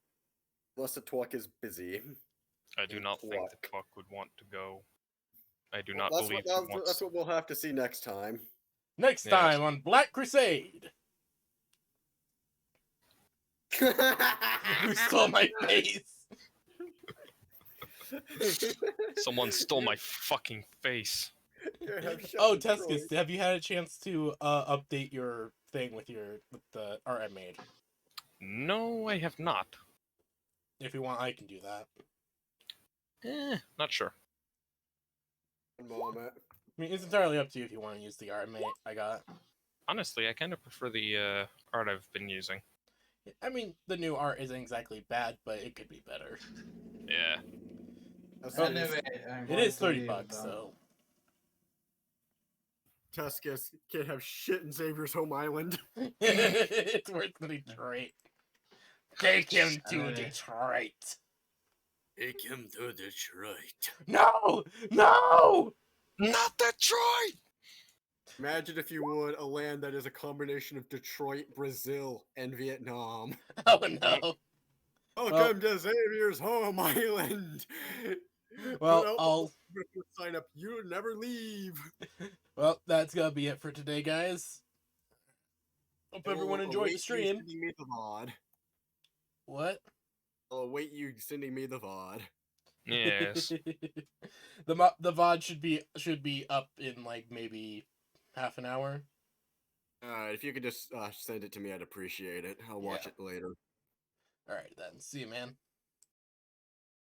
Unless the Twuck is busy. I do And not think the Twuck. Twuck would want to go. I do Well, not believe he wants. that's what we'll have to see next time. Next Yes. time on Black Crusade! Who stole my face? Someone stole my fucking face. Oh, Tuscus, have you had a chance to update your thing with the art I made? No, I have not. If you want, I can do that. Not sure. One moment. I mean, it's entirely up to you if you want to use the art I got. Honestly, I kind of prefer the art I've been using. I mean, the new art isn't exactly bad, but it could be better. Yeah. Anyway, I'm It going is to $30, leave them. so Tuscus can't have shit in Xavier's home island. it's worth Detroit. Take him to Anyway. Detroit. Take him to Detroit. No! No! Not Detroit! Imagine, if you would, a land that is a combination of Detroit, Brazil, and Vietnam. Oh no. Welcome to Xavier's home island. Well, Put out I'll. the sign up. You never leave. Well, that's gonna be it for today, guys. Hope everyone enjoyed the stream. Sending me the VOD. What? I'll await you sending me the VOD. Yes. the VOD should be up in like maybe half an hour. Alright, if you could just send it to me, I'd appreciate it. I'll watch it later. All right then. See you, man.